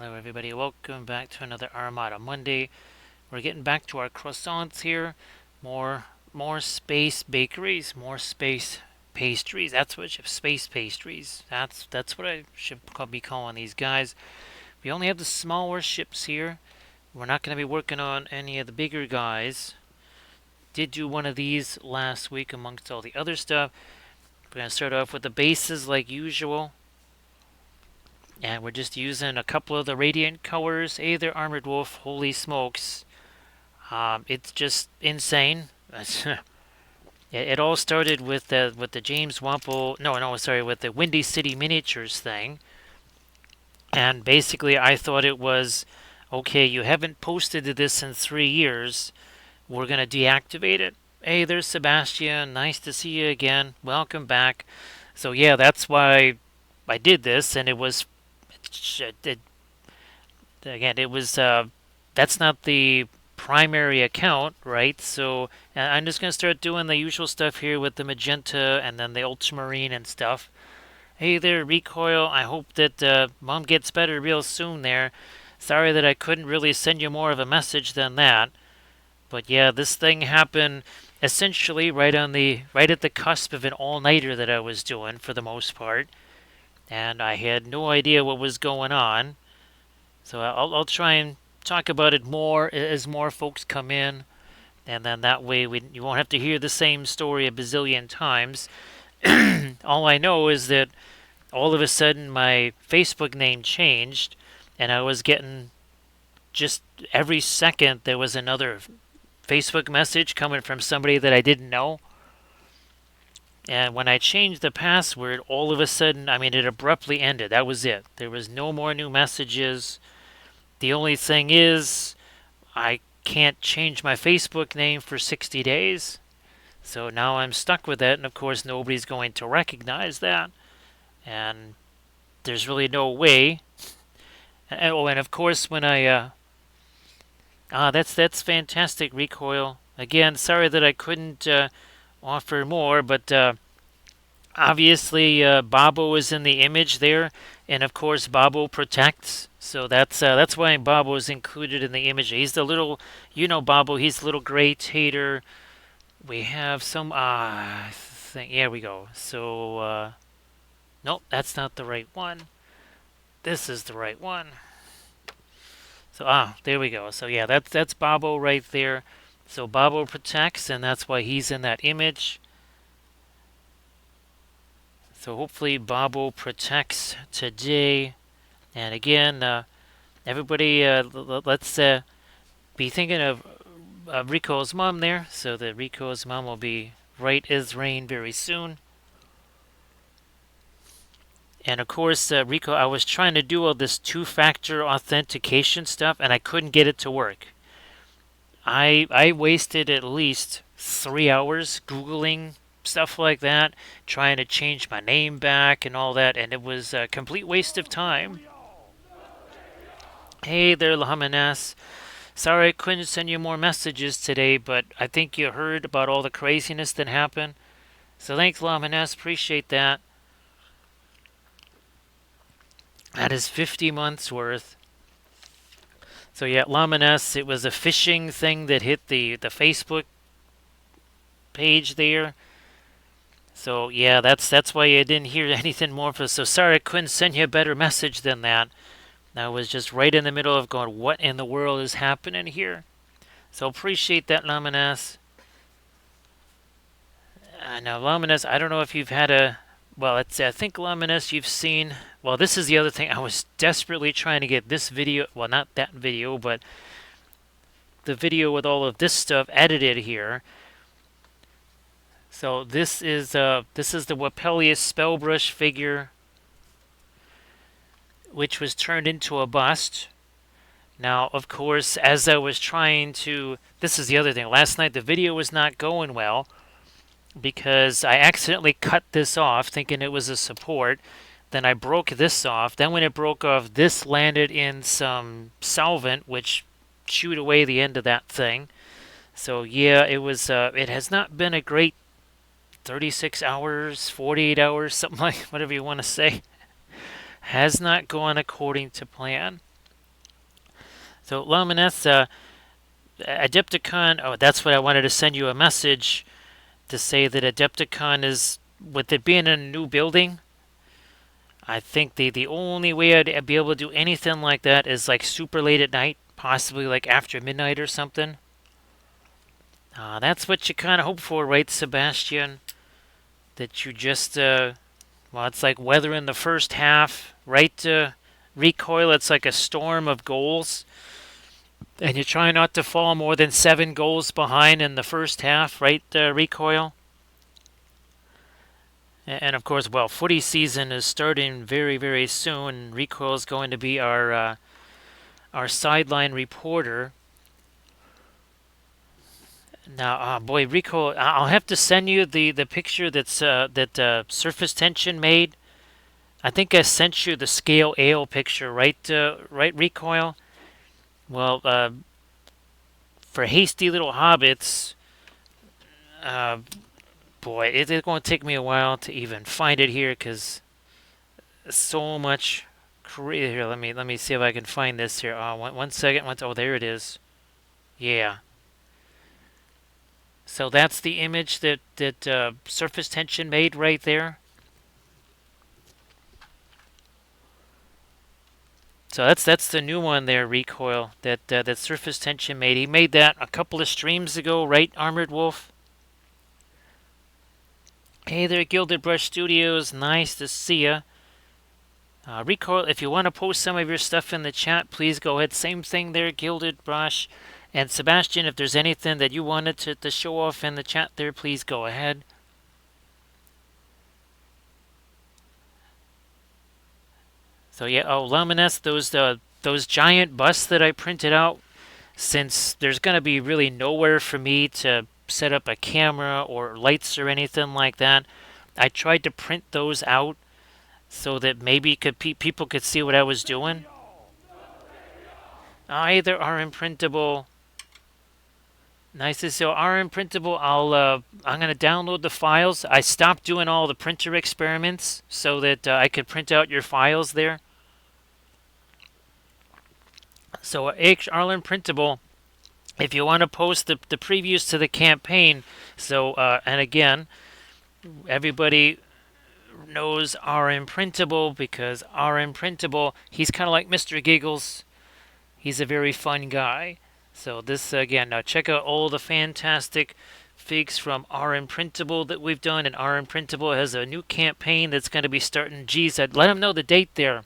Hello everybody, welcome back to another Armada Monday. We're getting back to our croissants here. More space bakeries, more space pastries. That's what space pastries. That's what I should be calling these guys. We only have the smaller ships here. We're not going to be working on any of the bigger guys. Did do one of these last week amongst all the other stuff. We're going to start off with the bases like usual. And we're just using a couple of the radiant colors. Hey there, Armored Wolf. Holy smokes. It's just insane. It all started with the James Wample. No, sorry, with the Windy City Miniatures thing. And basically, I thought it was okay, you haven't posted this in 3 years. We're going to deactivate it. Hey, there's Sebastian. Nice to see you again. Welcome back. So, yeah, that's why I did this, and it was again, it was that's not the primary account, right? So I'm just gonna start doing the usual stuff here with the magenta and then the ultramarine and stuff. Hey there, Recoil. I hope that Mom gets better real soon there. Sorry that I couldn't really send you more of a message than that. But yeah, this thing happened essentially right at the cusp of an all-nighter that I was doing for the most part, and I had no idea what was going on. So I'll try and talk about it more as more folks come in, and then that way you won't have to hear the same story a bazillion times. All I know is that all of a sudden my Facebook name changed, and I was getting just every second there was another Facebook message coming from somebody that I didn't know. And when I changed the password, all of a sudden, I mean, it abruptly ended. That was it. There was no more new messages. The only thing is, I can't change my Facebook name for 60 days. So now I'm stuck with that, and of course, nobody's going to recognize that. And there's really no way. Oh, and of course, when that's fantastic, Recoil. Again, sorry that I couldn't offer more, but obviously Babo is in the image there, and of course Babo protects. So that's why Babo is included in the image. He's the little, Babo. He's the little gray tater. We have some thing. Here we go. So nope, that's not the right one. This is the right one. So there we go. So yeah, that's Babo right there. So Babo protects, and that's why he's in that image. So hopefully Babo protects today. And again, everybody, let's be thinking of Rico's mom there. So that Rico's mom will be right as rain very soon. And of course, Rico, I was trying to do all this two-factor authentication stuff, and I couldn't get it to work. I wasted at least 3 hours Googling stuff like that, trying to change my name back and all that, and it was a complete waste of time. Hey there, Lahamanas. Sorry I couldn't send you more messages today, but I think you heard about all the craziness that happened. So thanks, Lahamanas. Appreciate that. That is 50 months worth. So yeah, Lahamanas, it was a phishing thing that hit the Facebook page there. So yeah, that's why I didn't hear anything more. So sorry I couldn't send you a better message than that. I was just right in the middle of going, what in the world is happening here? So appreciate that, Laminas. Now, Laminas, I don't know if you've had I think, Laminas, you've seen... Well, this is the other thing. I was desperately trying to get this video... Well, not that video, but the video with all of this stuff edited here. So this is the Wapelius Spellbrush figure, which was turned into a bust. Now, of course, as I was trying to... This is the other thing. Last night, the video was not going well because I accidentally cut this off thinking it was a support. Then I broke this off. Then when it broke off, this landed in some solvent, which chewed away the end of that thing. So, yeah, it was... it has not been a great 36 hours, 48 hours, something like whatever you want to say. Has not gone according to plan. So Luminous, Adepticon. Oh, that's what I wanted to send you a message to say that Adepticon is, with it being in a new building. I think the only way I'd be able to do anything like that is like super late at night, possibly like after midnight or something. That's what you kind of hope for, right, Sebastian? That you just, well, it's like weather in the first half, right? Recoil, it's like a storm of goals, and you try not to fall more than 7 goals behind in the first half, right? Recoil. And of course, well, footy season is starting very, very soon. Recoil is going to be our sideline reporter. Now, boy, Rico, I'll have to send you the picture that Surface Tension made. I think I sent you the Scale Ale picture, right? Right, Recoil. Well, for hasty little hobbits, uh, boy, it's going to take me a while to even find it here because so much. Here, let me see if I can find this here. One second. Oh, there it is. Yeah. So that's the image that Surface Tension made right there. So that's the new one there, Recoil, that Surface Tension made. He made that a couple of streams ago, right, Armored Wolf? Hey there, Gilded Brush Studios. Nice to see ya. Recoil, if you want to post some of your stuff in the chat, please go ahead. Same thing there, Gilded Brush. And Sebastian, if there's anything that you wanted to show off in the chat there, please go ahead. So yeah, oh, Luminous, those giant busts that I printed out, since there's going to be really nowhere for me to set up a camera or lights or anything like that, I tried to print those out so that maybe people could see what I was doing. Either are imprintable. Nice to see. Are imprintable. I'm gonna download the files. I stopped doing all the printer experiments so that I could print out your files there. So are imprintable. If you want to post the previews to the campaign, so and again, everybody knows are imprintable because are imprintable. He's kind of like Mr. Giggles. He's a very fun guy. So this again, now check out all the fantastic figs from R Imprintable that we've done, and R Imprintable has a new campaign that's going to be starting. Geez, I'd let him know the date there.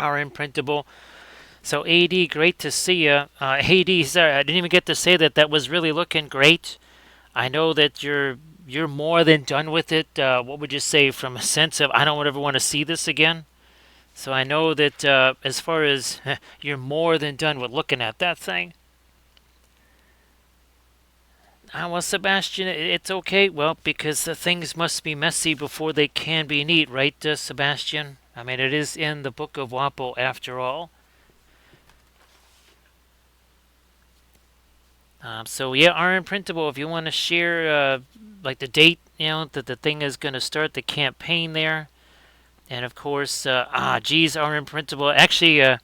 R Imprintable. So AD, great to see you. AD, sorry, I didn't even get to say that. That was really looking great. I know that you're more than done with it. What would you say from a sense of I don't ever want to see this again? So I know that as far as you're more than done with looking at that thing. Well, Sebastian, it's okay. Well, because the things must be messy before they can be neat, right, Sebastian? I mean, it is in the Book of Wapo after all. So yeah, our imprintable. If you want to share like the date, that the thing is going to start the campaign there, and of course, geez, our imprintable. Actually,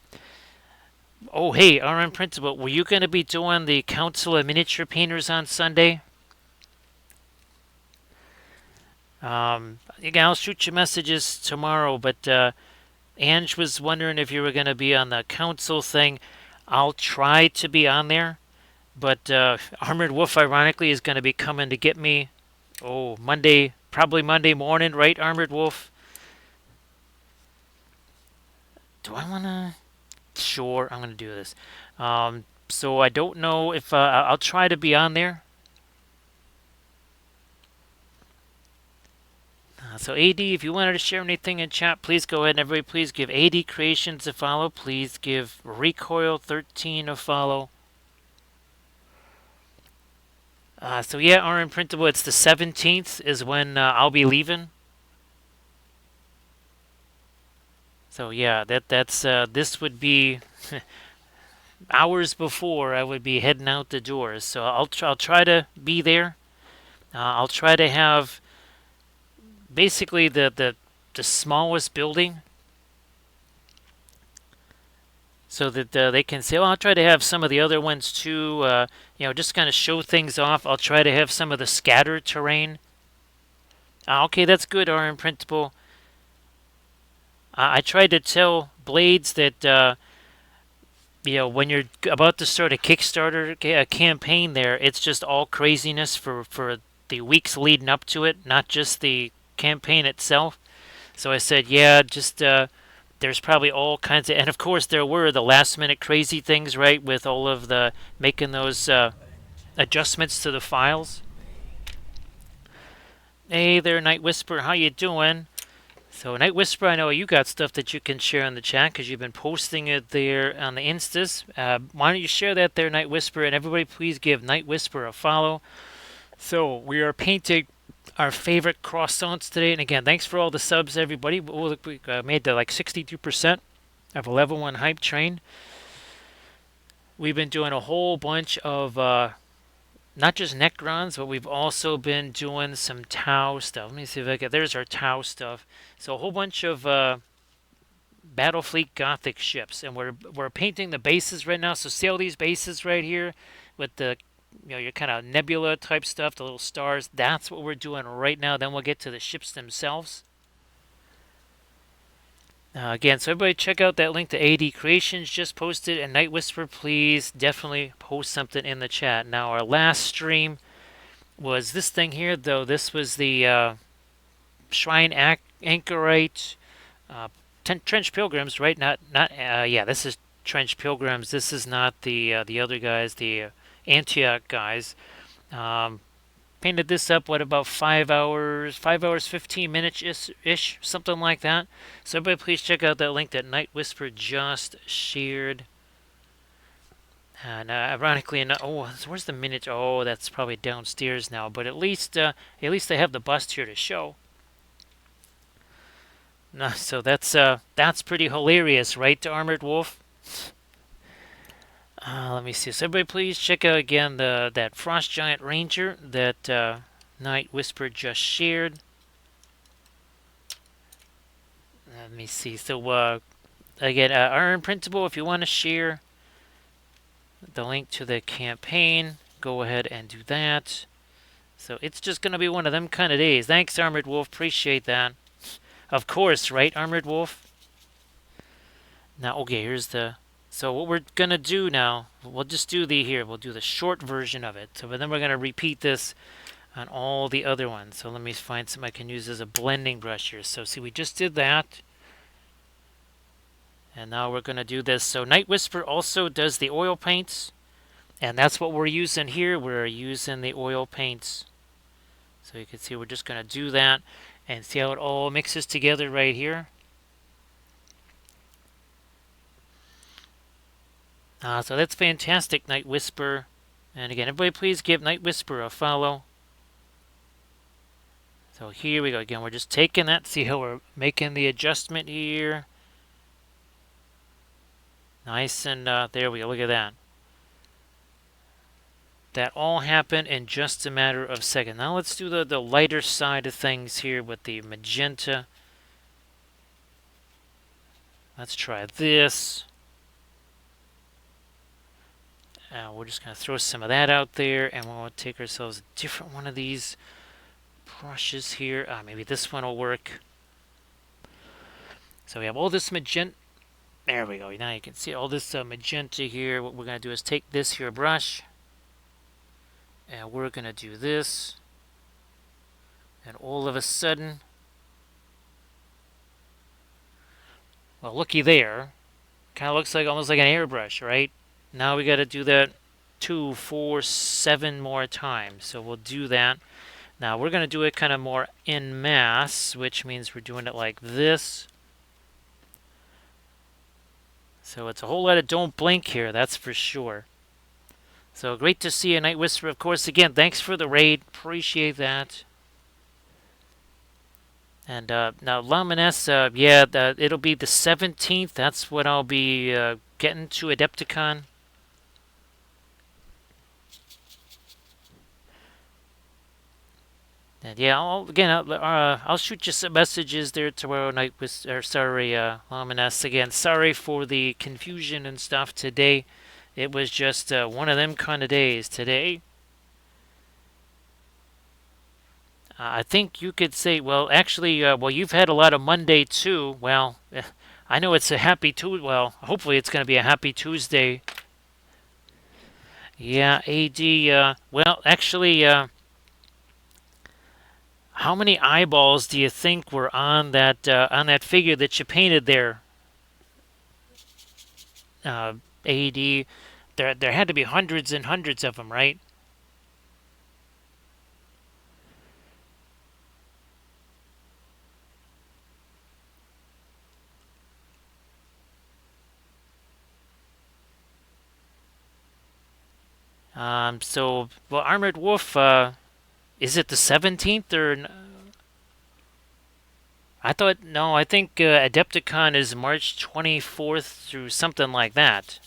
oh hey, our imprintable. Were you going to be doing the Council of Miniature Painters on Sunday? Again, I'll shoot you messages tomorrow, but Ange was wondering if you were going to be on the council thing. I'll try to be on there. But Armored Wolf, ironically, is going to be coming to get me. Oh, Monday, probably Monday morning, right, Armored Wolf? Do I want to? Sure, I'm going to do this. So I don't know if I'll try to be on there. So AD, if you wanted to share anything in chat, please go ahead. And everybody, please give AD Creations a follow. Please give Recoil 13 a follow. So yeah, our imprintable. It's the 17th is when I'll be leaving. So yeah, that's this would be hours before I would be heading out the doors. So I'll try to be there. I'll try to have basically the smallest building. so that they can say, "Oh, I'll try to have some of the other ones too." Just kind of show things off. I'll try to have some of the scattered terrain. Okay, that's good, RM Printable. I tried to tell Blades that when you're about to start a Kickstarter campaign, there, it's just all craziness for the weeks leading up to it, not just the campaign itself. So I said, yeah, just there's probably all kinds of, and of course there were the last minute crazy things, right, with all of the making those adjustments to the files. Hey there, Night Whisper, how you doing? So Night Whisper, I know you got stuff that you can share in the chat because you've been posting it there on the Instas. Why don't you share that there, Night Whisper, and everybody please give Night Whisper a follow. So we are painting our favorite croissants today, and again, thanks for all the subs, everybody. Oh, look, we made the like 62% of a level 1 hype train. We've been doing a whole bunch of not just Necrons, but we've also been doing some Tau stuff. Let me see if I get. There's our Tau stuff. So a whole bunch of Battlefleet Gothic ships, and we're painting the bases right now. So see all these bases right here with the your kind of nebula type stuff, the little stars. That's what we're doing right now. Then we'll get to the ships themselves. Again, so everybody check out that link to AD Creations just posted, and Night Whisper, please definitely post something in the chat. Now, our last stream was this thing here, though. This was the Shrine Anchorite Trench Pilgrims, right? Yeah, this is Trench Pilgrims. This is not the other guys, the Antioch guys. Painted this up, what, about 5 hours, 5 hours, 15 minutes ish, something like that. So everybody please check out that link that Night Whisper just shared. And ironically enough, oh, where's the minute? Oh, that's probably downstairs now. But at least I have the bust here to show. So that's pretty hilarious, right, Armored Wolf? Let me see. So everybody please check out again that Frost Giant Ranger that Night Whisper just shared. Let me see. So again, Iron Printable, if you want to share the link to the campaign, go ahead and do that. So it's just going to be one of them kind of days. Thanks, Armored Wolf. Appreciate that. Of course, right, Armored Wolf? Now, okay, here's the... So what we're going to do now, we'll just do we'll do the short version of it. So but then we're going to repeat this on all the other ones. So let me find some I can use as a blending brush here. So see, we just did that. And now we're going to do this. So Night Whisper also does the oil paints. And that's what we're using here. We're using the oil paints. So you can see we're just going to do that. And see how it all mixes together right here. So that's fantastic, Night Whisper. And again, everybody please give Night Whisper a follow. So here we go. Again, we're just taking that. See how we're making the adjustment here. Nice, and there we go. Look at that. That all happened in just a matter of seconds. Now let's do the lighter side of things here with the magenta. Let's try this. We're just going to throw some of that out there, and we'll take ourselves a different one of these brushes here. Maybe this one will work. So we have all this magenta. There we go. Now you can see all this magenta here. What we're going to do is take this here brush, and we're going to do this. And all of a sudden, well, looky there. Kind of looks like almost like an airbrush, right? Now we got to do that 2, 4, 7 more times. So we'll do that. Now we're going to do it kind of more en masse, which means we're doing it like this. So it's a whole lot of don't blink here, that's for sure. So great to see you, Night Whisper. Of course, again, thanks for the raid. Appreciate that. And now Lamines, it'll be the 17th. That's when I'll be getting to Adepticon. And yeah, I'll shoot you some messages there tomorrow night with, or sorry, Luminous again. Sorry for the confusion and stuff today. It was just one of them kind of days today. I think you could say, well, actually, well, you've had a lot of Monday too. Well, I know it's a happy Tuesday. Well, hopefully it's going to be a happy Tuesday. Yeah, AD. Well, actually, how many eyeballs do you think were on that figure that you painted there, AD? There had to be hundreds and hundreds of them, right? So, well, Armored Wolf. Is it the 17th or? I thought no. I think Adepticon is March 24th through something like that.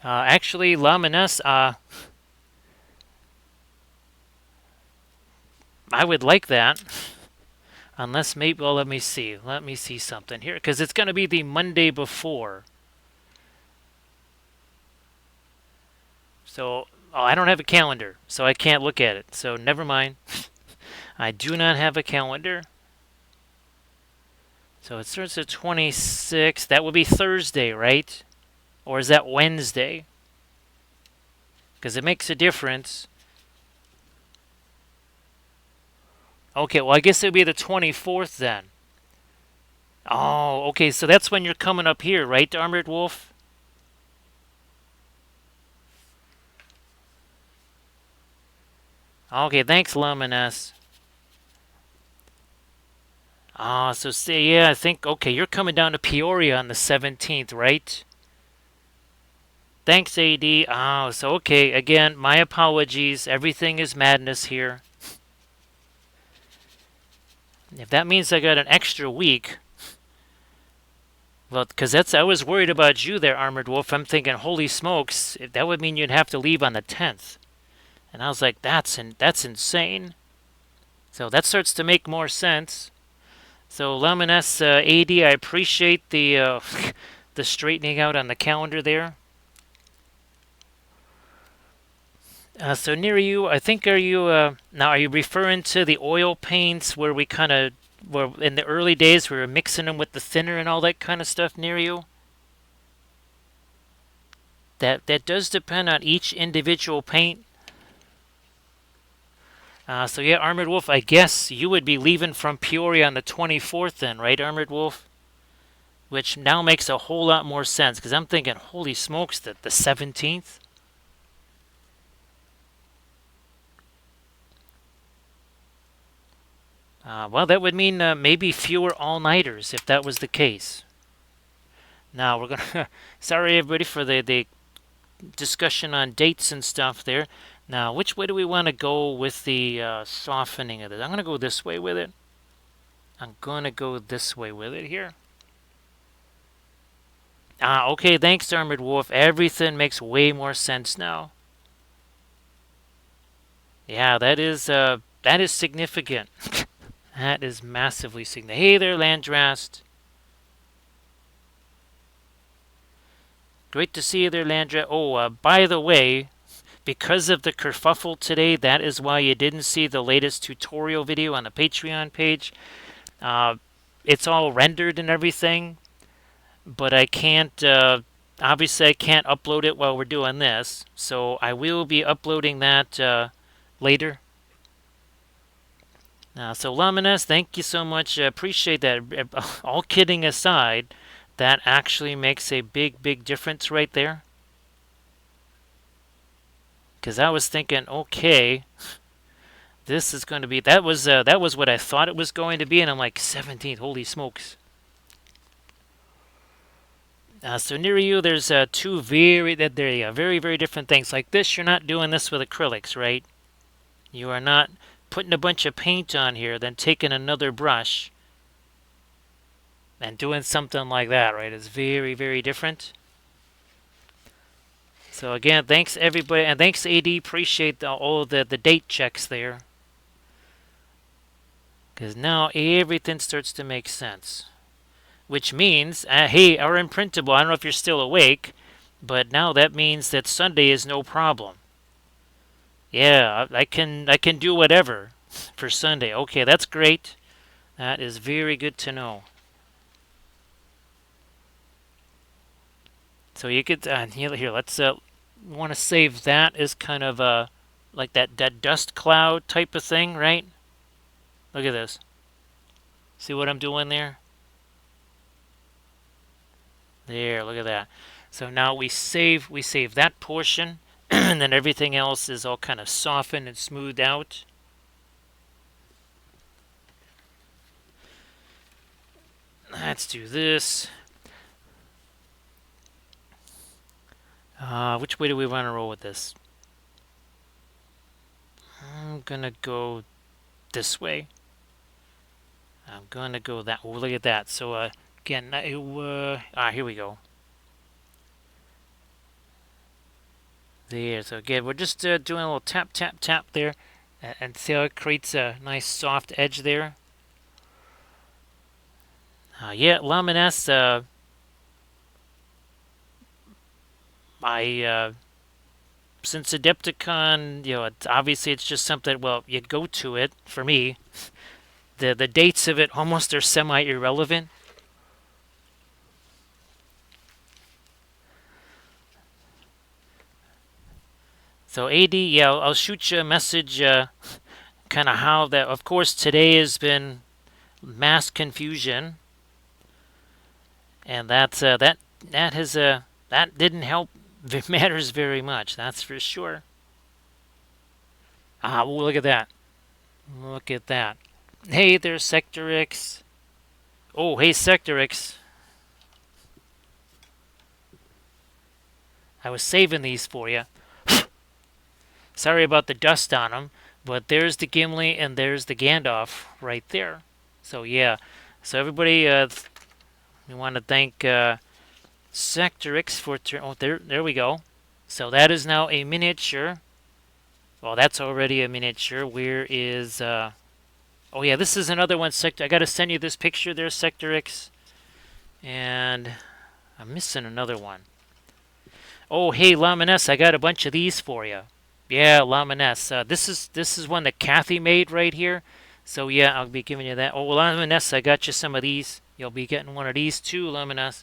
Actually, Lamines, I would like that. Unless maybe, well, let me see. Let me see something here. Because it's going to be the Monday before. So, oh, I don't have a calendar. So I can't look at it. So never mind. I do not have a calendar. So it starts at 26th. That would be Thursday, right? Or is that Wednesday? Because it makes a difference. Okay, well, I guess it would be the 24th then. Oh, okay, so that's when you're coming up here, right, Armored Wolf? Okay, thanks, Luminous. So say, yeah, I think, okay, you're coming down to Peoria on the 17th, right? Thanks, AD. Oh, so okay, again, my apologies. Everything is madness here. If that means I got an extra week, well, because I was worried about you there, Armored Wolf. I'm thinking, holy smokes, that would mean you'd have to leave on the 10th. And I was like, that's insane. So that starts to make more sense. So Luminous AD, I appreciate the the straightening out on the calendar there. So near you, I think, are you now? Are you referring to the oil paints where we kind of were in the early days? We were mixing them with the thinner and all that kind of stuff near you. That does depend on each individual paint. So yeah, Armored Wolf, I guess you would be leaving from Peoria on the 24th then, right, Armored Wolf? Which now makes a whole lot more sense because I'm thinking, holy smokes, the 17th. Well, that would mean maybe fewer all-nighters if that was the case. Now we're gonna. Sorry, everybody, for the discussion on dates and stuff there. Now, which way do we want to go with the softening of it? I'm gonna go this way with it. I'm gonna go this way with it here. Okay. Thanks, Armored Wolf. Everything makes way more sense now. Yeah, that is significant. That is massively significant. Hey there, Landrast. Great to see you there, Landra. Oh, by the way, because of the kerfuffle today, that is why you didn't see the latest tutorial video on the Patreon page. Uh, it's all rendered and everything, but I can't, obviously I can't upload it while we're doing this, so I will be uploading that later. So Luminous, thank you so much. Appreciate that. All kidding aside, that actually makes a big, big difference right there. Because I was thinking, okay, this is going to be, that was what I thought it was going to be, and I'm like, 17th, holy smokes. So near you, there's two very, very different things. Like this, you're not doing this with acrylics, right? You are not putting a bunch of paint on here, then taking another brush and doing something like that, right? It's very, very different. So again, thanks everybody, and thanks AD. Appreciate all the date checks there, because now everything starts to make sense. Which means, hey, our imprintable. I don't know if you're still awake, but now that means that Sunday is no problem. Yeah, I can do whatever for Sunday. Okay, that's great. That is very good to know. So you could here. Let's want to save that as kind of like that dust cloud type of thing, right? Look at this. See what I'm doing there? There, look at that. So now we save that portion, and then everything else is all kind of softened and smoothed out. Let's do this. Which way do we want to roll with this? I'm gonna go this way. I'm gonna go that. Oh, look at that. So again, here we go. There. So again, we're just doing a little tap, tap, tap there, and see how it creates a nice soft edge there. Yeah, Laminesse. Since Adepticon, obviously it's just something. Well, you go to it for me. The dates of it almost are semi irrelevant. So AD, yeah, I'll shoot you a message, kind of how that. Of course, today has been mass confusion, and that didn't help matters very much. That's for sure. Well, look at that. Look at that. Hey, there's Sector X. Oh, hey, Sector X. I was saving these for you. Sorry about the dust on them, but there's the Gimli and there's the Gandalf right there. So yeah, so everybody, we want to thank Sector X for oh there we go. So that is now a miniature. Well, that's already a miniature. Where is oh yeah, this is another one. Sector. I got to send you this picture. There's Sector X, and I'm missing another one. Oh hey, Laminesse, I got a bunch of these for you. Yeah, Laminesse. This is one that Kathy made right here. So yeah, I'll be giving you that. Oh, Laminesse, I got you some of these. You'll be getting one of these too, Laminesse.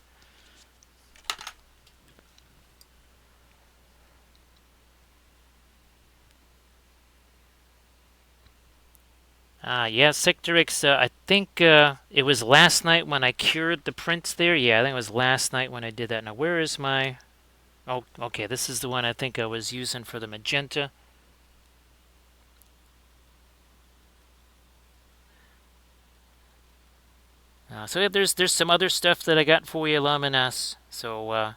Yeah, Sector X, I think it was last night when I cured the prints there. Yeah, I think it was last night when I did that. Now, where is my... Oh, okay, this is the one I think I was using for the magenta. So yeah, there's some other stuff that I got for you, Laminesse. So, well,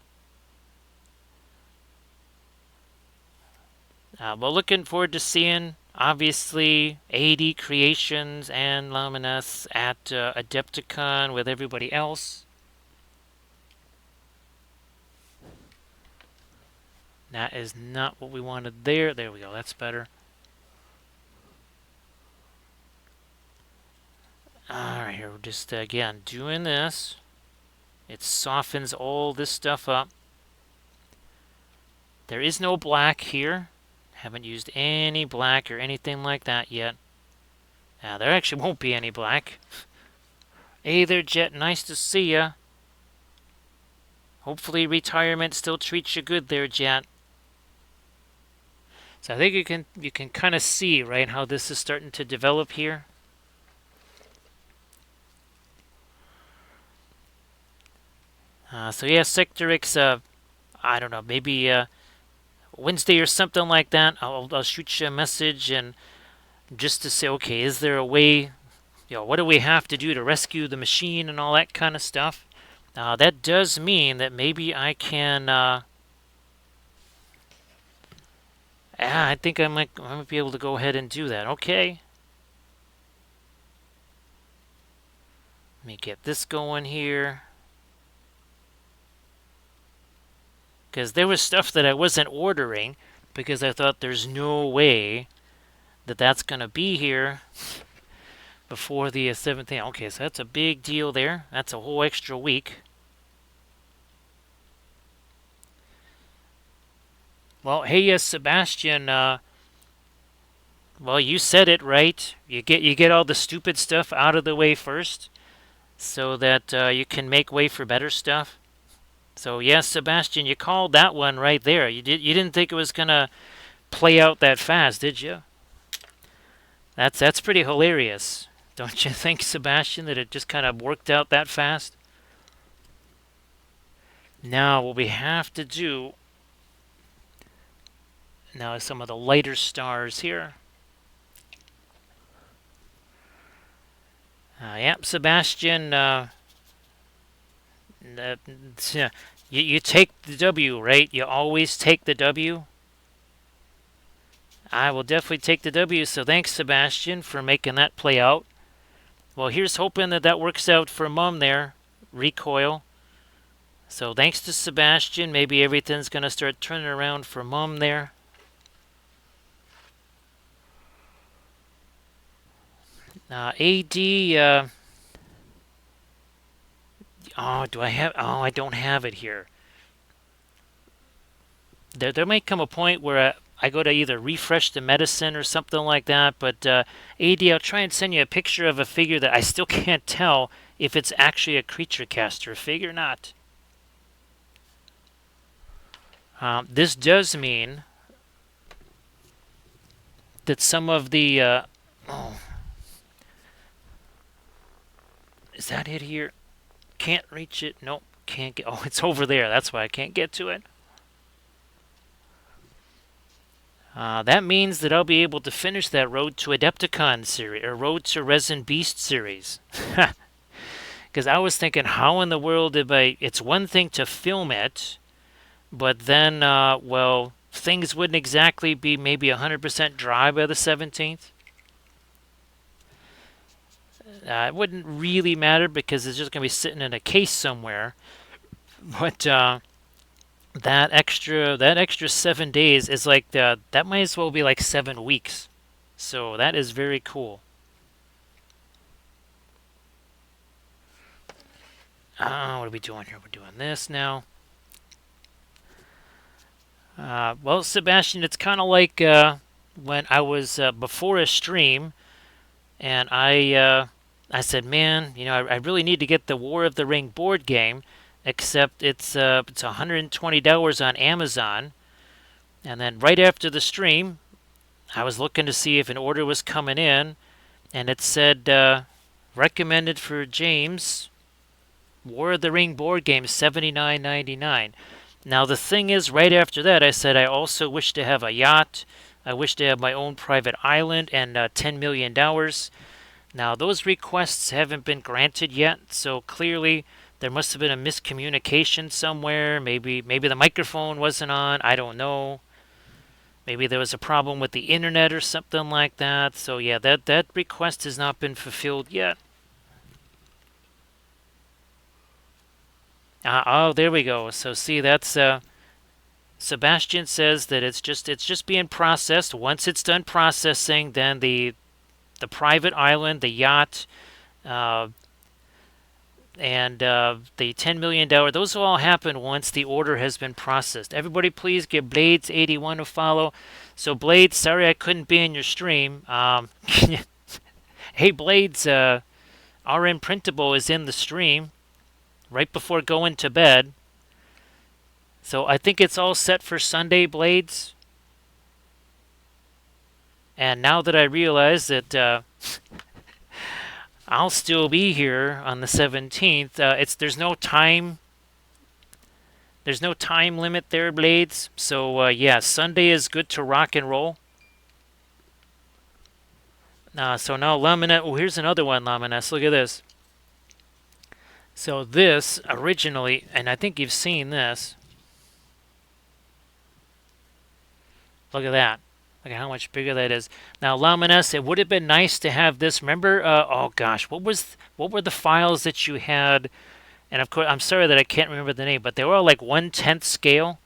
looking forward to seeing, obviously, AD Creations and Laminesse at Adepticon with everybody else. That is not what we wanted there. There we go. That's better. Alright, here we're just, again, doing this. It softens all this stuff up. There is no black here. Haven't used any black or anything like that yet. Now, there actually won't be any black. Hey there, Jet. Nice to see ya. Hopefully retirement still treats you good there, Jet. So I think you can kind of see, right, how this is starting to develop here. So yeah, Sector X, I don't know, maybe Wednesday or something like that. I'll shoot you a message and just to say, okay, is there a way, what do we have to do to rescue the machine and all that kind of stuff? That does mean that maybe I can. I think I might be able to go ahead and do that. Okay. Let me get this going here. Because there was stuff that I wasn't ordering because I thought there's no way that that's going to be here before the 17th. Okay, so that's a big deal there. That's a whole extra week. Well, hey, yes, Sebastian. Well, you said it right. You get all the stupid stuff out of the way first, so that you can make way for better stuff. So yes, Sebastian, you called that one right there. You didn't think it was gonna play out that fast, did you? That's pretty hilarious, don't you think, Sebastian? That it just kind of worked out that fast. Now, what we have to do now is some of the lighter stars here. Yep, Sebastian. You take the W, right? You always take the W. I will definitely take the W. So thanks, Sebastian, for making that play out. Well, here's hoping that that works out for Mum there. Recoil. So thanks to Sebastian, maybe everything's going to start turning around for Mum there. AD. Oh, do I have? Oh, I don't have it here. There might come a point where I go to either refresh the medicine or something like that. But AD, I'll try and send you a picture of a figure that I still can't tell if it's actually a creature caster fig or not. This does mean that some of the oh, is that it here? Can't reach it. Nope, can't get. Oh, it's over there. That's why I can't get to it. That means that I'll be able to finish that Road to Adepticon series, or Road to Resin Beast series. Because I was thinking, how in the world did I... It's one thing to film it, but then, well, things wouldn't exactly be maybe 100% dry by the 17th. It wouldn't really matter because it's just going to be sitting in a case somewhere. But that extra 7 days is like that might as well be like 7 weeks. So that is very cool. What are we doing here? We're doing this now. Well, Sebastian, it's kind of like when I was before a stream, and I said, man, I really need to get the War of the Ring board game, except it's $120 on Amazon. And then right after the stream, I was looking to see if an order was coming in, and it said recommended for James, War of the Ring board game, $79.99. Now the thing is, right after that, I said I also wish to have a yacht. I wish to have my own private island and $10 million. Now those requests haven't been granted yet, so clearly there must have been a miscommunication somewhere. Maybe the microphone wasn't on. I don't know. Maybe there was a problem with the internet or something like that. So yeah, that request has not been fulfilled yet. Oh, there we go. So see, that's Sebastian says that it's just being processed. Once it's done processing, then the private island, the yacht, and the $10 million, those will all happen once the order has been processed. Everybody please give Blades81 a follow. So Blades, sorry I couldn't be in your stream. Hey Blades, RM Printable is in the stream right before going to bed. So I think it's all set for Sunday, Blades. And now that I realize that I'll still be here on the 17th, there's no time limit there, Blades. So yeah, Sunday is good to rock and roll. So now Lamines. Oh, here's another one, Lamines. Look at this. So this originally, and I think you've seen this. Look at that. Look at how much bigger that is. Now, Lamines, it would have been nice to have this. Remember, oh gosh, what were the files that you had? And of course, I'm sorry that I can't remember the name, but they were all like 1/10 scale.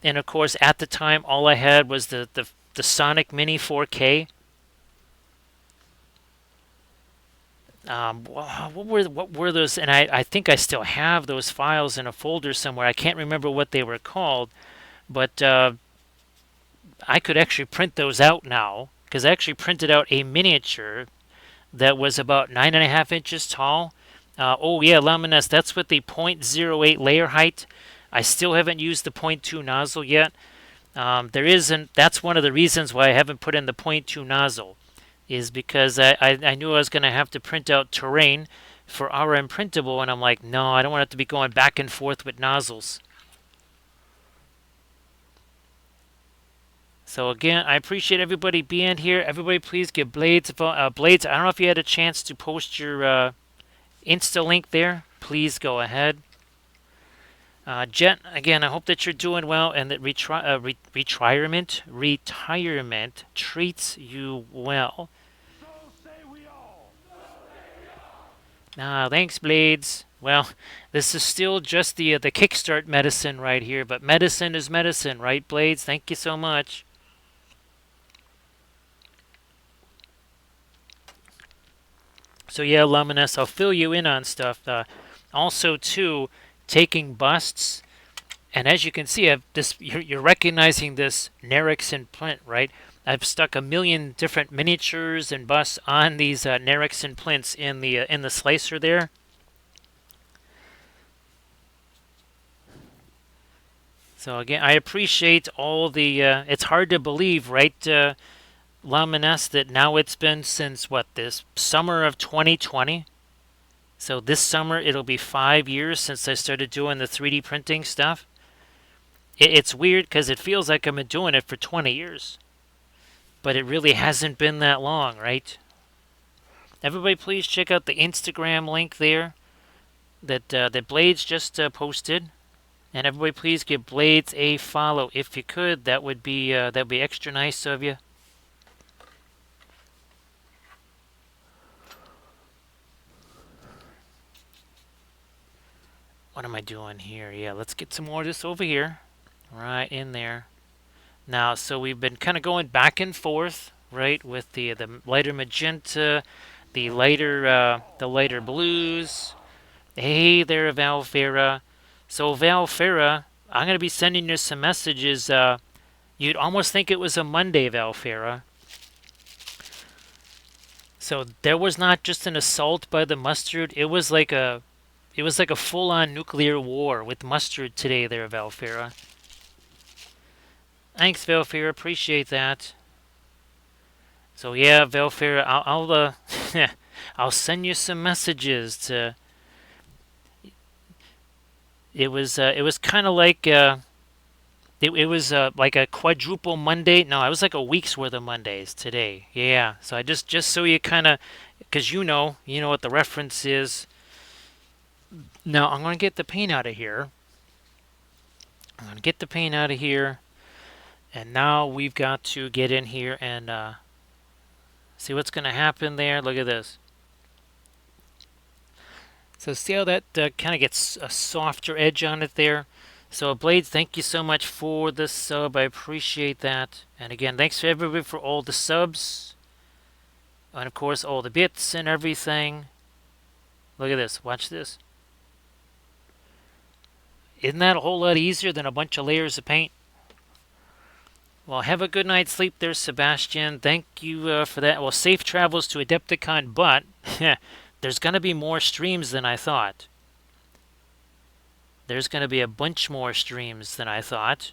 And of course, at the time, all I had was the Sonic Mini 4K. What were those? And I think I still have those files in a folder somewhere. I can't remember what they were called, but I could actually print those out now because I actually printed out a miniature that was about 9.5 inches tall. Oh yeah, Laminus, that's with the .08 layer height. I still haven't used the .2 nozzle yet. There isn't. That's one of the reasons why I haven't put in the .2 nozzle, is because I knew I was going to have to print out terrain for RM printable, and I'm like, no, I don't want to have to be going back and forth with nozzles. So again, I appreciate everybody being here. Everybody, please give Blades. Blades, I don't know if you had a chance to post your Insta link there. Please go ahead. Jet, again, I hope that you're doing well and that retirement treats you well. Thanks, Blades. Well, this is still just the kickstart medicine right here, but medicine is medicine, right, Blades? Thank you so much. So yeah, Luminous, I'll fill you in on stuff. Also, too, taking busts, and as you can see, you're recognizing this Nerixon print, right? I've stuck a million different miniatures and busts on these Nerixon plints in the slicer there. So again, I appreciate all the. It's hard to believe, right, Lamines, that now it's been since what, this summer of 2020. So this summer it'll be 5 years since I started doing the 3D printing stuff. It's weird because it feels like I've been doing it for 20 years, but it really hasn't been that long, right? Everybody, please check out the Instagram link there that Blades just posted. And everybody, please give Blades a follow if you could. That would be extra nice of you. What am I doing here? Yeah, let's get some more of this over here, right in there. Now, so we've been kind of going back and forth, right, with the lighter magenta, the lighter blues. Hey there, Valfera. So Valfera, I'm gonna be sending you some messages. You'd almost think it was a Monday, Valfera. So there was not just an assault by the mustard. It was like a full-on nuclear war with mustard today, there, Valfera. Thanks, Valfera. Appreciate that. So yeah, Valfera, I'll send you some messages to. It was kind of like it was like a quadruple Monday. No, it was like a week's worth of Mondays today. Yeah. So I just so you kind of, because you know what the reference is. Now I'm gonna get the paint out of here. I'm gonna get the paint out of here, and now we've got to get in here and see what's gonna happen there. Look at this. So see how that kind of gets a softer edge on it there. So Blades, thank you so much for the sub. I appreciate that. And again, thanks to everybody for all the subs. And of course, all the bits and everything. Look at this. Watch this. Isn't that a whole lot easier than a bunch of layers of paint? Well, have a good night's sleep there, Sebastian. Thank you for that. Well, safe travels to Adepticon, but there's going to be more streams than I thought. There's going to be a bunch more streams than I thought.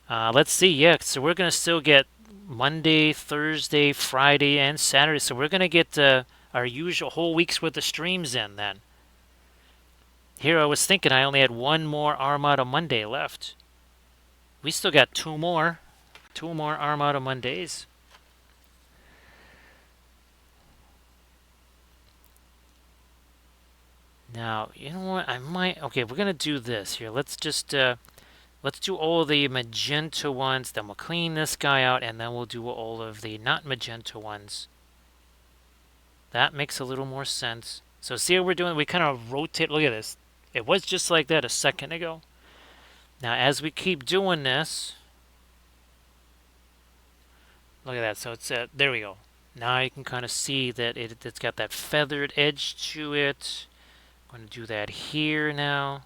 Let's see. Yeah, so we're going to still get Monday, Thursday, Friday, and Saturday. So we're going to get our usual whole week's worth of streams in then. Here I was thinking I only had one more Armada Monday left. We still got two more Armada Mondays. Now, you know what? Okay, we're going to do this here. Let's just, let's do all the magenta ones, then we'll clean this guy out, and then we'll do all of the not magenta ones. That makes a little more sense. So see how we're doing? We kind of rotate. Look at this. It was just like that a second ago. Now, as we keep doing this, look at that. So it's there we go. Now you can kind of see that it's got that feathered edge to it. I'm going to do that here now.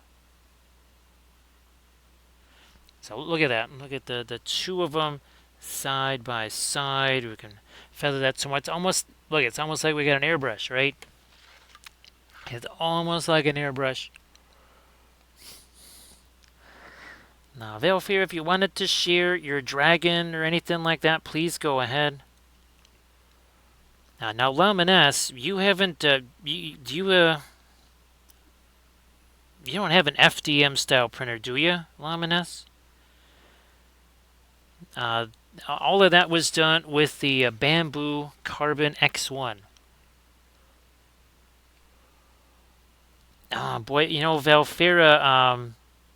So look at that. Look at the two of them side by side. We can feather that somewhat. It's almost, look, it's almost like we got an airbrush, right? It's almost like an airbrush. Now, Velfir, if you wanted to share your dragon or anything like that, please go ahead. Now, Laminess, you haven't, you don't have an FDM style printer, do you, Laminess? All of that was done with the Bamboo Carbon X1. Boy, you know, Valfera,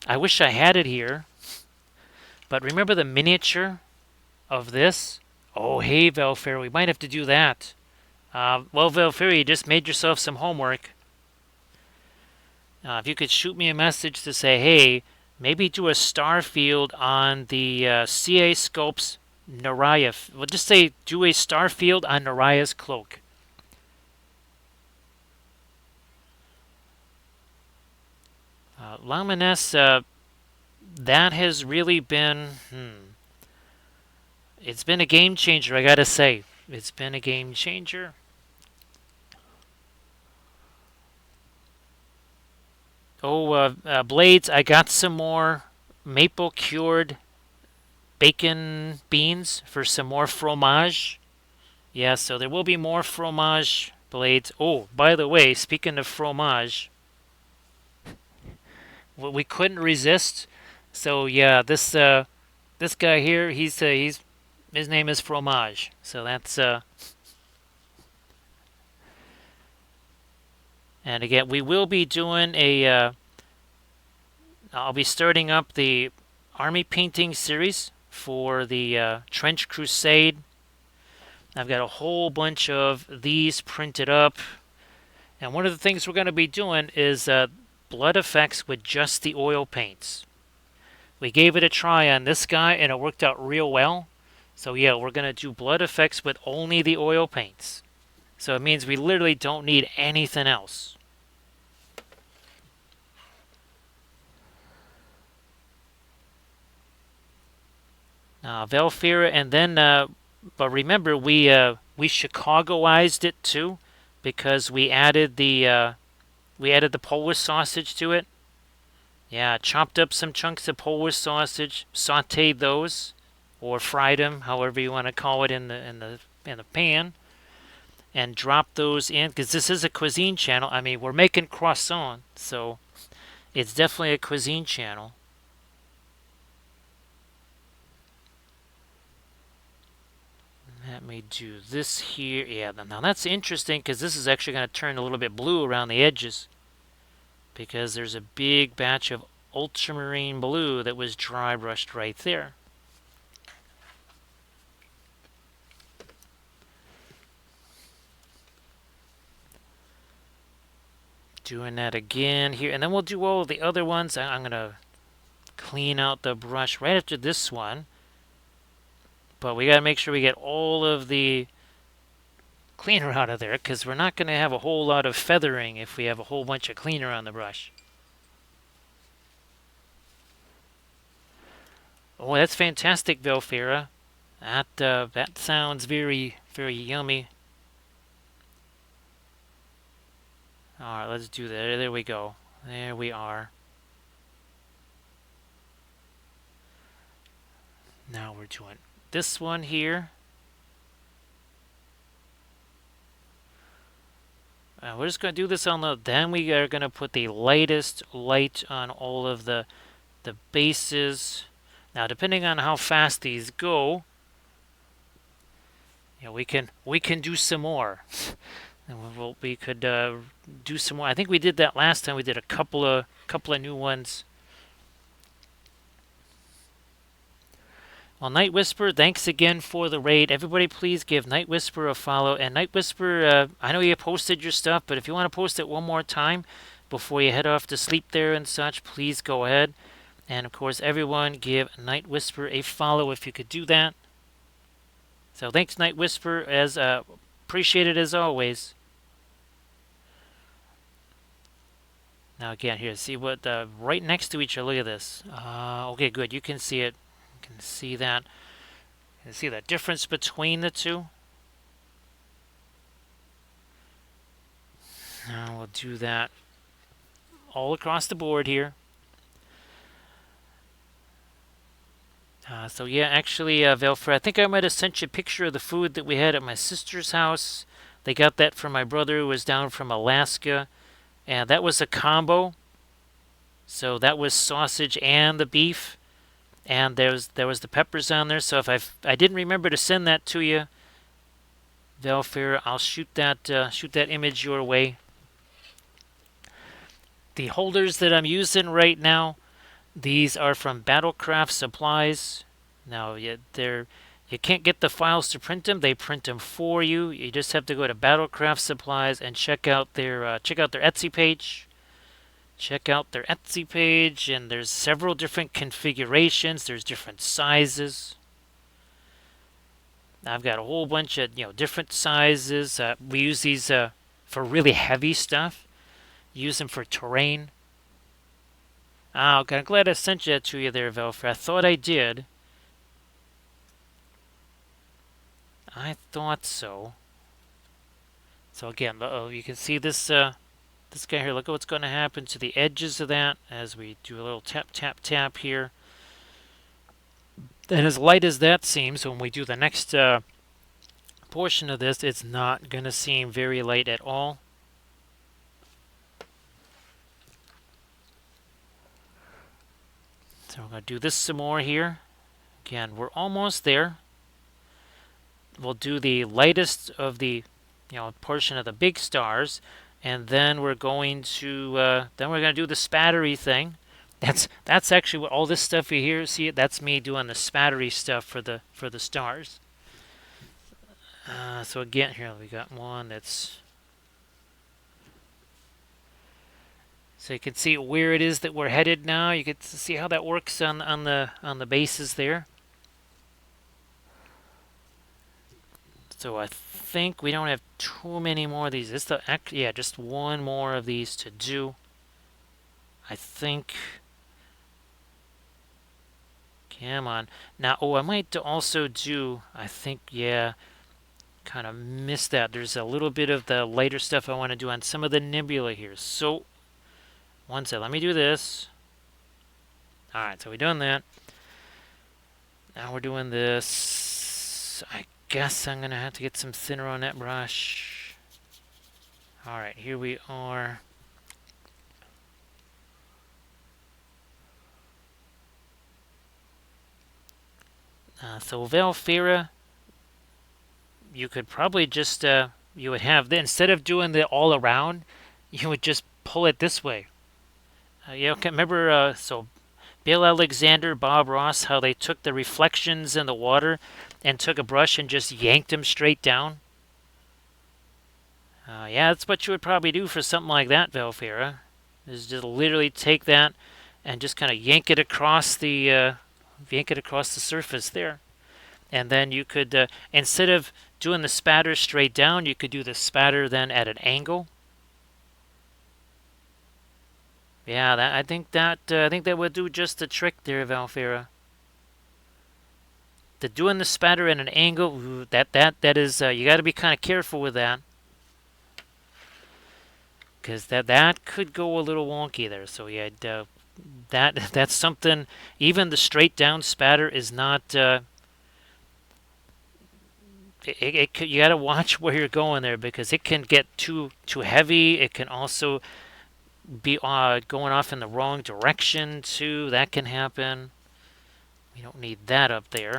I wish I had it here. But remember the miniature of this? Oh, hey, Valfera, we might have to do that. Well, Valfera, you just made yourself some homework. If you could shoot me a message to say, hey, maybe do a star field on the CA Scopes Naraya. We'll just say do a star field on Naraya's cloak. Lamines, that has really been, it's been a game changer, I gotta say. It's been a game changer. Oh, Blades, I got some more maple cured bacon beans for some more fromage. Yeah, so there will be more fromage, Blades. Oh, by the way, speaking of fromage, we couldn't resist. So yeah, this guy here, he's his name is Fromage. So that's and again, we will be doing a I'll be starting up the army painting series for the Trench Crusade. I've got a whole bunch of these printed up. And one of the things we're going to be doing is blood effects with just the oil paints. We gave it a try on this guy and it worked out real well. So yeah, we're going to do blood effects with only the oil paints. So it means we literally don't need anything else. Velfira, and then, but remember we Chicagoized it too, because we added the Polish sausage to it. Yeah, chopped up some chunks of Polish sausage, sautéed those, or fried them, however you want to call it, in the pan, and dropped those in because this is a cuisine channel. I mean, we're making croissant, so it's definitely a cuisine channel. Let me do this here. Yeah, now that's interesting because this is actually going to turn a little bit blue around the edges because there's a big batch of ultramarine blue that was dry brushed right there. Doing that again here, and then we'll do all of the other ones. I'm going to clean out the brush right after this one. But we got to make sure we get all of the cleaner out of there because we're not going to have a whole lot of feathering if we have a whole bunch of cleaner on the brush. Oh, that's fantastic, Velfira. That sounds very, very yummy. All right, let's do that. There we go. There we are. Now we're doing this one here. We're just going to do this on the, then we are going to put the lightest light on all of the bases. Now, depending on how fast these go, you know, we can do some more. And we could do some more. I think we did that last time. We did a couple of new ones. Well, Night Whisper, thanks again for the raid. Everybody, please give Night Whisper a follow. And Night Whisper, I know you posted your stuff, but if you want to post it one more time before you head off to sleep there and such, please go ahead. And of course, everyone give Night Whisper a follow if you could do that. So thanks, Night Whisper, as appreciated as always. Now again, here, see what right next to each other. Look at this. Okay, good. You can see it. You can see that. You can see the difference between the two. Now we'll do that all across the board here. So yeah, actually, Velfred, I think I might have sent you a picture of the food that we had at my sister's house. They got that from my brother who was down from Alaska, and that was a combo. So that was sausage and the beef, and there was the peppers on there. So if I didn't remember to send that to you, Velfred, I'll shoot that image your way. The holders that I'm using right now, these are from Battlecraft Supplies. Now, you can't get the files to print them; they print them for you. You just have to go to Battlecraft Supplies and check out their Etsy page. Check out their Etsy page, and there's several different configurations. There's different sizes. I've got a whole bunch of different sizes. We use these for really heavy stuff. Use them for terrain. Oh, okay, I'm glad I sent that to you there, Velfred. I thought I did. I thought so. So again, you can see this this guy here. Look at what's going to happen to the edges of that as we do a little tap, tap, tap here. And as light as that seems, when we do the next portion of this, it's not going to seem very light at all. So we're going to do this some more here. Again, we're almost there. We'll do the lightest of the portion of the big stars, and then we're going to do the spattery thing. That's actually what all this stuff you hear. See it? That's me doing the spattery stuff for the stars. So again, here we got one that's. So you can see where it is that we're headed now. You can see how that works on the bases there. So I think we don't have too many more of these. Just one more of these to do. I think. Come on. Now, I might also do, I think, kind of missed that. There's a little bit of the lighter stuff I want to do on some of the nebula here. So, one second, let me do this. Alright, so we're doing that. Now we're doing this. I guess I'm going to have to get some thinner on that brush. Alright, here we are. So Valfera, you could probably just, you would have, instead of doing the all around, you would just pull it this way. Remember, so Bill Alexander, Bob Ross, how they took the reflections in the water and took a brush and just yanked them straight down? That's what you would probably do for something like that, Valfera. Is just literally take that and just kind of yank it across the surface there. And then you could, instead of doing the spatter straight down, you could do the spatter then at an angle. Yeah, I think that would do just the trick there, Valfera. Doing the spatter at an angle, that is, you got to be kind of careful with that, because that could go a little wonky there. So yeah, that's something. Even the straight down spatter is not. You got to watch where you're going there, because it can get too heavy. It can also be going off in the wrong direction too. That can happen. We don't need that up there.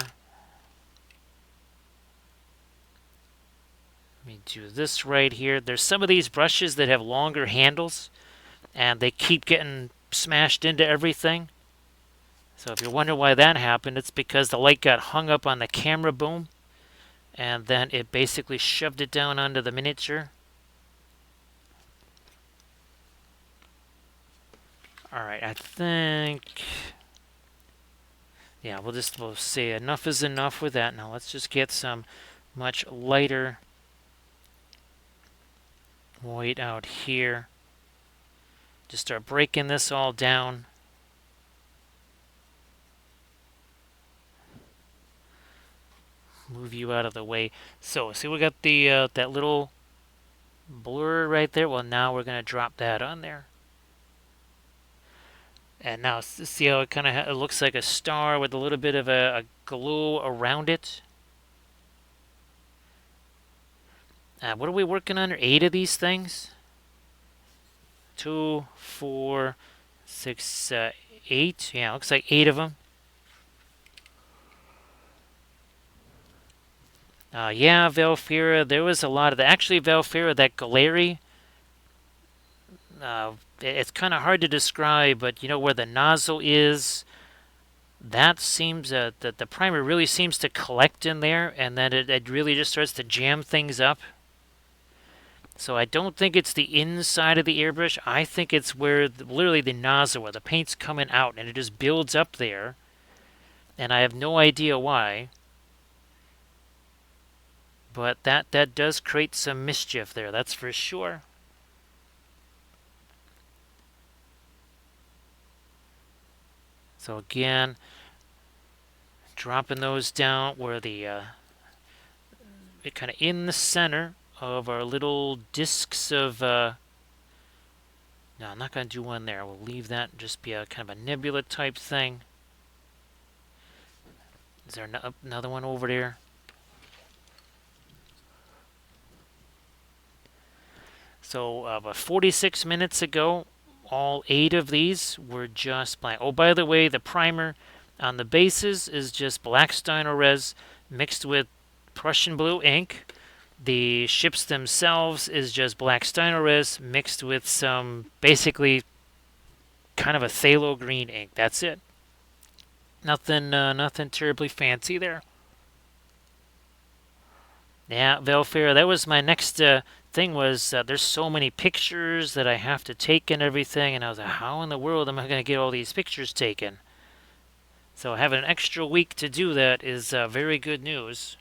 Let me do this right here. There's some of these brushes that have longer handles, and they keep getting smashed into everything. So if you're wondering why that happened, it's because the light got hung up on the camera boom, and then it basically shoved it down onto the miniature. Alright, I think Yeah, we'll say enough is enough with that. Now let's just get some much lighter white out here. Just start breaking this all down. Move you out of the way. So, see, we got the that little blur right there. Well, now we're gonna drop that on there. And now see how it kind of it looks like a star with a little bit of a glow around it. What are we working on? 8 of these things. 2, 4, 6, 8. Yeah, looks like 8 of them. Yeah, Valfira. There was a lot of that. Actually, Valfira, that Galeri. It's kind of hard to describe, but you know where the nozzle is. That seems that the primer really seems to collect in there, and then it really just starts to jam things up. So I don't think it's the inside of the airbrush. I think it's where literally the nozzle, where the paint's coming out, and it just builds up there. And I have no idea why. But that does create some mischief there, that's for sure. So again, dropping those down where the kind of in the center of our little discs of. No, I'm not going to do one there. We'll leave that and just be a kind of a nebula type thing. Is there another one over there? So about 46 minutes ago, all 8 of these were just black. Oh, by the way, the primer on the bases is just black Stynylrez mixed with Prussian blue ink. The ships themselves is just black Stynylrez mixed with some basically kind of a phthalo green ink. That's it. Nothing terribly fancy there. Yeah, Valfira, that was my next thing was there's so many pictures that I have to take and everything, and I was like, how in the world am I going to get all these pictures taken? So having an extra week to do that is very good news.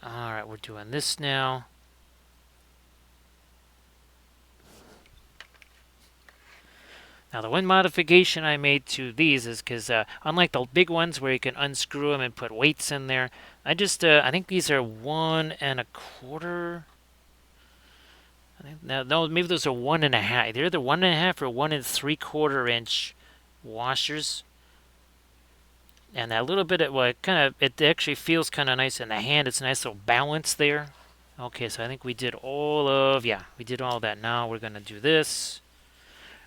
Alright, we're doing this now. Now the one modification I made to these is because unlike the big ones where you can unscrew them and put weights in there, I think these are 1 1/4. No, maybe those are 1 1/2. They're either 1 1/2 or 1 3/4 inch washers. And that little bit of it actually feels kind of nice in the hand. It's a nice little balance there. Okay, so I think we did we did all that. Now we're gonna do this.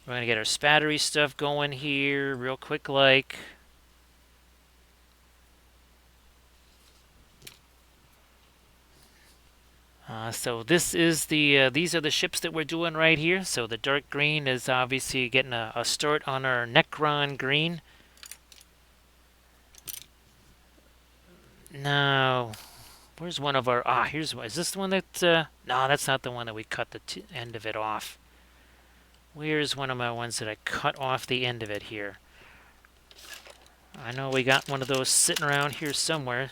We're going to get our spattery stuff going here real quick like. So this is these are the ships that we're doing right here. So the dark green is obviously getting a start on our Necron green. Now, where's one of our, here's one. Is this the one that, no, that's not the one that we cut the end of it off. Where's one of my ones that I cut off the end of it here? I know we got one of those sitting around here somewhere.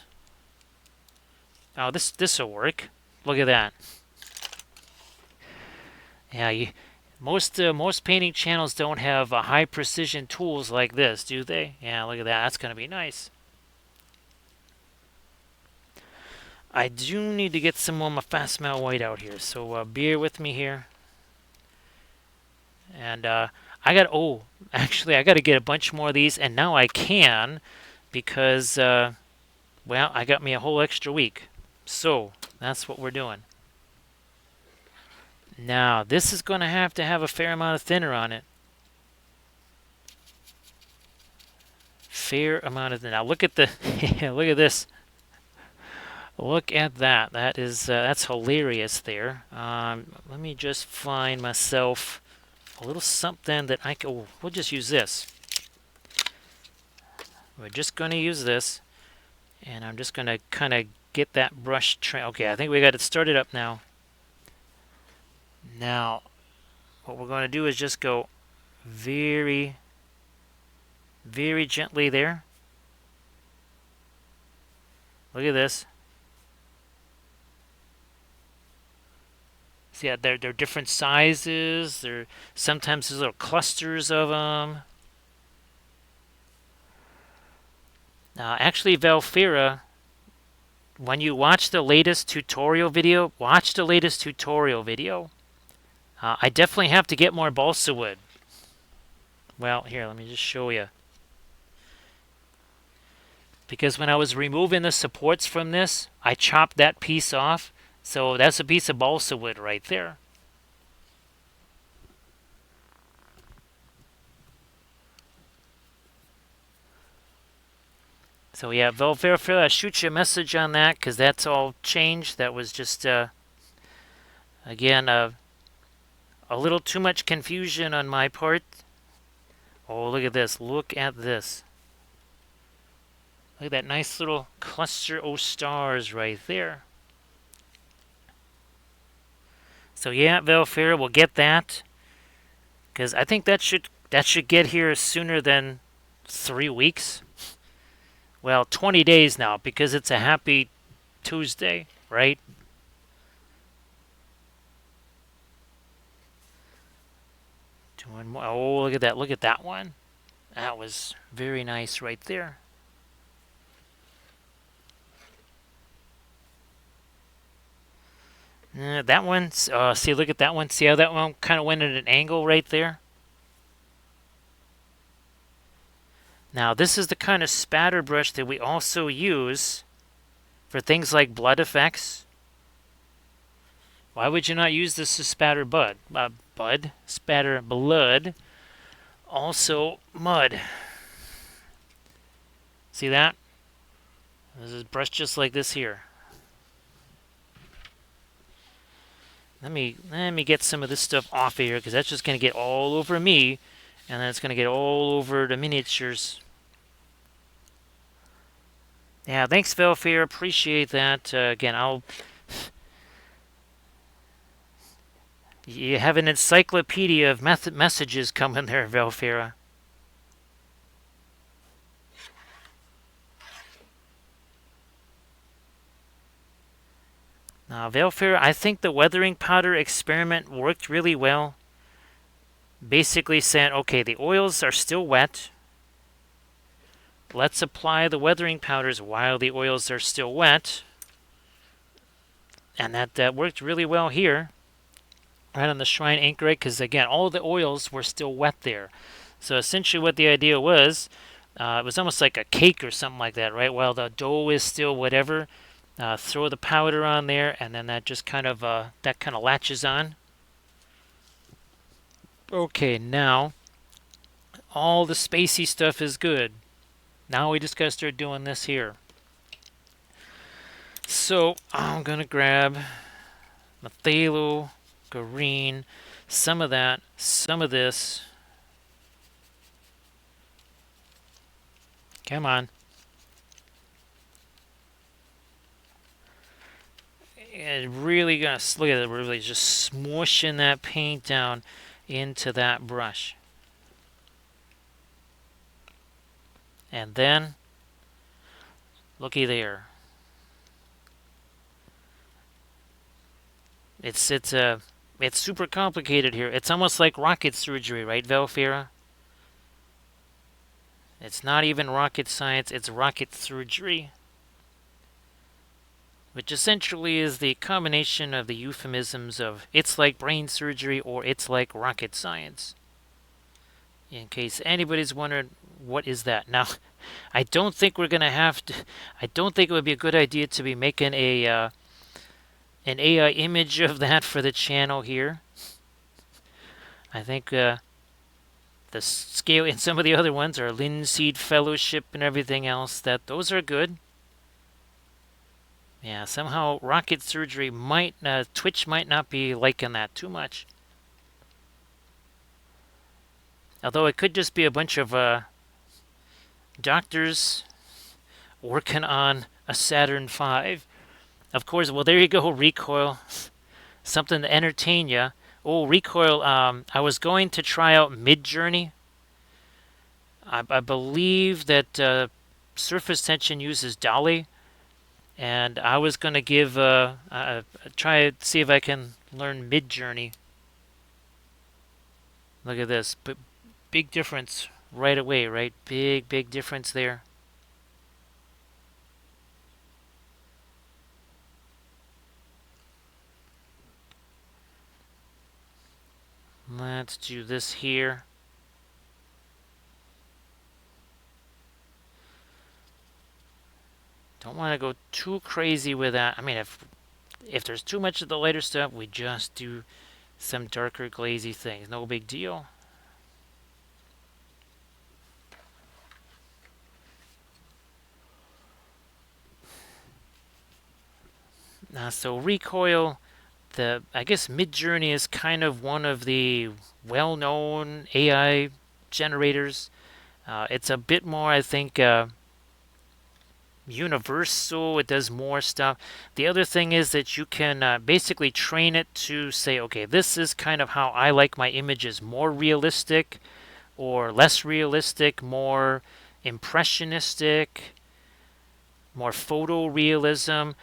Oh, this'll work. Look at that. Yeah, most painting channels don't have high precision tools like this, do they? Yeah, look at that. That's gonna be nice. I do need to get some more my fast melt white out here, so bear with me here. And actually I got to get a bunch more of these, and now I can because, well, I got me a whole extra week. So that's what we're doing. Now this is going to have a fair amount of thinner on it. Fair amount of thinner. Now look at the look at this. Look at that. That's hilarious there. Let me just find myself a little something that I can. Oh, we'll just use this. We're just going to use this, and I'm just going to kind of get that brush train. Okay, I think we got it started up now. Now, what we're going to do is just go very, very gently there. Look at this. See, yeah, they're different sizes. Sometimes there's little clusters of them. Actually, Valfira, when you watch the latest tutorial video, watch the latest tutorial video. I definitely have to get more balsa wood. Well, here, let me just show you. Because when I was removing the supports from this, I chopped that piece off. So that's a piece of balsa wood right there. So yeah, Valfira, I'll shoot you a message on that because that's all changed. That was just, again, a little too much confusion on my part. Oh, look at this. Look at this. Look at that nice little cluster of stars right there. So yeah, Valfira, we'll get that. Because I think that should get here sooner than 3 weeks. Well, 20 days now because it's a happy Tuesday, right? Doing more. Oh, look at that. Look at that one. That was very nice right there. That one, see, look at that one. See how that one kind of went at an angle right there? Now, this is the kind of spatter brush that we also use for things like blood effects. Why would you not use this to spatter spatter blood, also mud. See that? This is brushed just like this here. Let me get some of this stuff off of here because that's just going to get all over me, and then it's going to get all over the miniatures. Yeah, thanks, Valfira. Appreciate that. Again, you have an encyclopedia of messages coming there, Valfira. Now, Valfira, I think the weathering powder experiment worked really well. Basically saying, okay, the oils are still wet. Let's apply the weathering powders while the oils are still wet. And that worked really well here. Right on the Shrine Anchorite, because again, all the oils were still wet there. So essentially what the idea was, it was almost like a cake or something like that, right? While the dough is still whatever, throw the powder on there, and then that just kind of latches on. Okay, now all the spacey stuff is good. Now we just gotta start doing this here. So I'm gonna grab phthalo green, some of that, some of this. Come on. And really gonna look at it, really just smushing that paint down into that brush. And then looky there. It's super complicated here. It's almost like rocket surgery, right, Valfira? It's not even rocket science, it's rocket surgery. Which essentially is the combination of the euphemisms of it's like brain surgery or it's like rocket science. In case anybody's wondering, what is that? Now, I don't think we're going to have to, I don't think it would be a good idea to be making an AI image of that for the channel here. I think the scale in some of the other ones are Linseed Fellowship and everything else, those are good. Yeah, somehow rocket surgery Twitch might not be liking that too much. Although it could just be a bunch of doctors working on a Saturn V. Of course, well, there you go, Recoil. Something to entertain you. Oh, recoil. I was going to try out Mid Journey. I believe that surface tension uses dolly, and I was going to give try to see if I can learn Mid Journey. Look at this, but big difference right away, right? Big difference there. Let's do this here. Don't want to go too crazy with that. I mean, if there's too much of the lighter stuff, we just do some darker glazy things. No big deal. So recoil, the I guess Midjourney is kind of one of the well-known AI generators. It's a bit more, I think, universal. It does more stuff. The other thing is that you can basically train it to say, okay, this is kind of how I like my images, more realistic or less realistic, more impressionistic, more photorealism.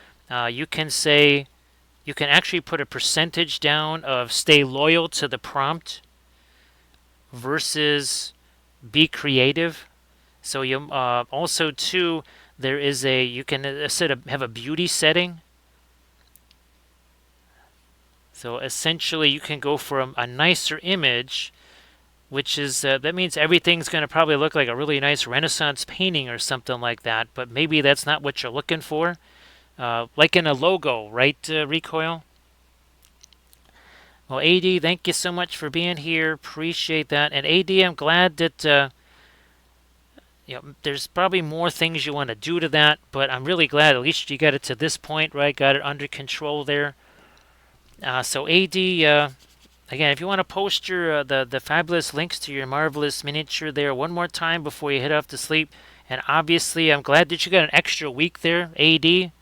You can say, you can actually put a percentage down of stay loyal to the prompt versus be creative. So you also too, there is a you can have a beauty setting. So essentially, you can go for a nicer image, which is that means everything's going to probably look like a really nice Renaissance painting or something like that. But maybe that's not what you're looking for. Like in a logo, right, Recoil? Well, AD, thank you so much for being here. Appreciate that. And AD, I'm glad that there's probably more things you want to do to that, but I'm really glad at least you got it to this point, right? Got it under control there. So AD, again, if you want to post your the fabulous links to your marvelous miniature there one more time before you head off to sleep. And obviously, I'm glad that you got an extra week there, AD.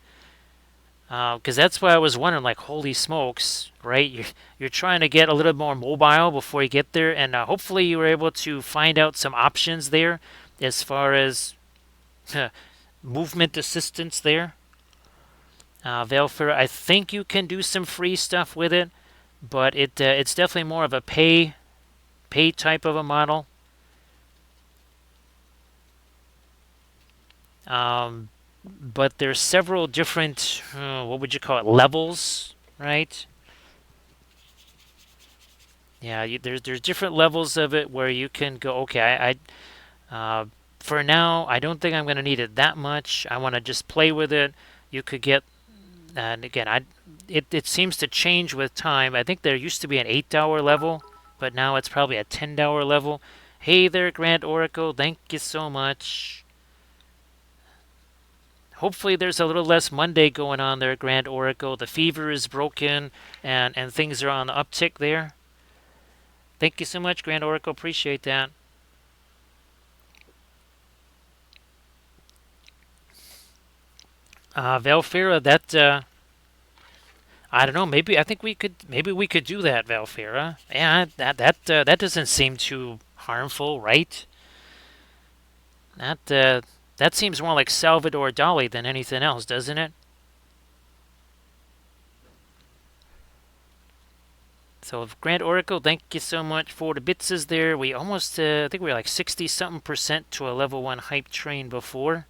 Because that's why I was wondering, like, holy smokes, right? You're trying to get a little more mobile before you get there, and hopefully you were able to find out some options there as far as movement assistance there. Velfer, I think you can do some free stuff with it, but it's definitely more of a pay type of a model. But there's several different what would you call it, levels, right? Yeah, there's different levels of it where you can go. Okay, for now I don't think I'm going to need it that much. I want to just play with it. You could get, and again, it seems to change with time. I think there used to be an 8-hour level, but now it's probably a 10-hour level. Hey there, Grand Oracle. Thank you so much. Hopefully there's a little less Monday going on there, Grand Oracle. The fever is broken and things are on the uptick there. Thank you so much, Grand Oracle. Appreciate that. Valfira, that I don't know. Maybe we could do that, Valfira. Yeah, that doesn't seem too harmful, right? That that seems more like Salvador Dali than anything else, doesn't it? So, Grand Oracle, thank you so much for the bitses there. We almost, I think we were like 60 something percent to a level 1 hype train before.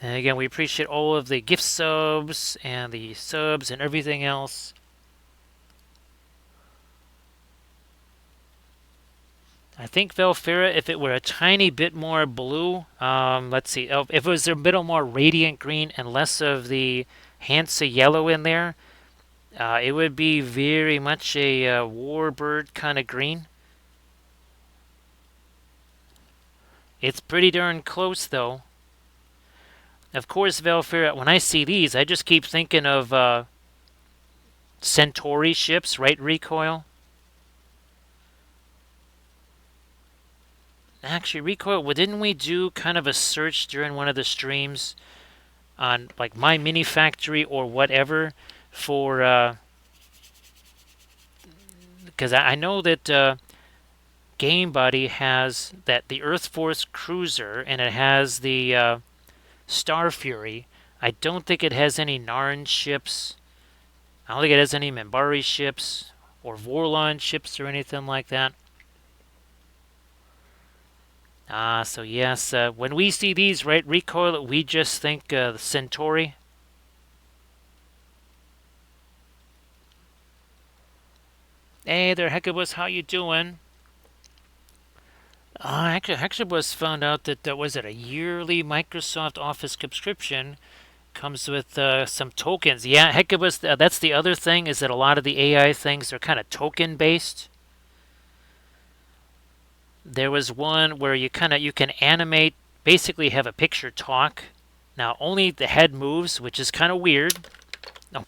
And again, we appreciate all of the gift subs and the subs and everything else. I think Velfira, if it were a tiny bit more blue, let's see, if it was a bit more radiant green and less of the Hansa yellow in there, it would be very much a warbird kind of green. It's pretty darn close, though. Of course, Velfira, when I see these, I just keep thinking of Centauri ships, right, Recoil? Actually, Recoil, well, didn't we do kind of a search during one of the streams on like My Mini Factory or whatever for because I know that Game Buddy has that the Earth Force Cruiser, and it has the Star Fury. I don't think it has any Narn ships. I don't think it has any Minbari ships or Vorlon ships or anything like that. So yes, when we see these, right, recoil, we just think the Centauri. Hey there, Hecabus, how you doing? Actually, Hecabus found out that was it a yearly Microsoft Office subscription comes with some tokens. Yeah, Hecabus, that's the other thing is that a lot of the AI things are kind of token based. There was one where you can animate, basically have a picture talk. Now only the head moves, which is kind of weird. No,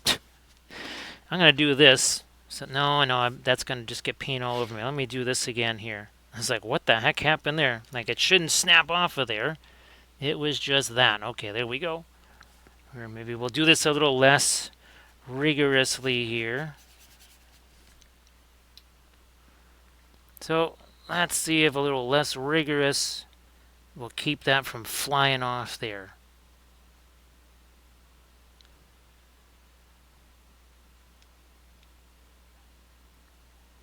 I'm gonna do this. So no, that's gonna just get paint all over me. Let me do this again here. I was like, what the heck happened there? Like it shouldn't snap off of there. It was just that. Okay, there we go. Or maybe we'll do this a little less rigorously here. So let's see if a little less rigorous will keep that from flying off there.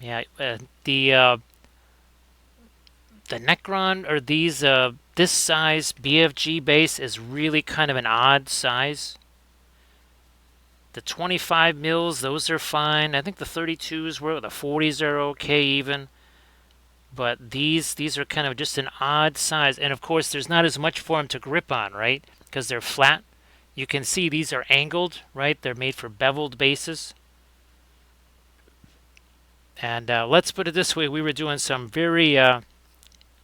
Yeah, the Necron or this size BFG base is really kind of an odd size. The 25 mils, those are fine. I think the 32s were, the 40s are okay even. But these are kind of just an odd size. And of course, there's not as much for them to grip on, right? Because they're flat. You can see these are angled, right? They're made for beveled bases. And let's put it this way. We were doing some very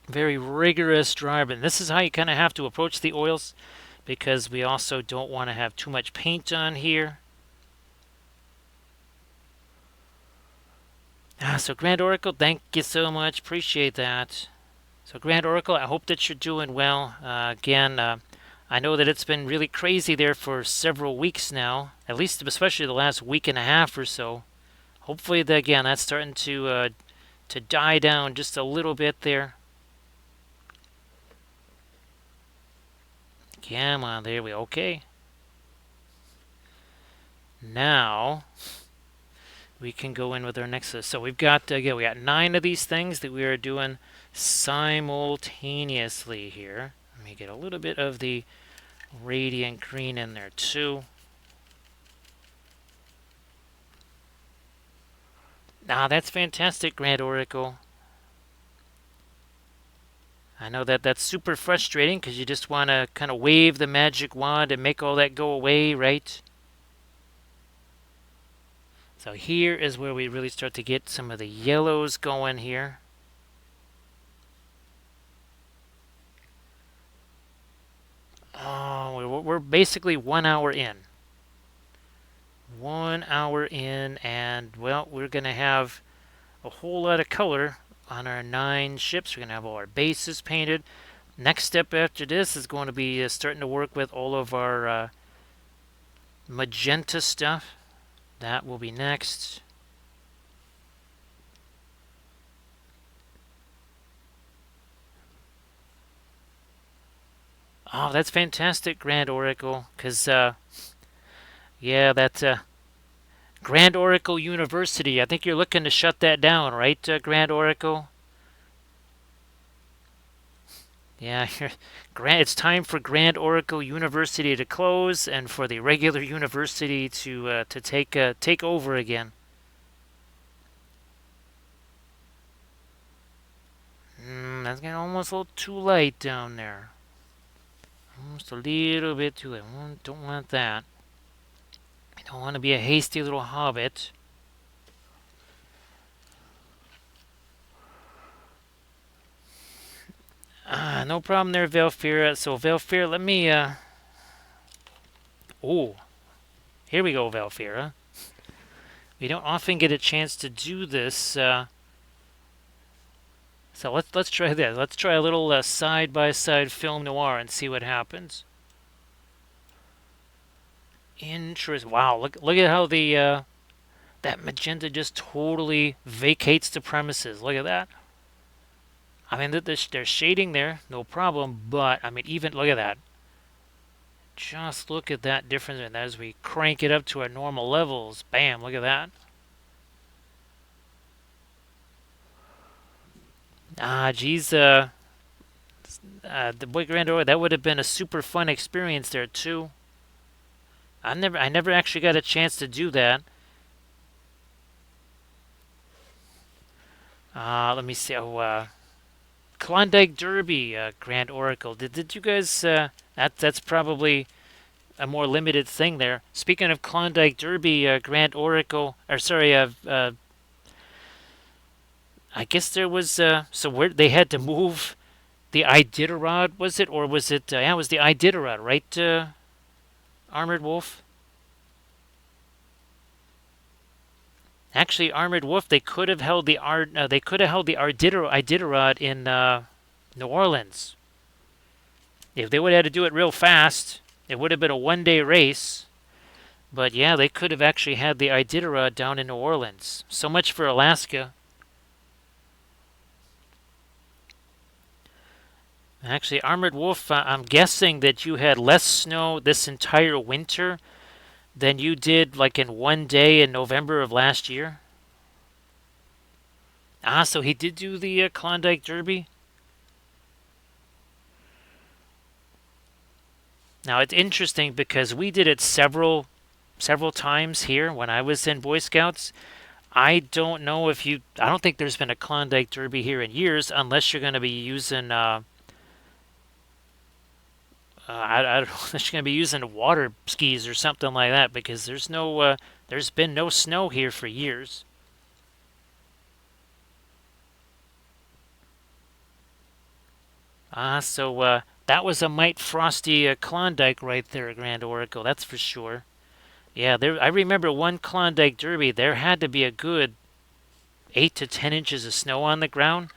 rigorous driving. This is how you kind of have to approach the oils because we also don't want to have too much paint on here. So Grand Oracle, thank you so much. Appreciate that. So Grand Oracle, I hope that you're doing well. Again, I know that it's been really crazy there for several weeks now, at least especially the last week and a half or so. Hopefully, again, that's starting to die down just a little bit there. Come on, there we okay. Now we can go in with our next list. So we've got again, we got 9 of these things that we are doing simultaneously here. Let me get a little bit of the radiant green in there too. That's fantastic, Grand Oracle. I know that that's super frustrating because you just want to kind of wave the magic wand and make all that go away, right? So here is where we really start to get some of the yellows going here. Oh, we're basically 1 hour in. 1 hour in, and well, we're going to have a whole lot of color on our 9 ships. We're going to have all our bases painted. Next step after this is going to be starting to work with all of our magenta stuff. That will be next. Oh, that's fantastic, Grand Oracle. Because, yeah, that Grand Oracle University. I think you're looking to shut that down, right, Grand Oracle? Yeah, it's time for Grand Oracle University to close and for the regular university to take over again. That's getting almost a little too light down there. Almost a little bit too late. Don't want that. I don't want to be a hasty little hobbit. No problem there, Velfira. So, Velfira, let me, Oh, here we go, Velfira. We don't often get a chance to do this, so let's try this. Let's try a little side-by-side film noir and see what happens. Interesting. Wow, look at how the That magenta just totally vacates the premises. Look at that. I mean, there's shading there, no problem. But I mean, even look at that. Just look at that difference. And as we crank it up to our normal levels, bam! Look at that. Ah, geez. The Boy Grand Order, that would have been a super fun experience there too. I never actually got a chance to do that. Let me see. Klondike Derby, Grand Oracle. Did you guys? That's probably a more limited thing there. Speaking of Klondike Derby, Grand Oracle, or sorry, I guess there was so where they had to move the Iditarod, was it, or was it? Yeah, it was the Iditarod, right? Armored Wolf. Actually, Armored Wolf. They could have held the they could have held the Iditarod in New Orleans. If they would have had to do it real fast, it would have been a 1 day race. But yeah, they could have actually had the Iditarod down in New Orleans. So much for Alaska. Actually, Armored Wolf, I'm guessing that you had less snow this entire winter than you did like in 1 day in November of last year. Ah, so he did do the Klondike Derby. Now it's interesting because we did it several times here when I was in Boy Scouts. I don't know if you. I don't think there's been a Klondike Derby here in years, unless you're going to be using. I don't know. Unless you're going to be using water skis or something like that, because there's no. There's been no snow here for years. So that was a mite frosty Klondike right there, Grand Oracle. That's for sure. Yeah, there. I remember one Klondike Derby. There had to be a good 8 to 10 inches of snow on the ground.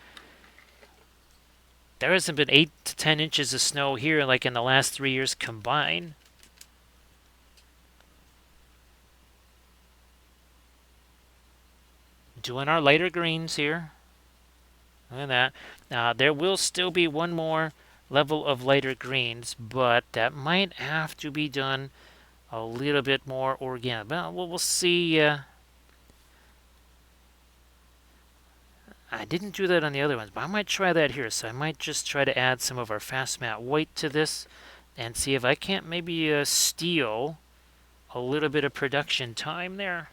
There hasn't been 8 to 10 inches of snow here like in the last 3 years combined. Doing our lighter greens here. Look at that. There will still be one more level of lighter greens, but that might have to be done a little bit more organic. Well, we'll see. I didn't do that on the other ones, but I might try that here. So I might just try to add some of our fast matte white to this and see if I can't maybe steal a little bit of production time there.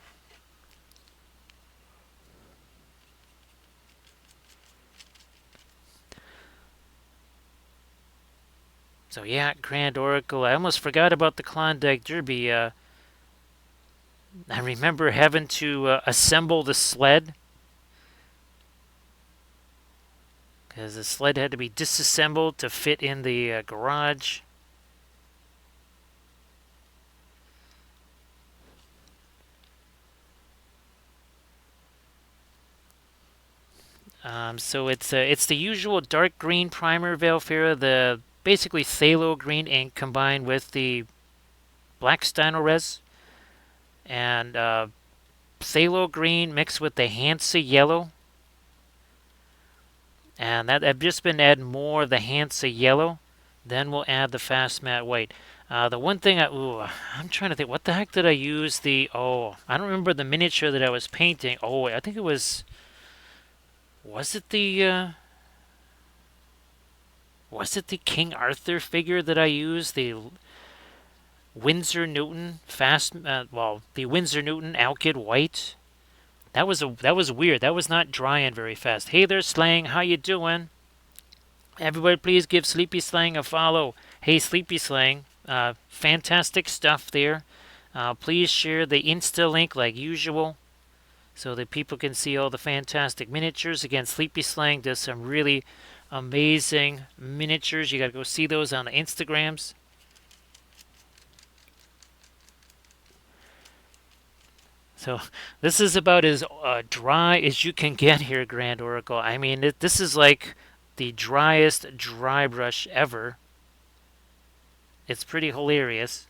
So yeah, Grand Oracle. I almost forgot about the Klondike Derby. I remember having to assemble the sled because the sled had to be disassembled to fit in the garage. So it's the usual dark green primer Velfera, the basically phthalo green ink combined with the black Stynylrez and phthalo green mixed with the Hansa yellow. And that I've just been adding more of the Hansa yellow. Then we'll add the fast matte white. The one thing I'm trying to think, what the heck did I use I don't remember the miniature that I was painting. I think it was it the King Arthur figure that I used? The Winsor Newton the Winsor Newton Alkyd White. That was weird. That was not drying very fast. Hey there, Slang. How you doing? Everybody, please give Sleepy Slang a follow. Hey, Sleepy Slang. Fantastic stuff there. Please share the Insta link like usual, so that people can see all the fantastic miniatures. Again, Sleepy Slang does some really amazing miniatures. You got to go see those on the Instagrams. So this is about as dry as you can get here, Grand Oracle. I mean, this is like the driest dry brush ever. It's pretty hilarious.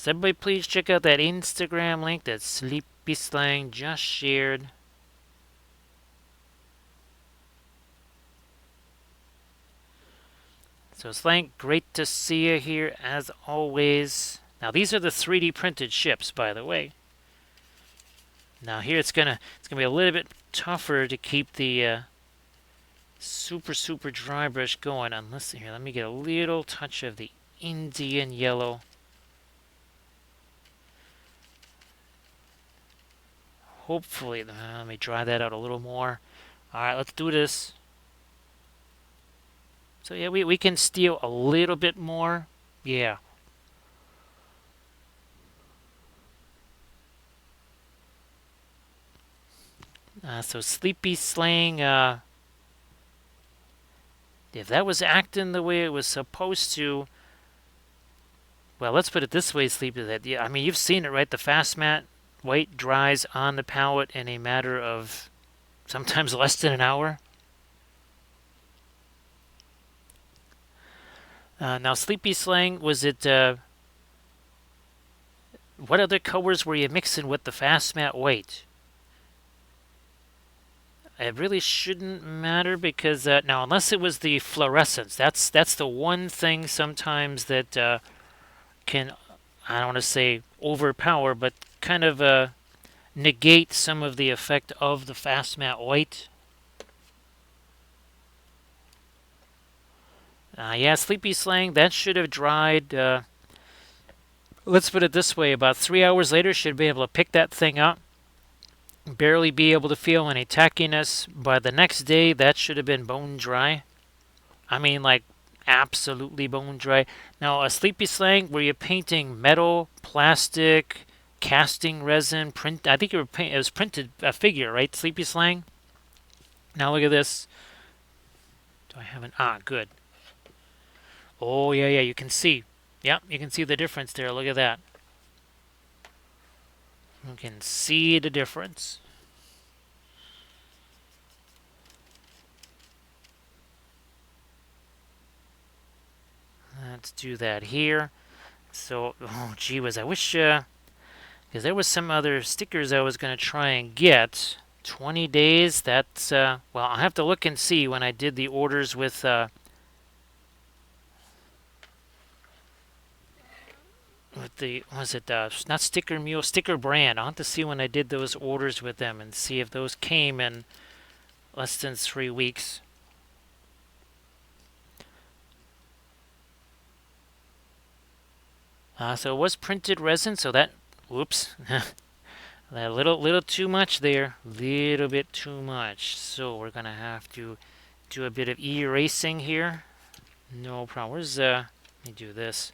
So everybody please check out that Instagram link that Sleepy Slang just shared. So Slang, great to see you here as always. Now these are the 3D printed ships, by the way. Now here it's gonna be a little bit tougher to keep the super dry brush going. Unless here, let me get a little touch of the Indian yellow. Hopefully, let me dry that out a little more. All right, let's do this. So yeah, we can steal a little bit more. Yeah. So Sleepy Slang, if that was acting the way it was supposed to, well, let's put it this way, Sleepy. That yeah, I mean you've seen it, right? The fast matte white dries on the palette in a matter of sometimes less than an hour. Now, Sleepy Slang, was it? What other colors were you mixing with the fast matte white? It really shouldn't matter because now, unless it was the fluorescence, that's the one thing sometimes that can, I don't want to say overpower, but kind of negate some of the effect of the fast matte white. Yeah, Sleepy Slang, that should have dried. Let's put it this way: about 3 hours later, should be able to pick that thing up. Barely be able to feel any tackiness. By the next day, that should have been bone dry. I mean, like, absolutely bone dry. Now, a Sleepy Slang, were you painting metal, plastic, casting resin, print? I think it was printed a figure, right? Sleepy Slang. Now look at this. Do I have an? Good. Oh yeah, you can see. Yep, you can see the difference there. Look at that. You can see the difference. Let's do that here. So, oh gee whiz, I wish, because there was some other stickers I was going to try and get. 20 days, that's, well, I'll have to look and see when I did the orders with, was it, not Sticker Mule, Sticker Brand. I'll have to see when I did those orders with them and see if those came in less than 3 weeks. So it was printed resin, so that, whoops, that little too much there, little bit too much. So we're gonna have to do a bit of erasing here. No problem. Where's let me do this.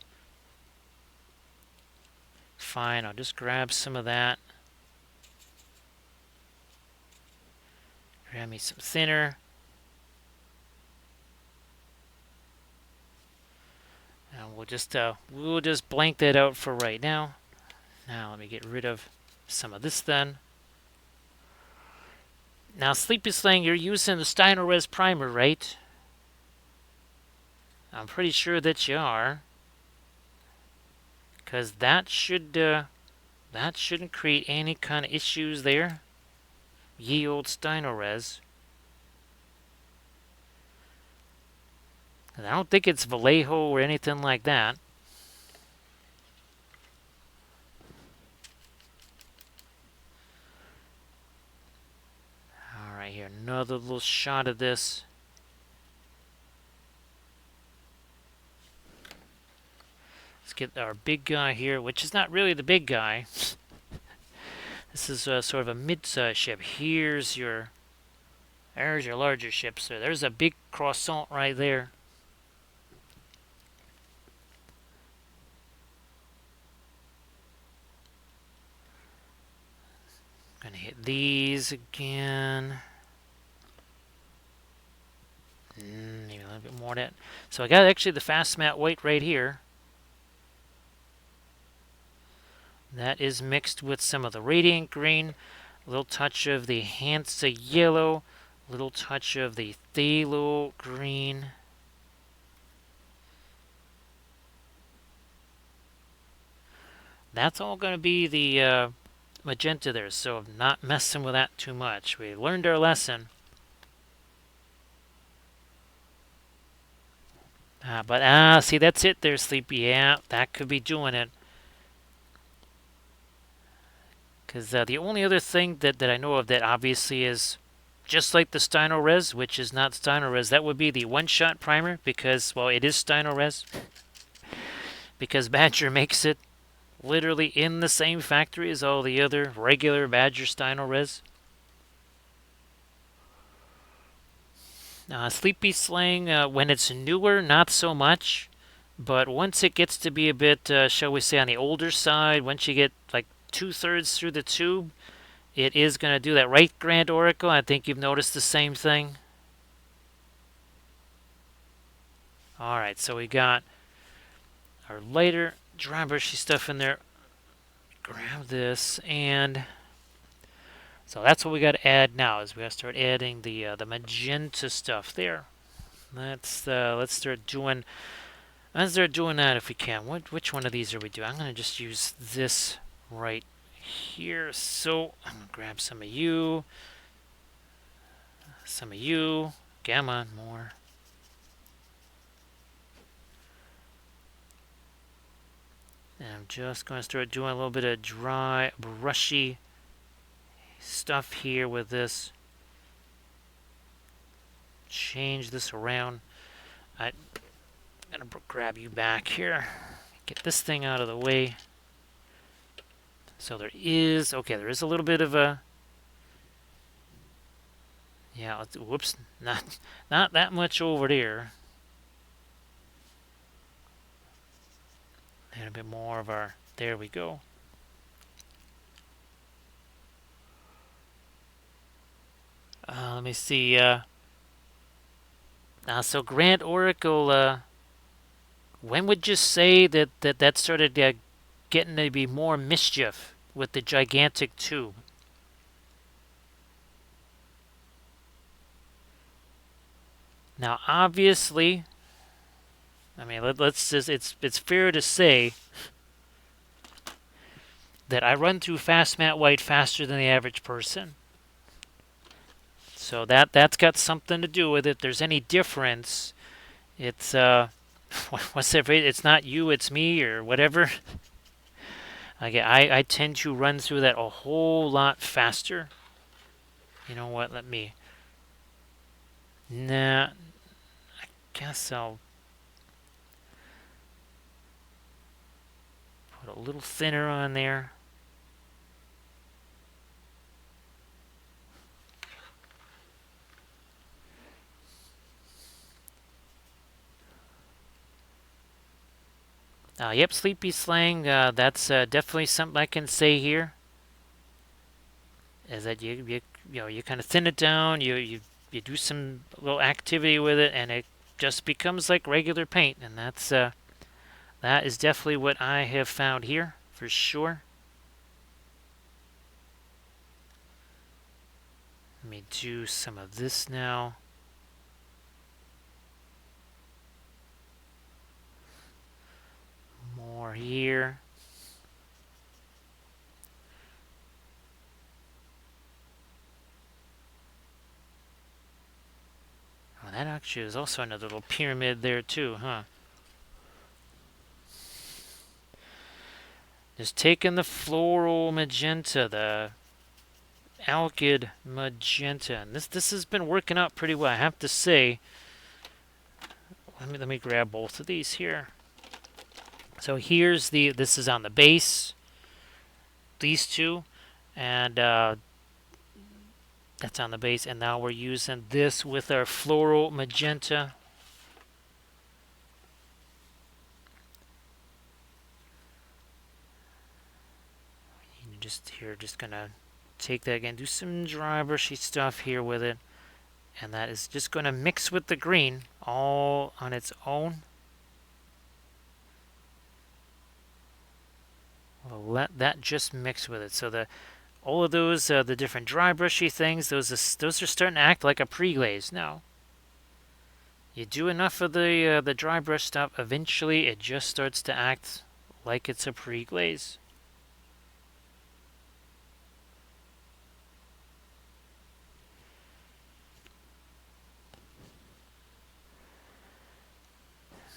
Fine, I'll just grab some of that. Grab me some thinner. And we'll just blank that out for right now. Now let me get rid of some of this then. Now, Sleepy Slang, you're using the Stynylrez primer, right? I'm pretty sure that you are, because that shouldn't create any kind of issues there. Ye old Stynylrez. I don't think it's Vallejo or anything like that. All right, here, another little shot of this. Let's get our big guy here, which is not really the big guy. This is sort of a mid-size ship. There's your larger ship. So there's a big croissant right there. Gonna hit these again. Maybe a little bit more of that. So I got actually the fast matte white right here. That is mixed with some of the radiant green, a little touch of the Hansa yellow, a little touch of the phthalo green. That's all going to be the magenta there, so I'm not messing with that too much. We learned our lesson. See, that's it there, Sleepy. Yeah, that could be doing it. Because the only other thing that I know of that obviously is just like the Steino Res, which is not Steino Res, that would be the one-shot primer because, well, it is Steino Res. Because Badger makes it literally in the same factory as all the other regular Badger Steino Res. Sleepy Slang, when it's newer, not so much. But once it gets to be a bit, shall we say, on the older side, once you get like two-thirds through the tube, it is going to do that. Right, Grand Oracle? I think you've noticed the same thing. Alright, so we got our lighter, dry brushy stuff in there. Grab this, and so that's what we got to add now. Is we got to start adding the magenta stuff there. Let's start doing that if we can. Which one of these are we doing? I'm gonna just use this right here. So I'm gonna grab some of you, Gamma, more. And I'm just going to start doing a little bit of dry, brushy stuff here with this. Change this around. I'm going to grab you back here. Get this thing out of the way. So there is a little bit of a... Yeah, whoops, not that much over there. And a bit more of our... There we go. Let me see. So Grand Oracle, when would you say that started getting to be more mischief with the gigantic tube? Now, obviously, I mean, let's just, it's fair to say that I run through fast matte white faster than the average person. So that's got something to do with it. If there's any difference, it's what's that phrase? It's not you, it's me, or whatever. I tend to run through that a whole lot faster. You know what? Nah, I guess I'll put a little thinner on there. Yep, Sleepy Slang. That's definitely something I can say here. Is that you know you kind of thin it down. You do some little activity with it, and it just becomes like regular paint. And that is definitely what I have found here for sure. Let me do some of this now. More here. Oh, that actually is also another little pyramid there too, huh? Just taking the floral magenta, the alkyd magenta, and this has been working out pretty well, I have to say. Let me grab both of these here. So here's this is on the base, these two, and that's on the base, and now we're using this with our floral magenta. Just gonna take that again, do some dry brushy stuff here with it, and that is just gonna mix with the green all on its own. We'll let that just mix with it. So all of those the different dry brushy things, those are starting to act like a pre-glaze now. You do enough of the dry brush stuff, eventually it just starts to act like it's a pre-glaze.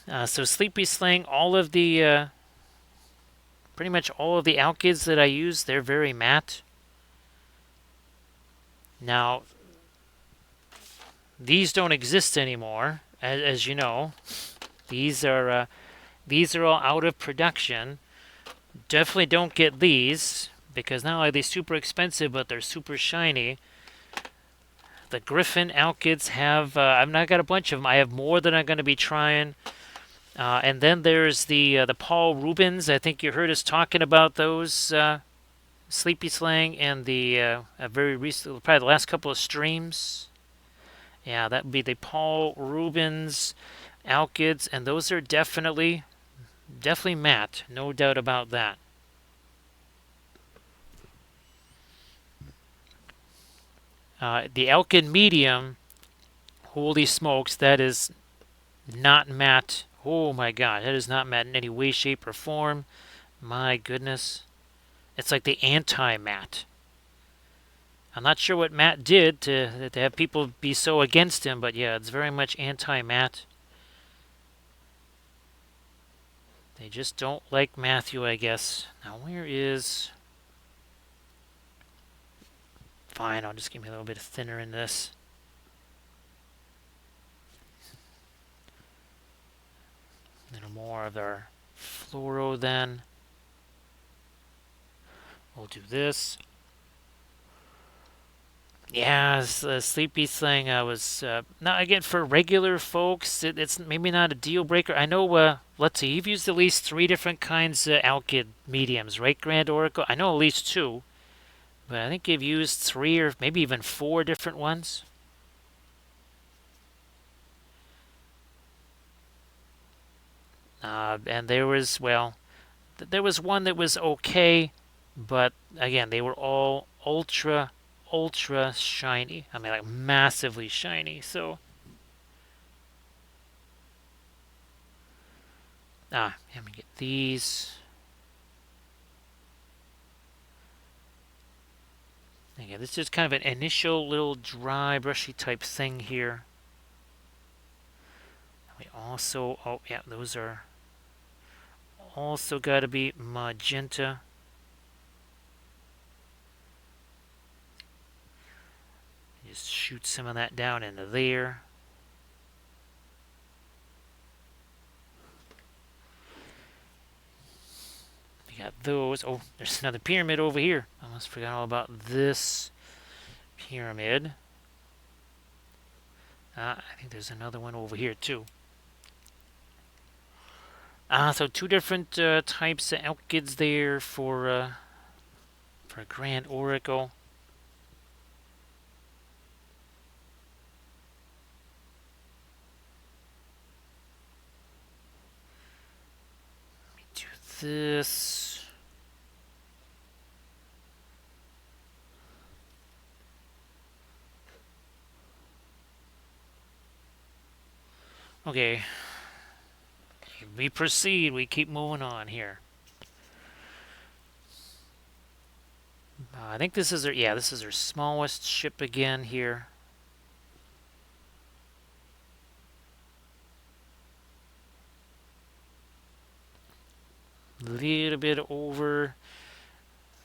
So Sleepy Slang, pretty much all of the alkyds that I use, they're very matte. Now, these don't exist anymore, as you know. These are uh, these are all out of production. Definitely don't get these because not only are they super expensive, but they're super shiny. The Griffin alkyds have I've not got a bunch of them. I have more that I'm going to be trying. And then there's the Paul Rubens. I think you heard us talking about those Sleepy Slang and the very recent, probably the last couple of streams. Yeah, that would be the Paul Rubens alkyds, and those are definitely matte, no doubt about that. The alkyd medium, holy smokes, that is not matte. Oh my god, that is not matte in any way, shape, or form. My goodness. It's like the anti-matte. I'm not sure what Matt did to have people be so against him, but yeah, it's very much anti-Matt. They just don't like Matthew, I guess. Now, where is... Fine, I'll just give me a little bit thinner in this. A little more of our fluoro then. We'll do this. Yeah, Sleepy Slang, I was... now, again, for regular folks, it's maybe not a deal breaker. I know, let's see, you've used at least 3 different kinds of alkyd mediums, right, Grand Oracle? I know at least 2, but I think you've used 3 or maybe even 4 different ones. And there was, well, there was one that was okay, but again, they were all ultra shiny. I mean, like massively shiny. So, let me get these. Again, this is kind of an initial little dry, brushy type thing here. We also, oh yeah, those are also got to be magenta. Just shoot some of that down into there. We got those. Oh, there's another pyramid over here. I almost forgot all about this pyramid. I think there's another one over here too. So 2 different types of alkyds there for Grand Oracle. Let me do this. Okay. We proceed. We keep moving on here. I think this is our, yeah, this is our smallest ship again here. A little bit over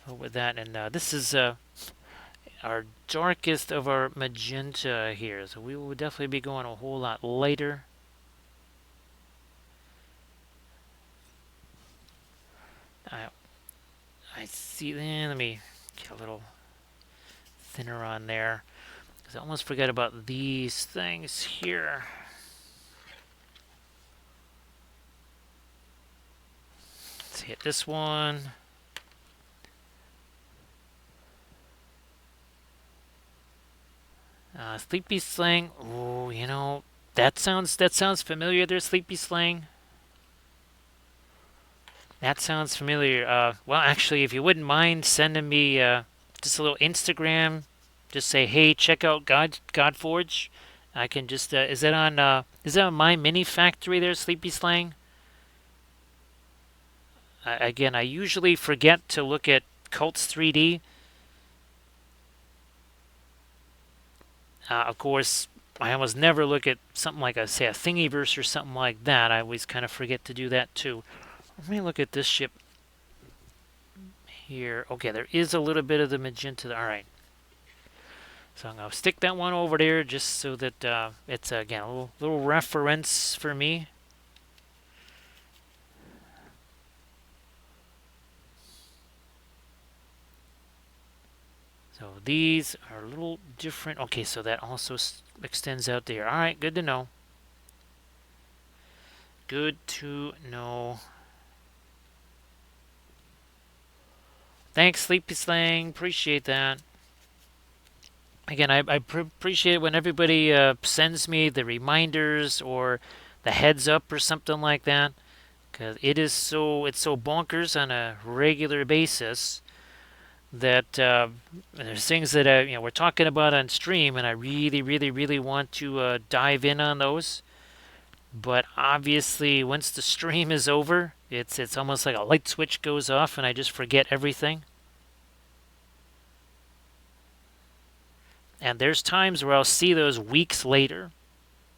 that, and this is our darkest of our magenta here, so we will definitely be going a whole lot lighter. I see. Let me get a little thinner on there, because I almost forgot about these things here. Let's hit this one. Sleepy Slang. Oh, you know, that sounds familiar there, Sleepy Slang. That sounds familiar. Well, actually, if you wouldn't mind sending me just a little Instagram, just say, "Hey, check out Godforge." I can just is that on my mini factory there, Sleepy Slang? Again, I usually forget to look at Cults 3D. Of course, I almost never look at something like say a Thingiverse or something like that. I always kind of forget to do that too. Let me look at this ship here. Okay, there is a little bit of the magenta. All right. So I'm going to stick that one over there just so that it's, again, a little reference for me. So these are a little different. Okay, so that also extends out there. All right, good to know. Good to know. Thanks, Sleepy Slang. Appreciate that. Again, I appreciate when everybody sends me the reminders or the heads up or something like that, because it's so bonkers on a regular basis that there's things that we're talking about on stream, and I really, really, really want to dive in on those. But obviously, once the stream is over, it's almost like a light switch goes off, and I just forget everything. And there's times where I'll see those weeks later.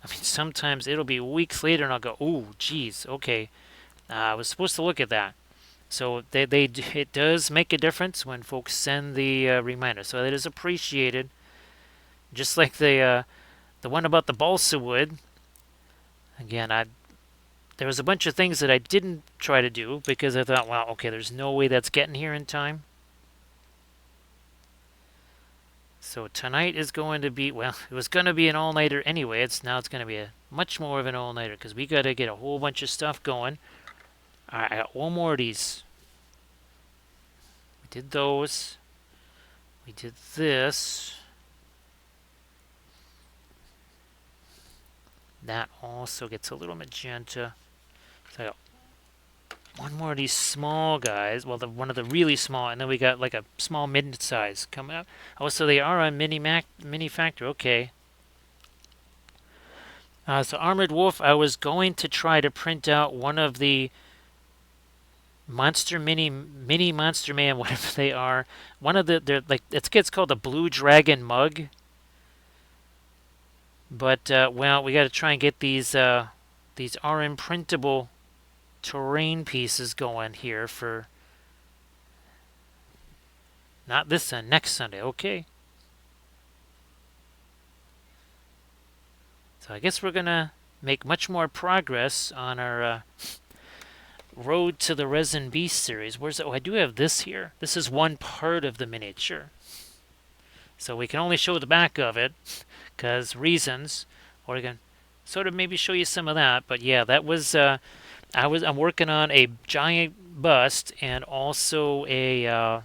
I mean, sometimes it'll be weeks later, and I'll go, "Oh, geez, okay, I was supposed to look at that." So it does make a difference when folks send the reminder. So that is appreciated. Just like the one about the balsa wood. Again, there was a bunch of things that I didn't try to do because I thought, well, okay, there's no way that's getting here in time. So tonight is going to be, well, it was going to be an all-nighter anyway. Now it's going to be a much more of an all-nighter because we got to get a whole bunch of stuff going. All right, I got one more of these. We did those. We did this. That also gets a little magenta. So I got one more of these small guys. Well, one of the really small, and then we got like a small mid-size coming up. Oh, so they are on mini factor. Okay. So Armored Wolf, I was going to try to print out one of the Monster Mini Monster Man, whatever they are. One of they're like it's called the Blue Dragon mug. But well, we got to try and get these RM printable terrain pieces going here for not this next Sunday. Okay. So I guess we're gonna make much more progress on our Road to the Resin Beast series. Where's it? Oh, I do have this here. This is one part of the miniature. So we can only show the back of it because reasons. Or we can sort of maybe show you some of that. But yeah, that was I'm working on a giant bust and also a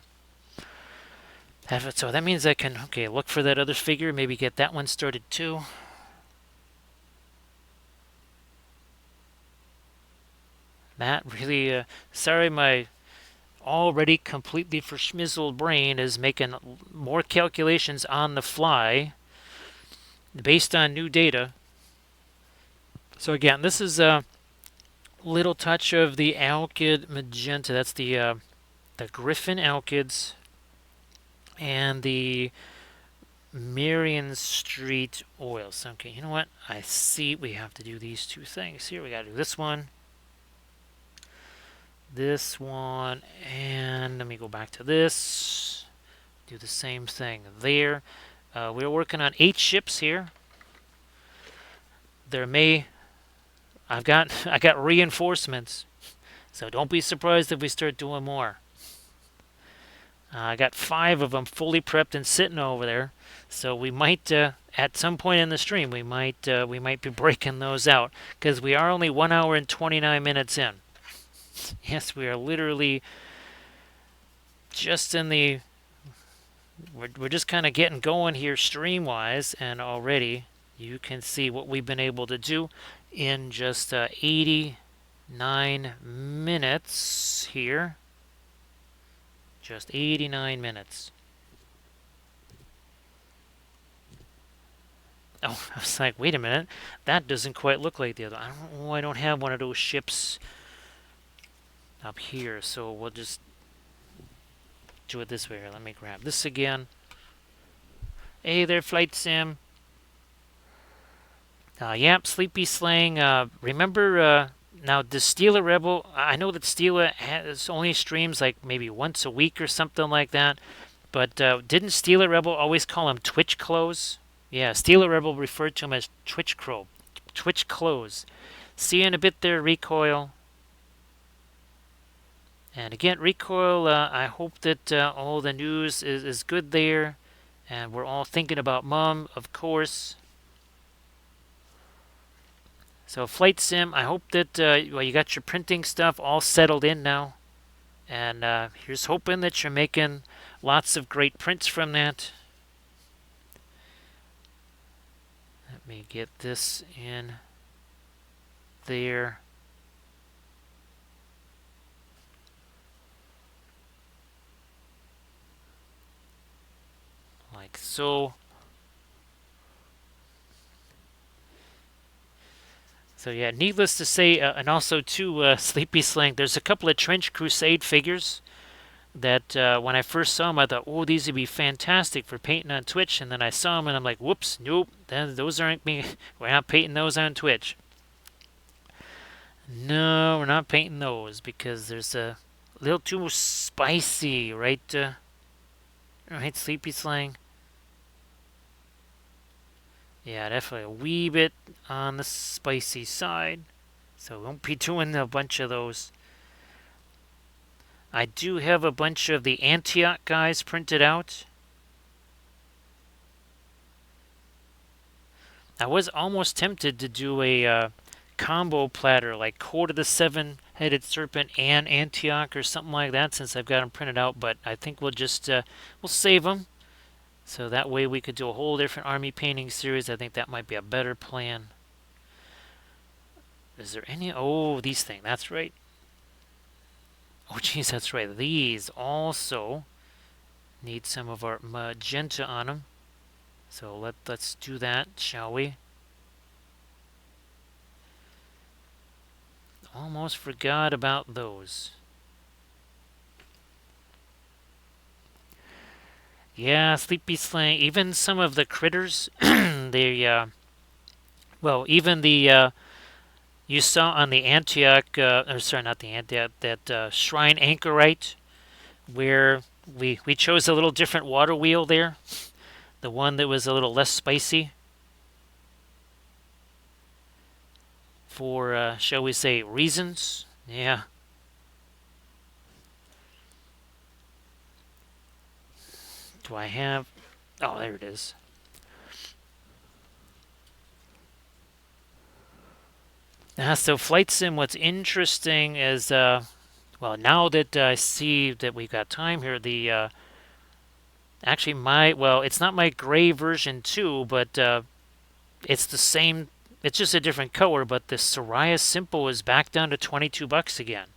so that means I can look for that other figure, maybe get that one started too. That really sorry, my already completely verschmizzled brain is making more calculations on the fly based on new data. So again, this is a little touch of the Alkyd magenta. That's the Griffin Alkyds and the Marion Street oils. Okay, you know what? I see we have to do these two things here. We got to do this one, and let me go back to this. Do the same thing there. We're working on 8 ships here. I got reinforcements, so don't be surprised if we start doing more. I got 5 of them fully prepped and sitting over there, so we might at some point in the stream we might be breaking those out because we are only 1 hour and 29 minutes in. Yes, we are literally just in the. We're just kind of getting going here stream wise, and already you can see what we've been able to do in just 89 minutes here. Just 89 minutes. Oh, I was like, wait a minute. That doesn't quite look like the other. I don't have one of those ships up here, so we'll just do it this way here. Let me grab this again. Hey there, Flight Sim. Yep, Sleepy Slang. Remember, now the Steeler Rebel, I know that Steeler has only streams like maybe once a week or something like that, but didn't Steeler Rebel always call him Twitch Close? Yeah, Steeler Rebel referred to him as Twitch Crow, Twitch Close. See you in a bit there, Recoil. And again, Recoil, I hope that all the news is good there, and we're all thinking about Mom, of course. So Flight Sim, I hope that well, you got your printing stuff all settled in now. And here's hoping that you're making lots of great prints from that. Let me get this in there. Like so. So yeah, needless to say, and also to Sleepy Slang, there's a couple of Trench Crusade figures that when I first saw them, I thought, oh, these would be fantastic for painting on Twitch. And then I saw them, and I'm like, whoops, nope, those aren't me. We're not painting those on Twitch. No, we're not painting those because there's a little too spicy, right? Right, Sleepy Slang. Yeah, definitely a wee bit on the spicy side. So we won't be doing a bunch of those. I do have a bunch of the Antioch guys printed out. I was almost tempted to do a combo platter like Court of the Seven-Headed Serpent and Antioch or something like that since I've got them printed out, but I think we'll just we'll save them. So that way we could do a whole different army painting series. I think that might be a better plan. Is there any? Oh, these things. That's right. Oh, geez, that's right. These also need some of our magenta on them. So let's do that, shall we? Almost forgot about those. Yeah, Sleepy Slang. Even some of the critters, they well, even the you saw on the Antioch, or sorry, not the Antioch, that Shrine Anchorite, where we chose a little different water wheel there, the one that was a little less spicy for, shall we say, reasons. Yeah. Do I have? Oh, there it is. So Flight Sim, what's interesting is, well, now that I see that we've got time here, the actually well, it's not my gray version 2, but it's the same. It's just a different color, but the Soraya Simple is back down to $22 again.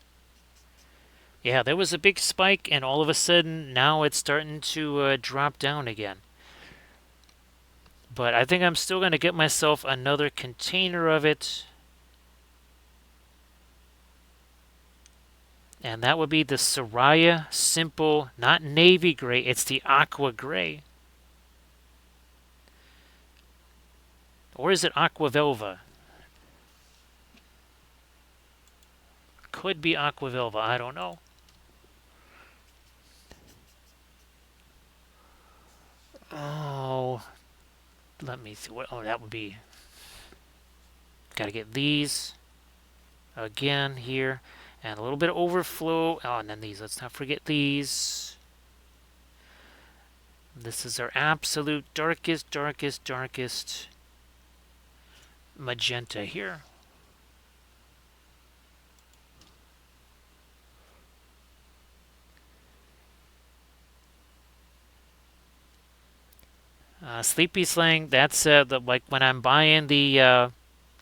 Yeah, there was a big spike, and all of a sudden now it's starting to drop down again. But I think I'm still going to get myself another container of it. And that would be the Soraya Simple, not navy gray, it's the aqua gray. Or is it aqua velva? Could be aqua velva, I don't know. Oh, let me see what. Oh, that would be. Got to get these again here. And a little bit of overflow. Oh, and then these. Let's not forget these. This is our absolute darkest, darkest, darkest magenta here. Sleepy Slang, that's like when I'm buying the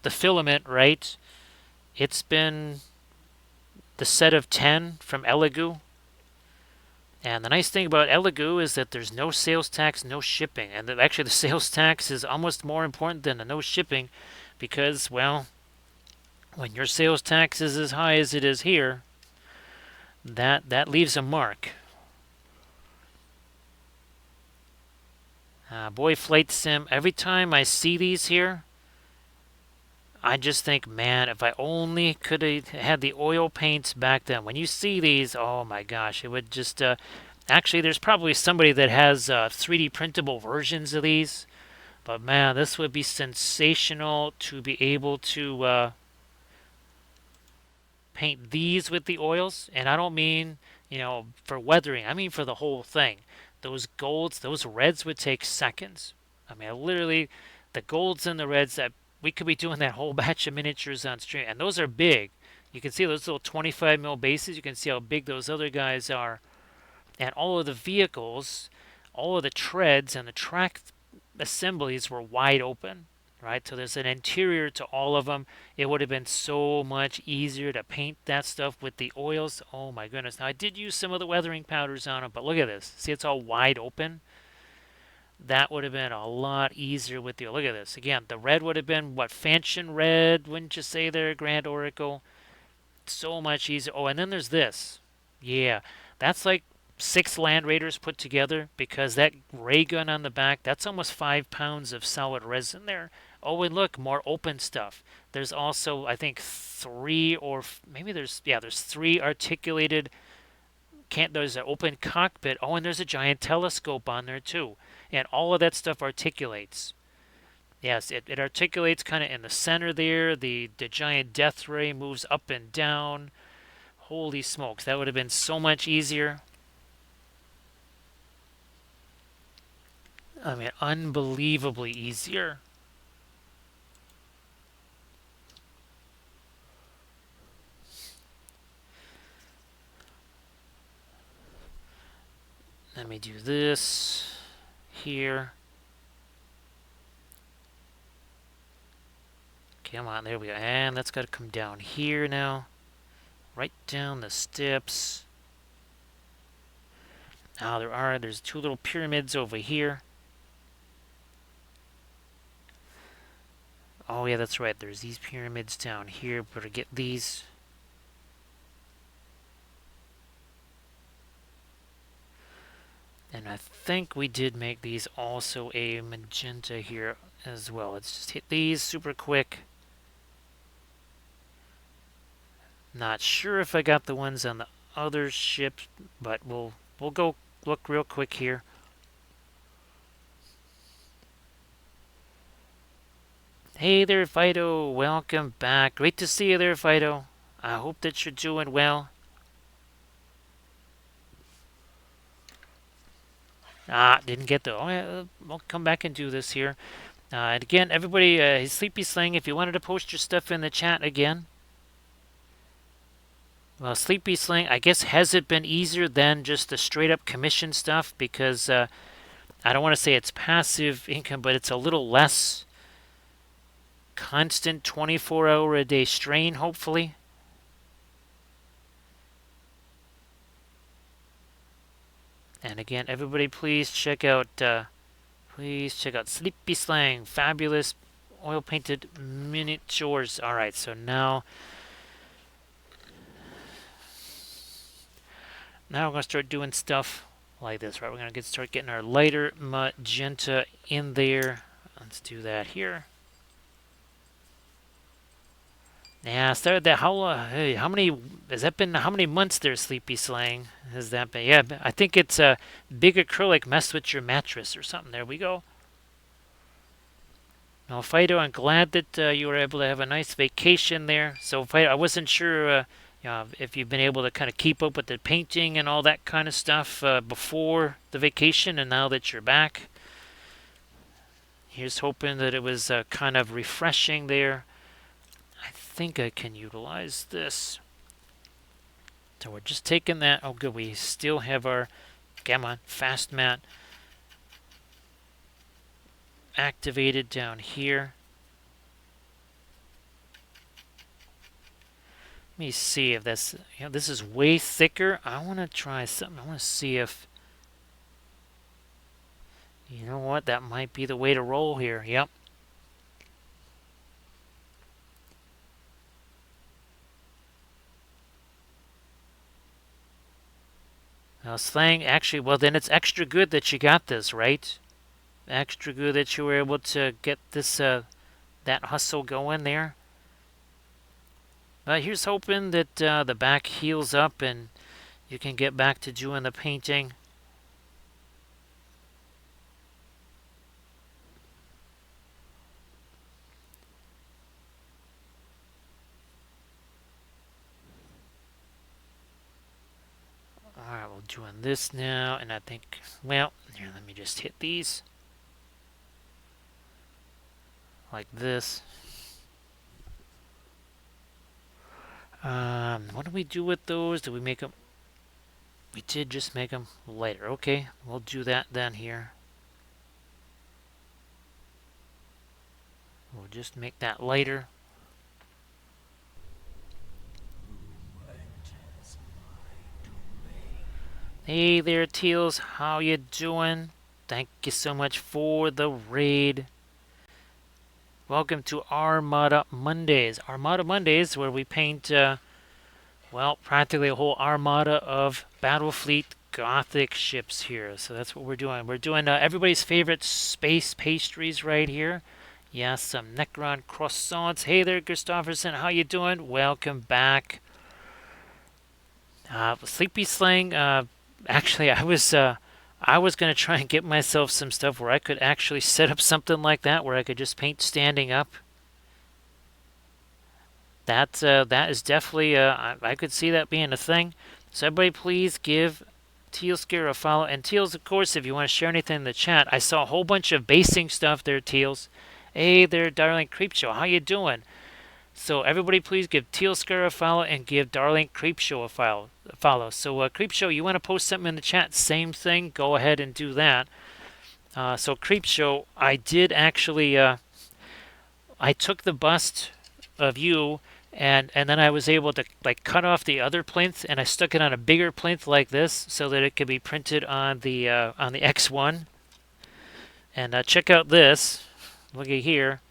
filament, right? It's been the set of 10 from Elegoo. And the nice thing about Elegoo is that there's no sales tax, no shipping. And actually the sales tax is almost more important than the no shipping because, well, when your sales tax is as high as it is here, that leaves a mark. Boy, Flight Sim, every time I see these here, I just think, man, if I only could have had the oil paints back then. When you see these, oh my gosh, it would just. Actually, there's probably somebody that has 3D printable versions of these. But man, this would be sensational to be able to paint these with the oils. And I don't mean, for weathering. I mean for the whole thing. Those golds, those reds would take seconds. I mean, literally, the golds and the reds that we could be doing that whole batch of miniatures on stream. And those are big. You can see those little 25 mil bases. You can see how big those other guys are. And all of the vehicles, all of the treads and the track assemblies were wide open, right? So there's an interior to all of them. It would have been so much easier to paint that stuff with the oils. Oh my goodness. Now I did use some of the weathering powders on them, but look at this. See, it's all wide open. That would have been a lot easier with the, look at this. Again, the red would have been, what, Fanchon red, wouldn't you say there, Grand Oracle? So much easier. Oh, and then there's this. Yeah, that's like 6 Land Raiders put together, because that ray gun on the back, that's almost 5 pounds of solid resin there. Oh, and look, more open stuff. There's also, I think, three, or maybe there's 3 articulated, can't, there's an open cockpit. Oh, and there's a giant telescope on there too. And all of that stuff articulates. Yes, it articulates kind of in the center there. The giant death ray moves up and down. Holy smokes, that would have been so much easier. I mean, unbelievably easier. Let me do this here. Come on, there we go. And that's got to come down here now. Right down the steps. Now there's 2 little pyramids over here. Oh yeah, that's right. There's these pyramids down here. Better get these. And I think we did make these also a magenta here as well. Let's just hit these super quick. Not sure if I got the ones on the other ships, but we'll go look real quick here. Hey there, Fido. Welcome back. Great to see you there, Fido. I hope that you're doing well. Didn't get the... Oh, yeah, we'll come back and do this here. And again, everybody, Sleepy Slang, if you wanted to post your stuff in the chat again. Well, Sleepy Slang, I guess, has it been easier than just the straight-up commission stuff? Because I don't want to say it's passive income, but it's a little less constant 24-hour-a-day strain, hopefully. And again, everybody, please check out Sleepy Slang, fabulous oil-painted miniatures. All right, so now we're going to start doing stuff like this, right? We're going to start getting our lighter magenta in there. Let's do that here. Yeah, started that. How many has that been? How many months there, Sleepy Slang? Has that been? Yeah, I think it's a big acrylic messed with your mattress or something. There we go. Now, Fido, I'm glad that you were able to have a nice vacation there. So, Fido, I wasn't sure if you've been able to kind of keep up with the painting and all that kind of stuff before the vacation, and now that you're back. Here's hoping that it was kind of refreshing there. I think I can utilize this. So we're just taking that. Oh, good. We still have our, come on, fast mat activated down here. Let me see if that's, this is way thicker. I want to try something. I want to see if, you know what, that might be the way to roll here. Yep. Now, Slang, actually, well, then it's extra good that you got this, right? Extra good that you were able to get this, that hustle going there. But here's hoping that the back heals up and you can get back to doing the painting. Alright, we're doing this now, and I think, well, here, let me just hit these. Like this. What do we do with those? Did we make them? We did just make them lighter. Okay, we'll do that then here. We'll just make that lighter. Hey there, Teals. How you doing? Thank you so much for the raid. Welcome to Armada Mondays. Armada Mondays, where we paint, well, practically a whole armada of Battlefleet Gothic ships here. So that's what we're doing. We're doing everybody's favorite space pastries right here. Yes, some Necron croissants. Hey there, Gustafsson. How you doing? Welcome back. Sleepy Slang. Actually, I was gonna try and get myself some stuff where I could actually set up something like that, where I could just paint standing up. That is definitely I could see that being a thing. So everybody, please give Teals Gear a follow. And Teals, of course, if you want to share anything in the chat, I saw a whole bunch of basing stuff there, Teals. Hey there, Darling Creepshow. How you doing? So everybody, please give Tealscar a follow and give Darling Creepshow a follow. So Creepshow, you want to post something in the chat? Same thing. Go ahead and do that. So Creepshow, I did actually. I took the bust of you, and then I was able to like cut off the other plinth, and I stuck it on a bigger plinth like this, so that it could be printed on the X1. And check out this. Look at here.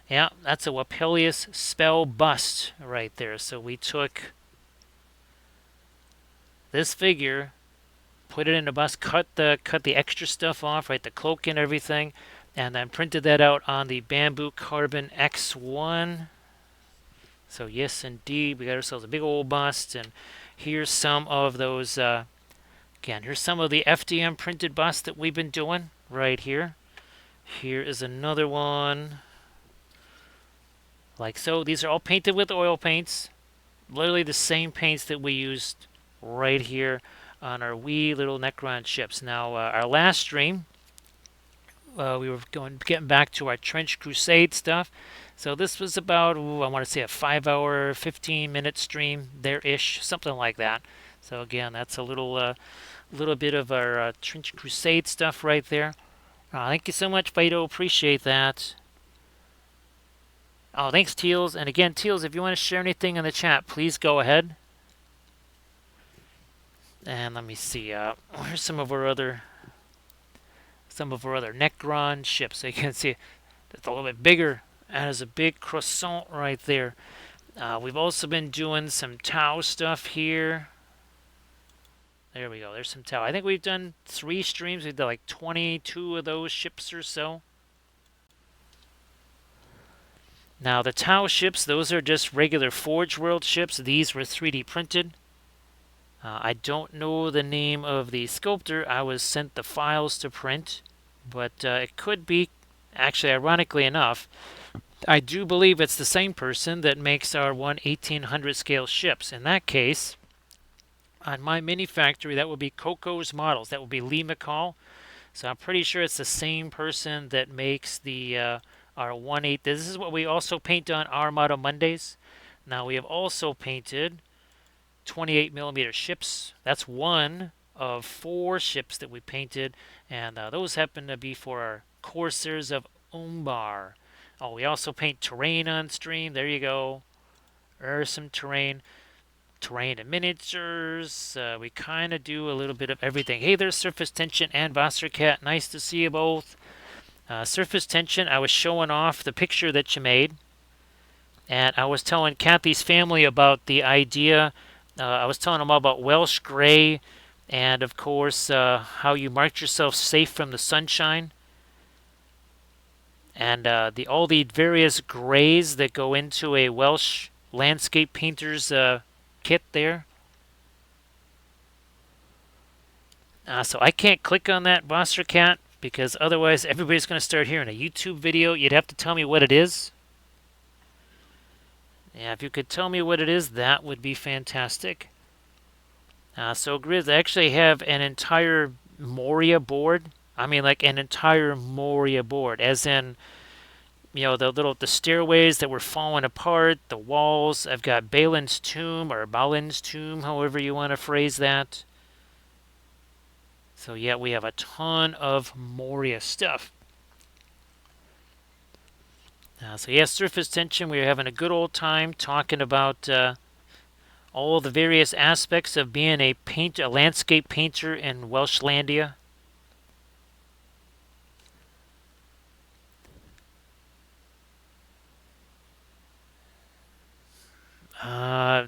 Yeah, that's a Wapelius spell bust right there. So we took this figure, put it in a bust, cut the extra stuff off, right, the cloak and everything, and then printed that out on the Bamboo Carbon X1. So yes, indeed, we got ourselves a big old bust, and here's some of those. Again, here's some of the FDM printed busts that we've been doing right here. Here is another one. Like so, these are all painted with oil paints. Literally the same paints that we used right here on our wee little Necron ships. Now, our last stream, we were getting back to our Trench Crusade stuff. So this was about, I want to say a 5-hour, 15-minute stream there-ish, something like that. So again, that's a little bit of our Trench Crusade stuff right there. Thank you so much, Fido. Appreciate that. Oh, thanks, Teals. And again, Teals, if you want to share anything in the chat, please go ahead. And let me see. Here's some of our other Necron ships. So you can see it's a little bit bigger. And there's a big croissant right there. We've also been doing some Tau stuff here. There we go. There's some Tau. I think we've done 3 streams. We've done like 22 of those ships or so. Now the Tau ships, those are just regular Forge World ships. These were 3D printed. I don't know the name of the sculptor. I was sent the files to print, but it could be, actually, ironically enough, I do believe it's the same person that makes our 1/1800 scale ships. In that case, on my mini factory, that would be Coco's Models. That would be Lee McCall. So I'm pretty sure it's the same person that makes the our 1/8. This is what we also paint on Armada Mondays. Now we have also painted 28mm ships. That's one of 4 ships that we painted, and those happen to be for our Corsairs of Umbar. Oh, we also paint terrain on stream. There you go. There's some terrain and miniatures. We kind of do a little bit of everything. Hey, there's Surface Tension and Wassercat. Nice to see you both. Surface Tension, I was showing off the picture that you made, and I was telling Kathy's family about the idea. I was telling them all about Welsh Grey, and of course how you marked yourself safe from the sunshine, and all the various grays that go into a Welsh landscape painter's kit there. So I can't click on that Cat because otherwise everybody's going to start hearing a YouTube video. You'd have to tell me what it is. Yeah, if you could tell me what it is, that would be fantastic. So Grizz, I actually have an entire Moria board. I mean, like an entire Moria board, as in, the stairways that were falling apart, the walls. I've got Balin's tomb or Balin's tomb, however you want to phrase that. So yeah, we have a ton of Moria stuff. So yeah, surface tension. We are having a good old time talking about all the various aspects of being a landscape painter in Welshlandia. Uh,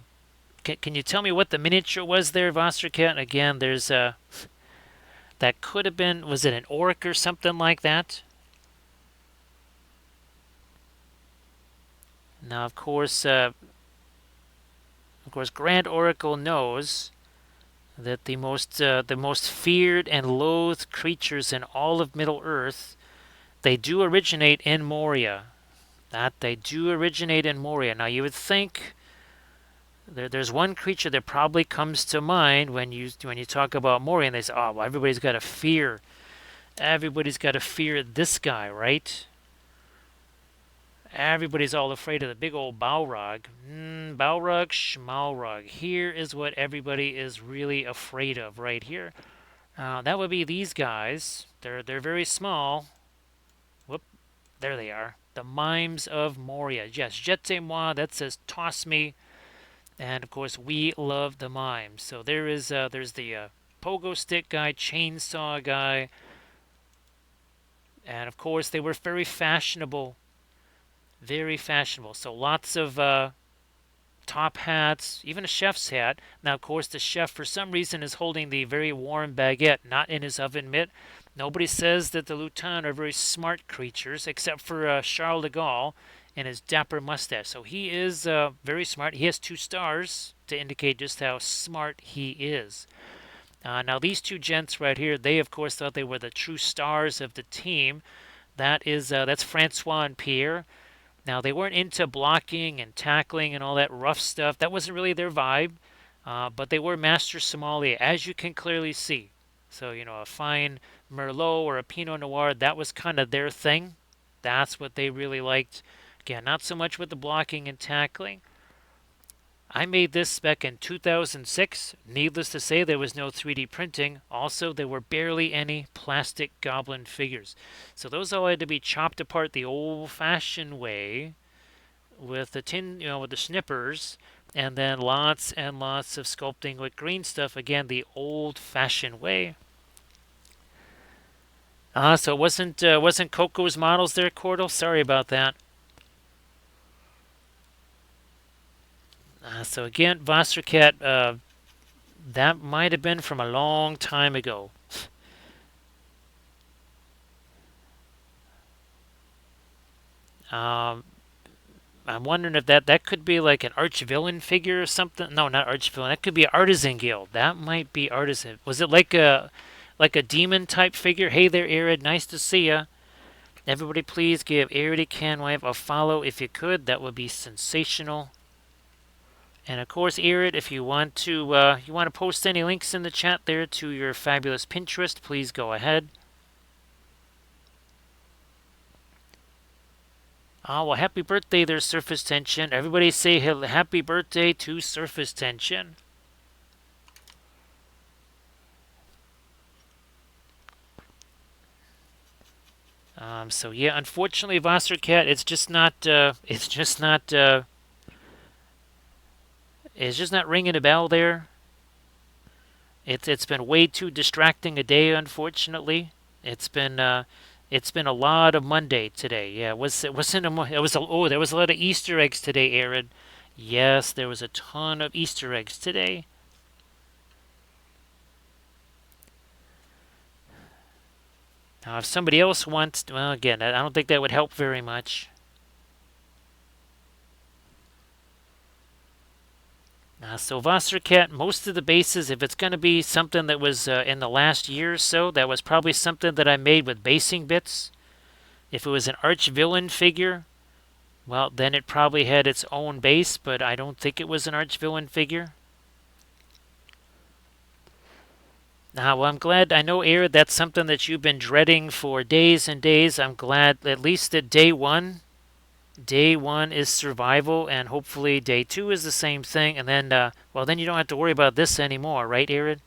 can you tell me what the miniature was there, Vostercat? Again, there's that could have been, was it an orc or something like that? Now, of course, Grand Oracle knows that the most feared and loathed creatures in all of Middle Earth, they do originate in Moria. That they do originate in Moria. Now, you would think there's one creature that probably comes to mind when you talk about Moria, and they say, "Oh, well, everybody's got to fear. Everybody's got to fear this guy, right?" Everybody's all afraid of the big old Balrog. Balrog, Schmalrog. Here is what everybody is really afraid of right here. That would be these guys. They're very small. Whoop, there they are. The Mimes of Moria. Yes, Jetez-moi, that says toss me. And of course, we love the mimes. So there's the pogo stick guy, chainsaw guy, and of course they were very fashionable, very fashionable. So lots of top hats, even a chef's hat. Now, of course, the chef for some reason is holding the very warm baguette, not in his oven mitt. Nobody says that the Lutan are very smart creatures, except for Charles de Gaulle and his dapper mustache. So he is very smart. He has 2 stars to indicate just how smart he is. Now, these 2 gents right here, they of course thought they were the true stars of the team. That's Francois and Pierre. Now, they weren't into blocking and tackling and all that rough stuff. That wasn't really their vibe. But they were master sommelier, as you can clearly see. So, a fine Merlot or a Pinot Noir, that was kind of their thing. That's what they really liked. Again, not so much with the blocking and tackling. I made this back in 2006. Needless to say, there was no 3D printing. Also, there were barely any plastic goblin figures. So those all had to be chopped apart the old-fashioned way with the with the snippers, and then lots and lots of sculpting with green stuff. Again, the old-fashioned way. So it wasn't Coco's models there, Cordell. Sorry about that. So again, Vostercat, that might have been from a long time ago. Um, I'm wondering if that could be like an arch villain figure or something. No, not arch villain. That could be Artisan Guild. That might be Artisan. Was it like a demon type figure? Hey there, Arid. Nice to see ya. Everybody, please give Arity Canwife a follow if you could. That would be sensational. And of course, Arid, if you want to post any links in the chat there to your fabulous Pinterest, please go ahead. Well, happy birthday there, Surface Tension. Everybody say happy birthday to Surface Tension. So yeah, unfortunately, Vostercat, it's just not ringing a bell there. It's been way too distracting a day, unfortunately. It's been a lot of Monday today. Yeah, it wasn't there was a lot of Easter eggs today, Aaron. Yes, there was a ton of Easter eggs today. Now, if somebody else wants, well, again, I don't think that would help very much. So Wassercat, most of the bases, if it's going to be something that was in the last year or so, that was probably something that I made with basing bits. If it was an arch villain figure, well, then it probably had its own base, but I don't think it was an arch villain figure. Well, I'm glad. I know, Arid, that's something that you've been dreading for days and days. I'm glad at least that day one is survival, and hopefully day two is the same thing. And then, well, then you don't have to worry about this anymore, right, Arid?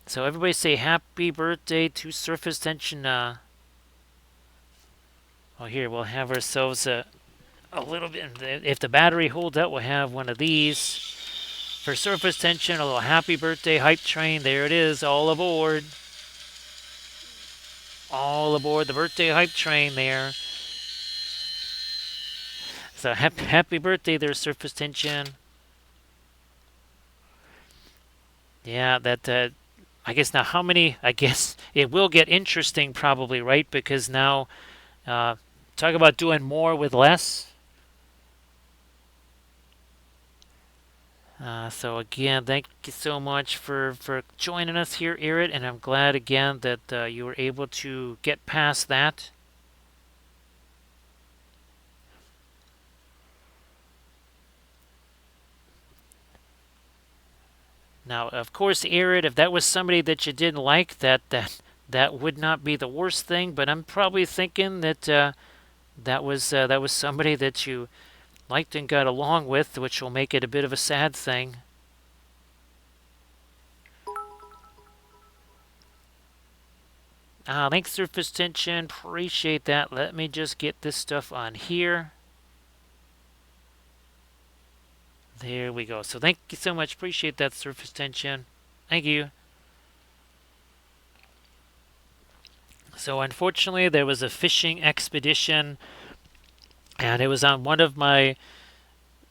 So everybody say happy birthday to Surface Tension. Well, here we'll have ourselves a little bit. If the battery holds out, we'll have one of these for Surface Tension. A little happy birthday hype train. There it is. All aboard. All aboard the birthday hype train there. So happy birthday there, Surface Tension. Yeah, that. I guess now how many? I guess it will get interesting probably, right? Because now, talk about doing more with less. So again, thank you so much for joining us here, Irid, and I'm glad again that you were able to get past that. Now, of course, Irid, if that was somebody that you didn't like, that would not be the worst thing. But I'm probably thinking that that was somebody that you liked and got along with, which will make it a bit of a sad thing. Thanks, Surface Tension. Appreciate that. Let me just get this stuff on here. There we go. So thank you so much. Appreciate that, Surface Tension. Thank you. So unfortunately, there was a fishing expedition, and it was on one of my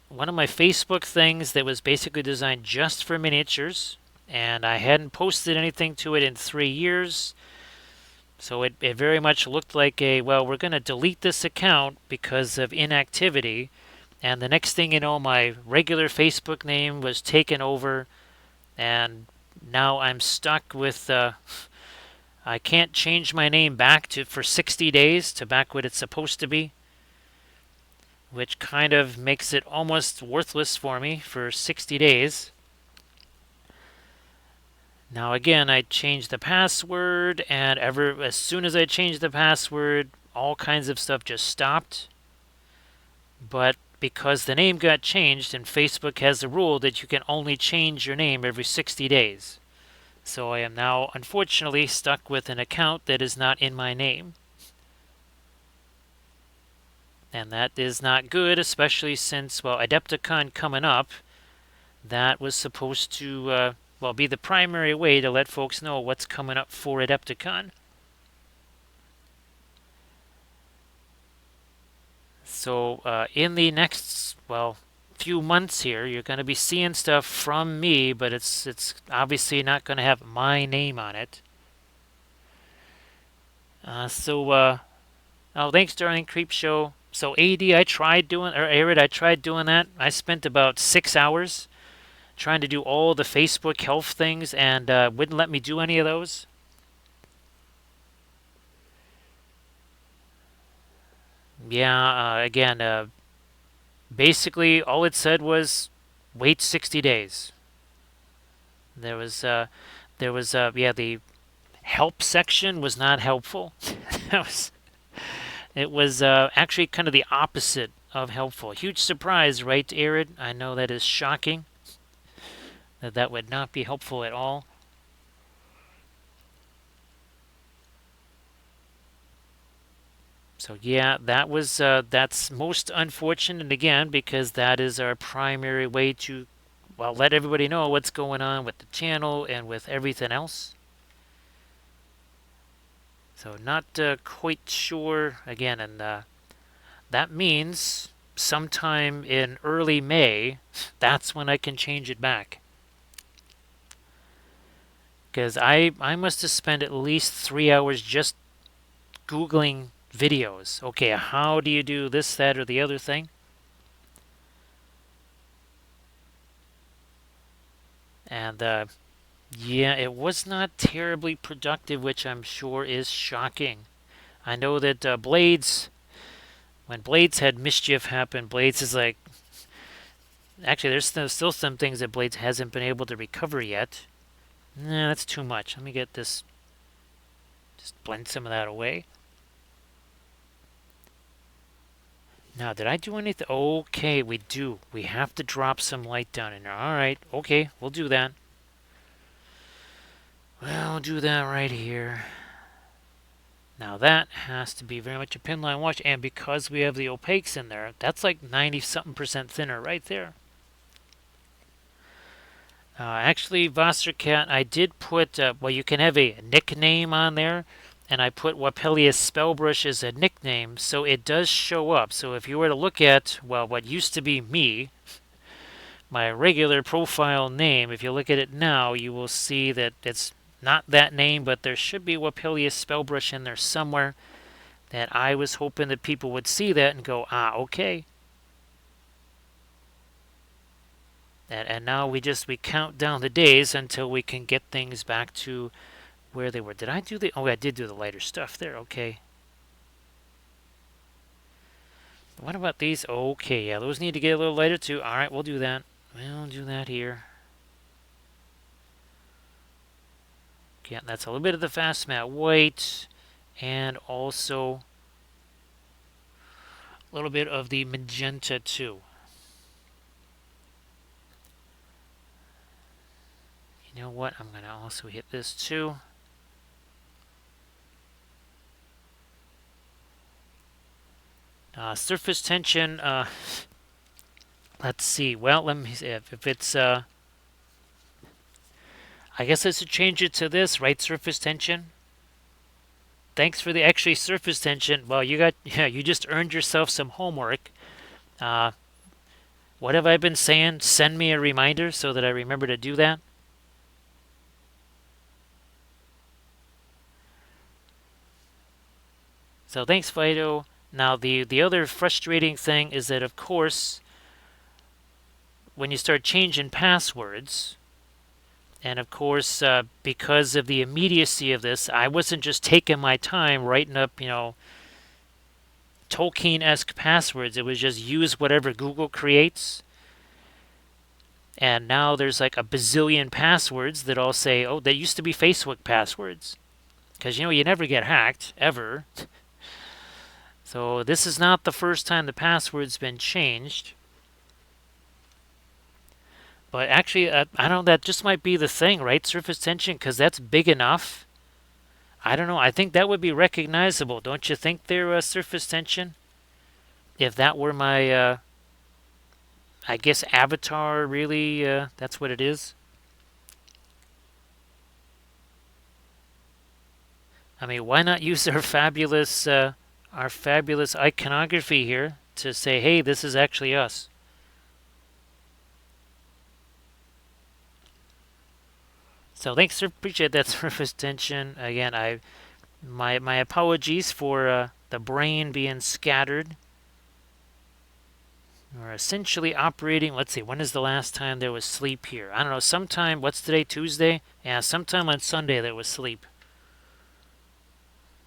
Facebook things that was basically designed just for miniatures, and I hadn't posted anything to it in 3 years. So it very much looked like well, we're going to delete this account because of inactivity. And the next thing you know, my regular Facebook name was taken over, and now I'm stuck with. I can't change my name back to for 60 days to back what it's supposed to be, which kind of makes it almost worthless for me for 60 days. Now again, I changed the password, and as soon as I changed the password, all kinds of stuff just stopped. But because the name got changed, and Facebook has the rule that you can only change your name every 60 days. So I am now, unfortunately, stuck with an account that is not in my name. And that is not good, especially since, well, Adepticon coming up, that was supposed to, well, be the primary way to let folks know what's coming up for Adepticon. So in the next, well, few months here, you're going to be seeing stuff from me, but it's obviously not going to have my name on it. Oh, thanks, Darling Creepshow. So AD, I tried doing, or Arid, I tried doing that. I spent about 6 hours trying to do all the Facebook health things, and wouldn't let me do any of those. Yeah, again, basically all it said was wait 60 days. There was, yeah, the help section was not helpful. It was actually kind of the opposite of helpful. Huge surprise, right, Arid? I know that is shocking. That would not be helpful at all. So yeah, that's most unfortunate again, because that is our primary way to, well, let everybody know what's going on with the channel and with everything else. So not quite sure again, and that means sometime in early May, that's when I can change it back. Because I must have spent at least 3 hours just Googling videos. Okay, how do you do this, that, or the other thing? And yeah, it was not terribly productive, which I'm sure is shocking. I know that Blades, when Blades had mischief happen, Blades is like, actually, there's still some things that Blades hasn't been able to recover yet. Nah, that's too much. Let me get this, just blend some of that away. Now, did I do anything? Okay, we do. We have to drop some light down in there. All right, okay, we'll do that. We'll do that right here. Now that has to be very much a pinline wash, and because we have the opaques in there, that's like 90-something% thinner right there. Actually, Wassercat, I did put, well, you can have a nickname on there, and I put Wapelius Spellbrush as a nickname, so it does show up. So if you were to look at, well, what used to be me, my regular profile name, if you look at it now, you will see that it's not that name, but there should be Wapelius Spellbrush in there somewhere. That I was hoping that people would see that and go, ah, okay. And now we count down the days until we can get things back to where they were. Did I do the? Oh, I did do the lighter stuff there. Okay. What about these? Okay, yeah, those need to get a little lighter too. All right, we'll do that. We'll do that here. Okay, that's a little bit of the fast matte white, and also a little bit of the magenta too. You know what? I'm gonna also hit this too. Surface tension. Let's see. Well, let me see if it's. I guess I should change it to this, right? Surface tension. Thanks for the extra surface tension. Well, you just earned yourself some homework. Uh, what have I been saying? Send me a reminder so that I remember to do that. So thanks, Fido. Now the other frustrating thing is that, of course, when you start changing passwords, and of course, because of the immediacy of this, I wasn't just taking my time writing up, Tolkien-esque passwords. It was just use whatever Google creates. And now there's like a bazillion passwords that all say, oh, they used to be Facebook passwords. Because, you never get hacked, ever. So this is not the first time the password's been changed. But actually, I don't know, that just might be the thing, right? Surface tension, because that's big enough. I don't know. I think that would be recognizable. Don't you think there, surface tension? If that were my, I guess, avatar, really, that's what it is. I mean, why not use our fabulous iconography here to say, hey, this is actually us. So thanks, appreciate that surface tension. Again, my apologies for the brain being scattered. We're essentially operating. Let's see, when is the last time there was sleep here? I don't know. Sometime. What's today? Tuesday. Yeah, sometime on Sunday there was sleep.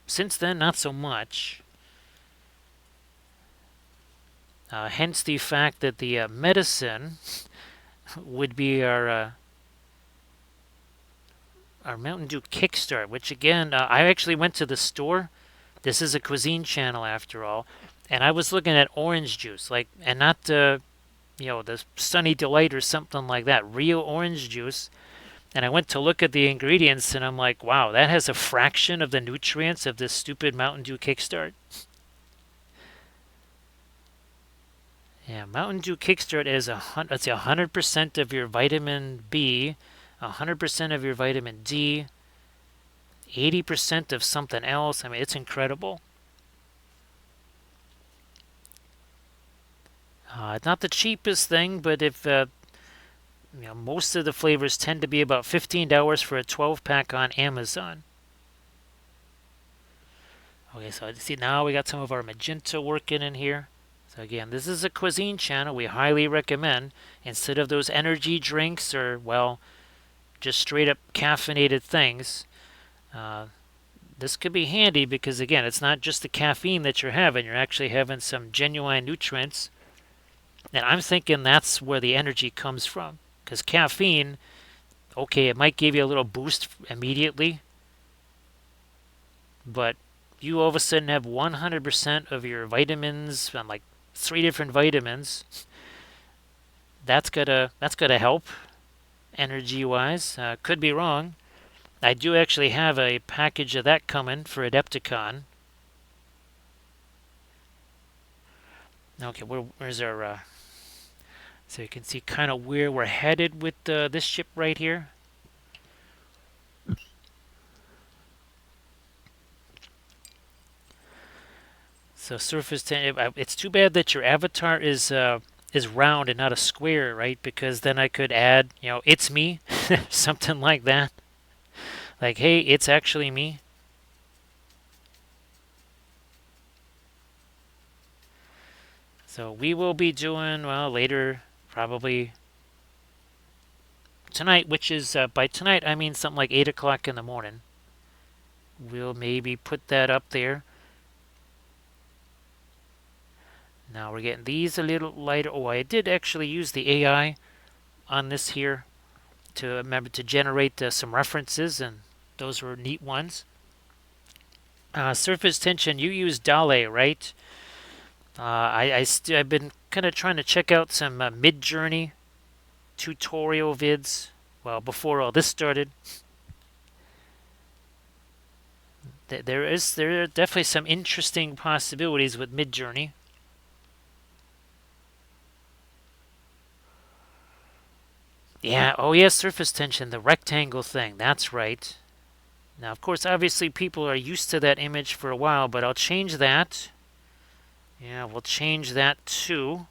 Since then, not so much. Hence the fact that the medicine would be our Mountain Dew Kickstart, which again, I actually went to the store. This is a Cuisine Channel after all, and I was looking at orange juice, and not the Sunny Delight or something like that, real orange juice. And I went to look at the ingredients, and I'm like, wow, that has a fraction of the nutrients of this stupid Mountain Dew Kickstart. Yeah, Mountain Dew Kickstart is 100% of your vitamin B, 100% of your vitamin D, 80% of something else. I mean, it's incredible. Not the cheapest thing, but if most of the flavors tend to be about $15 for a 12-pack on Amazon. Okay, so see now we got some of our magenta working in here. So again, this is a Cuisine Channel. We highly recommend, instead of those energy drinks or, well, just straight up caffeinated things, uh, this could be handy because, again, it's not just the caffeine that you're having. You're actually having some genuine nutrients. And I'm thinking that's where the energy comes from. Because caffeine, okay, it might give you a little boost immediately, but you all of a sudden have 100% of your vitamins on like 3 different vitamins. That's gotta help energy wise. Could be wrong. I do actually have a package of that coming for Adepticon. Okay, where's our so you can see kind of where we're headed with this ship right here. So surface tension. It's too bad that your avatar is round and not a square, right? Because then I could add, it's me, something like that. Like, hey, it's actually me. So we will be doing, well, later, probably tonight, which is, by tonight, I mean something like 8 o'clock in the morning. We'll maybe put that up there. Now we're getting these a little lighter. Oh, I did actually use the AI on this here to remember to generate some references, and those were neat ones. Surface tension, you use Dale, right? I've been kind of trying to check out some Mid-Journey tutorial vids. Well, before all this started, there are definitely some interesting possibilities with Mid-Journey. Yeah, oh yeah, surface tension, the rectangle thing. That's right. Now, of course, obviously people are used to that image for a while, but I'll change that. Yeah, we'll change that too.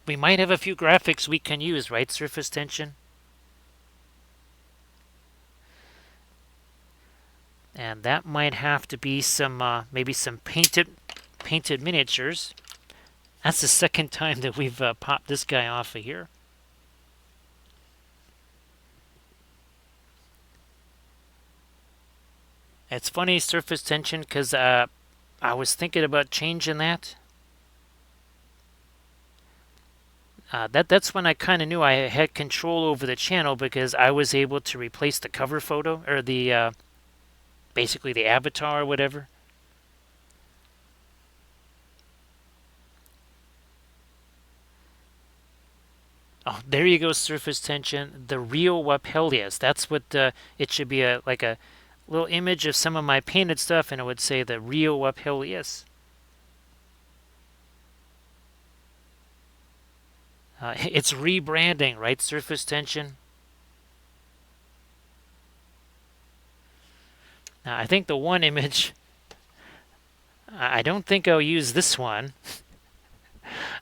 We might have a few graphics we can use, right? Surface tension. And that might have to be some, maybe some painted miniatures. That's the second time that we've popped this guy off of here. It's funny, surface tension, because I was thinking about changing that. That's when I kind of knew I had control over the channel because I was able to replace the cover photo or the basically the avatar or whatever. Oh, there you go, surface tension. The Rio Wapelius. That's what it should be, like a little image of some of my painted stuff, and it would say the Rio Wapelius. It's rebranding, right? Surface tension. Now, I think the one image, I don't think I'll use this one.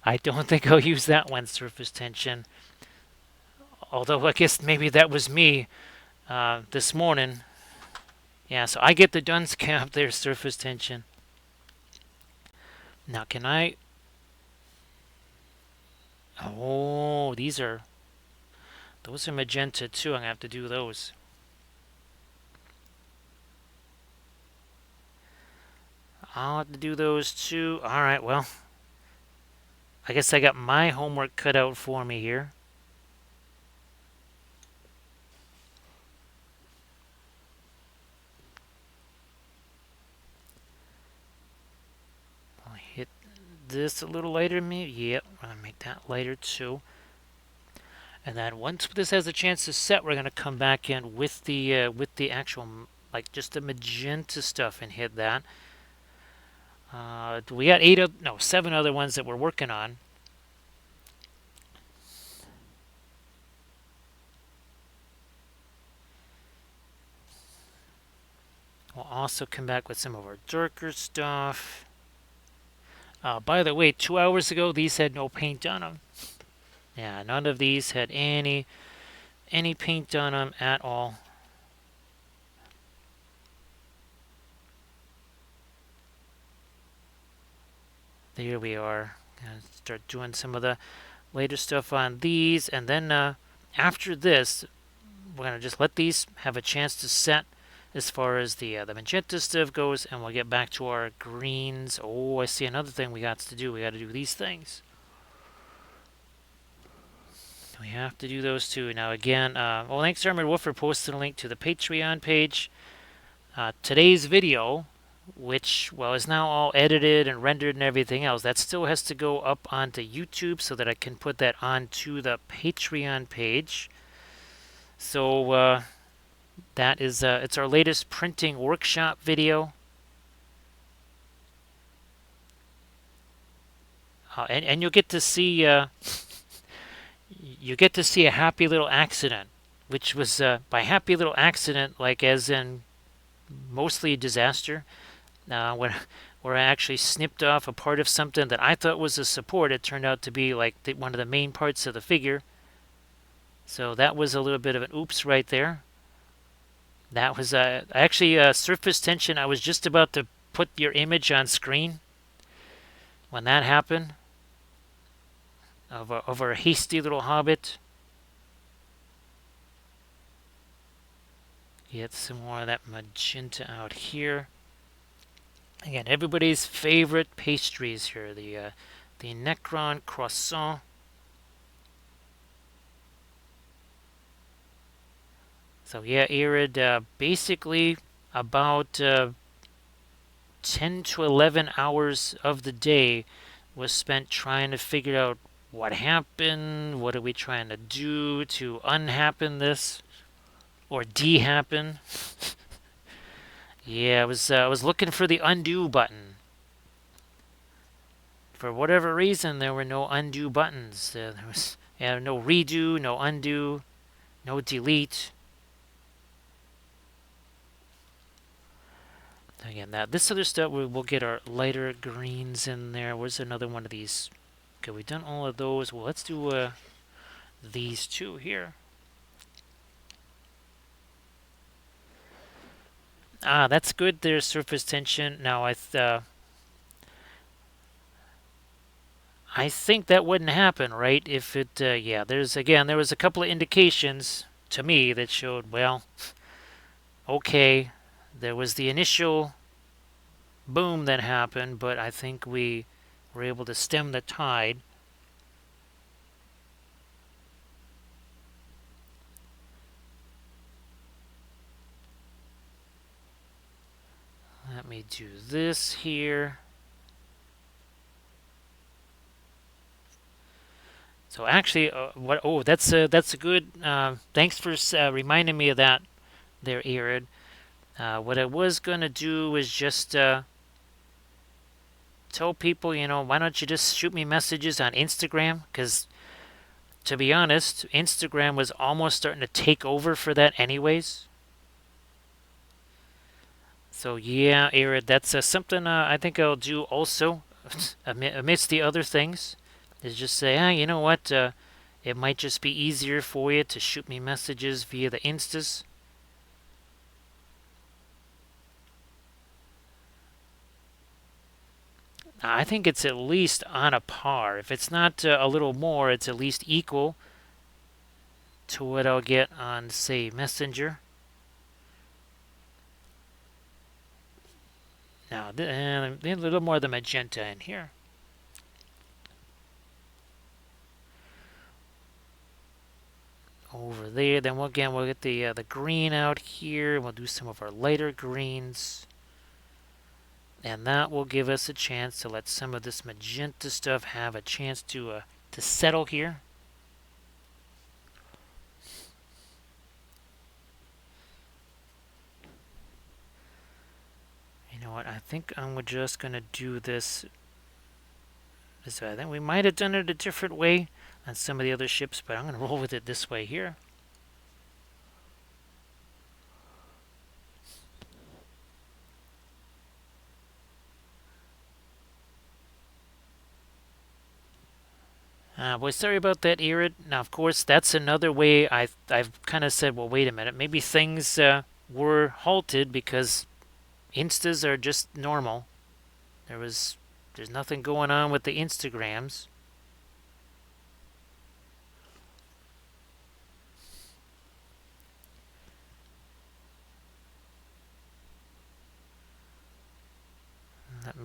I don't think I'll use that one, surface tension. Although I guess maybe that was me this morning. Yeah, so I get the dunce cap there, surface tension. Now, can I... Oh, those are magenta too. I'm going to have to do those. I'll have to do those too. All right, well, I guess I got my homework cut out for me here. I'll hit this a little lighter, maybe. Yep, I'm gonna make that lighter too. And then once this has a chance to set, we're gonna come back in with the actual, like, just the magenta stuff and hit that. We got 7 other ones that we're working on. We'll also come back with some of our darker stuff. By the way, 2 hours ago, these had no paint on them. Yeah, none of these had any paint on them at all. There we are. Gonna start doing some of the later stuff on these, and then after this, we're gonna just let these have a chance to set as far as the magenta stuff goes, and we'll get back to our greens. Oh, I see another thing we got to do. We got to do these things. We have to do those too. Now again, well, thanks to Armored Wolf for posting a link to the Patreon page. Today's video, which, well, is now all edited and rendered and everything else, that still has to go up onto YouTube so that I can put that onto the Patreon page. So that is, it's our latest printing workshop video. And you'll get to see you get to see a happy little accident, which was by happy little accident, like as in mostly a disaster. When where I actually snipped off a part of something that I thought was a support, it turned out to be like one of the main parts of the figure. So that was a little bit of an oops right there. That was actually surface tension. I was just about to put your image on screen when that happened of our hasty little hobbit. Get some more of that magenta out here. Again, everybody's favorite pastries here, the Necron Croissant. So yeah, Arid, basically about 10 to 11 hours of the day was spent trying to figure out what happened, what are we trying to do to unhappen this, or de-happen. Yeah, I was looking for the undo button. For whatever reason, there were no undo buttons. There was no redo, no undo, no delete. Again, this other stuff, we'll get our lighter greens in there. Where's another one of these? Okay, we've done all of those. Well, let's do these two here. Ah, that's good. There's surface tension. Now, I think that wouldn't happen, right? If it, yeah, there was a couple of indications to me that showed, well, okay, there was the initial boom that happened, but I think we were able to stem the tide. Let me do this here. So actually, what? Oh, that's a good. Thanks for reminding me of that, there, Arid. What I was gonna do was just tell people, why don't you just shoot me messages on Instagram? Because to be honest, Instagram was almost starting to take over for that, anyways. So yeah, Arid, that's something I think I'll do also, amidst the other things, is just say, you know what, it might just be easier for you to shoot me messages via the Instas. I think it's at least on a par. If it's not a little more, it's at least equal to what I'll get on, say, Messenger. Now, a little more of the magenta in here. Over there. Then we'll get the green out here. We'll do some of our lighter greens. And that will give us a chance to let some of this magenta stuff have a chance to settle here. You know what? I think I'm just going to do this way. I think we might have done it a different way on some of the other ships, but I'm going to roll with it this way here. Boy, sorry about that, Arid. Now, of course, that's another way I've kind of said, well, wait a minute. Maybe things were halted because Instas are just normal. There's nothing going on with the Instagrams.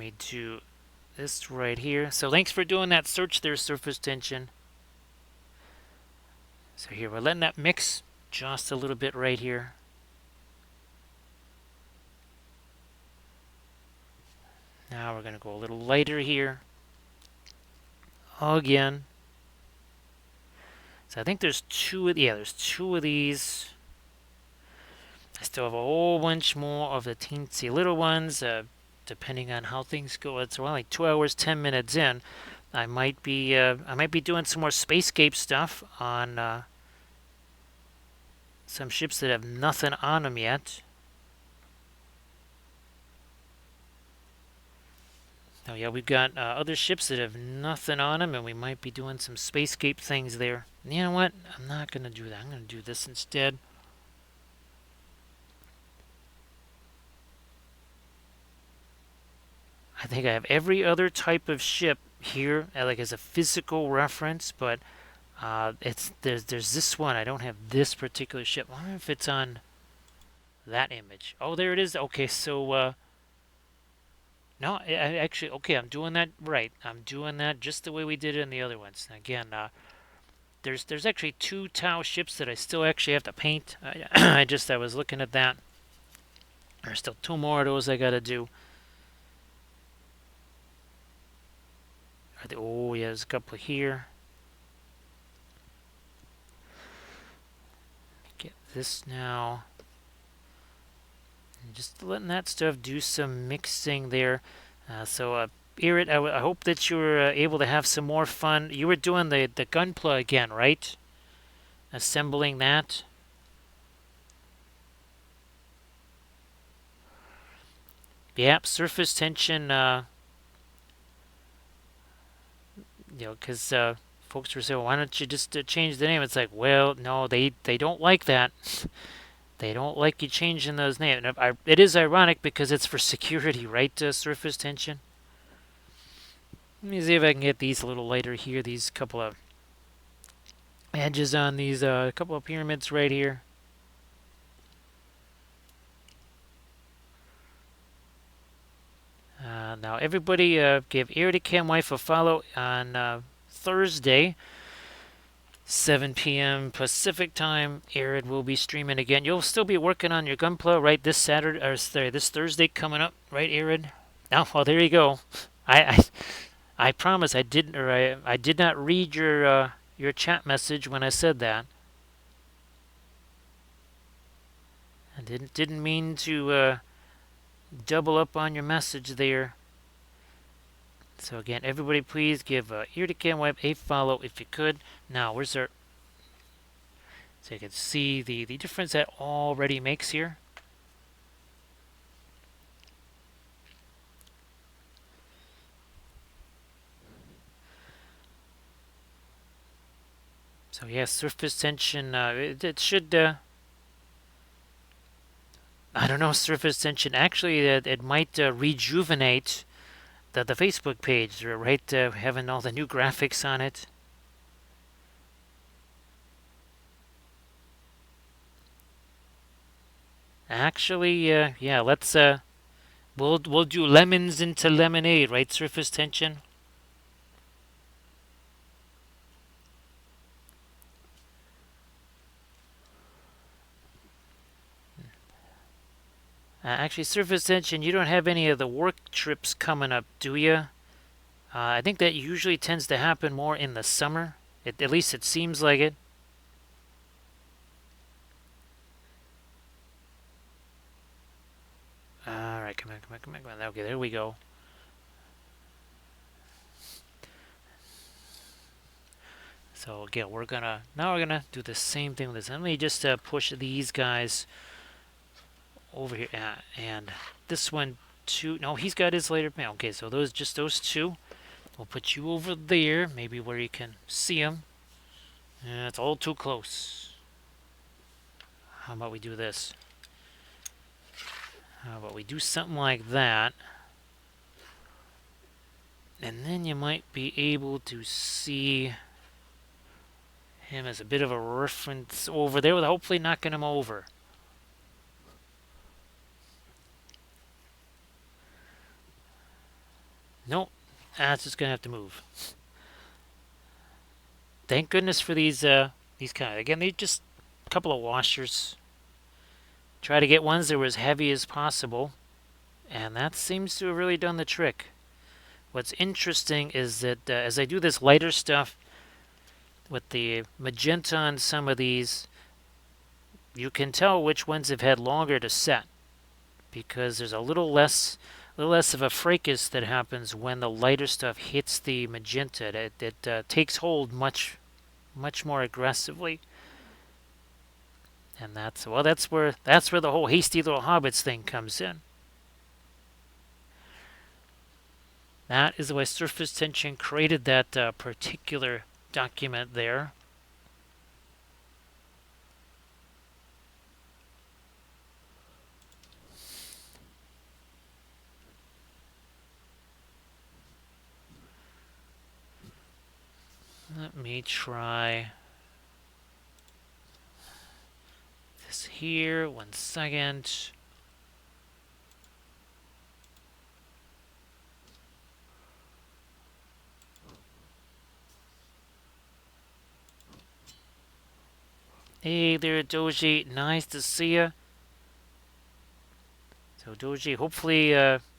me do this right here. So thanks for doing that search there, surface tension. So here, we're letting that mix just a little bit right here. Now we're going to go a little lighter here. Again. So I think there's two of, there's two of these. I still have a whole bunch more of the teensy little ones, depending on how things go. It's only like 2 hours, 10 minutes in. I might be doing some more Spacescape stuff on some ships that have nothing on them yet. Oh yeah, we've got other ships that have nothing on them, and we might be doing some Spacescape things there. You know what? I'm not going to do that. I'm going to do this instead. I think I have every other type of ship here, like as a physical reference, but there's this one. I don't have this particular ship. I wonder if it's on that image. Oh, there it is. Okay, so no, actually, okay, I'm doing that right. I'm doing that just the way we did it in the other ones. Again, there's actually 2 Tau ships that I still actually have to paint. I was looking at that. There's still 2 more of those I got to do. Oh yeah, there's a couple here. Get this now. And just letting that stuff do some mixing there. Irit, I hope that you were able to have some more fun. You were doing the gunpla again, right? Assembling that. Yep, surface tension. Because folks were saying, why don't you just change the name? It's like, well, no, they don't like that. They don't like you changing those names. It is ironic because it's for security, right? Surface tension. Let me see if I can get these a little lighter here. These couple of edges on these couple of pyramids right here. Now, everybody give Iridicam Wife a follow on Thursday, 7 p.m. Pacific time. Arid will be streaming again. You'll still be working on your gunpla, right? This Saturday, or sorry, this Thursday coming up, right, Arid? Oh, well, there you go. I promise I didn't, or I did not read your chat message when I said that. I didn't mean to double up on your message there. So again, everybody please give Eardicam Web a follow if you could. Now, where's our... So you can see the difference that already makes here. So yeah, surface tension, it should... I don't know, surface tension. Actually, it might rejuvenate the Facebook page, right? Having all the new graphics on it. Actually, yeah, let's we'll do lemons into lemonade, right? Surface tension. Actually, surface tension, you don't have any of the work trips coming up, do you? I think that usually tends to happen more in the summer. At least it seems like it. Alright, come on. Okay, there we go. So again, now we're gonna do the same thing with this. Let me just push these guys over here, and this one too. No, he's got his later. Okay, so those 2. We'll put you over there, maybe where you can see them. It's all too close. How about we do this? How about we do something like that? And then you might be able to see him as a bit of a reference over there without hopefully knocking him over. It's just gonna have to move. Thank goodness for these kind. Again, they just a couple of washers. Try to get ones that were as heavy as possible, and that seems to have really done the trick. What's interesting is that as I do this lighter stuff with the magenta on some of these, you can tell which ones have had longer to set because there's a little less of a fracas that happens when the lighter stuff hits the magenta. It takes hold much more aggressively, and that's where the whole hasty little hobbits thing comes in. That is why surface tension created that particular document there. Let me try this here. 1 second. Hey there, Doji. Nice to see ya. So, Doji, hopefully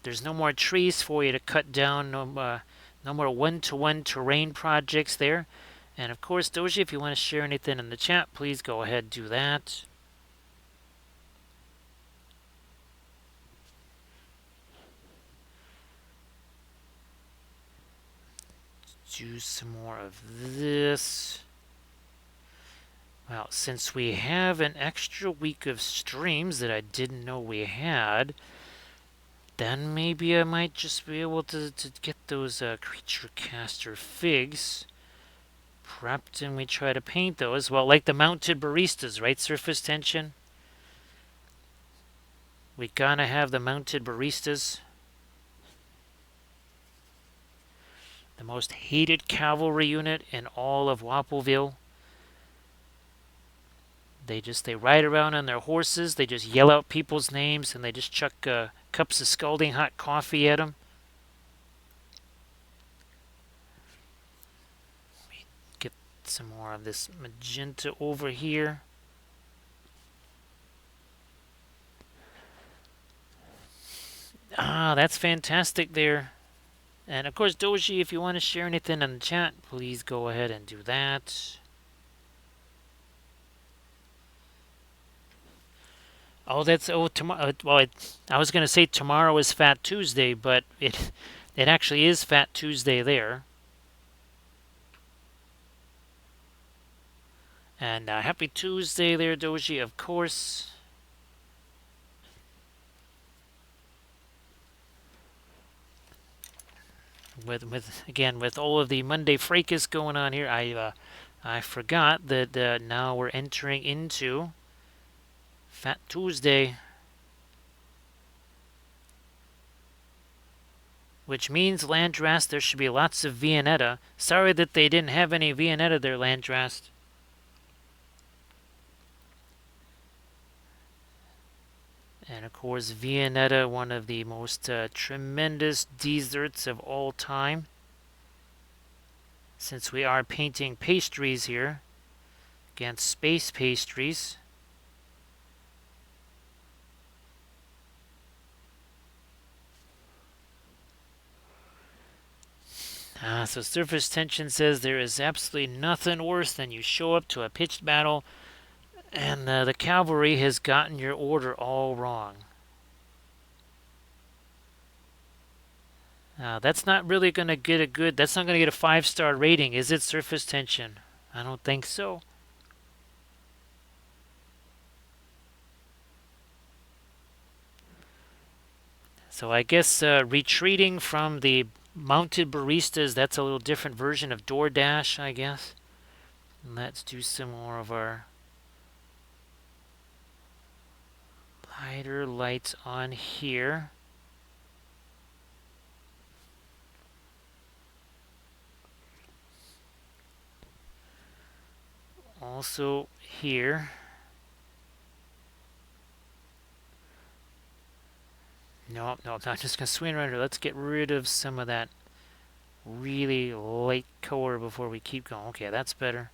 there's no more trees for you to cut down. No more one-to-one terrain projects there. And of course, Doji, if you want to share anything in the chat, please go ahead and do that. Do some more of this. Well, since we have an extra week of streams that I didn't know we had, then maybe I might just be able to get those creature caster figs prepped and we try to paint those. Well, like the mounted baristas, right? Surface tension. We gotta have the mounted baristas. The most hated cavalry unit in all of Wappleville. They ride around on their horses. They just yell out people's names and they just chuck cups of scalding hot coffee at them. Let me get some more of this magenta over here. Ah, that's fantastic there. And of course, Doji, if you want to share anything in the chat, please go ahead and do that. Oh, that's tomorrow. Well, I was going to say tomorrow is Fat Tuesday, but it actually is Fat Tuesday there. And happy Tuesday there, Doji, of course. With all of the Monday fracas going on here, I forgot that now we're entering into Fat Tuesday, which means Landrast there should be lots of Viennetta. Sorry that they didn't have any Viennetta there, Landrast. And of course, Viennetta, one of the most tremendous desserts of all time. Since we are painting pastries here, against space pastries. So surface tension says there is absolutely nothing worse than you show up to a pitched battle and the cavalry has gotten your order all wrong. That's not really going to get that's not going to get a 5-star rating, is it, surface tension? I don't think so. So I guess retreating from the mounted baristas, that's a little different version of DoorDash, I guess. Let's do some more of our lighter lights on here. Also here. No, I'm just going to swing around here. Let's get rid of some of that really light color before we keep going. Okay, that's better.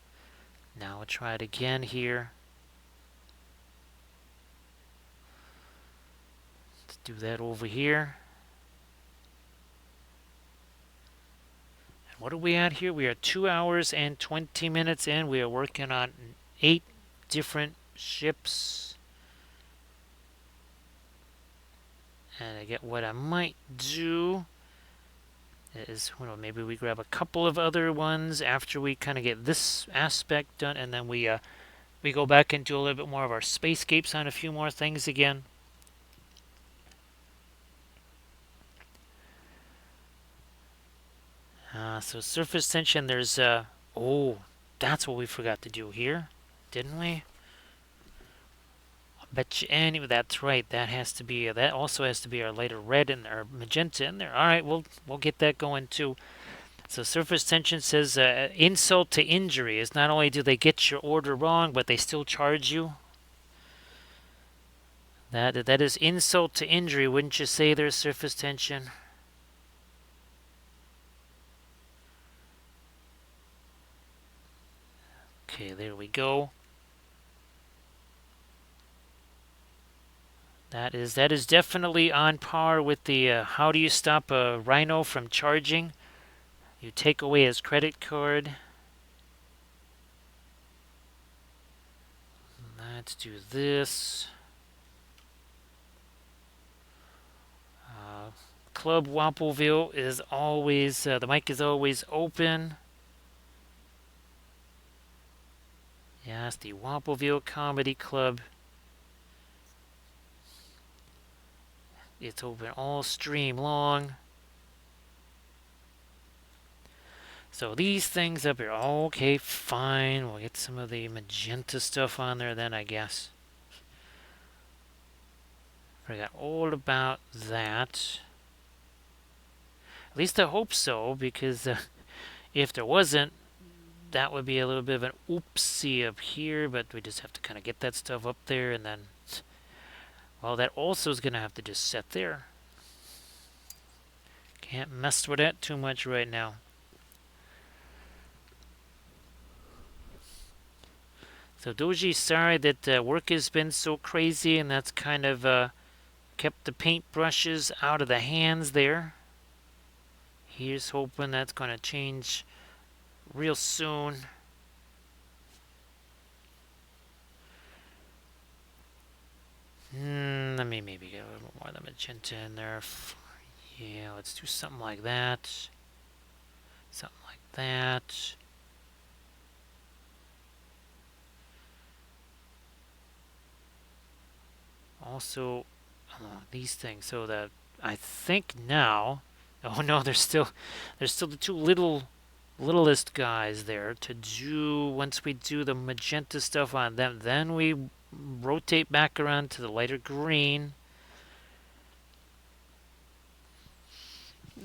Now we'll try it again here. Let's do that over here. And what are we at here? We are 2 hours and 20 minutes in. We are working on 8 different ships. And I get what I might do is, well, maybe we grab a couple of other ones after we kind of get this aspect done, and then we go back and do a little bit more of our spacescapes on a few more things again. So surface tension, there's oh, that's what we forgot to do here, didn't we? I bet you anyway. That's right. That has to be. That also has to be our lighter red and our magenta in there. All right, we'll get that going too. So surface tension says insult to injury is not only do they get your order wrong, but they still charge you. That is insult to injury, wouldn't you say? There's surface tension. Okay, there we go. That is definitely on par with the how do you stop a rhino from charging? You take away his credit card. Let's do this. Club Wappleville is always, the mic is always open. Yes, the Wappleville Comedy Club. It's open all stream long. So these things up here, okay, fine. We'll get some of the magenta stuff on there then, I guess. Forgot all about that. At least I hope so, because if there wasn't, that would be a little bit of an oopsie up here, but we just have to kind of get that stuff up there, and then, well, that also is going to have to just set there. Can't mess with that too much right now. So Doji, sorry that work has been so crazy, and that's kind of kept the paint brushes out of the hands there. Here's hoping that's going to change real soon. Let me maybe get a little more of the magenta in there. Yeah, let's do something like that. Something like that. Also, these things, so that I think now. Oh no, there's still the two littlest guys there to do. Once we do the magenta stuff on them, then we rotate back around to the lighter green,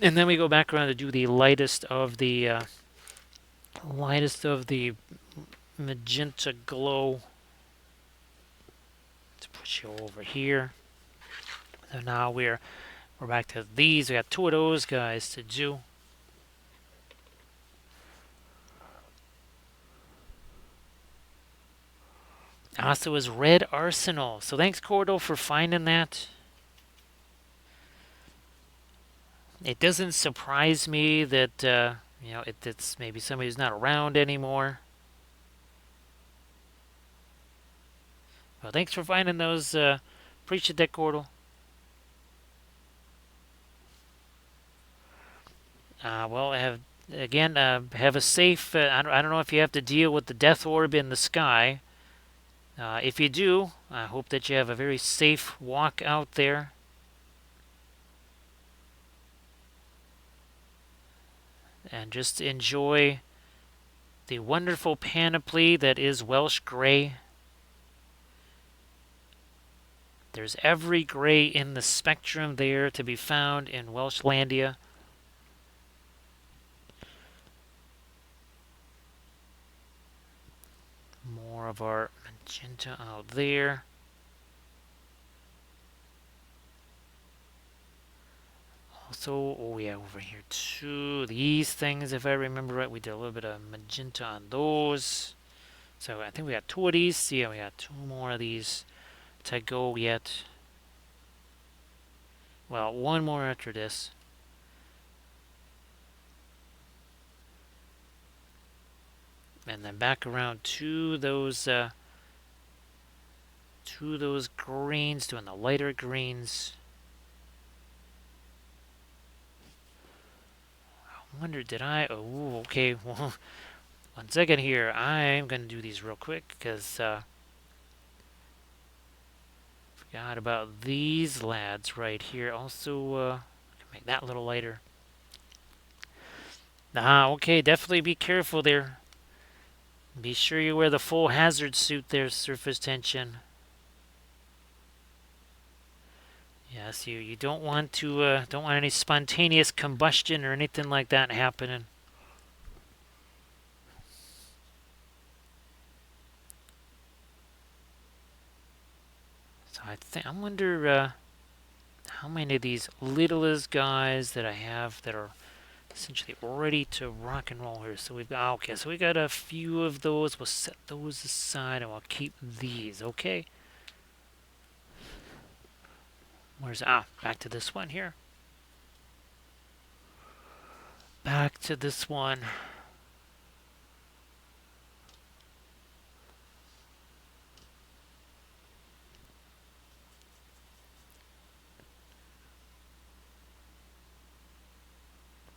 and then we go back around to do the lightest of the magenta glow. Let's push you over here. So now we're back to these. We got two of those guys to do. Also is Red Arsenal. So thanks, Cordo, for finding that. It doesn't surprise me that it's maybe somebody who's not around anymore. Well, thanks for finding those. Appreciate that, Cordo. Well, have a safe. I don't know if you have to deal with the death orb in the sky. If you do, I hope that you have a very safe walk out there. And just enjoy the wonderful panoply that is Welsh Grey. There's every gray in the spectrum there to be found in Welshlandia. More of our magenta out there. Also, oh yeah, over here too. These things, if I remember right, we did a little bit of magenta on those. So I think we got two of these. Yeah, we got two more of these to go yet. Well, one more after this. And then back around to those greens, doing the lighter greens. I wonder, did I? Oh, okay. Well, one second here. I'm gonna do these real quick because forgot about these lads right here. Also, make that a little lighter. Ah, okay. Definitely be careful there. Be sure you wear the full hazard suit there, surface tension. Yes, you don't want to don't want any spontaneous combustion or anything like that happening. So I wonder how many of these littlest guys that I have that are essentially ready to rock and roll here. So we've got okay, so we got a few of those. We'll set those aside and we'll keep these. Okay. Where's back to this one here. Back to this one.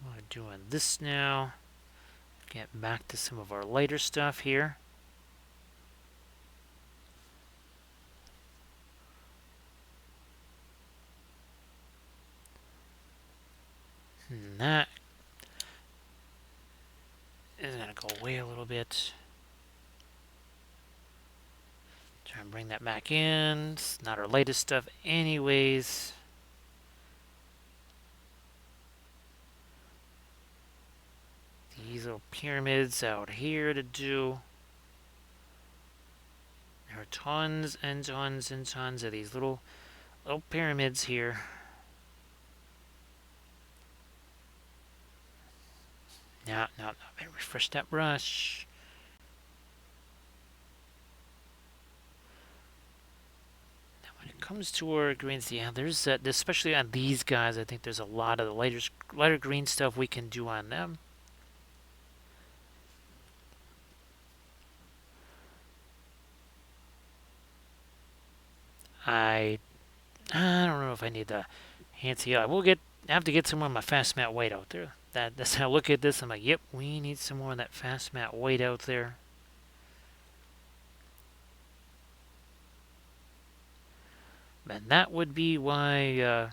We're doing this now. Get back to some of our lighter stuff here. And that is going to go away a little bit. Try and bring that back in. It's not our latest stuff anyways. These little pyramids out here to do. There are tons and tons and tons of these little pyramids here. No, refresh that brush. Now when it comes to our greens, yeah, there's especially on these guys, I think there's a lot of the lighter green stuff we can do on them. I don't know if I need the fancy. I will have to get some more of my fast matte white out there. That's how I look at this. I'm like, yep, we need some more of that fast matte white out there. And that would be why.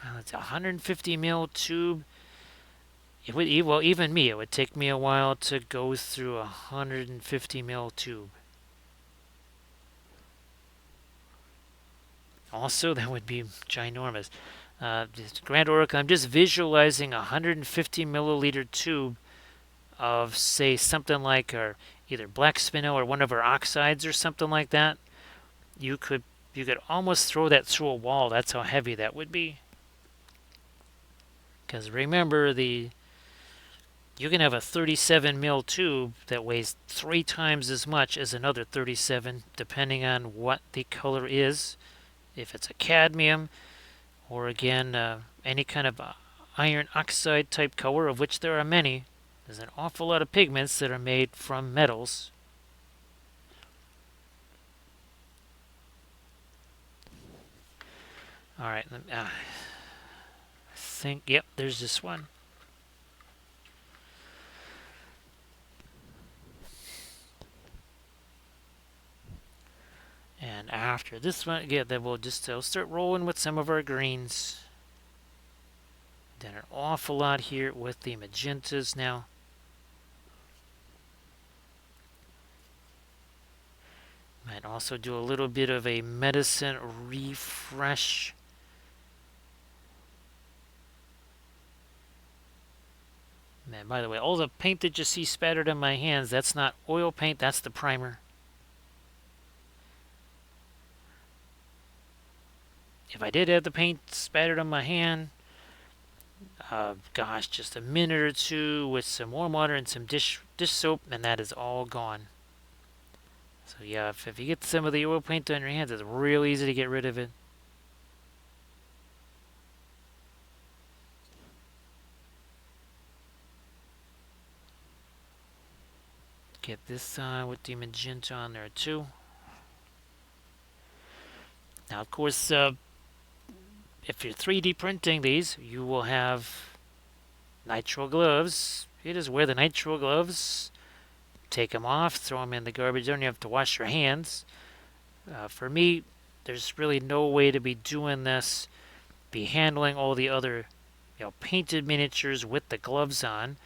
Well, it's a 150 mil tube. It would even me. It would take me a while to go through a 150 mil tube. Also, that would be ginormous. Grand Oracle, I'm just visualizing a 150 milliliter tube of, say, something like either black spinel or one of our oxides or something like that. You could almost throw that through a wall. That's how heavy that would be. Because remember, you can have a 37 mil tube that weighs 3 times as much as another 37, depending on what the color is. If it's a cadmium, or again, any kind of iron oxide type color, of which there are many. There's an awful lot of pigments that are made from metals. Alright, I think, yep, there's this one. And after this one, yeah, then we'll start rolling with some of our greens. Done an awful lot here with the magentas now. Might also do a little bit of a medicine refresh. Man, by the way, all the paint that you see spattered on my hands, that's not oil paint, that's the primer. if I did have the paint spattered on my hand, gosh, just a minute or two with some warm water and some dish soap, and that is all gone. So yeah, if you get some of the oil paint on your hands, it's real easy to get rid of it. Get this side with the magenta on there too. Now, of course, if you're 3D printing these, you will have nitrile gloves. You just wear the nitrile gloves, take them off, throw them in the garbage. You don't have to wash your hands. For me, there's really no way to be doing this, be handling all the other, painted miniatures with the gloves on,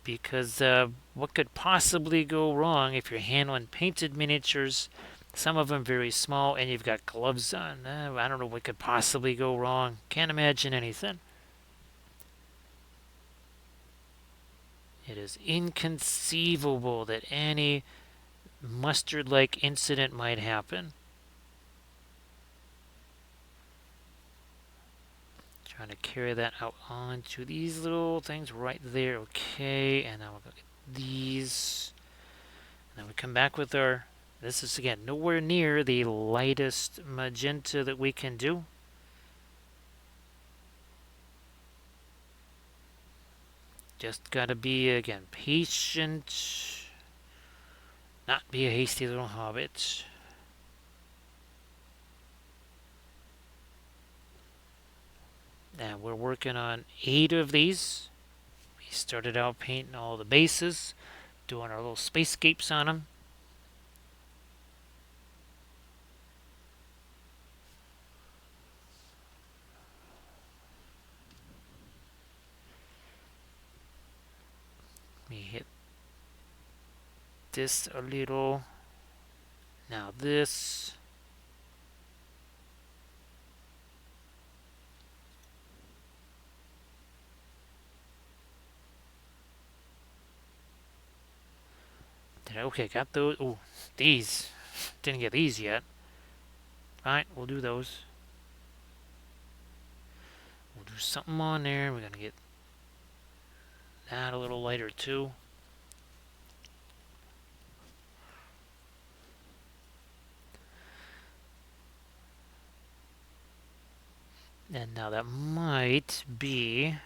because what could possibly go wrong if you're handling painted miniatures, some of them very small, and you've got gloves on? I don't know what could possibly go wrong. Can't imagine anything. It is inconceivable that any mustard-like incident might happen. Trying to carry that out onto these little things right there. Okay, and now we'll go get these. And then we come back with our... This is, again, nowhere near the lightest magenta that we can do. Just gotta be, again, patient. Not be a hasty little hobbit. And we're working on 8 of these. We started out painting all the bases, doing our little spacescapes on them. Let me hit this a little. Now this. Okay, got those. Oh, these. Didn't get these yet. Alright, we'll do those. We'll do something on there. We're going to get that a little lighter too. And now that might be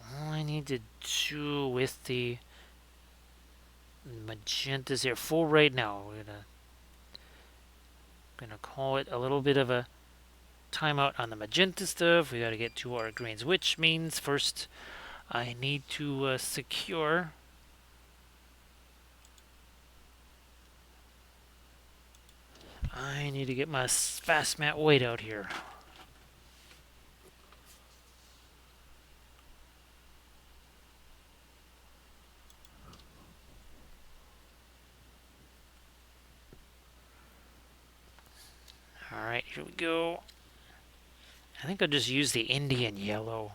all I need to do with the magentas here for right now. We're gonna call it a little bit of a timeout on the magenta stuff. We got to get to our greens, which means first I need to secure I need to get my fast mat weight out here. Alright, here we go. I think I'll just use the Indian yellow.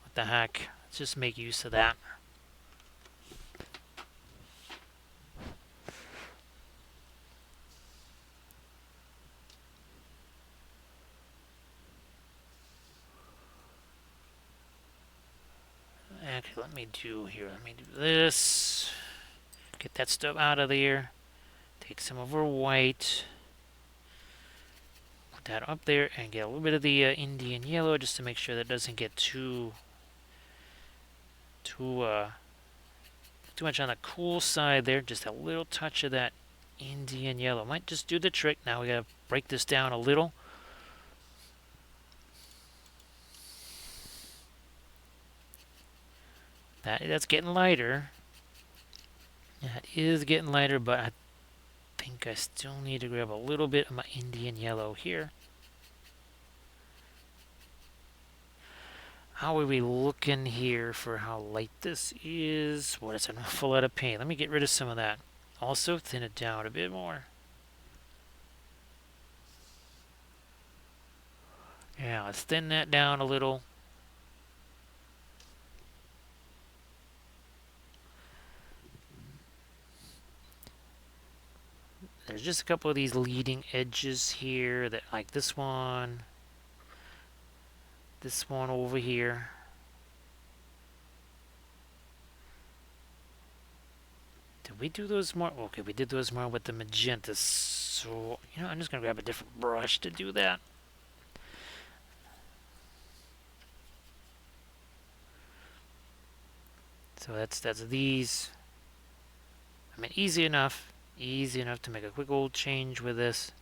What the heck? Let's just make use of that. Actually, let me do this. Get that stuff out of there. Take some of our white. Put that up there and get a little bit of the Indian yellow just to make sure that doesn't get too much on the cool side there. Just a little touch of that Indian yellow might just do the trick. Now we gotta break this down a little. That's getting lighter. That is getting lighter, but I think I still need to grab a little bit of my Indian yellow here. How are we looking here for how light this is? Well, it's an awful lot of paint. Let me get rid of some of that. Also, thin it down a bit more. Yeah, let's thin that down a little. there's just a couple of these leading edges here that, like this one over here. Did we do those more? Okay, we did those more with the magenta. So, I'm just going to grab a different brush to do that. So that's these. I mean, easy enough to make a quick old change with this.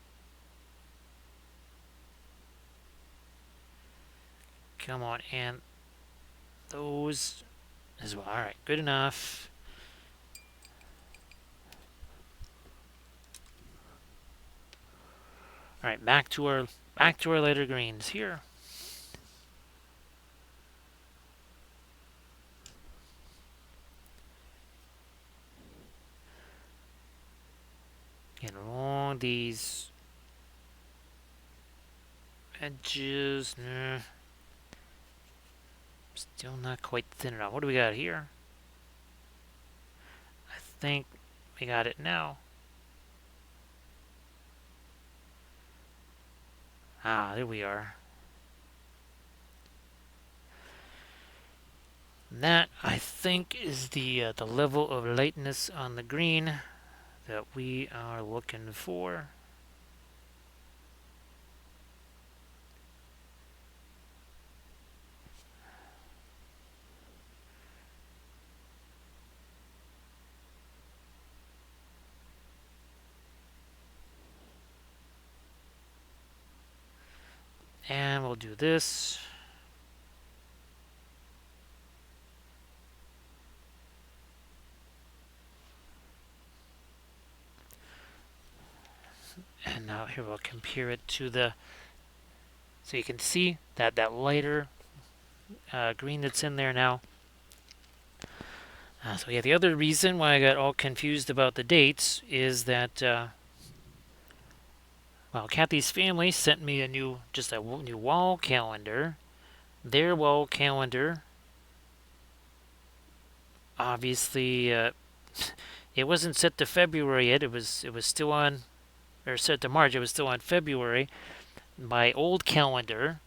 Come on, and those as well. All right, good enough. All right, back to our lighter greens here. And along these edges, still not quite thin enough. What do we got here? I think we got it now. Ah, there we are. And that, I think, is the level of lightness on the green that we are looking for. And we'll do this. And now here we'll compare it to the, so you can see that lighter green that's in there now. So yeah, the other reason why I got all confused about the dates is that, well, Kathy's family sent me a new wall calendar. Their wall calendar, obviously, it wasn't set to February yet. It was still on, or set to March. It was still on February. My old calendar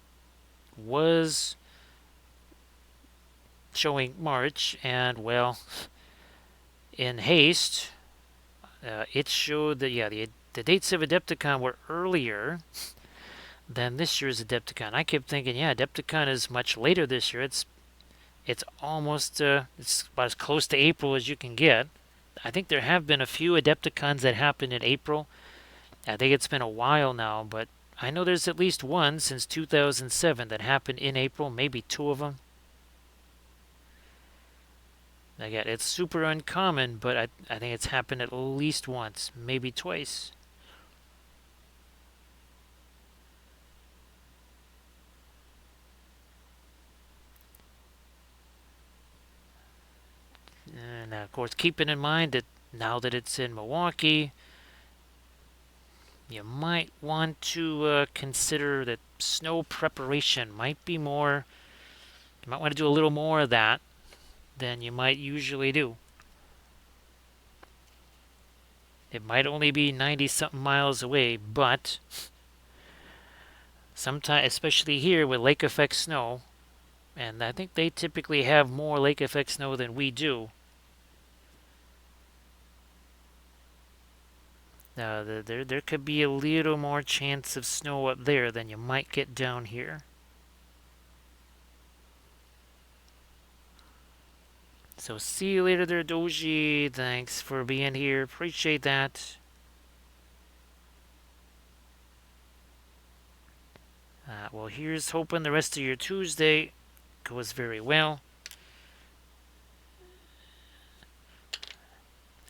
was showing March, and well, in haste, it showed that the dates of Adepticon were earlier than this year's Adepticon. I kept thinking, Adepticon is much later this year. It's almost it's about as close to April as you can get. I think there have been a few Adepticons that happened in April. I think it's been a while now, but I know there's at least one since 2007 that happened in April, maybe two of them. Again, it's super uncommon, but I think it's happened at least once, maybe twice. And of course, keeping in mind that now that it's in Milwaukee, you might want to consider that snow preparation might be more. You might want to do a little more of that than you might usually do. It might only be 90-something miles away, but sometimes, especially here with lake effect snow, and I think they typically have more lake effect snow than we do. There could be a little more chance of snow up there than you might get down here. So see you later there, Doji. Thanks for being here. Appreciate that. Well, here's hoping the rest of your Tuesday goes very well.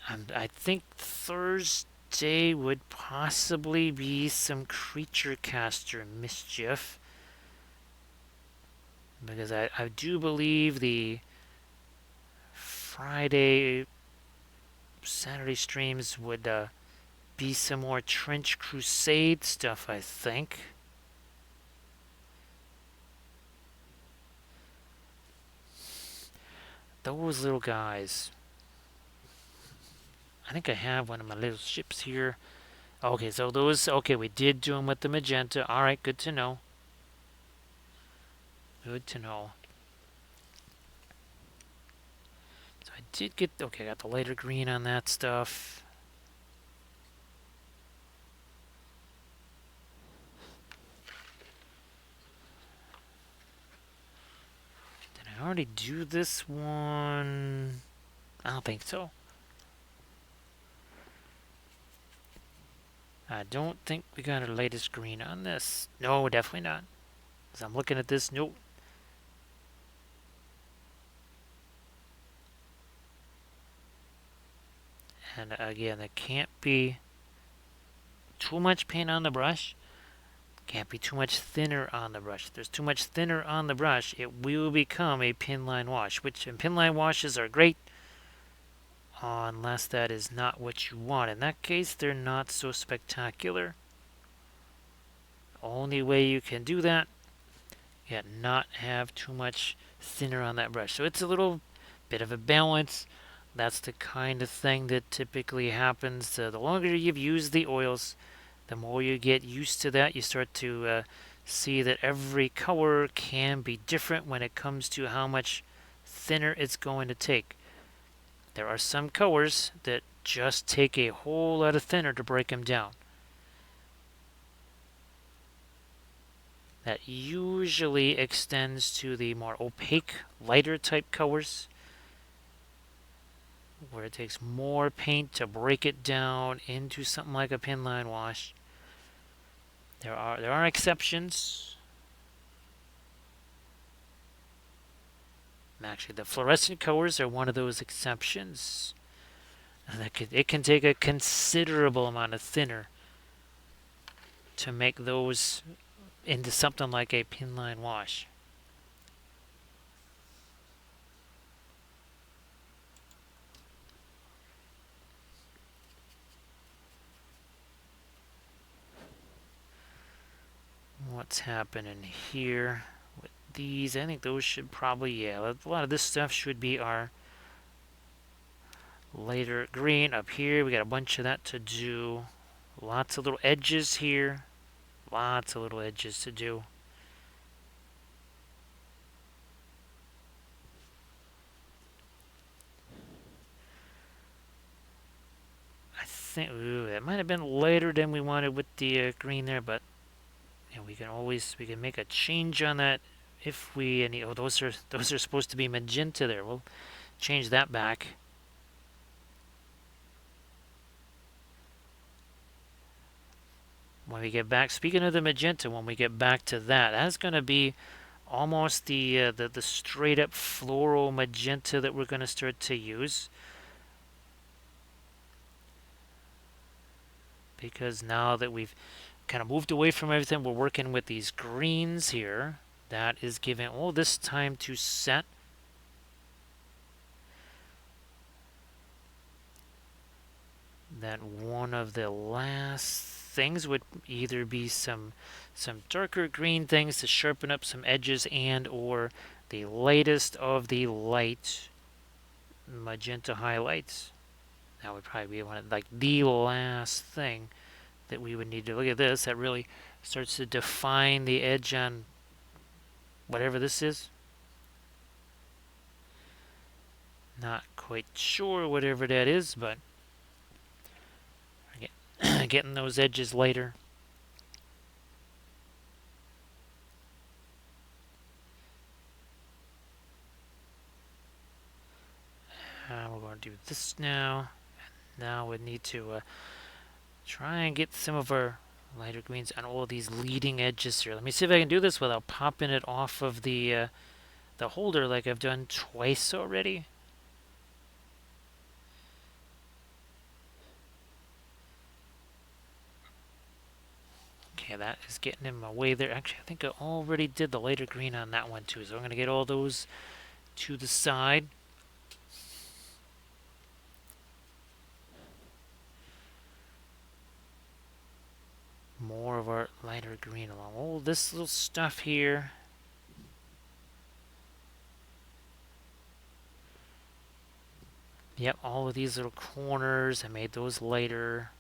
I think Thursday would possibly be some Creature Caster mischief. Because I do believe the Friday, Saturday streams would be some more Trench Crusade stuff, I think. Those little guys. I think I have one of my little ships here. Okay, so those, okay, we did do them with the magenta. All right, good to know. Good to know. So I did get, okay, I got the lighter green on that stuff. Did I already do this one? I don't think so. I don't think we got our latest green on this. No, definitely not. As I'm looking at this, nope. And again, there can't be too much paint on the brush. Can't be too much thinner on the brush. If there's too much thinner on the brush, it will become a pinline wash, which and pinline washes are great unless that is not what you want. In that case, they're not so spectacular. Only way you can do that, yet not have too much thinner on that brush. So it's a little bit of a balance. That's the kind of thing that typically happens. The longer you've used the oils, the more you get used to that. You start to see that every color can be different when it comes to how much thinner it's going to take. There are some colors that just take a whole lot of thinner to break them down. That usually extends to the more opaque, lighter type colors, where it takes more paint to break it down into something like a pinline wash. There are exceptions. Actually, the fluorescent colors are one of those exceptions. And it can take a considerable amount of thinner to make those into something like a pinline wash. What's happening here with these? I think those should probably, yeah, a lot of this stuff should be our lighter green. Up here, we got a bunch of that to do. Lots of little edges here. Lots of little edges to do. I think, ooh, that might have been lighter than we wanted with the green there, but yeah, we can make a change on that if we any. Oh, those are supposed to be magenta there. We'll change that back. When we get back, speaking of the magenta, when we get back to that, that's going to be almost the straight up floral magenta that we're going to start to use. Because now that we've kind of moved away from everything, we're working with these greens here. That is giving all this time to set. That one of the last things would either be some darker green things to sharpen up some edges, and or the lightest of the light magenta highlights. That would probably be one of, like, the last thing that we would need to look at. This that really starts to define the edge on whatever this is. Not quite sure whatever that is, but getting those edges lighter. We're going to do this now. Now we need to try and get some of our lighter greens on all of these leading edges here. Let me see if I can do this without popping it off of the holder like I've done twice already. Okay, that is getting in my way there. Actually, I think I already did the lighter green on that one too, so I'm going to get all those to the side. More of our lighter green along all this little stuff here. Yep, all of these little corners, I made those lighter.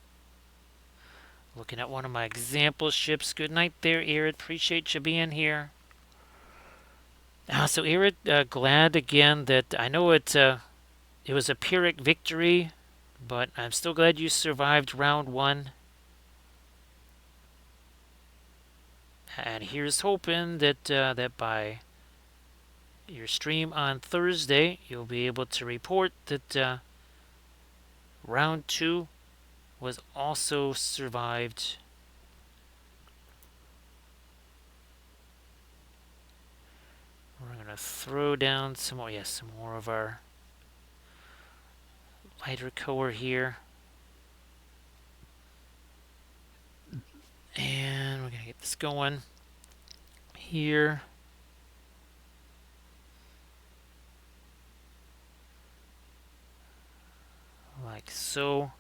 Looking at one of my example ships. Good night there, Irid. Appreciate you being here. So Irid, glad again that I know it was a Pyrrhic victory, but I'm still glad you survived round one. And here's hoping that by your stream on Thursday, you'll be able to report that round two was also survived. We're gonna throw down some more, yes, some more of our lighter core here. And we're gonna get this going here. Like so.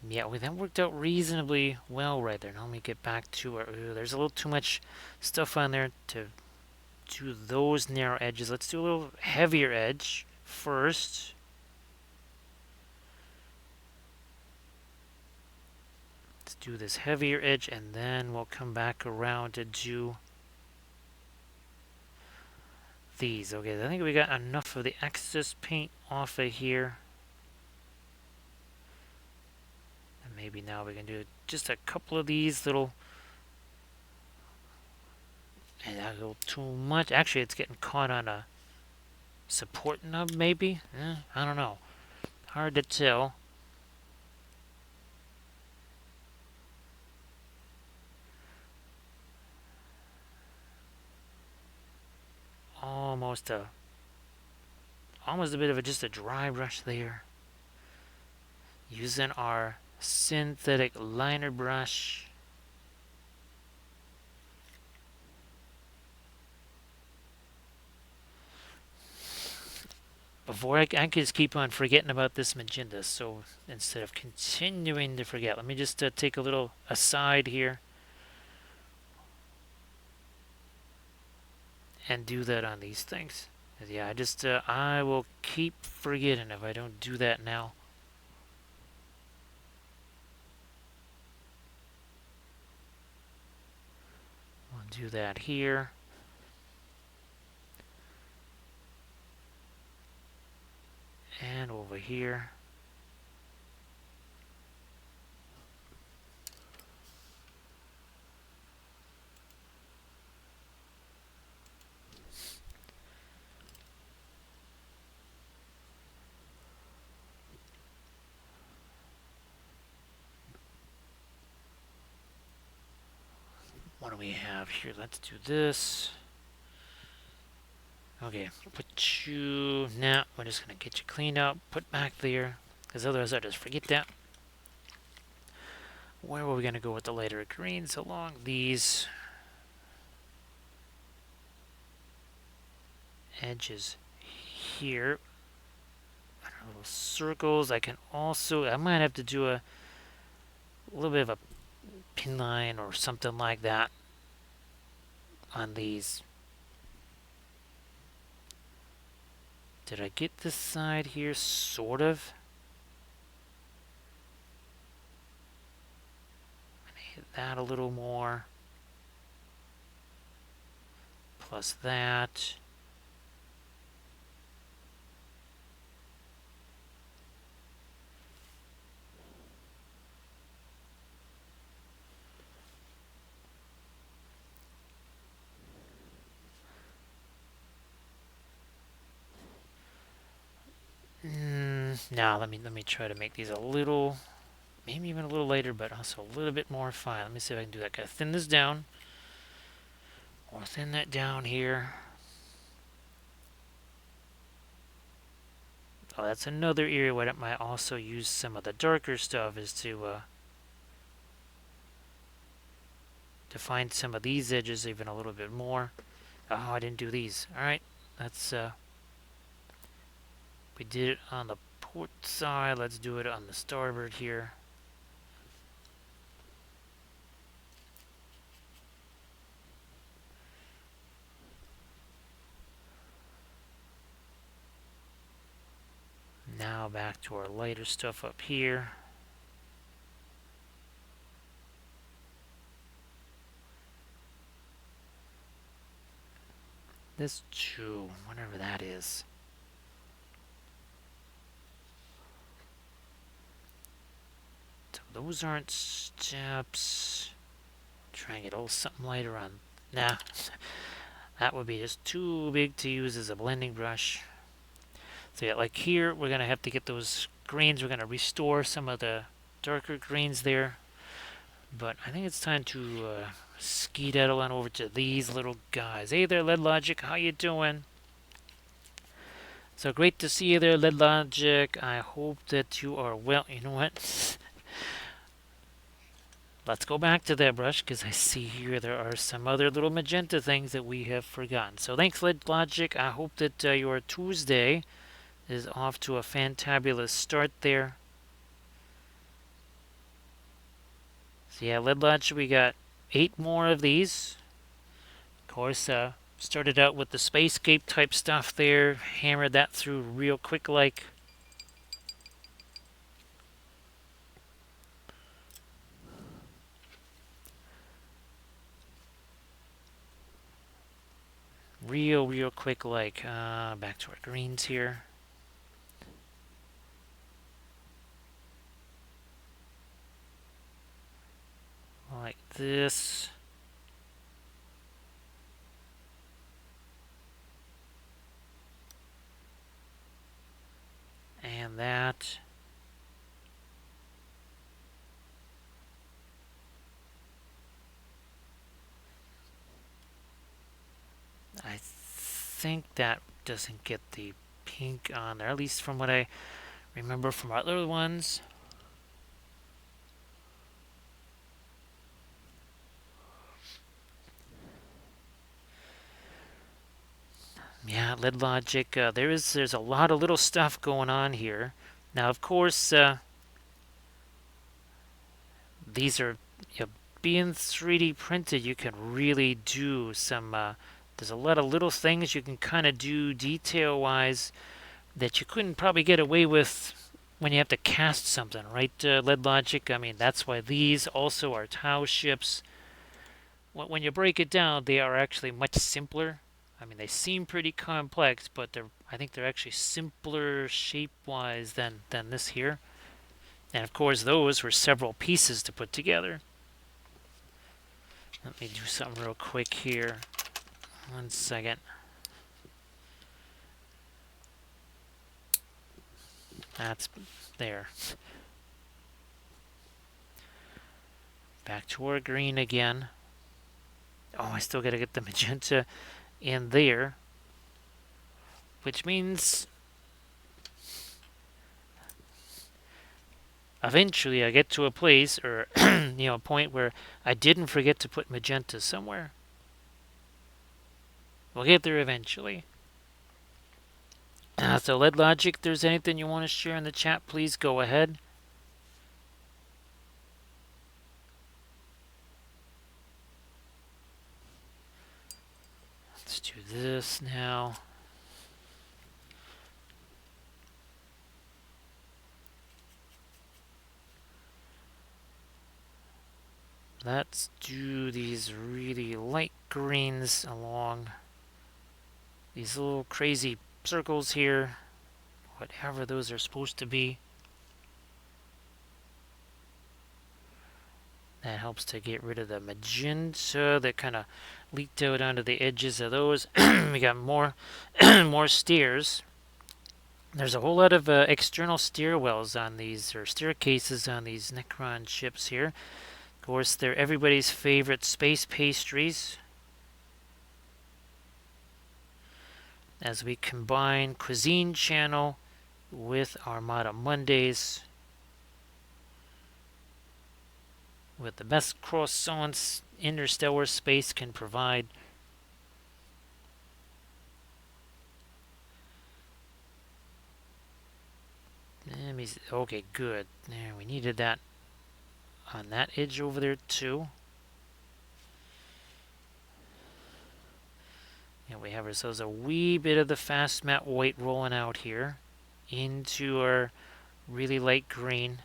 Yeah, well, that worked out reasonably well right there. Now let me get back to our... Ooh, there's a little too much stuff on there to do those narrow edges. Let's do a little heavier edge first. Let's do this heavier edge, and then we'll come back around to do these. Okay, I think we got enough of the excess paint off of here. And maybe now we can do just a couple of these little... And that's a little too much. Actually, it's getting caught on a support nub, maybe? I don't know. Hard to tell. Almost a bit of just a dry brush there. Using our synthetic liner brush. Before I can just keep on forgetting about this magenta, so instead of continuing to forget, let me just take a little aside here and do that on these things. Yeah, I will keep forgetting if I don't do that now. I'll do that here. And over here. What do we have here? Let's do this. Okay, put you... Nah, we're just going to get you cleaned up, put back there, because otherwise I'll just forget that. Where were we going to go with the lighter greens? Along these edges here. Little circles. I can also... I might have to do a little bit of a pin line or something like that on these. Did I get this side here? Sort of. I'm gonna hit that a little more. Plus that. Now let me try to make these a little, maybe even a little lighter, but also a little bit more fine. Let me see if I can do that. Gotta thin this down, or thin that down here. Oh, that's another area where I might also use some of the darker stuff, is to define some of these edges even a little bit more. Oh, I didn't do these. All right, that's we did it on the port side. Let's do it on the starboard here. Now back to our lighter stuff up here. This 2, whatever that is. So those aren't steps. Try and get a little something lighter on. Nah, that would be just too big to use as a blending brush. So yeah, like here, we're gonna have to get those greens. We're gonna restore some of the darker greens there. But I think it's time to skedaddle on over to these little guys. Hey there, Lead Logic. How you doing? So great to see you there, Lead Logic. I hope that you are well. You know what? Let's go back to that brush because I see here there are some other little magenta things that we have forgotten. So thanks, Lead Logic. I hope that your Tuesday is off to a fantabulous start there. So yeah, Lead Logic, we got 8 more of these. Of course, started out with the Spacescape type stuff there. Hammered that through real quick like. Real quick like. Back to our greens here. Like this. And that. I think that doesn't get the pink on there, at least from what I remember from our other ones. Yeah, Lead Logic. There's a lot of little stuff going on here. Now, of course, these are, you know, being 3D printed. You can really do some. There's a lot of little things you can kind of do detail-wise that you couldn't probably get away with when you have to cast something, right? Lead Logic. I mean, that's why these also are tau ships. When you break it down, they are actually much simpler. I mean, they seem pretty complex, but I think they're actually simpler shape-wise than this here. And of course, those were several pieces to put together. Let me do something real quick here. 1 second. That's there. Back to our green again. Oh, I still gotta get the magenta in there, which means eventually I get to a place or a point where I didn't forget to put magenta somewhere. We'll get there eventually. So Lead Logic, if there's anything you want to share in the chat, please go ahead. Let's do this now. Let's do these really light greens along these little crazy circles here, whatever those are supposed to be. That helps to get rid of the magenta that kind of leaked out onto the edges of those. We got more more stairs. There's a whole lot of external stairwells on these, or staircases on these Necron ships here. Of course, they're everybody's favorite space pastries. As we combine Cuisine Channel with Armada Mondays, with the best croissants interstellar space can provide. Okay, good. There, we needed that on that edge over there too. And we have ourselves a wee bit of the fast matte white rolling out here. into our really light green,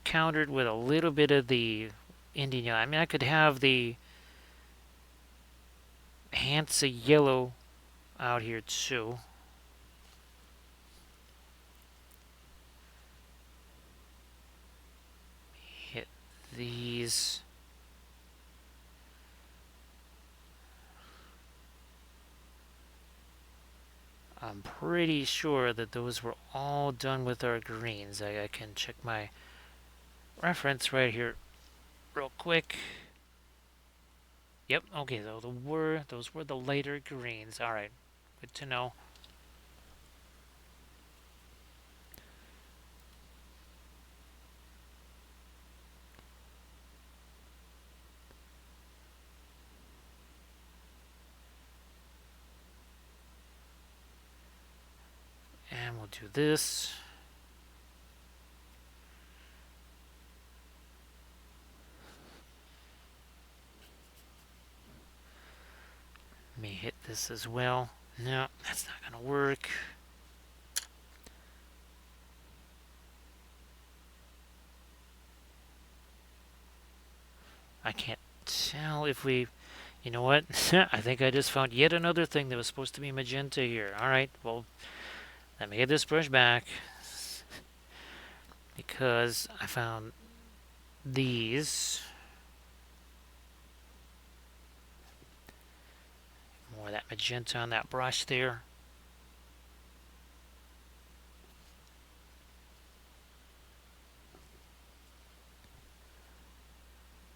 countered with a little bit of the Indian yellow. I mean, I could have the Hansa yellow out here too. Hit these. I'm pretty sure that those were all done with our greens. I can check my reference right here real quick. Yep, okay, so those were the lighter greens. Alright, good to know. And we'll do this. Let me hit this as well. No, that's not gonna work. I can't tell if we... You know what? I think I just found yet another thing that was supposed to be magenta here. Alright, well, let me get this brush back. Because I found these. More of that magenta on that brush there.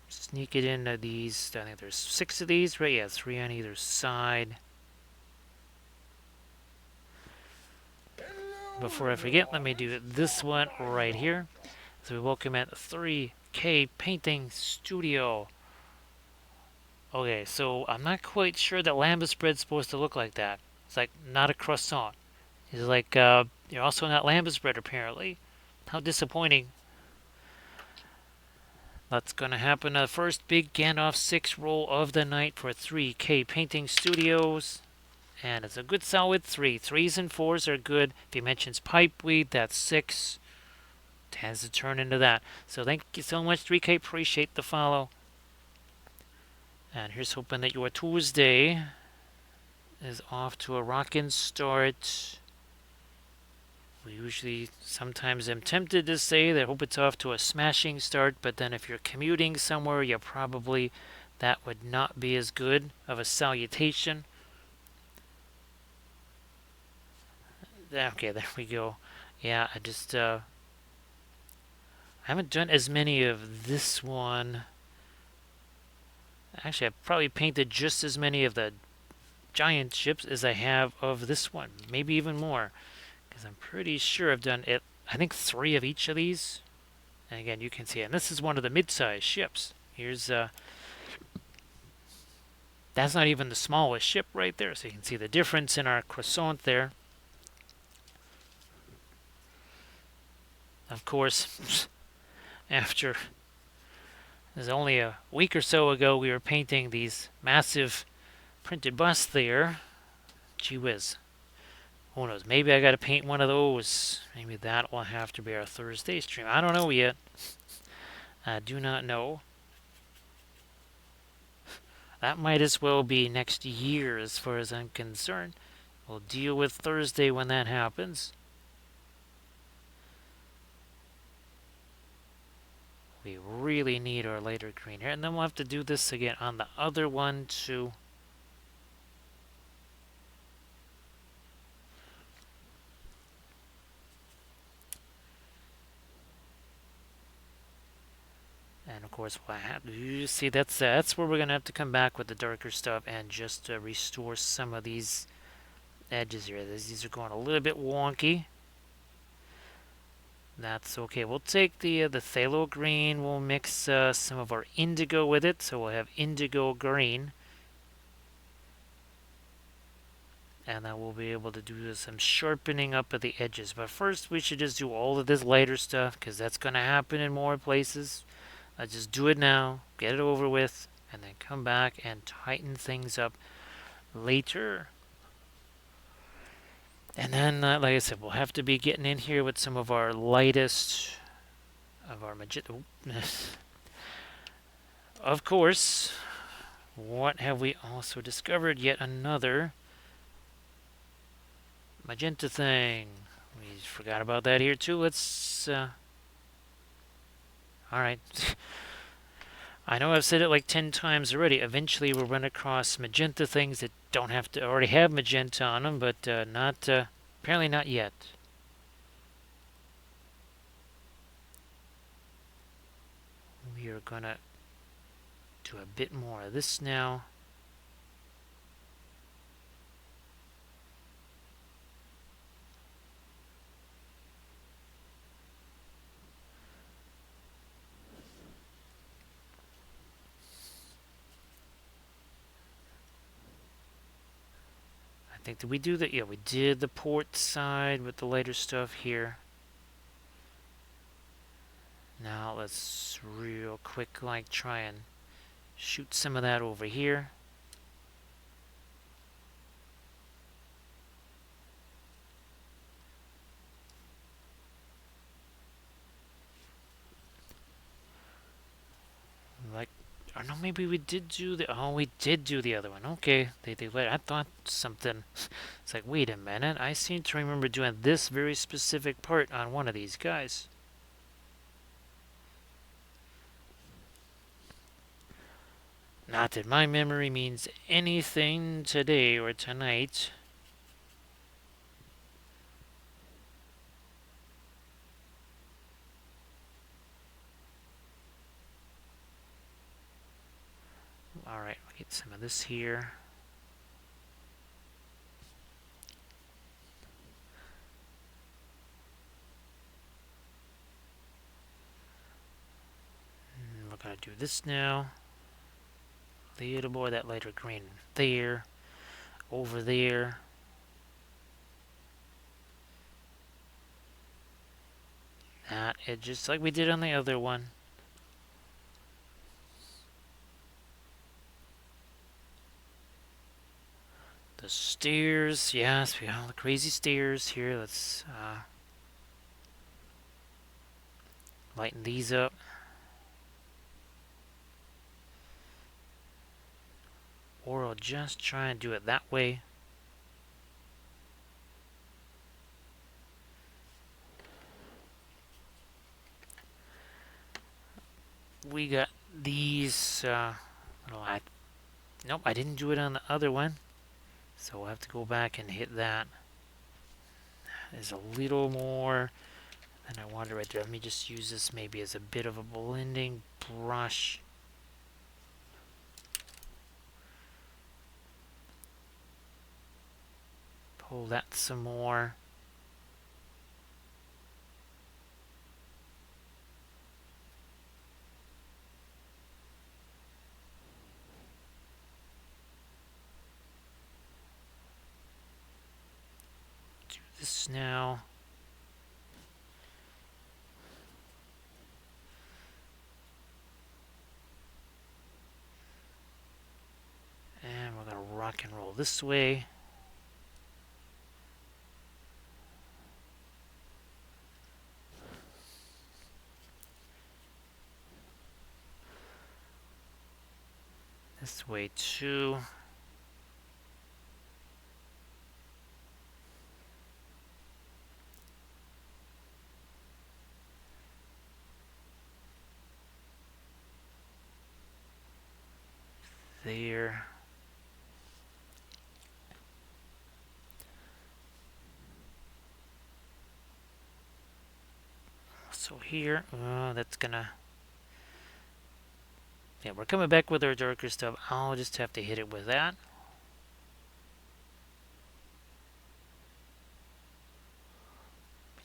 Sneak it into these. I think there's 6 of these, right? Yeah, 3 on either side. Before I forget, let me do this one right here. So we welcome at 3K Painting Studio. Okay, so I'm not quite sure that lambda bread's supposed to look like that. It's like not a croissant. It's like you're also not lambda bread apparently. How disappointing. That's gonna happen. First big Gandalf 6 roll of the night for 3K Painting Studios. And it's a good solid 3. 3s and 4s are good. If he mentions pipeweed, that's 6. Tends to turn into that. So thank you so much, 3K. Appreciate the follow. And here's hoping that your Tuesday is off to a rockin' start. We usually sometimes am tempted to say that hope it's off to a smashing start, but then if you're commuting somewhere, you probably that would not be as good of a salutation. Okay, there we go. Yeah, I haven't done as many of this one. Actually, I've probably painted just as many of the giant ships as I have of this one. Maybe even more. Because I'm pretty sure I've done it. I think 3 of each of these. And again, you can see it. And this is one of the mid-sized ships. Here's that's not even the smallest ship right there. So you can see the difference in our croissant there. Of course, after there's only a week or so ago, we were painting these massive printed busts there. Gee whiz. Who knows? Maybe I got to paint one of those. Maybe that will have to be our Thursday stream. I don't know yet. I do not know. That might as well be next year as far as I'm concerned. We'll deal with Thursday when that happens. We really need our lighter green here. And then we'll have to do this again on the other one too. And of course, you see that's where we're gonna have to come back with the darker stuff and just restore some of these edges here. These are going a little bit wonky. That's okay. We'll take the phthalo green. We'll mix some of our indigo with it, so we'll have indigo green. And then we'll be able to do some sharpening up of the edges. But first, we should just do all of this lighter stuff, because that's going to happen in more places. Let's just do it now, get it over with, and then come back and tighten things up later. And then, like I said, we'll have to be getting in here with some of our lightest of our magenta. Of course, what have we also discovered? Yet another magenta thing. We forgot about that here too. Let's. All right. I know I've said it like 10 times already. Eventually, we'll run across magenta things that don't have to already have magenta on them, but not apparently not yet. We are gonna do a bit more of this now. I think, did we do that? Yeah, we did the port side with the lighter stuff here. Now let's real quick like try and shoot some of that over here. Like, or no, maybe we did do the. Oh, we did do the other one. Okay, they let. I thought something. It's like, wait a minute. I seem to remember doing this very specific part on one of these guys. Not that my memory means anything today or tonight. Alright, we'll get some of this here. And we're going to do this now. A little more of that lighter green there. Over there. That, it just like we did on the other one. The stairs, yes, we got all the crazy stairs here. Let's lighten these up. Or I'll just try and do it that way. We got these little. Nope, I didn't do it on the other one. So we'll have to go back and hit that. There's a little more than I wanted right there. Let me just use this maybe as a bit of a blending brush. Pull that some more. Do this now. And we're going to rock and roll this way. This way too. There. So here, that's gonna. Yeah, we're coming back with our darker stuff. I'll just have to hit it with that.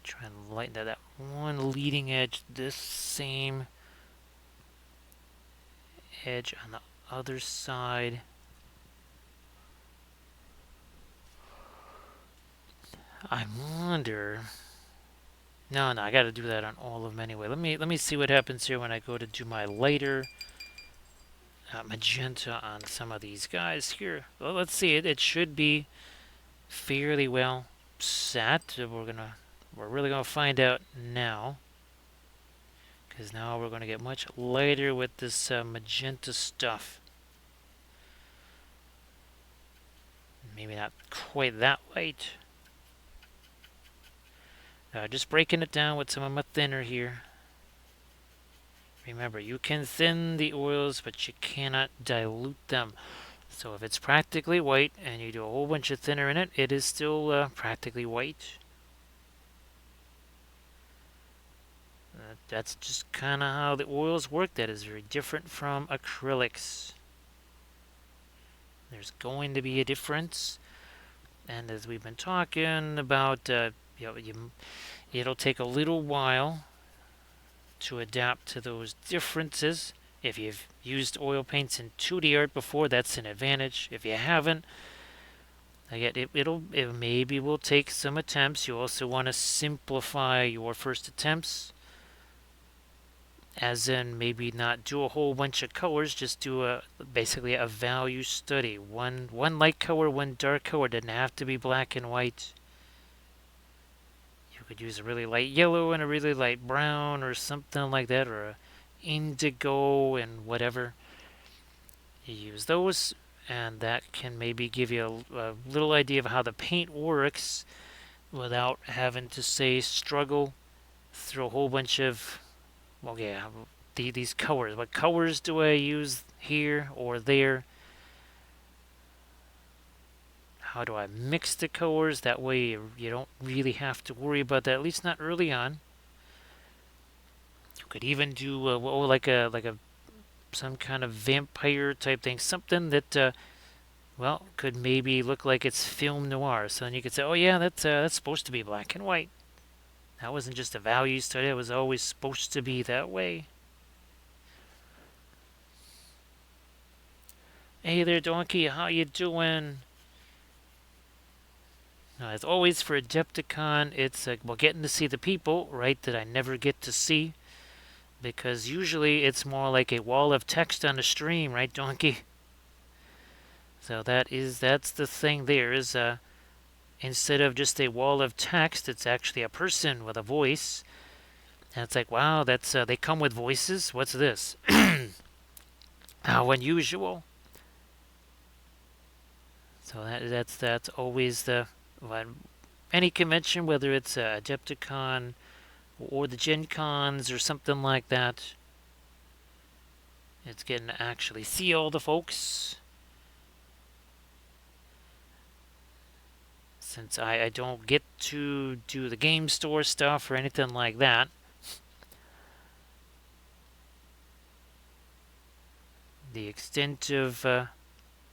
Try and lighten that one leading edge, this same edge on the other side. I wonder. No, I got to do that on all of them anyway. Let me see what happens here when I go to do my lighter magenta on some of these guys here. Well, let's see. It should be fairly well. set. We're really gonna find out now, because now we're gonna get much lighter with this magenta stuff. Maybe not quite that light. Just breaking it down with some of my thinner here. Remember, you can thin the oils, but you cannot dilute them. So if it's practically white and you do a whole bunch of thinner in it, it is still practically white. That's just kind of how the oils work. That is very different from acrylics. There's going to be a difference. And as we've been talking about, it'll take a little while to adapt to those differences. If you've used oil paints in 2D art before, that's an advantage. If you haven't, again, it maybe will take some attempts. You also want to simplify your first attempts, as in maybe not do a whole bunch of colors, just do basically a value study. One light color, one dark color. Doesn't have to be black and white. You could use a really light yellow and a really light brown or something like that, or a indigo and whatever. You use those, and that can maybe give you a little idea of how the paint works without having to, say, struggle through a whole bunch of, well, yeah, these colors. What colors do I use here or there? How do I mix the colors? That way you don't really have to worry about that, at least not early on. You could even do like a some kind of vampire type thing, something that could maybe look like it's film noir. So then you could say, oh yeah, that's supposed to be black and white. That wasn't just a value study. It was always supposed to be that way. Hey there, Donkey. How you doing? As always, for Adepticon, it's getting to see the people, right, that I never get to see. Because usually it's more like a wall of text on the stream, right, Donkey? So that's the thing there is instead of just a wall of text, it's actually a person with a voice. And it's like, wow, that's they come with voices. What's this? How unusual. So that's always the any convention, whether it's Adepticon or the Gen Cons or something like that. It's getting to actually see all the folks. Since I don't get to do the game store stuff or anything like that. The extent of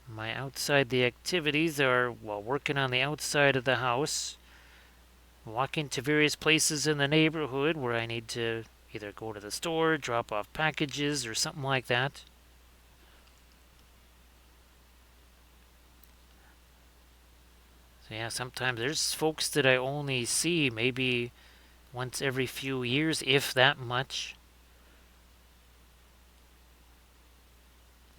my outside the activities are while working on the outside of the house, walking to various places in the neighborhood where I need to either go to the store, drop off packages, or something like that. So yeah, sometimes there's folks that I only see maybe once every few years, if that much.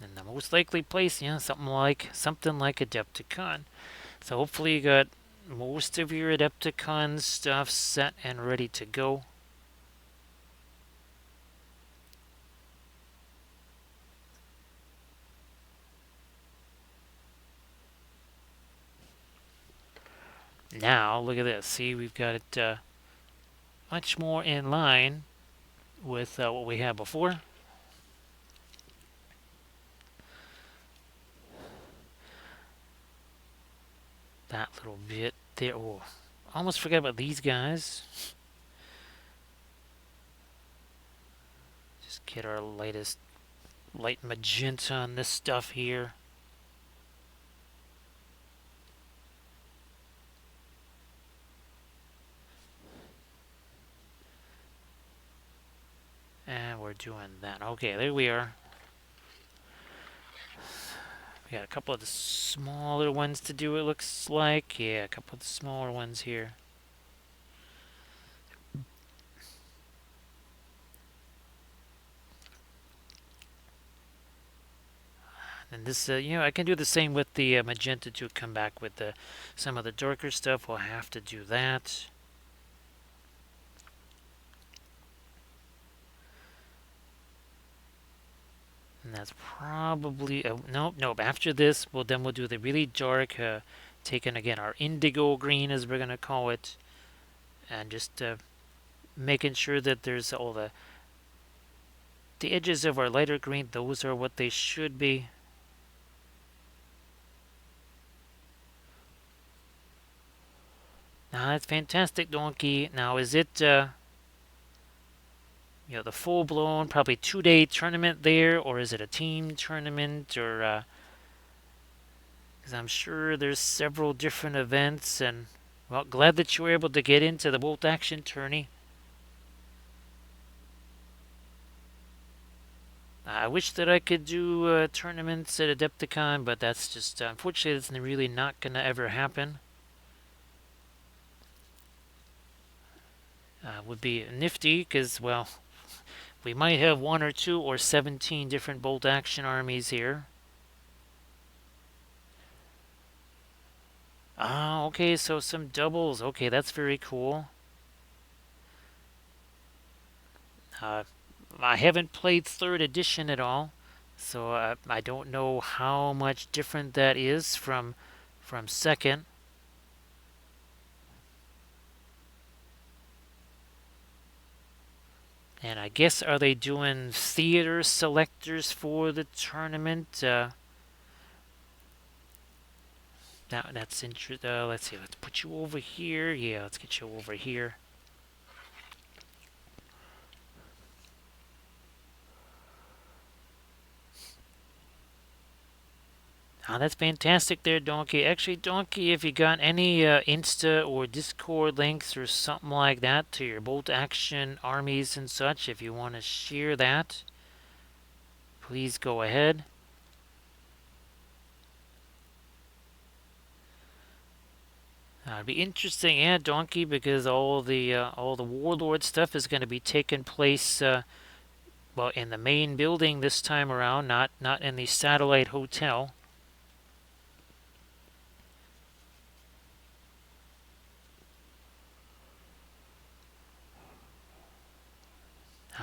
And the most likely place, something like Adepticon. So hopefully you got most of your Adepticon stuff set and ready to go. Now, look at this. See, we've got it much more in line with what we had before. That little bit there. Oh, almost forgot about these guys. Just get our latest light magenta on this stuff here. And we're doing that. Okay, there we are. We got a couple of the smaller ones to do, it looks like. Yeah, a couple of the smaller ones here. And this, I can do the same with the magenta to come back with some of the darker stuff. We'll have to do that. And that's probably nope. After this, we'll do the really dark, taking again our indigo green as we're gonna call it, and just making sure that there's all the edges of our lighter green. Those are what they should be. Now that's fantastic, Donkey. Now is it the full-blown, probably 2-day tournament there, or is it a team tournament, or because I'm sure there's several different events, and well, glad that you were able to get into the bolt action tourney. I wish that I could do tournaments at Adepticon, but that's just unfortunately that's really not gonna ever happen. Would be nifty because well, we might have 1 or 2 or 17 different bolt action armies here. Ah, okay, so some doubles. Okay, that's very cool. Uh, I haven't played 3rd edition at all, so I don't know how much different that is from 2nd. And I guess are they doing theater selectors for the tournament? Now that's interesting. Let's see. Let's put you over here. Yeah, let's get you over here. Oh, that's fantastic there, Donkey. Actually, Donkey, if you got any Insta or Discord links or something like that to your bolt action armies and such, if you want to share that, please go ahead. It'd be interesting, yeah, Donkey, because all the warlord stuff is going to be taking place, well, in the main building this time around, not in the satellite hotel.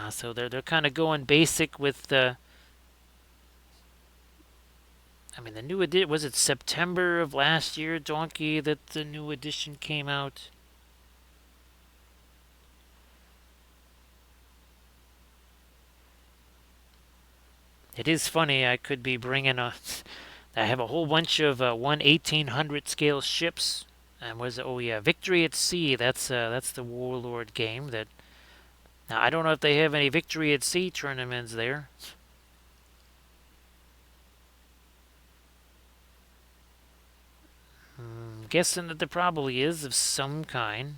So they're kind of going basic with the. I mean, the new edition was it September of last year, Donkey, that the new edition came out. It is funny. I could be bringing a. I have a whole bunch of 1/1800 scale ships. And was oh yeah, Victory at Sea. That's the Warlord game that. Now I don't know if they have any Victory at Sea tournaments there. Guessing that there probably is of some kind.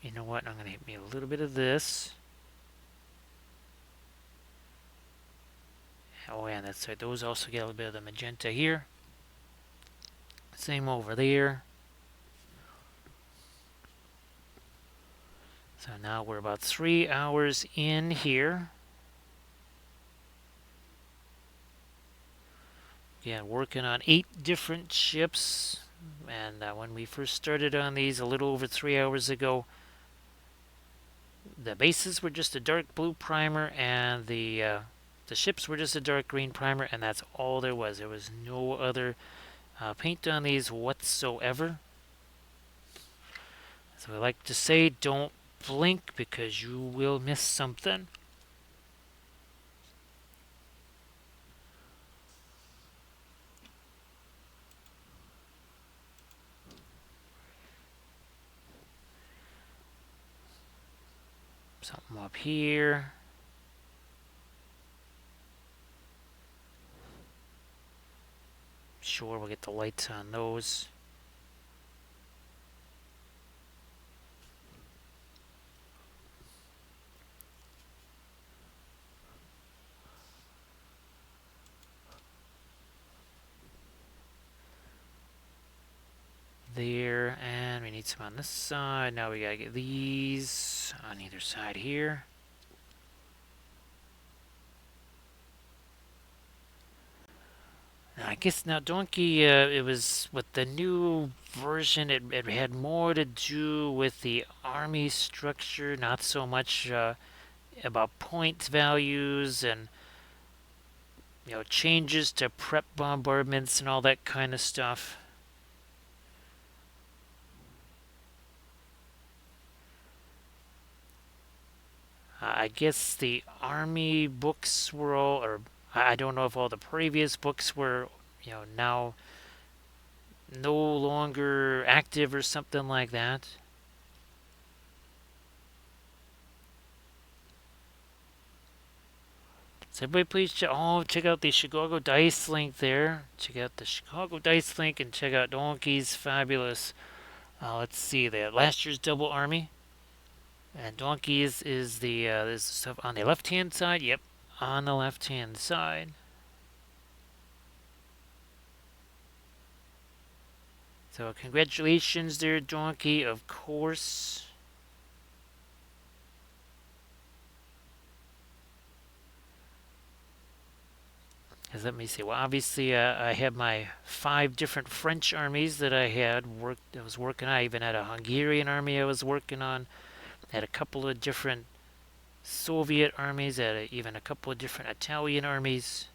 You know what? I'm going to hit me a little bit of this. Oh, yeah, that's right. Those also get a little bit of the magenta here. Same over there. So now we're about 3 hours in here. Yeah, working on 8 different ships. And when we first started on these a little over 3 hours ago, the bases were just a dark blue primer, and the ships were just a dark green primer, and that's all there was. There was no other paint on these whatsoever. So I like to say, don't blink because you will miss something. Something up here. Sure, we'll get the lights on those. there, and we need some on this side. Now we gotta get these on either side here. Now, I guess now Donkey, it was with the new version, it had more to do with the army structure, not so much about point values and changes to prep bombardments and all that kind of stuff. I guess the army books were all, or I don't know if all the previous books were, now no longer active or something like that. So everybody please check out the Chicago Dice link there. Check out the Chicago Dice link and check out Donkey's fabulous. Let's see there. Last year's double army. And Donkey's is the this stuff on the left hand side. Yep, on the left hand side. So congratulations there, Donkey, of course. Because let me see. Well, obviously, I had my 5 different French armies that I was working on. I even had a Hungarian army I was working on. I had a couple of different Soviet armies. I had even a couple of different Italian armies.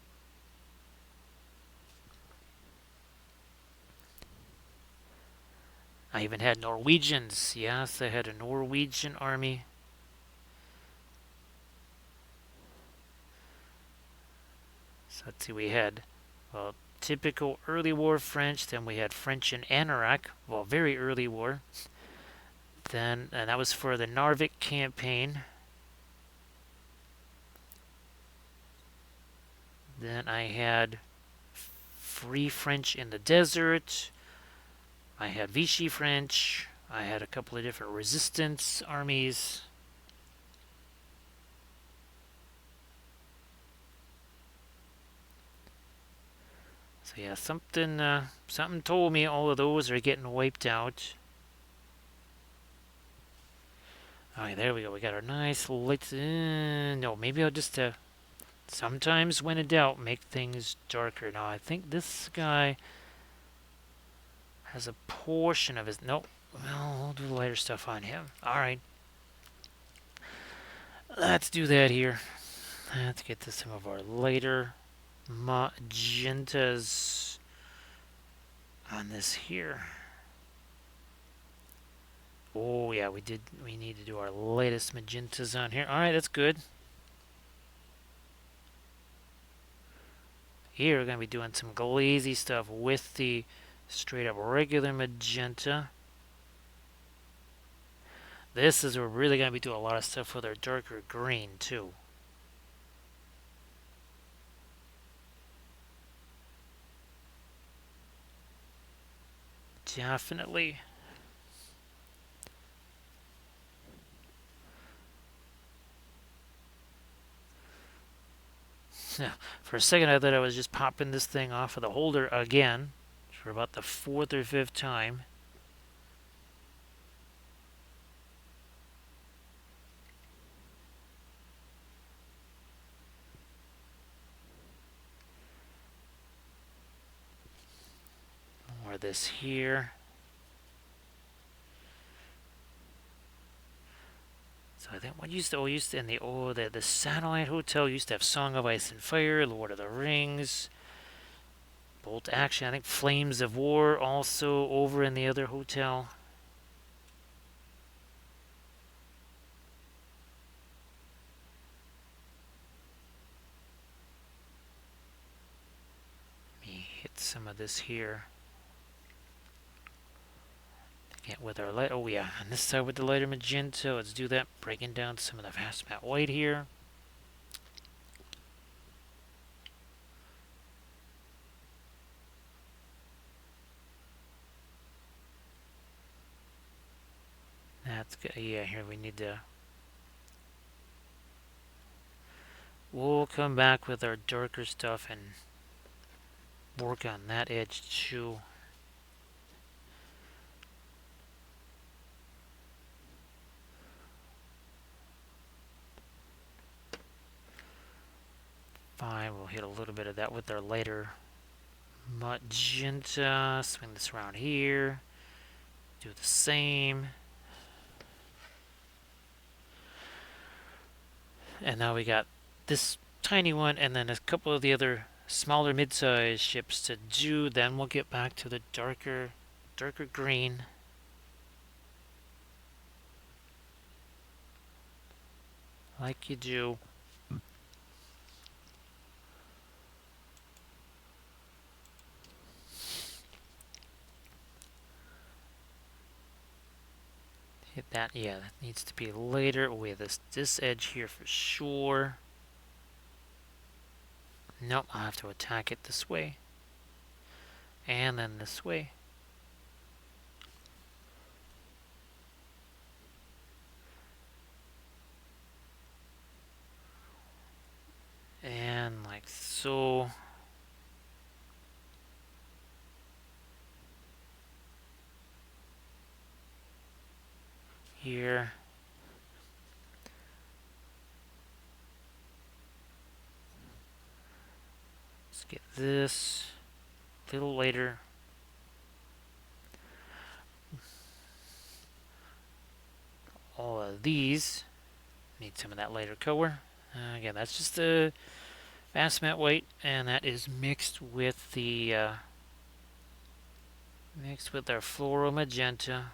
I even had Norwegians. Yes, I had a Norwegian army. So let's see. We had well, typical early war French. Then we had French in Anorak. Well, very early war. Then, and that was for the Narvik campaign. Then I had Free French in the desert. I had Vichy French. I had a couple of different resistance armies. So yeah, something told me all of those are getting wiped out. Alright, there we go. We got our nice lights. No, maybe I'll just sometimes when in doubt, make things darker. Now I think this guy has a portion of his. Nope. Well, we'll do lighter stuff on him. Alright. Let's do that here. Let's get to some of our lighter magentas on this here. Oh yeah, we did. We need to do our latest magentas on here. All right, that's good. Here we're gonna be doing some glazy stuff with the straight up regular magenta. This is where we're really gonna be doing a lot of stuff with our darker green too. Definitely. For a second, I thought I was just popping this thing off of the holder again for about the 4th or 5th time. More of this here. So I think what used to in the satellite hotel used to have Song of Ice and Fire, Lord of the Rings, Bolt Action. I think Flames of War also over in the other hotel. Let me hit some of this here. Get with our light. Oh yeah, on this side with the lighter magenta. Let's do that. Breaking down some of the fast matte white here. That's good. Yeah, here we need to. We'll come back with our darker stuff and work on that edge too. Fine, we'll hit a little bit of that with our lighter magenta. Swing this around here. Do the same. And now we got this tiny one and then a couple of the other smaller mid-sized ships to do. Then we'll get back to the darker green. Like you do. Hit that. Yeah, that needs to be later. We have this edge here for sure. Nope, I'll have to attack it this way. And then this way. And like so. Here. Let's get this a little later. All of these need some of that lighter color. Again, that's just the fast matte white, and that is mixed with the mixed with our floral magenta.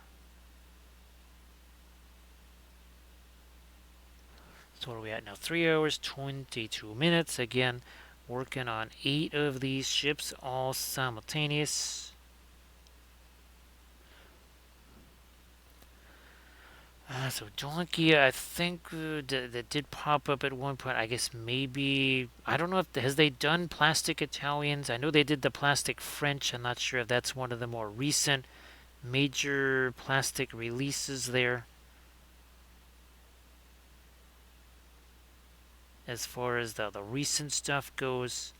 So what are we at now? 3 hours, 22 minutes. Again, working on 8 of these ships, all simultaneous. So Donkey, I think that did pop up at one point. I guess maybe, I don't know if, has they done plastic Italians? I know they did the plastic French. I'm not sure if that's one of the more recent major plastic releases there. As far as the recent stuff goes,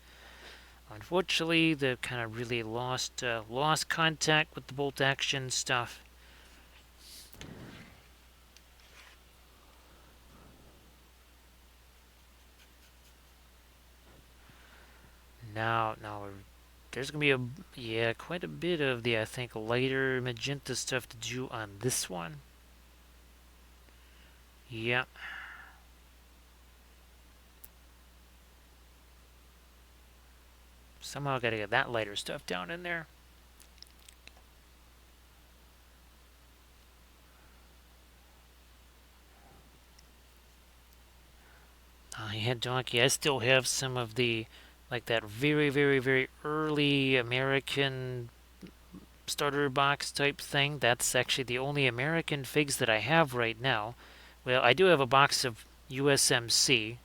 unfortunately, they've kind of really lost contact with the bolt action stuff. Now there's gonna be quite a bit of the, I think, lighter magenta stuff to do on this one. Yeah. Somehow gotta get that lighter stuff down in there. Yeah, Donkey, I still have some of the, like that very, very, very early American starter box type thing. That's actually the only American figs that I have right now. Well, I do have a box of USMC.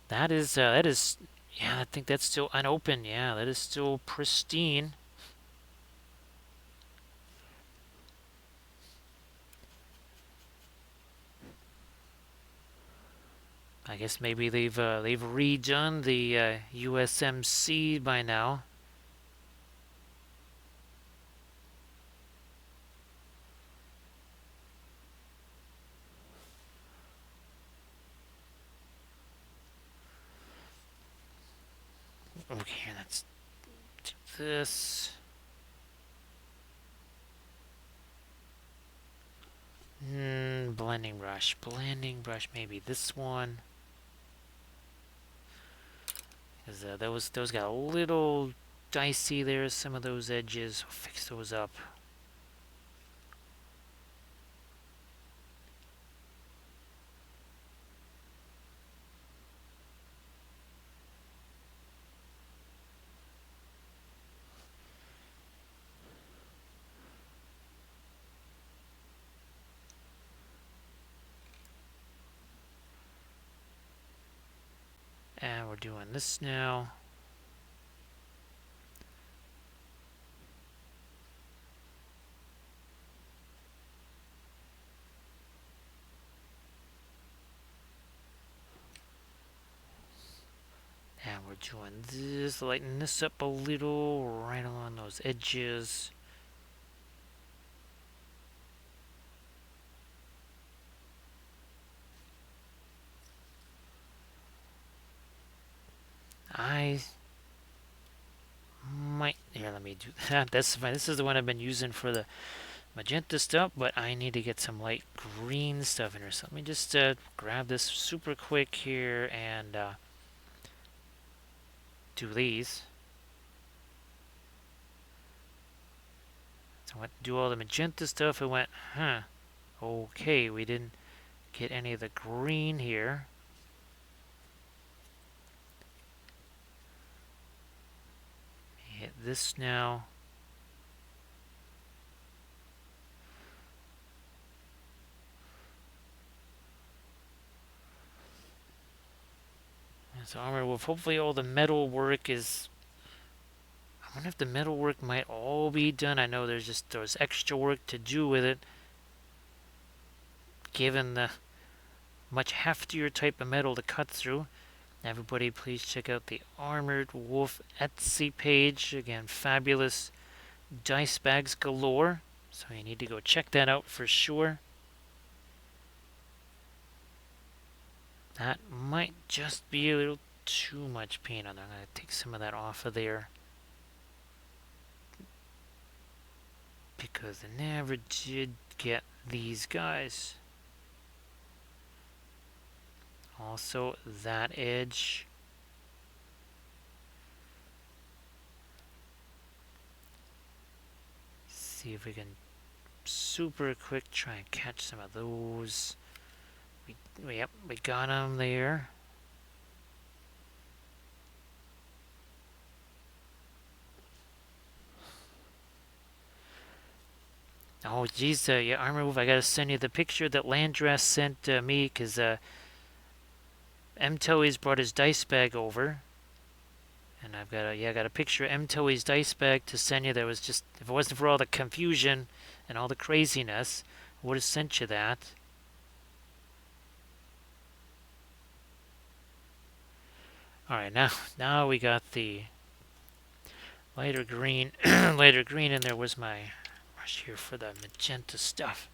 That is, yeah, I think that's still unopened. Yeah, that is still pristine. I guess maybe they've redone the USMC by now. Okay, let's do this. Blending brush. Blending brush, maybe this one. Because those got a little dicey there, some of those edges. I'll fix those up. And we're doing this now. And we're doing this, lighten this up a little, right along those edges. I might... Here, let me do that. That's fine. This is the one I've been using for the magenta stuff, but I need to get some light green stuff in here. So let me just grab this super quick here and do these. So I went to do all the magenta stuff. I went, huh, okay, we didn't get any of the green here. Hit this now. So armor wolf. Hopefully all the metal work is... I wonder if the metal work might all be done. I know there's extra work to do with it, given the much heftier type of metal to cut through. Everybody please check out the Armored Wolf Etsy page. Again, fabulous dice bags galore. So you need to go check that out for sure. That might just be a little too much paint on there. I'm going to take some of that off of there, because I never did get these guys. Also, that edge. See if we can super quick try and catch some of those. Yep, we got them there. Oh, geez, yeah, Armor Wolf, I gotta send you the picture that Landras sent me, because M. Toey's brought his dice bag over. And I've got got a picture of M. Toey's dice bag to send you. That was just, if it wasn't for all the confusion and all the craziness, I would have sent you that. Alright, now we got the lighter green, lighter green, and there was my brush here for the magenta stuff.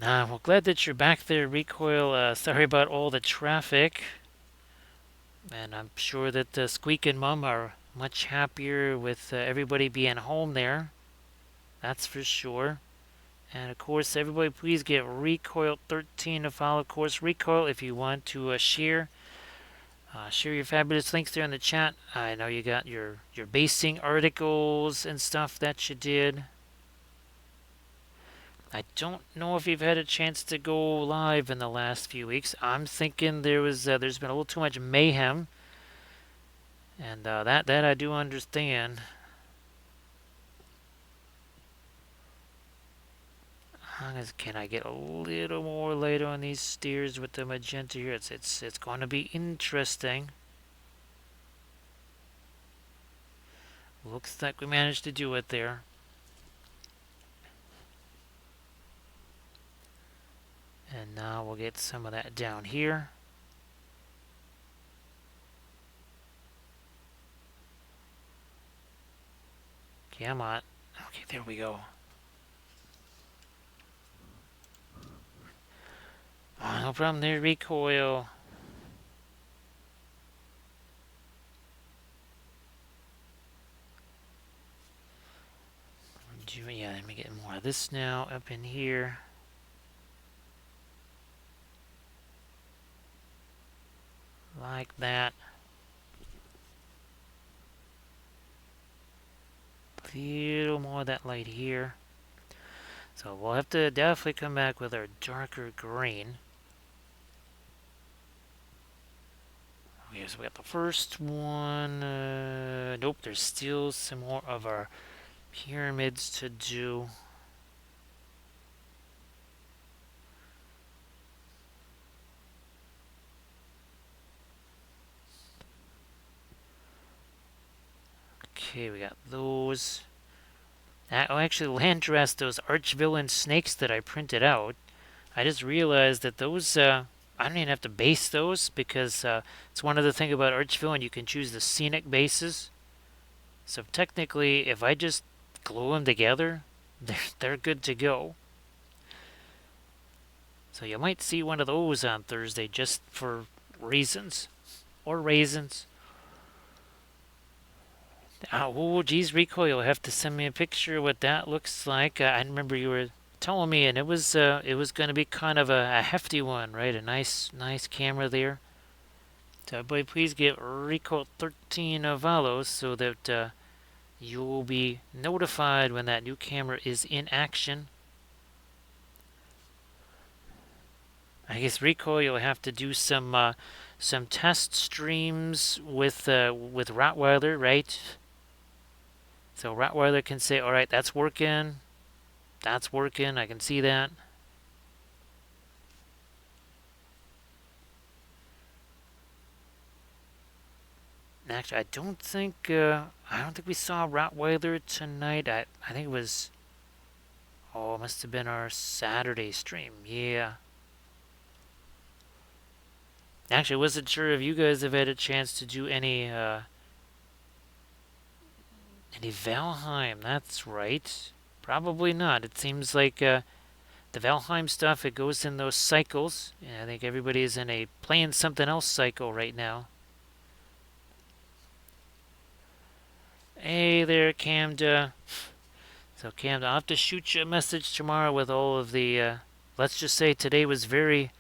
Well, glad that you're back there, Recoil. Sorry about all the traffic. And I'm sure that Squeak and Mum are much happier with everybody being home there. That's for sure. And of course, everybody please get Recoil13 to follow. Of course, Recoil, if you want to share your fabulous links there in the chat. I know you got your basing articles and stuff that you did. I don't know if you've had a chance to go live in the last few weeks. I'm thinking there's been a little too much mayhem, and that I do understand. Can I get a little more light on these steers with the magenta here? It's going to be interesting. Looks like we managed to do it there. And now we'll get some of that down here. Come on. Okay, there we go. Oh, no problem there, Recoil. Yeah, let me get more of this now up in here. Like that. A little more of that light here. So we'll have to definitely come back with our darker green. Okay, so we got the first one. Nope, there's still some more of our pyramids to do. Okay, we got those. Actually, Landras, those archvillain snakes that I printed out, I just realized that those, I don't even have to base those, because it's one of the things about archvillain, you can choose the scenic bases. So technically, if I just glue them together, they're good to go. So you might see one of those on Thursday just for reasons or raisins. Oh, geez, Rico, you'll have to send me a picture of what that looks like. I remember you were telling me, and it was going to be kind of a hefty one, right? A nice camera there. So, everybody, please get Rico 13 Avalos so that you will be notified when that new camera is in action. I guess Rico, you'll have to do some test streams with Rottweiler, right? So Rottweiler can say, "All right, that's working. That's working. I can see that." Actually, I don't think we saw Rottweiler tonight. I think it was, oh, it must have been our Saturday stream. Yeah. Actually, I wasn't sure if you guys have had a chance to do any Valheim. That's right. Probably not. It seems like the Valheim stuff, it goes in those cycles. And I think everybody's in a playing something else cycle right now. Hey there, Camda. So, Camda, I'll have to shoot you a message tomorrow with all of the. Let's just say today was very.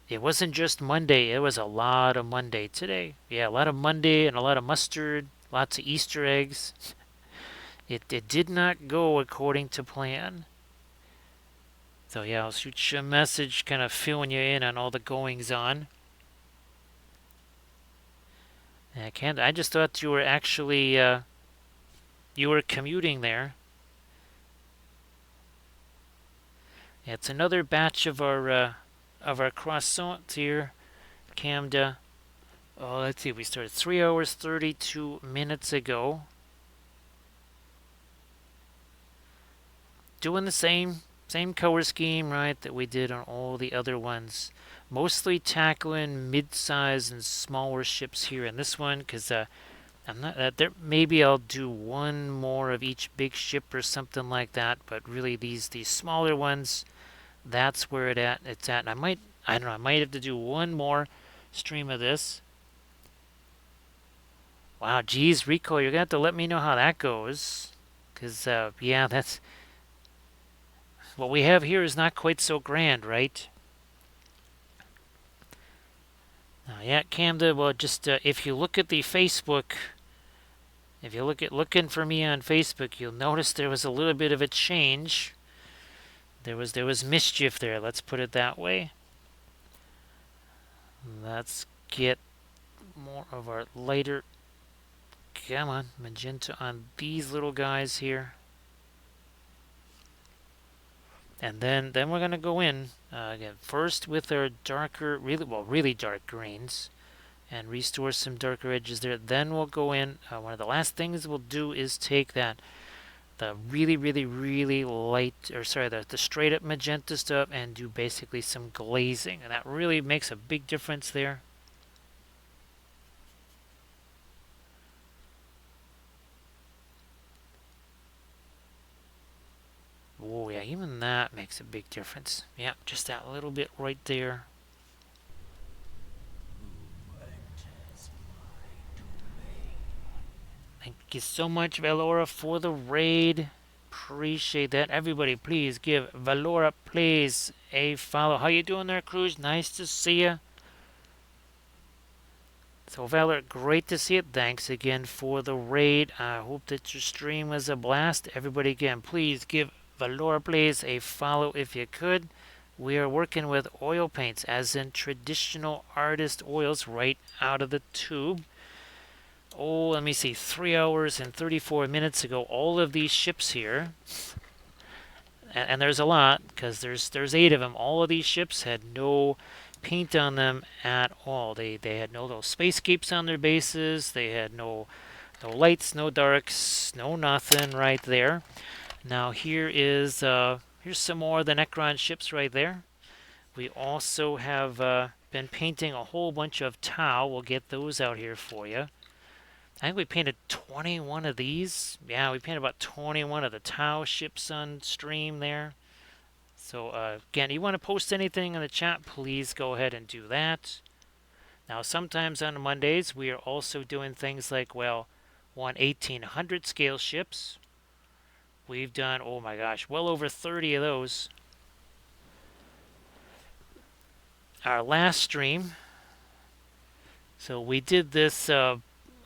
It wasn't just Monday, it was a lot of Monday today. Yeah, a lot of Monday and a lot of mustard, lots of Easter eggs. It did not go according to plan. So, yeah, I'll shoot you a message kind of filling you in on all the goings on. Yeah, Camda, I just thought you were actually. You were commuting there. Yeah, it's another batch of our croissants here, Camda. Oh, let's see. We started 3 hours 32 minutes ago. Doing the same color scheme, right, that we did on all the other ones. Mostly tackling mid-size and smaller ships here in this one, because I'm not there. Maybe I'll do one more of each big ship or something like that. But really, these smaller ones, that's where it's at. And I don't know. I might have to do one more stream of this. Wow, geez, Rico, you're gonna have to let me know how that goes, because yeah, that's what we have here is not quite so grand, right? Yeah, Camda. Well, just if you look at the Facebook, if you looking for me on Facebook, you'll notice there was a little bit of a change. There was mischief there. Let's put it that way. Let's get more of our lighter. Come on, magenta on these little guys here. And then we're gonna go in again first with our darker, really dark greens, and restore some darker edges there. Then we'll go in. One of the last things we'll do is take the really light, or sorry, the straight up magenta stuff, and do basically some glazing, and that really makes a big difference there. Oh yeah, even that makes a big difference. Yeah, just that little bit right there. Thank you so much, Valora, for the raid. Appreciate that. Everybody, please give Valora, please, a follow. How you doing there, Cruz? Nice to see you. So, Valor, great to see it. Thanks again for the raid. I hope that your stream was a blast. Everybody, again, please give Valora, please, a follow if you could. We are working with oil paints, as in traditional artist oils, right out of the tube. Oh, let me see, 3 hours and 34 minutes ago, all of these ships here, and there's a lot, because there's 8 of them, all of these ships had no paint on them at all. They had no little spacescapes on their bases, they had no lights, no darks, no nothing right there. Now here's some more of the Necron ships right there. We also have been painting a whole bunch of Tau. We'll get those out here for you. I think we painted 21 of these. Yeah, we painted about 21 of the Tau ships on stream there. So again, you want to post anything in the chat, please go ahead and do that. Now, sometimes on Mondays, we are also doing things like, well, 1/1800 scale ships. We've done, oh my gosh, well over 30 of those. Our last stream, so we did this, I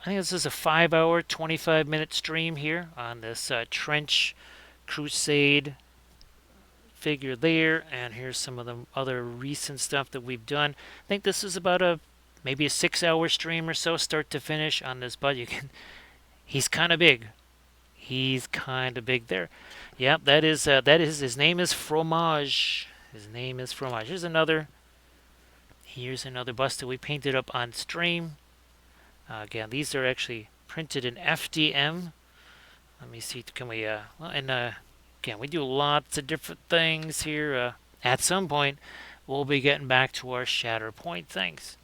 think this is a 5-hour, 25-minute stream here on this Trench Crusade figure there, and here's some of the other recent stuff that we've done. I think this is about maybe a 6-hour stream or so, start to finish on this, but he's kind of big. He's kind of big there. Yep, that is his name is Fromage. His name is Fromage. Here's another bust that we painted up on stream. Again, these are actually printed in FDM. Let me see. Can we? Well, and again, we do lots of different things here. At some point, we'll be getting back to our shatter point things.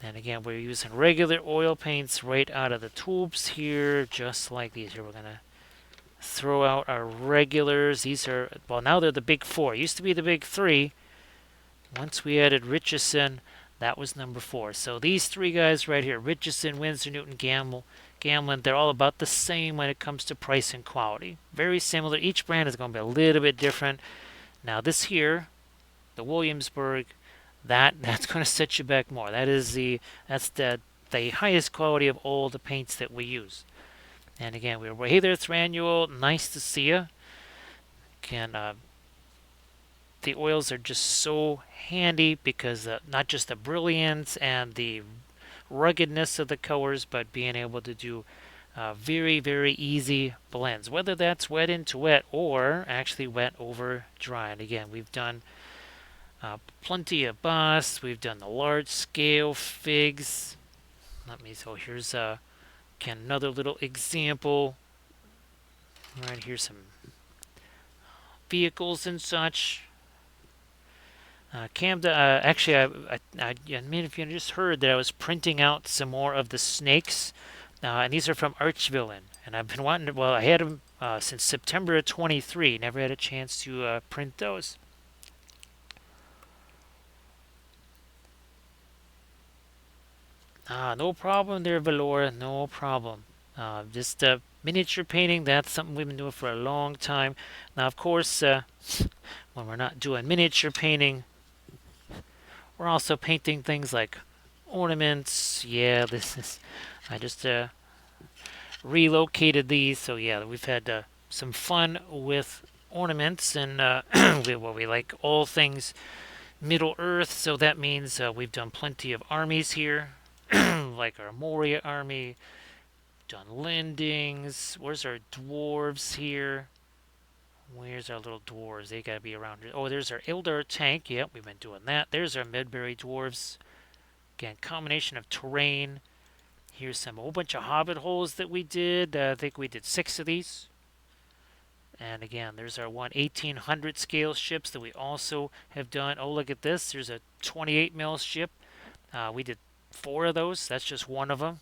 And again, we're using regular oil paints right out of the tubes here, just like these here. We're gonna throw out our regulars. These are, well, now they're the big four. It used to be the big three. Once we added Richardson, that was number 4. So these 3 guys right here, Richardson, Winsor, Newton, Gamlin, they're all about the same when it comes to price and quality. Very similar. Each brand is going to be a little bit different. Now this here, the Williamsburg, that's going to set you back more. That's the highest quality of all the paints that we use. And again, hey there, Thranuel, nice to see you. The oils are just so handy because not just the brilliance and the ruggedness of the colors, but being able to do very, very easy blends, whether that's wet into wet or actually wet over dry. And again, we've done plenty of busts. We've done the large scale figs. So here's again another little example. Right here, some vehicles and such. Actually, I mean, if you just heard that I was printing out some more of the snakes, and these are from Archvillain, and I've been wanting to, well, I had them since September of 23, never had a chance to print those. No problem there, Valora, no problem. Just miniature painting, that's something we've been doing for a long time. Now, of course, when we're not doing miniature painting, we're also painting things like ornaments. Yeah, I just relocated these. So yeah, we've had some fun with ornaments, and we like all things Middle Earth. So that means we've done plenty of armies here, like our Moria army, done Lendings. Where's our dwarves here? Where's our little dwarves? They gotta be around here. Oh, there's our Eldar tank. Yep, we've been doing that. There's our Medbury dwarves. Again, combination of terrain. Here's a whole bunch of hobbit holes that we did. I think we did 6 of these. And again, there's our 1/1800 scale ships that we also have done. Oh, look at this. There's a 28 mil ship. We did 4 of those. That's just one of them.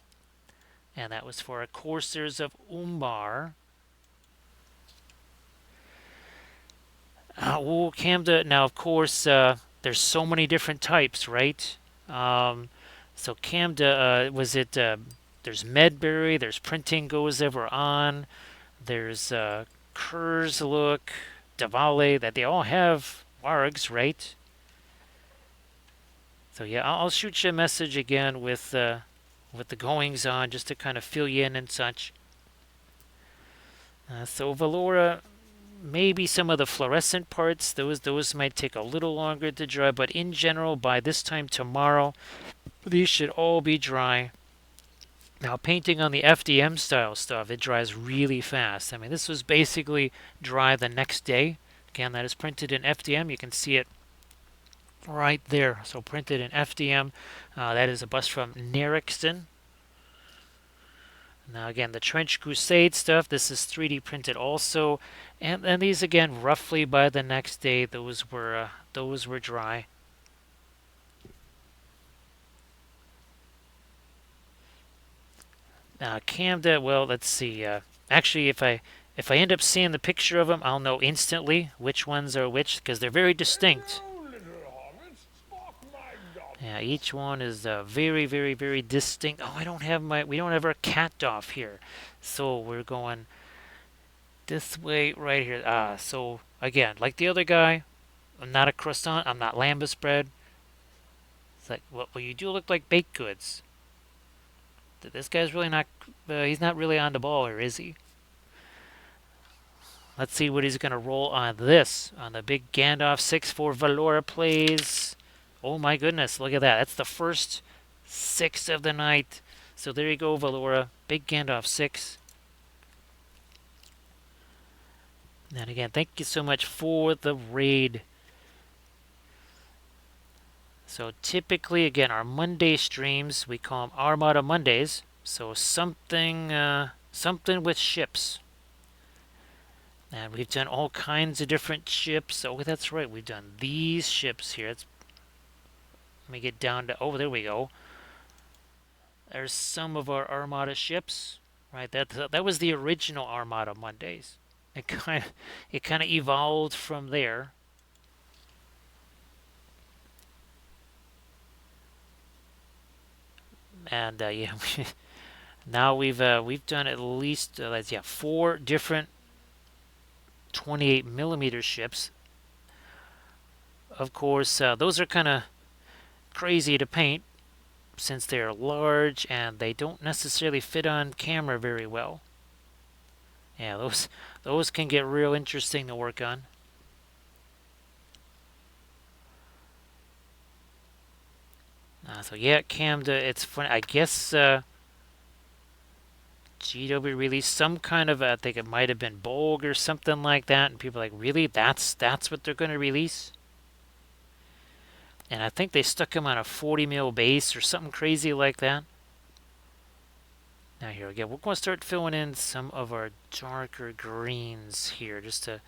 And that was for our Coursers of Umbar. Camda. Now, of course, there's so many different types, right? So Camda, there's Medbury, there's Printing Goes Ever On, there's Kurz Look, Davale, that they all have wargs, right? So yeah, I'll shoot you a message again with the goings on, just to kind of fill you in and such. So Valora, maybe some of the fluorescent parts, those might take a little longer to dry, but in general, by this time tomorrow, these should all be dry. Now, painting on the FDM style stuff, it dries really fast. I mean, this was basically dry the next day. Again, that is printed in FDM. You can see it right there. So printed in FDM. That is a bust from Nerixton. Now again, the Trench Crusade stuff, this is 3D printed also. And these again, roughly by the next day, those were dry. Camda, well, let's see. Actually, if If I end up seeing the picture of them, I'll know instantly which ones are which because they're very distinct. Yeah, each one is very, very, very distinct. Oh, we don't have our cat off here. So we're going this way right here. So again, like the other guy, I'm not a croissant. I'm not lambus bread. It's like, well, you do look like baked goods. This guy's really not, he's not really on the ball here, is he? Let's see what he's going to roll on this. On the big Gandalf 6-4 Valora plays. Oh my goodness, look at that. That's the first 6 of the night. So there you go, Valora. Big Gandalf 6. And again, thank you so much for the raid. So typically, again, our Monday streams, we call them Armada Mondays. So something with ships. And we've done all kinds of different ships. Oh, that's right. We've done these ships here. Let me get down to... Oh, there we go. There's some of our Armada ships. Right, that was the original Armada Mondays. It kind of evolved from there. And yeah, now we've done at least 4 different 28 millimeter ships. Of course, those are kind of crazy to paint since they're large and they don't necessarily fit on camera very well. Yeah, those can get real interesting to work on. So yeah, Camda, it's funny. I guess GW released some kind of, I think it might have been Bolg or something like that, and people are like, really? That's what they're going to release? And I think they stuck him on a 40 mil base or something crazy like that. Now here we go. We're going to start filling in some of our darker greens here, just to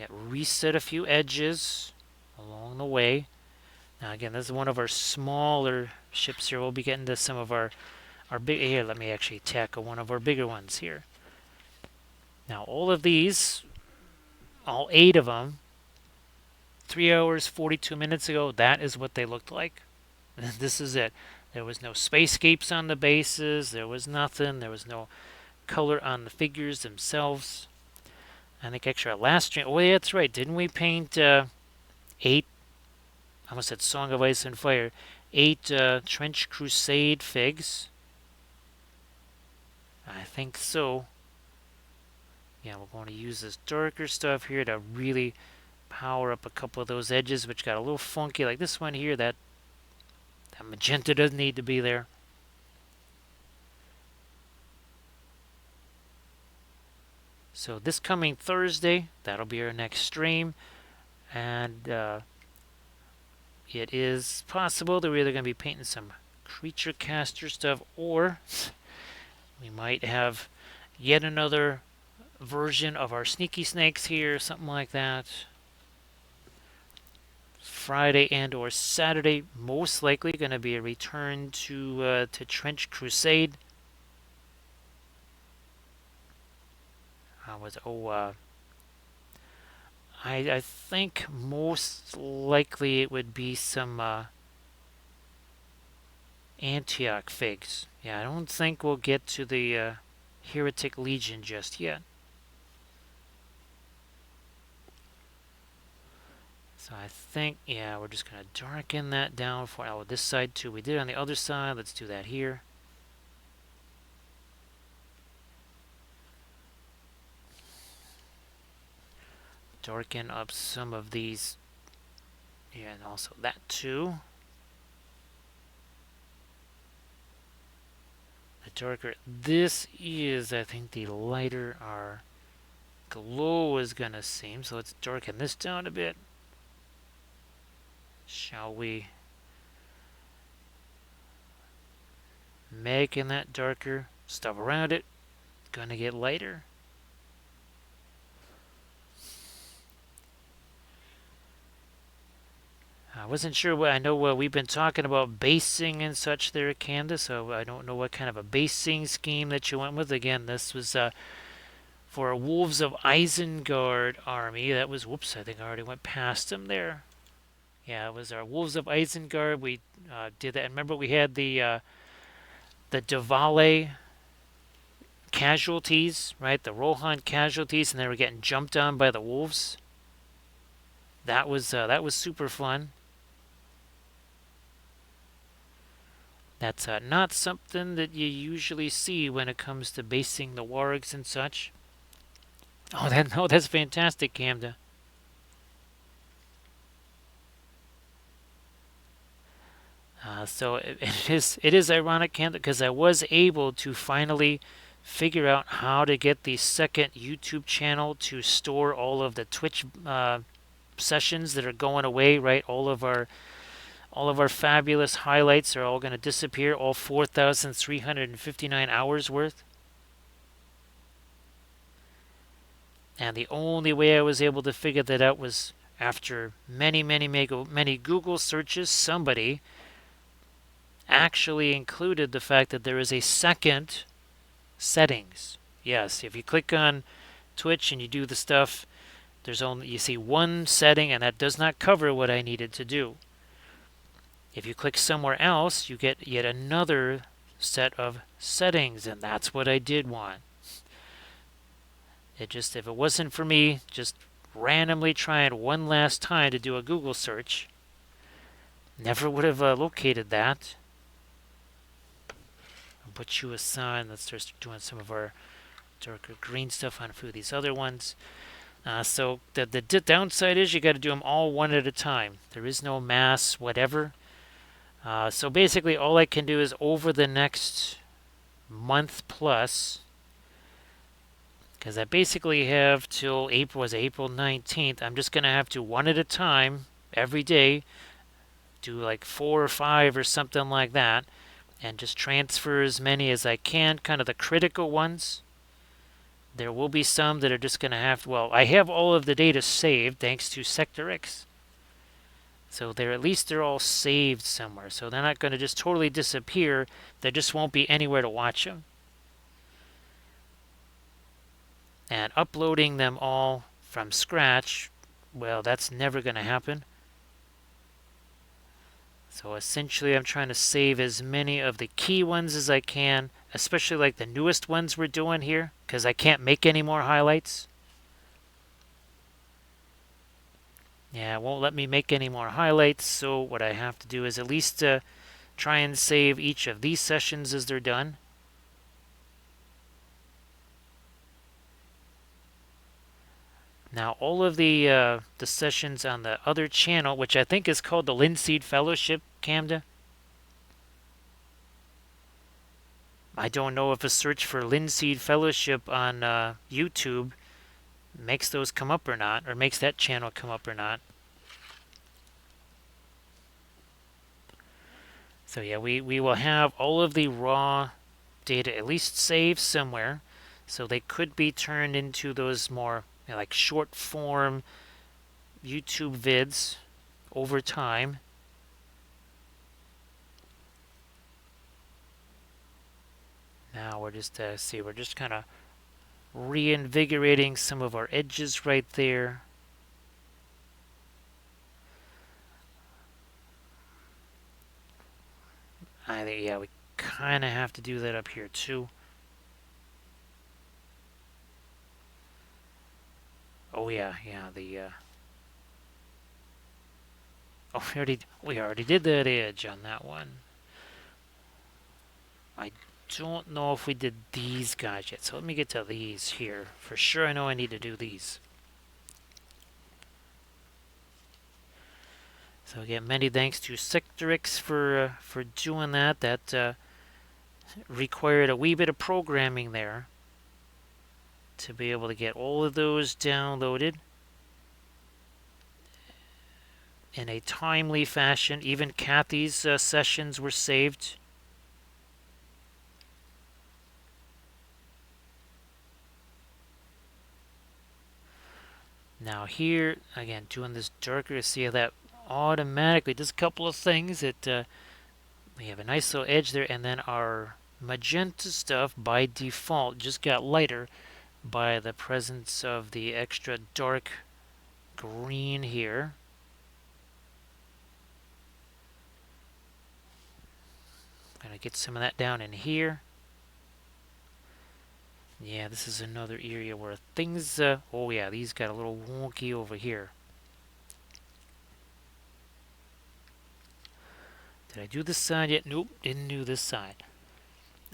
reset a few edges along the way. Now again, this is one of our smaller ships here. We'll be getting to some of our big... Here, let me actually tackle one of our bigger ones here. Now all of these, all 8 of them, 3 hours, 42 minutes ago, that is what they looked like. This is it. There was no spacescapes on the bases. There was nothing. There was no color on the figures themselves. I think actually our last stream... Oh, yeah, that's right. Didn't we paint 8... I almost said Song of Ice and Fire. 8 Trench Crusade figs. I think so. Yeah, we're going to use this darker stuff here to really power up a couple of those edges, which got a little funky, like this one here. That magenta doesn't need to be there. So this coming Thursday, that'll be our next stream. And it is possible that we're either going to be painting some creature caster stuff, or we might have yet another version of our sneaky snakes here, something like that. Friday and or Saturday, most likely going to be a return to Trench Crusade. I think most likely it would be some Antioch figs. Yeah, I don't think we'll get to the Heretic Legion just yet. So I think, yeah, we're just going to darken that down for this side too. We did it on the other side. Let's do that here. Darken up some of these. Yeah, and also that too. The darker. This is, I think, the lighter our glow is going to seem. So let's darken this down a bit. Shall we? Making that darker. Stuff around it. Gonna get lighter. I wasn't sure what... I know we've been talking about basing and such there, Candace, so I don't know what kind of a basing scheme that you went with. Again, this was For Wolves of Isengard army, that was, whoops, I think I already went past them there. Yeah, it was our Wolves of Isengard. We did that. And remember, we had the Duvale casualties, right? The Rohan casualties, and they were getting jumped on by the wolves. That was super fun. That's not something that you usually see when it comes to basing the wargs and such. Oh, that's fantastic, Camda. So it is ironic, Camda, because I was able to finally figure out how to get the second YouTube channel to store all of the Twitch sessions that are going away. Right, all of our fabulous highlights are all going to disappear. All 4,359 hours worth. And the only way I was able to figure that out was after many Google searches. Somebody actually included the fact that there is a second settings. Yes, if you click on Twitch and you do the stuff, there's only, you see one setting, and that does not cover what I needed to do. If you click somewhere else, you get yet another set of settings, and that's what I did want. It just, if it wasn't for me just randomly trying one last time to do a Google search, never would have located that. I'll put you aside. Let's start doing some of our darker green stuff on a few of these other ones. So the downside is you got to do them all one at a time. There is no mass whatever. So basically all I can do is over the next month plus, because I basically have till April 19th. I'm just going to have to one at a time every day do like 4 or 5 or something like that, and just transfer as many as I can, kind of the critical ones. There will be some that are just going to have to, well, I have all of the data saved thanks to Sector X. So they're, at least they're all saved somewhere. So they're not going to just totally disappear. There just won't be anywhere to watch them. And uploading them all from scratch, well, that's never going to happen. So essentially I'm trying to save as many of the key ones as I can, especially like the newest ones we're doing here, because I can't make any more highlights. Yeah, it won't let me make any more highlights, so what I have to do is at least try and save each of these sessions as they're done. Now, all of the sessions on the other channel, which I think is called the Linseed Fellowship, Camda. I don't know if a search for Linseed Fellowship on YouTube makes those come up or not, or makes that channel come up or not. So yeah, we will have all of the raw data at least saved somewhere, so they could be turned into those more, you know, like short form YouTube vids over time. Now we're just we're just kind of reinvigorating some of our edges right there. I think, yeah, we kind of have to do that up here too. Oh yeah, oh, we already did that edge on that one. I don't know if we did these guys yet, so let me get to these here. For sure I know I need to do these. So again, many thanks to Sectorix for doing that. That required a wee bit of programming there to be able to get all of those downloaded in a timely fashion. Even Kathy's sessions were saved. Now here, again, doing this darker, see how that automatically does a couple of things. We have a nice little edge there, and then our magenta stuff by default just got lighter. by the presence of the extra dark green here. Gonna get some of that down in here. Yeah, this is another area where things, oh yeah, these got a little wonky over here. Did I do this side yet? Nope, didn't do this side.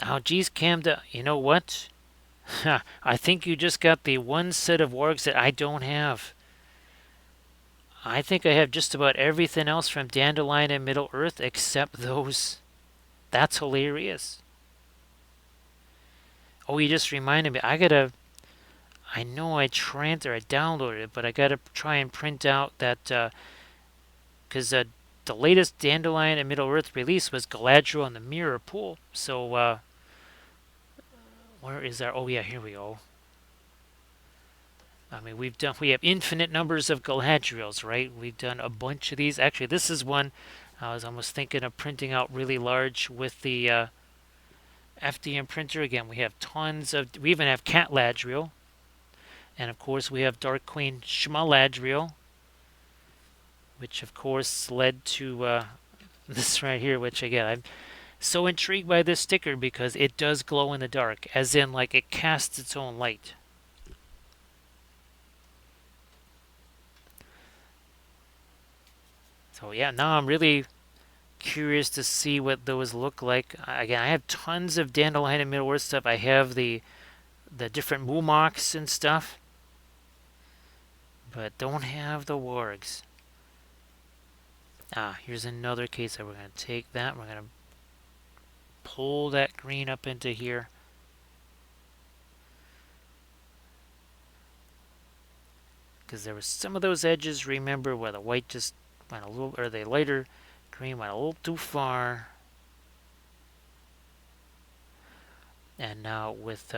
Oh, geez, Camda, you know what? I think you just got the one set of wargs that I don't have. I think I have just about everything else from Dandelion and Middle Earth except those. That's hilarious. Oh, you just reminded me. I know I downloaded it, but I gotta try and print out that, because the latest Dandelion and Middle Earth release was Galadriel and the Mirror Pool. So, where is our, oh yeah, here we go. I mean, we have infinite numbers of Galadriels, right? We've done a bunch of these. Actually, this is one I was almost thinking of printing out really large with the FDM printer. Again, we have we even have Catladriel. And of course, we have Dark Queen Shmaladriel, which of course led to this right here, which again, I'm so intrigued by this sticker because it does glow in the dark, as in like it casts its own light. So yeah, now I'm really curious to see what those look like. Again, I have tons of Dandelion and Middle Earth stuff. I have the different Moomoks and stuff, but don't have the wargs. Ah, here's another case that we're going to take that. We're going to pull that green up into here. Because there was some of those edges, remember, where the white just went a little, or the lighter green went a little too far. And now with,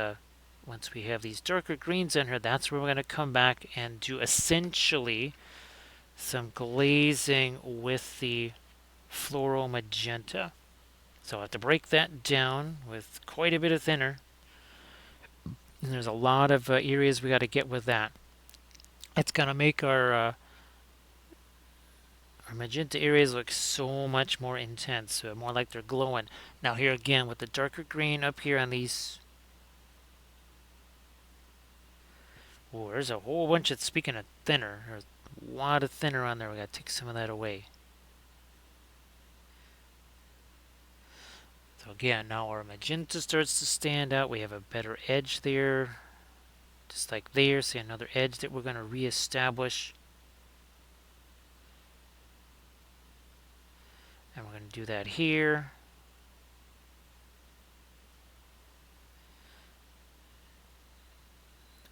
once we have these darker greens in here, that's where we're going to come back and do essentially some glazing with the floral magenta. So I have to break that down with quite a bit of thinner. And there's a lot of areas we got to get with that. It's going to make our magenta areas look so much more intense, so more like they're glowing. Now here again with the darker green up here on these. Oh, there's a whole bunch of, speaking of thinner, there's a lot of thinner on there. We got to take some of that away. So again, now our magenta starts to stand out. We have a better edge there. Just like there, see another edge that we're going to reestablish. And we're going to do that here.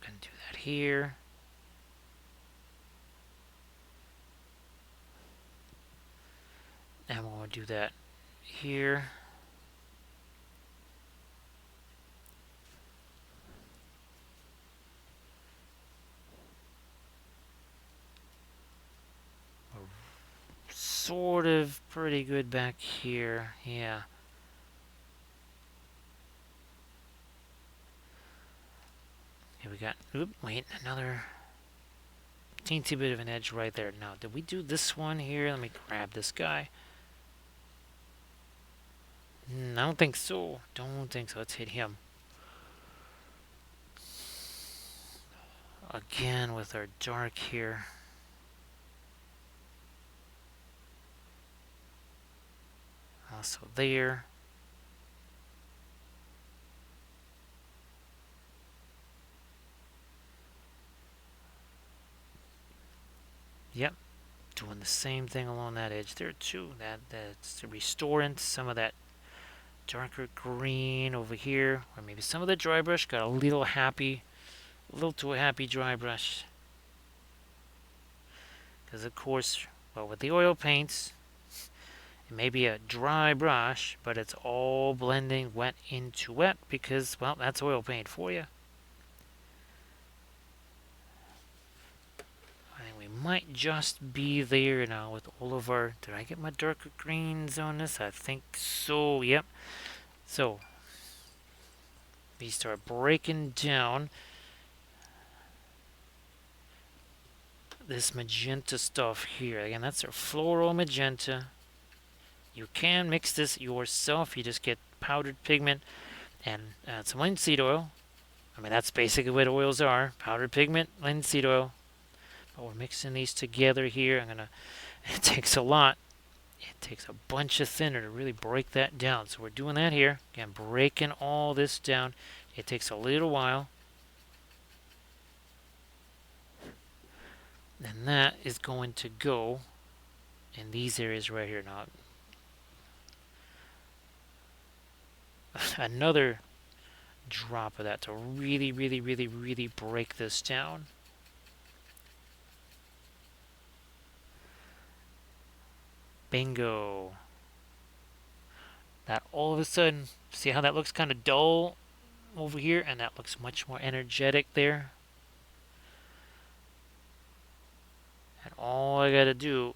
We're going to do that here. And we're going to do that here. Sort of pretty good back here, yeah. Here we got, wait, another teensy bit of an edge right there. Now, did we do this one here? Let me grab this guy. I don't think so. Don't think so. Let's hit him. Again with our dark here. Also there. Yep, doing the same thing along that edge there too. That's restoring some of that darker green over here, or maybe some of the dry brush got a little too happy dry brush. Because of course, well, with the oil paints, it may be a dry brush, but it's all blending wet into wet because, well, that's oil paint for you. I think we might just be there now with all of our... Did I get my darker greens on this? I think so, yep. So, we start breaking down. this magenta stuff here. Again, that's our floral magenta. You can mix this yourself. You just get powdered pigment and some linseed oil. I mean, that's basically what oils are. Powdered pigment, linseed oil. But we're mixing these together here. It takes a lot. It takes a bunch of thinner to really break that down. So we're doing that here. Again, breaking all this down. It takes a little while. And that is going to go in these areas right here. Now, another drop of that to really, really, really, really break this down. Bingo. That all of a sudden, see how that looks kind of dull over here, and that looks much more energetic there. And all I gotta do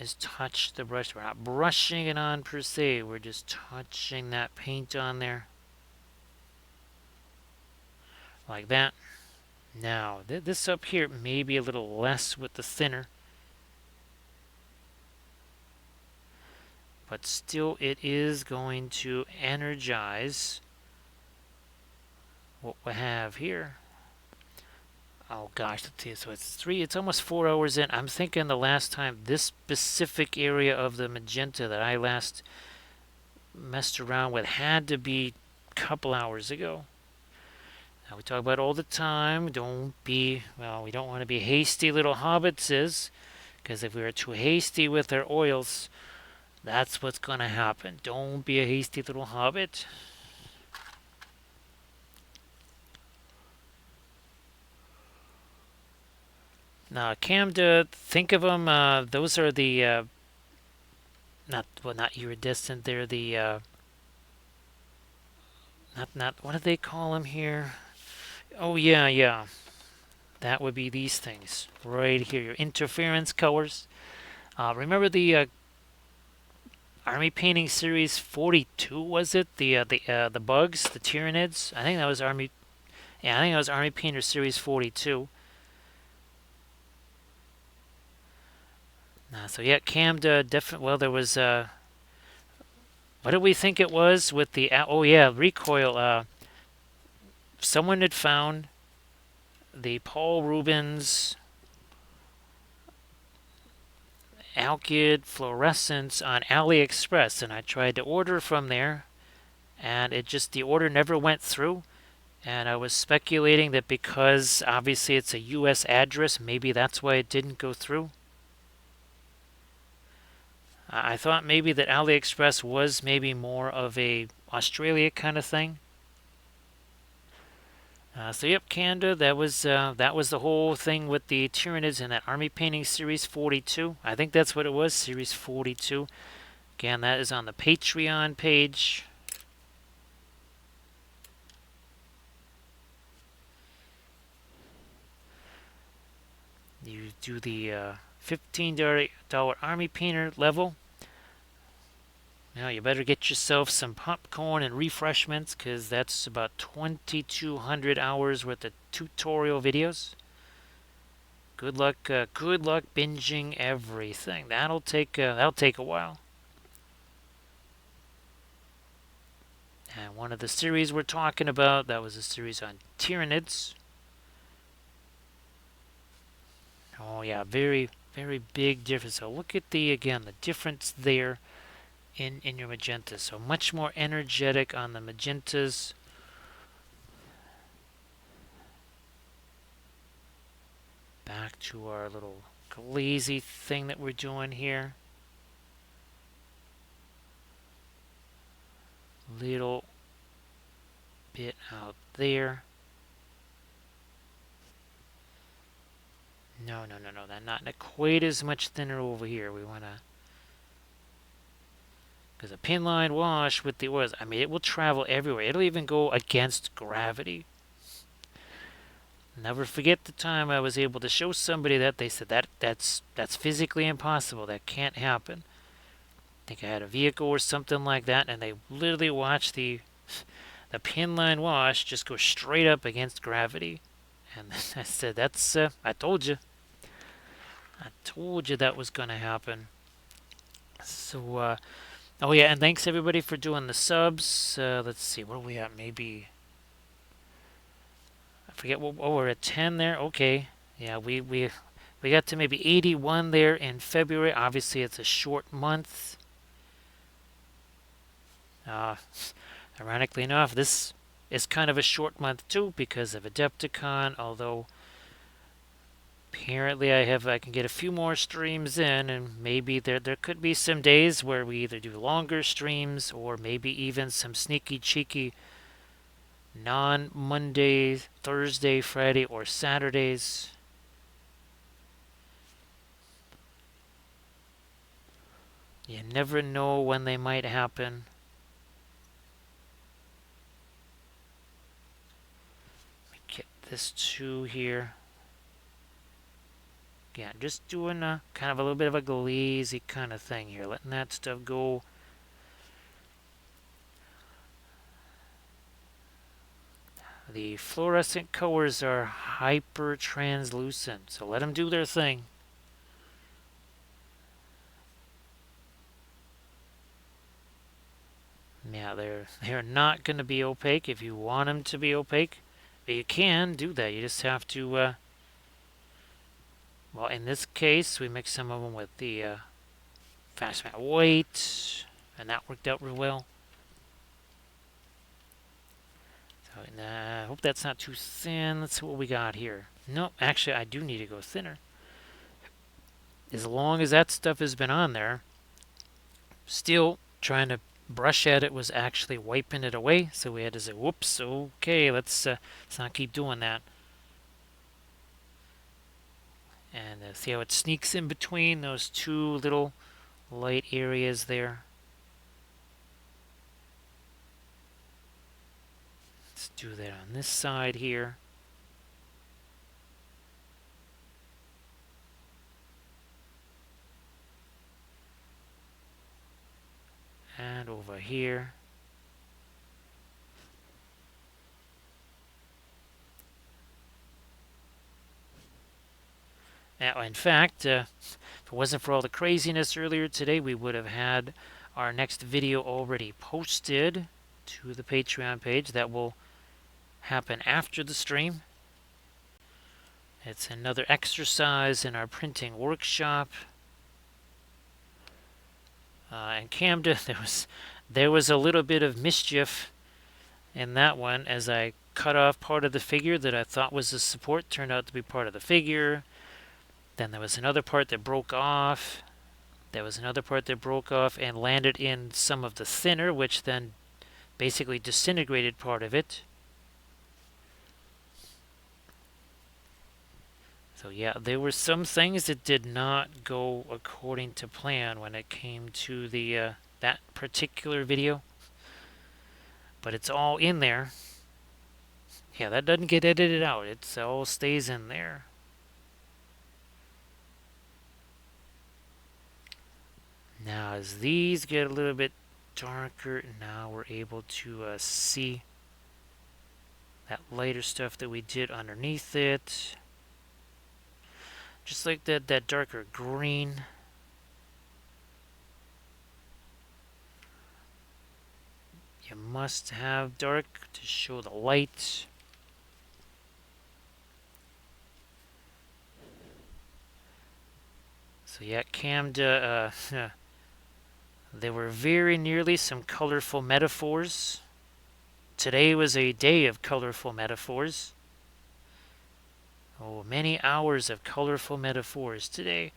is touch the brush. We're not brushing it on per se, we're just touching that paint on there. Like that. Now, this up here may be a little less with the thinner. But still, it is going to energize what we have here. Oh gosh, let's see. So it's almost 4 hours in. I'm thinking the last time this specific area of the magenta that I last messed around with had to be a couple hours ago. Now we talk about all the time. We don't want to be hasty little hobbitses, because if we are too hasty with our oils, that's what's going to happen. Don't be a hasty little hobbit. Now, Camda, think of them. Those are the not iridescent. They're the not what do they call them here? Oh yeah. That would be these things right here. Your interference colors. Remember the Army Painting Series 42, was it? The bugs, the Tyranids. I think that was Army. Yeah, I think that was Army Painter Series 42. So yeah, Camda definitely. Well, there was. What did we think it was with the? Oh yeah, recoil. Someone had found the Paul Rubens Alkyd fluorescence on AliExpress, and I tried to order from there, and the order never went through. And I was speculating that because obviously it's a U.S. address, maybe that's why it didn't go through. I thought maybe that AliExpress was maybe more of a Australia kind of thing. So yep, Canada. That was the whole thing with the Tyranids in that Army Painting Series 42. I think that's what it was, Series 42. Again, that is on the Patreon page. You do the $15 Army Painter level. Now you better get yourself some popcorn and refreshments, because that's about 2,200 hours worth of tutorial videos. Good luck binging everything. That'll take a while. And one of the series we're talking about, that was a series on Tyranids. Oh yeah, very, very big difference. So look at the difference there in your magenta. So much more energetic on the magentas. Back to our little glazy thing that we're doing here. Little bit out there. No, that's not quite as much thinner over here. We want to, because a pin line wash with the oils, I mean, it will travel everywhere. It'll even go against gravity. Never forget the time I was able to show somebody that they said that's physically impossible. That can't happen. I think I had a vehicle or something like that, and they literally watched the pin line wash just go straight up against gravity. And I said, I told you. I told you that was going to happen. So, oh yeah, and thanks everybody for doing the subs. Let's see, where are we at? Maybe, I forget what, oh, we're at 10 there. Okay. Yeah, we got to maybe 81 there in February. Obviously, it's a short month. Uh, Ironically enough, this is kind of a short month too because of Adepticon, although apparently I can get a few more streams in, and maybe there could be some days where we either do longer streams or maybe even some sneaky cheeky non-Monday, Thursday, Friday, or Saturdays. You never know when they might happen. Let me get this 2 here. Yeah, just doing a kind of a little bit of a glazy kind of thing here, letting that stuff go. The fluorescent colors are hyper translucent, so let them do their thing. Yeah, they're not going to be opaque if you want them to be opaque. But you can do that. You just have to, well, in this case, we mixed some of them with the fast matte white, and that worked out real well. So, I hope that's not too thin. Let's see what we got here. Nope, actually, I do need to go thinner. As long as that stuff has been on there, still trying to brush at it was actually wiping it away. So we had to say, whoops, okay, let's not keep doing that. And see how it sneaks in between those 2 little light areas there. Let's do that on this side here. And over here. Now, in fact, if it wasn't for all the craziness earlier today, we would have had our next video already posted to the Patreon page. That will happen after the stream. It's another exercise in our printing workshop. And Camden, there was a little bit of mischief in that one as I cut off part of the figure that I thought was the support, turned out to be part of the figure. Then there was another part that broke off. There was another part that broke off and landed in some of the thinner, which then basically disintegrated part of it. So yeah, there were some things that did not go according to plan when it came to the that particular video. But it's all in there. Yeah, that doesn't get edited out. It all stays in there. Now, as these get a little bit darker, now we're able to see that lighter stuff that we did underneath it. Just like that darker green. You must have dark to show the light. So yeah, Camda, there were very nearly some colorful metaphors. Today was a day of colorful metaphors. Oh, many hours of colorful metaphors today.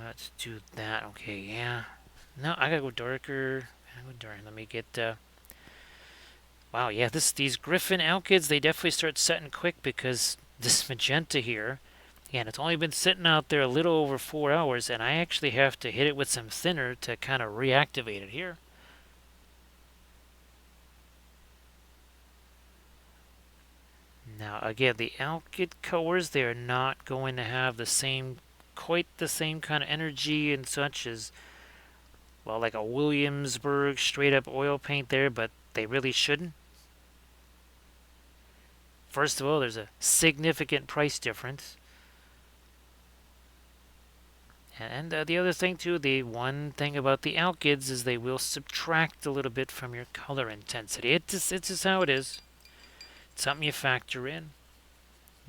Let's do that. Okay, yeah. No, I gotta go darker. Let me get. Wow, yeah. These Griffin Alkids, they definitely start setting quick because this magenta here, yeah, and it's only been sitting out there a little over 4 hours, and I actually have to hit it with some thinner to kind of reactivate it here. Now, again, the Alkid colors, they're not going to have quite the same kind of energy and such as, well, like a Williamsburg straight up oil paint there, but they really shouldn't. first of all, there's a significant price difference. And the other thing too, the one thing about the alkyds is they will subtract a little bit from your color intensity. It's just how it is. It's something you factor in.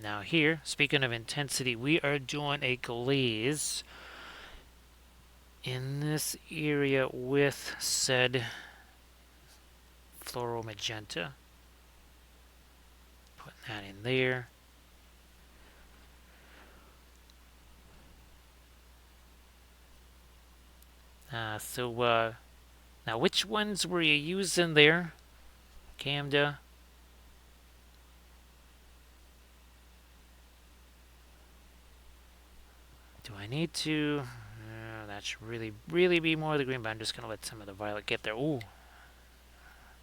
Now here, speaking of intensity, we are doing a glaze in this area with said floral magenta. Putting that in there. Now which ones were you using there, Camda? Do I need to? That should really be more of the green, but I'm just going to let some of the violet get there. Ooh.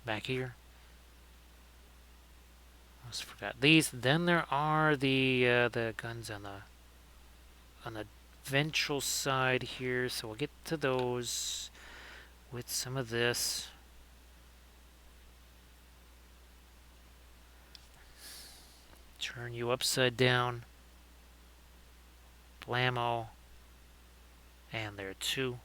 Back here. Almost forgot these. Then there are the guns on the ventral side here, so we'll get to those with some of this. Turn you upside down. Blammo. And there too.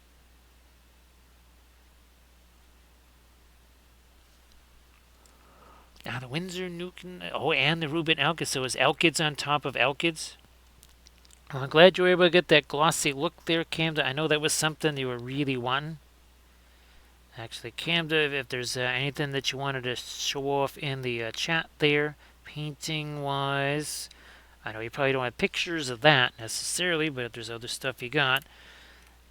Now the Windsor Nukin. Oh, and the Rubin Alkyds. So is Alkyds on top of Alkyds? Well, I'm glad you were able to get that glossy look there, Camda. I know that was something you were really wanting. Actually, Camda, if there's anything that you wanted to show off in the chat there, painting-wise, I know you probably don't have pictures of that necessarily, but if there's other stuff you got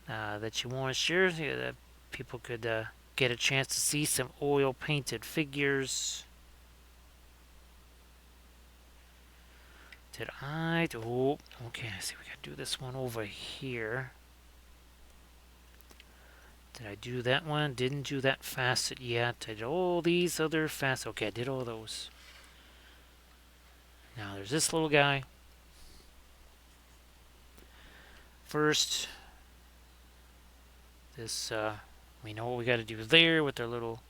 that you want to share, that people could get a chance to see some oil-painted figures. Did I? Oh, okay. I see. We got to do this one over here. Did I do that one? Didn't do that facet yet. I did all these other facets. Okay, I did all those. Now there's this little guy. First, this, we know what we got to do there with our little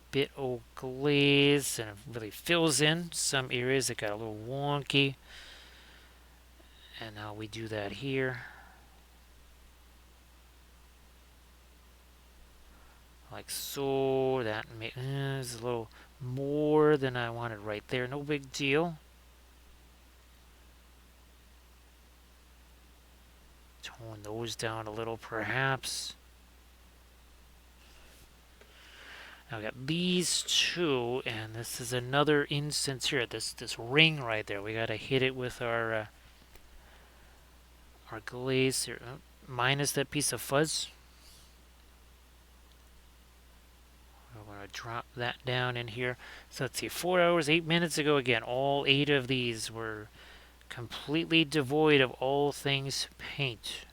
bit of glaze, and it really fills in some areas that got a little wonky. And now we do that here. Like so. That is a little more than I wanted right there. No big deal. Tone those down a little perhaps. Now we got these two, and this is another instance here. This ring right there. We gotta hit it with our glaze here, minus that piece of fuzz. We're gonna drop that down in here. So let's see, 4 hours, 8 minutes ago. Again, all 8 of these were completely devoid of all things paint.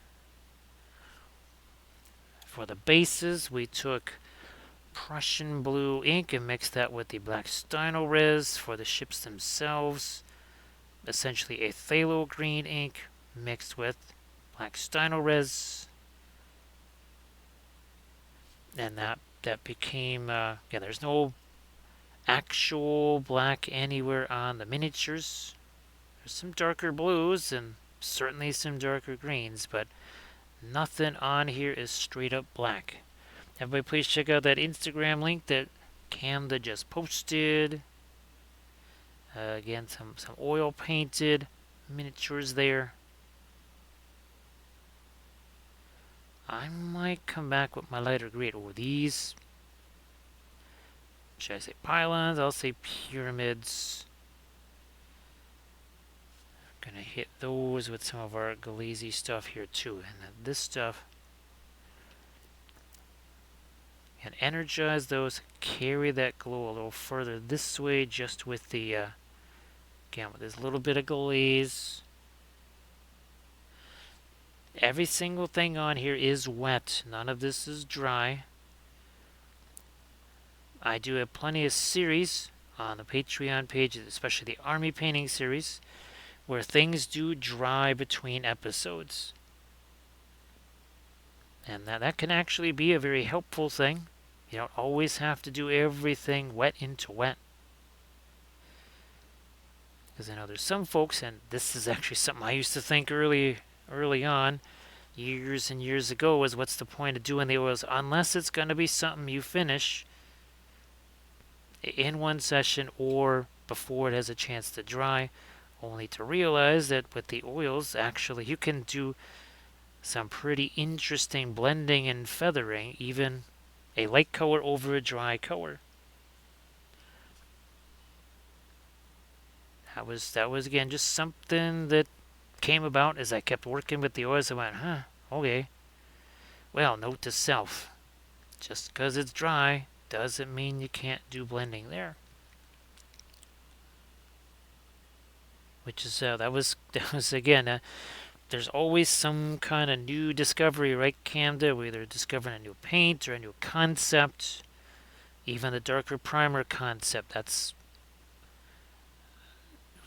For the bases, we took Prussian blue ink and mixed that with the black Steino res for the ships themselves. Essentially a phthalo green ink mixed with black Steino res. And that became, again, there's no actual black anywhere on the miniatures. There's some darker blues and certainly some darker greens, but nothing on here is straight up black. Everybody please check out that Instagram link that Camda just posted. Again, some oil painted miniatures there. I might come back with my lighter green. Or these, should I say pylons? I'll say pyramids. Gonna hit those with some of our glazy stuff here too. And then this stuff, and energize those, carry that glow a little further this way, just with the, again, with this little bit of glaze. Every single thing on here is wet. None of this is dry. I do have plenty of series on the Patreon page, especially the Army Painting series, where things do dry between episodes. And that can actually be a very helpful thing. You don't always have to do everything wet into wet. Because I know there's some folks, and this is actually something I used to think early on, years and years ago, is what's the point of doing the oils unless it's going to be something you finish in one session or before it has a chance to dry, only to realize that with the oils, actually, you can do some pretty interesting blending and feathering, even a light color over a dry color. That was again just something that came about as I kept working with the oils. I went, huh, okay. Well, note to self: just because it's dry doesn't mean you can't do blending there. Which is that was again. There's always some kind of new discovery, right, Camda? We're either discovering a new paint or a new concept. Even the darker primer concept. It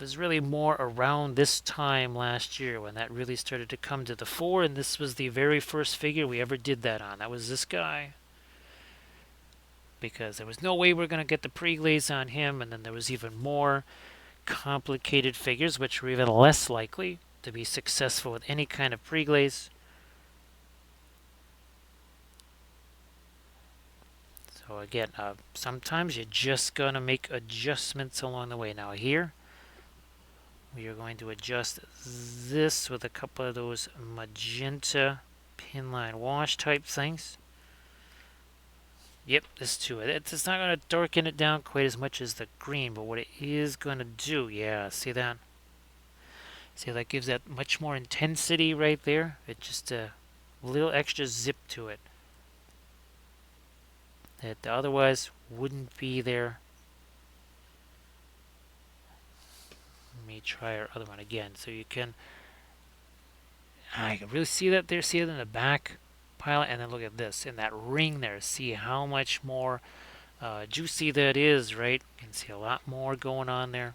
was really more around this time last year when that really started to come to the fore, and this was the very first figure we ever did that on. That was this guy. Because there was no way we were going to get the pre-glaze on him, and then there was even more complicated figures, which were even less likely to be successful with any kind of pre-glaze. So again, sometimes you're just going to make adjustments along the way. Now here, we are going to adjust this with a couple of those magenta pinline wash type things. Yep, this too. It's not going to darken it down quite as much as the green, but what it is going to do, yeah, see that? See, that gives that much more intensity right there. It just a little extra zip to it that otherwise wouldn't be there. Let me try our other one again, so you can. I can really see that there. See it in the back pilot, and then look at this in that ring there. See how much more juicy that is, right? You can see a lot more going on there.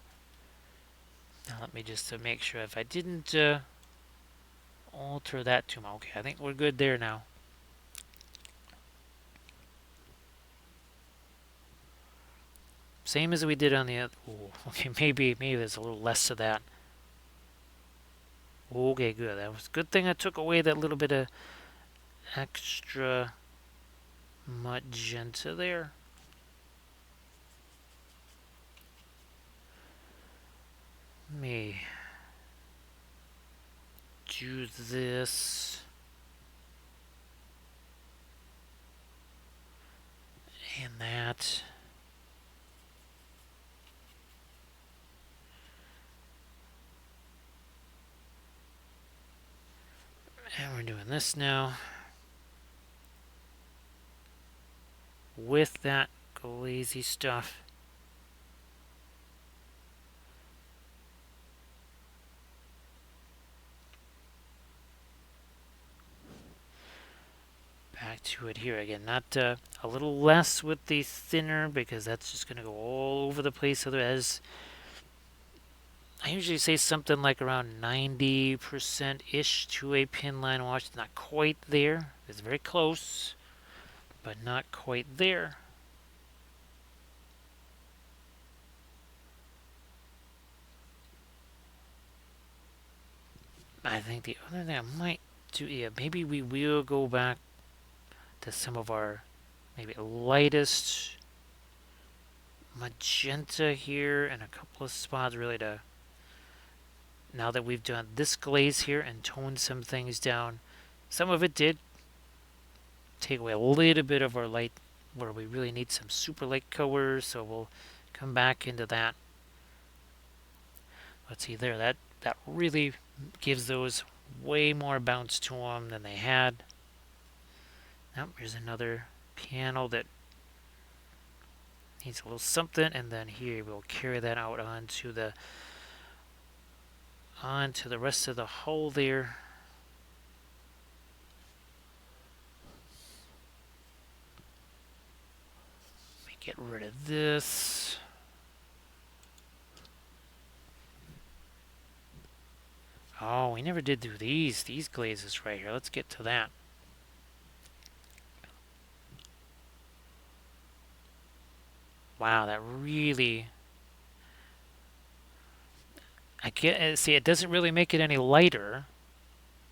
Now let me just make sure if I didn't alter that too much. Okay, I think we're good there now. Same as we did on the other. Ooh, okay, maybe there's a little less of that. Okay, good. That was a good thing I took away that little bit of extra magenta there. Let me do this. And that. And we're doing this now. With that glazy stuff. Back to it here again. Not a little less with the thinner because that's just going to go all over the place. Otherwise, I usually say something like around 90%-ish to a pin line wash. It's not quite there. It's very close, but not quite there. I think the other thing I might do, yeah, maybe we will go back to some of our maybe lightest magenta here and a couple of spots really to, now that we've done this glaze here and toned some things down. Some of it did take away a little bit of our light where we really need some super light colors, so we'll come back into that. Let's see there, that really gives those way more bounce to them than they had. Now here's another panel that needs a little something, and then here we'll carry that out onto the rest of the hull there. Let me get rid of this. Oh, we never did do these glazes right here. Let's get to that. Wow, that really I get see it doesn't really make it any lighter.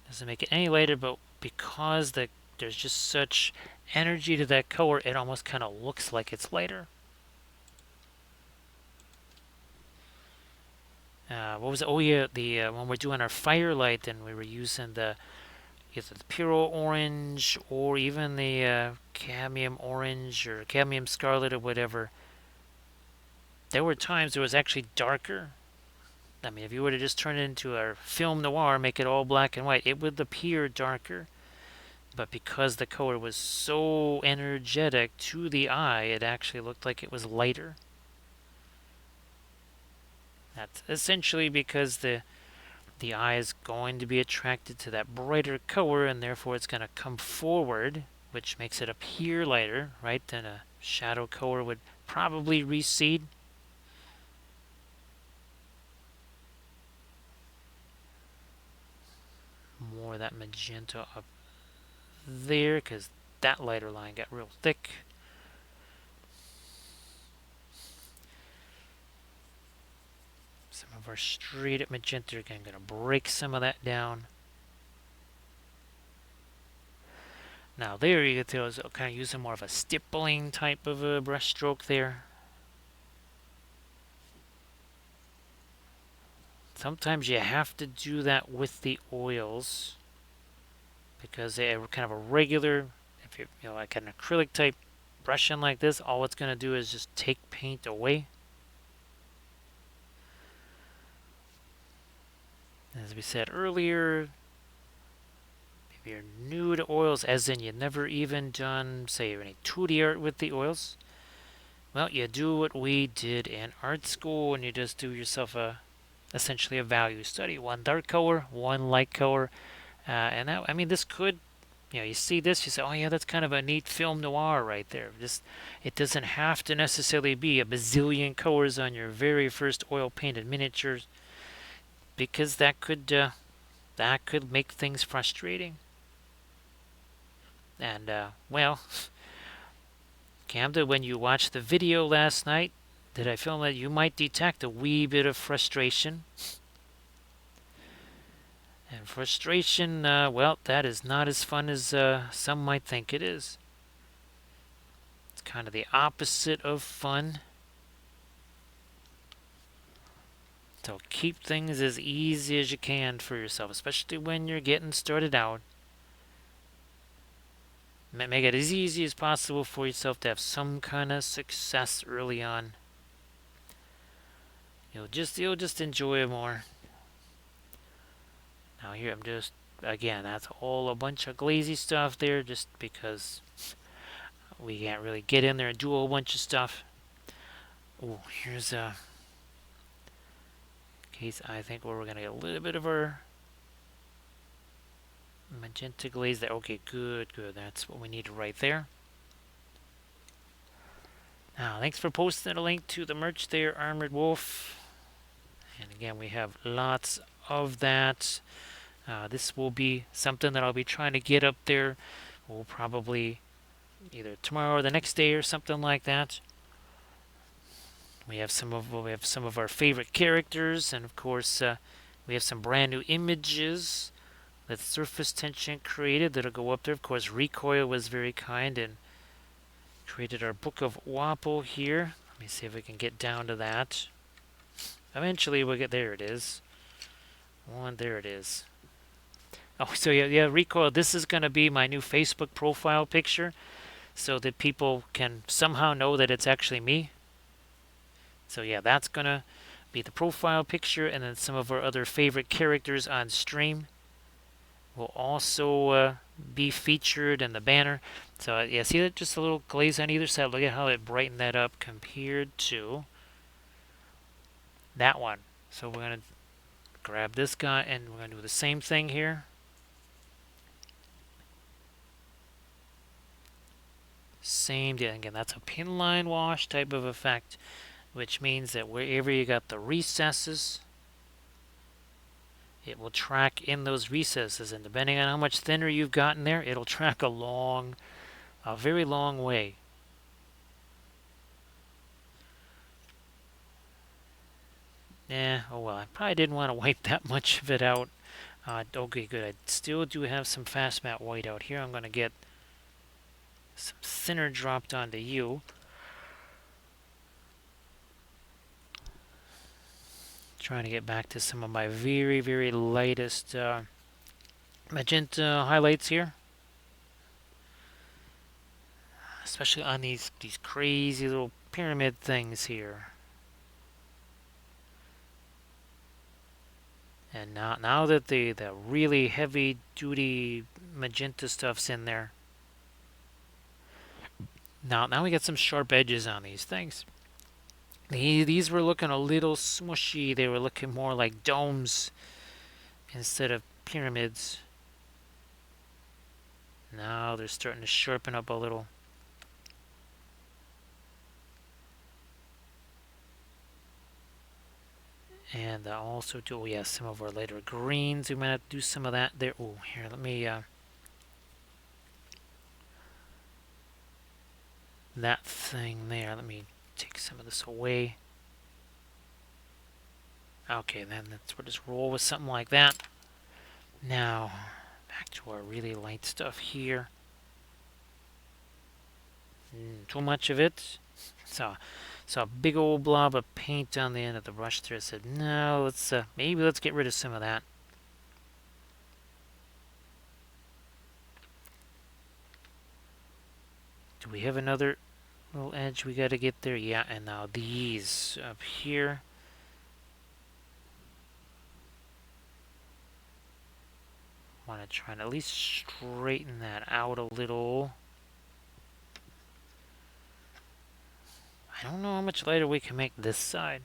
Doesn't make it any lighter, but because there's just such energy to that color, it almost kind of looks like it's lighter. What was it? Oh yeah, the when we're doing our firelight, and we were using the either the Puro orange or even the cadmium orange or cadmium scarlet or whatever. There were times it was actually darker. I mean, if you were to just turn it into a film noir, make it all black and white, it would appear darker. But because the color was so energetic to the eye, it actually looked like it was lighter. That's essentially because the eye is going to be attracted to that brighter color, and therefore it's going to come forward, which makes it appear lighter, right? Then a shadow color would probably recede. More of that magenta up there, because that lighter line got real thick. Some of our straight up magenta, again, going to break some of that down. Now there you can tell is kind of using more of a stippling type of a brush stroke there. Sometimes you have to do that with the oils because they are kind of a regular, if you know, like an acrylic type brushing like this, all it's going to do is just take paint away. As we said earlier, if you're new to oils, as in you've never even done, say, any 2D art with the oils, well, you do what we did in art school, and you just do yourself essentially a value study. One dark color, one light color, and that, I mean, this could, you see this, you say, oh yeah, that's kind of a neat film noir right there. Just, it doesn't have to necessarily be a bazillion colors on your very first oil painted miniatures, because that could make things frustrating. And well, Camda, when you watched the video last night, did I feel that you might detect a wee bit of frustration? And frustration, well, that is not as fun as some might think it is. It's kind of the opposite of fun. So keep things as easy as you can for yourself, especially when you're getting started out. Make it as easy as possible for yourself to have some kind of success early on. You'll just enjoy it more. Now here I'm just, again, that's all a bunch of glazy stuff there, just because we can't really get in there and do a whole bunch of stuff. Oh, here's a case I think where we're gonna get a little bit of our magenta glaze there. Okay, good. That's what we need right there. Now, thanks for posting a link to the merch there, Armored Wolf. And again, we have lots of that. This will be something that I'll be trying to get up there. We'll probably either tomorrow or the next day or something like that. We have some of our favorite characters, and of course, we have some brand new images that Surface Tension created that'll go up there. Of course, Recoil was very kind and created our Book of Wapple here. Let me see if we can get down to that. Eventually we'll get, there it is. There it is. Oh, so yeah, Recoil, this is going to be my new Facebook profile picture so that people can somehow know that it's actually me. So yeah, that's going to be the profile picture, and then some of our other favorite characters on stream will also be featured in the banner. So yeah, see that, just a little glaze on either side. Look at how it brightened that up compared to that one. So we're going to grab this guy, and we're going to do the same thing here. Same deal. Again, that's a pin line wash type of effect, which means that wherever you got the recesses, it will track in those recesses, and depending on how much thinner you've gotten there, it'll track a very long way. Oh well, I probably didn't want to wipe that much of it out. Okay, good. I still do have some fast matte white out here. I'm going to get some thinner dropped onto you. Trying to get back to some of my very, very lightest magenta highlights here. Especially on these crazy little pyramid things here. And now that the really heavy duty magenta stuff's in there, now we got some sharp edges on these things. These were looking a little smushy. They were looking more like domes instead of pyramids. Now they're starting to sharpen up a little. And also do, oh yeah, some of our lighter greens. We might have to do some of that there. Oh, here, let me, that thing there, let me take some of this away. Okay, then we'll just roll with something like that. Now, back to our really light stuff here. Too much of it. So a big old blob of paint on the end of the brush there. I said, no, maybe let's get rid of some of that. Do we have another little edge we got to get there? Yeah, and now these up here. Want to try and at least straighten that out a little. I don't know how much lighter we can make this side.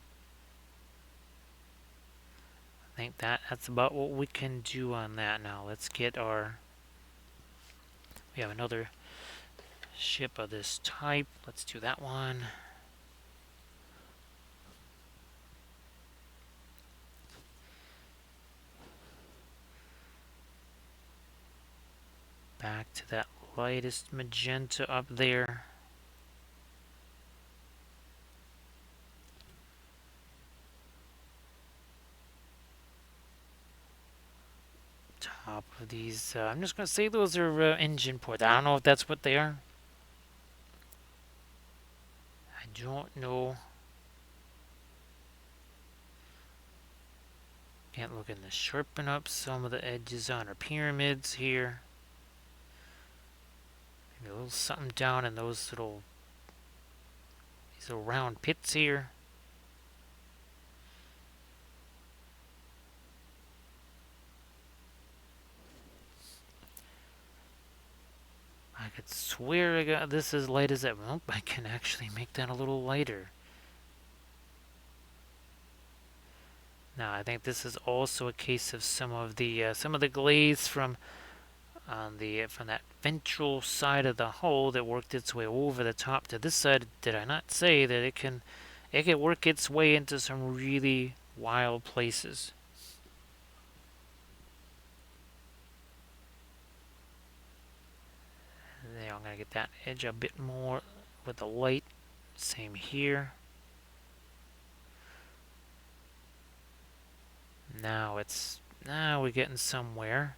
I think that's about what we can do on that now. Let's get our... We have another ship of this type. Let's do that one. Back to that lightest magenta up there. Top of these, I'm just going to say those are engine ports. I don't know if that's what they are. I don't know. Can't look in to sharpen up some of the edges on our pyramids here. Maybe a little something down in these little round pits here. I could swear I got this as light as that. Nope, I can actually make that a little lighter. Now I think this is also a case of some of the glaze from that ventral side of the hull that worked its way over the top to this side. Did I not say that it can work its way into some really wild places? There, I'm gonna get that edge a bit more with the light. Same here. Now we're getting somewhere.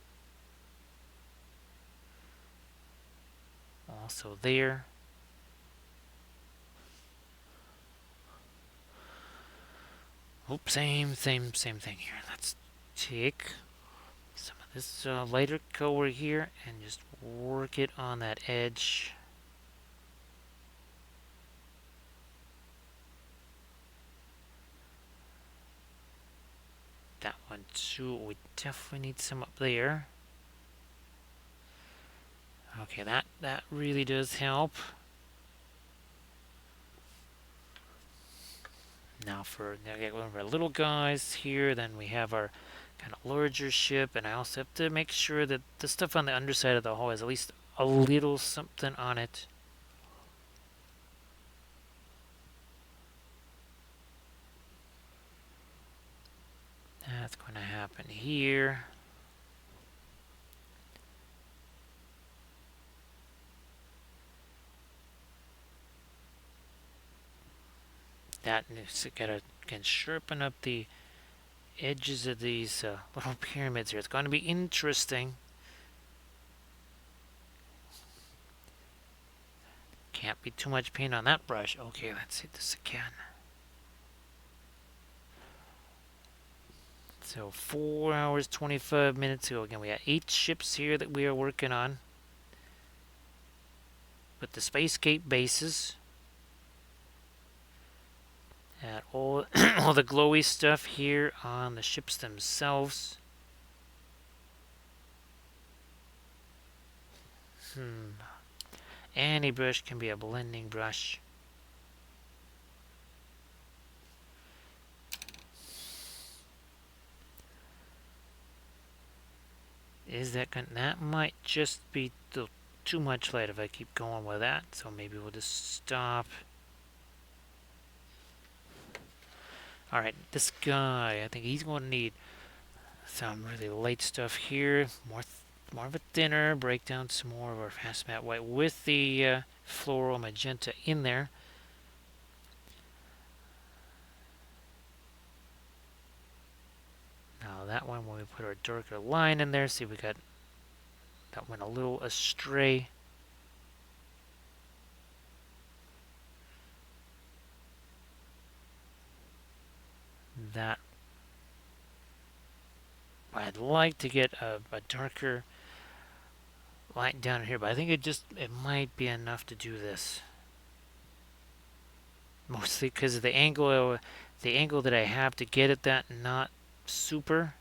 Also there. Oops, same thing here. Let's take some of this lighter color here and just work it on that edge. That one too, we definitely need some up there. Okay, that really does help. Now we got one of our little guys here, then we have our kind of larger ship, and I also have to make sure that the stuff on the underside of the hull has at least a little something on it. That's going to happen here. That needs to can sharpen up the edges of these little pyramids here. It's going to be interesting. Can't be too much paint on that brush. Okay, let's hit this again. So 4 hours, 25 minutes ago. Again, we got 8 ships here that we are working on. With the Spacegate bases. And all, all the glowy stuff here on the ships themselves. Any brush can be a blending brush. Is that going? That might just be too much light if I keep going with that. So maybe we'll just stop. All right, this guy. I think he's going to need some really light stuff here. More of a thinner. Break down some more of our fast matte white with the floral magenta in there. Now that one, when we put our darker line in there, see we got that went a little astray. That I'd like to get a darker line down here, but I think it might be enough to do this. Mostly because of the angle that I have to get at that, not super.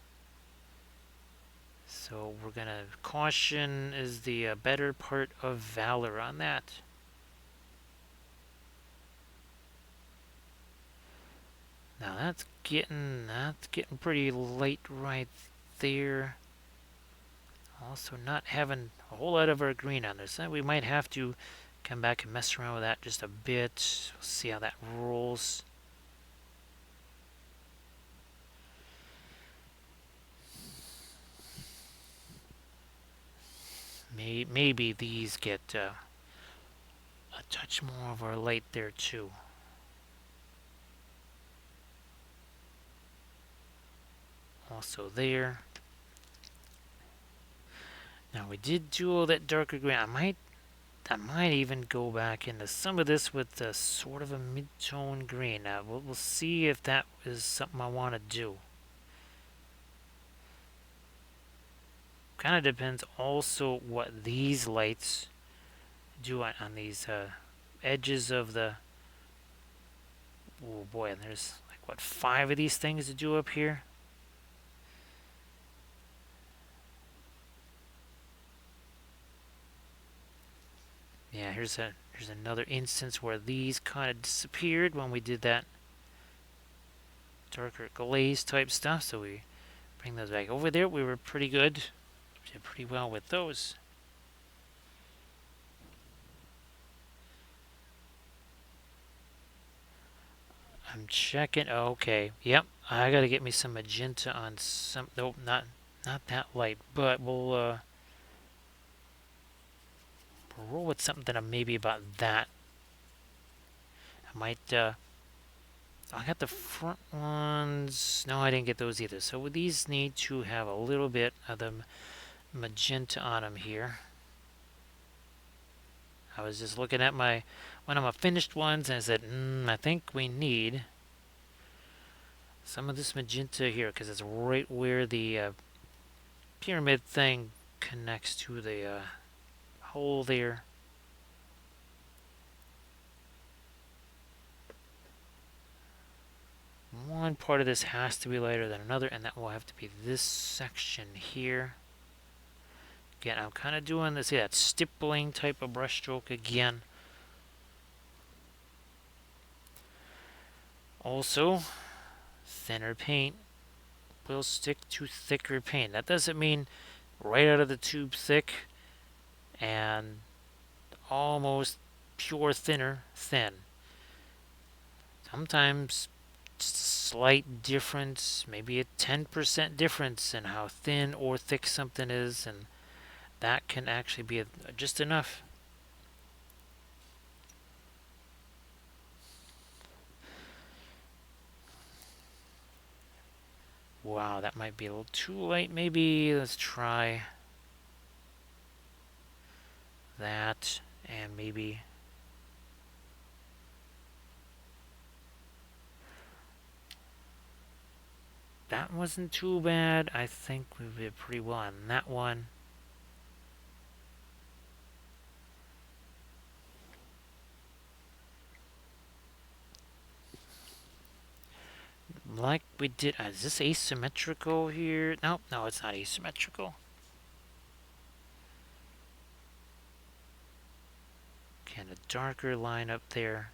So we're gonna caution is the better part of valor on that. Now that's getting pretty light right there. Also not having a whole lot of our green on this. So we might have to come back and mess around with that just a bit. We'll see how that rolls. Maybe these get a touch more of our light there too. Also there. Now we did do all that darker green. I might even go back into some of this with sort of a mid-tone green. We'll see if that is something I want to do. Kind of depends also what these lights do on these edges of the... Oh boy, and there's like, what, 5 of these things to do up here? Yeah, here's another instance where these kind of disappeared when we did that darker glaze type stuff. So we bring those back over there. We were pretty good. Did pretty well with those. I'm checking. Oh, okay. Yep. I gotta get me some magenta on some. Nope, not that light. But we'll roll with something maybe about that. I might. I got the front ones. No, I didn't get those either. So these need to have a little bit of the magenta on them here. I was just looking at one of my finished ones, and I said, I think we need some of this magenta here, because it's right where the pyramid thing connects to the hole there. One part of this has to be lighter than another, and that will have to be this section here. Again, I'm kind of doing this, that stippling type of brush stroke again. Also, thinner paint will stick to thicker paint. That doesn't mean right out of the tube thick and almost pure thin. Sometimes just a slight difference, maybe a 10% difference in how thin or thick something is, and that can actually be just enough. Wow, that might be a little too light. Maybe let's try that, and maybe that wasn't too bad. I think we did pretty well on that one. Like we did. Is this asymmetrical here? No, no, it's not asymmetrical. Kind of darker line up there.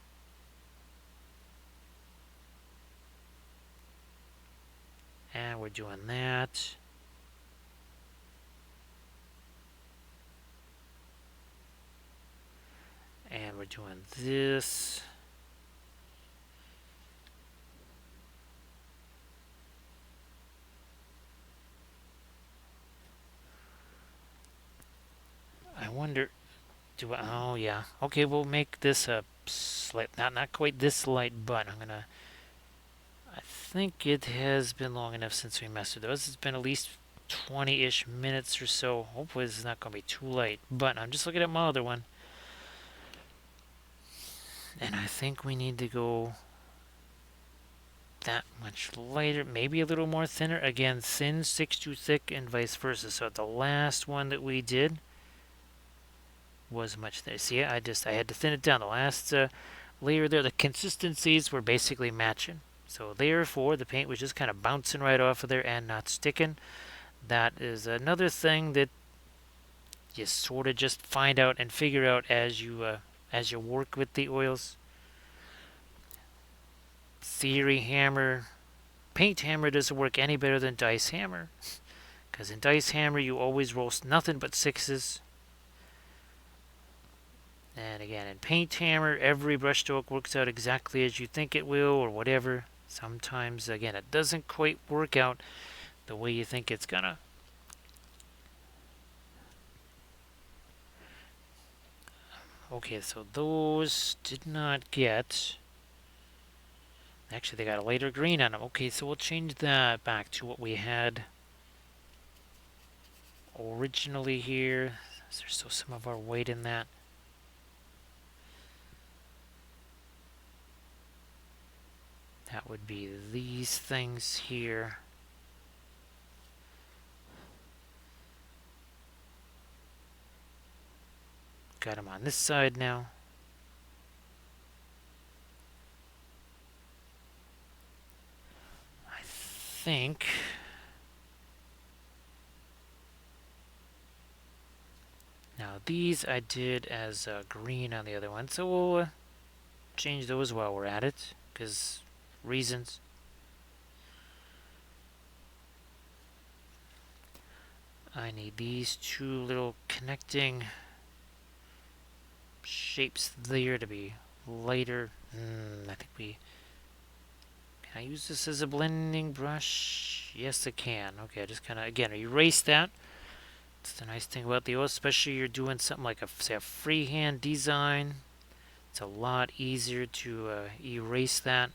And we're doing that. And we're doing this. I wonder, do I, oh yeah. Okay, we'll make this a slight, not quite this light, but I think it has been long enough since we messed with those. It's been at least 20-ish minutes or so. Hopefully this is not going to be too late. But I'm just looking at my other one. And I think we need to go that much lighter, maybe a little more thinner. Again, thin sticks to thick and vice versa. So the last one that we did was much thinner. See, I had to thin it down. The last layer there, the consistencies were basically matching. So layer 4, the paint was just kind of bouncing right off of there and not sticking. That is another thing that you sort of just find out and figure out as you work with the oils. Theory hammer, paint hammer doesn't work any better than dice hammer, because in dice hammer you always roll nothing but sixes. And again, in paint hammer, every brushstroke works out exactly as you think it will, or whatever. Sometimes, again, it doesn't quite work out the way you think it's gonna. Okay, so those did not get. Actually, they got a lighter green on them. Okay, so we'll change that back to what we had originally here. There's still some of our white in that. That would be these things here. Got them on this side now. I think now these I did as green on the other one, so we'll change those while we're at it, because reasons. I need these two little connecting shapes there to be lighter. I think we... Can I use this as a blending brush? Yes, I can. Okay, I just kind of, again, erase that. That's the nice thing about the oil, especially you're doing something like, say, a freehand design. It's a lot easier to erase that.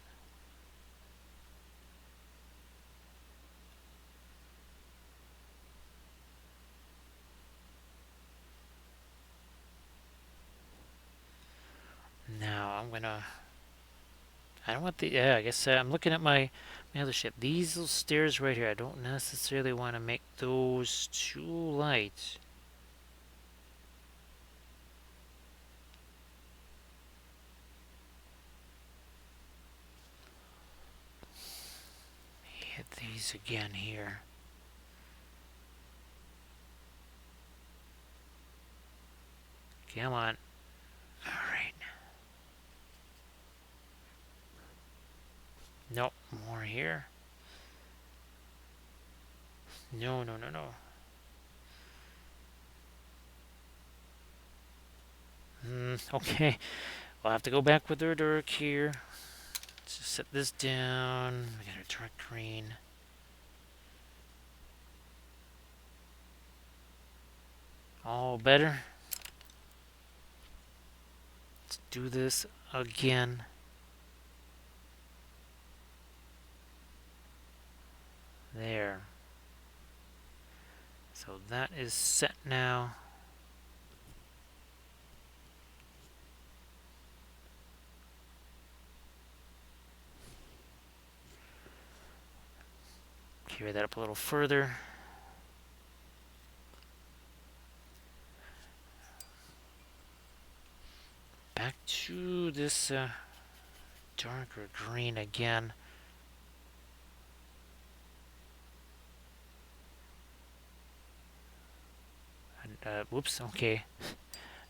Now I'm gonna. I don't want the. Yeah, I guess I'm looking at my other ship. These little stairs right here. I don't necessarily want to make those too light. Hit these again here. Come on. All right. Nope, more here. No, no, no, no. Okay, we'll have to go back with our dark here. Let's just set this down. We got our dark green. All better. Let's do this again. There. So that is set now. Carry that up a little further. Back to this darker green again. And, whoops, okay.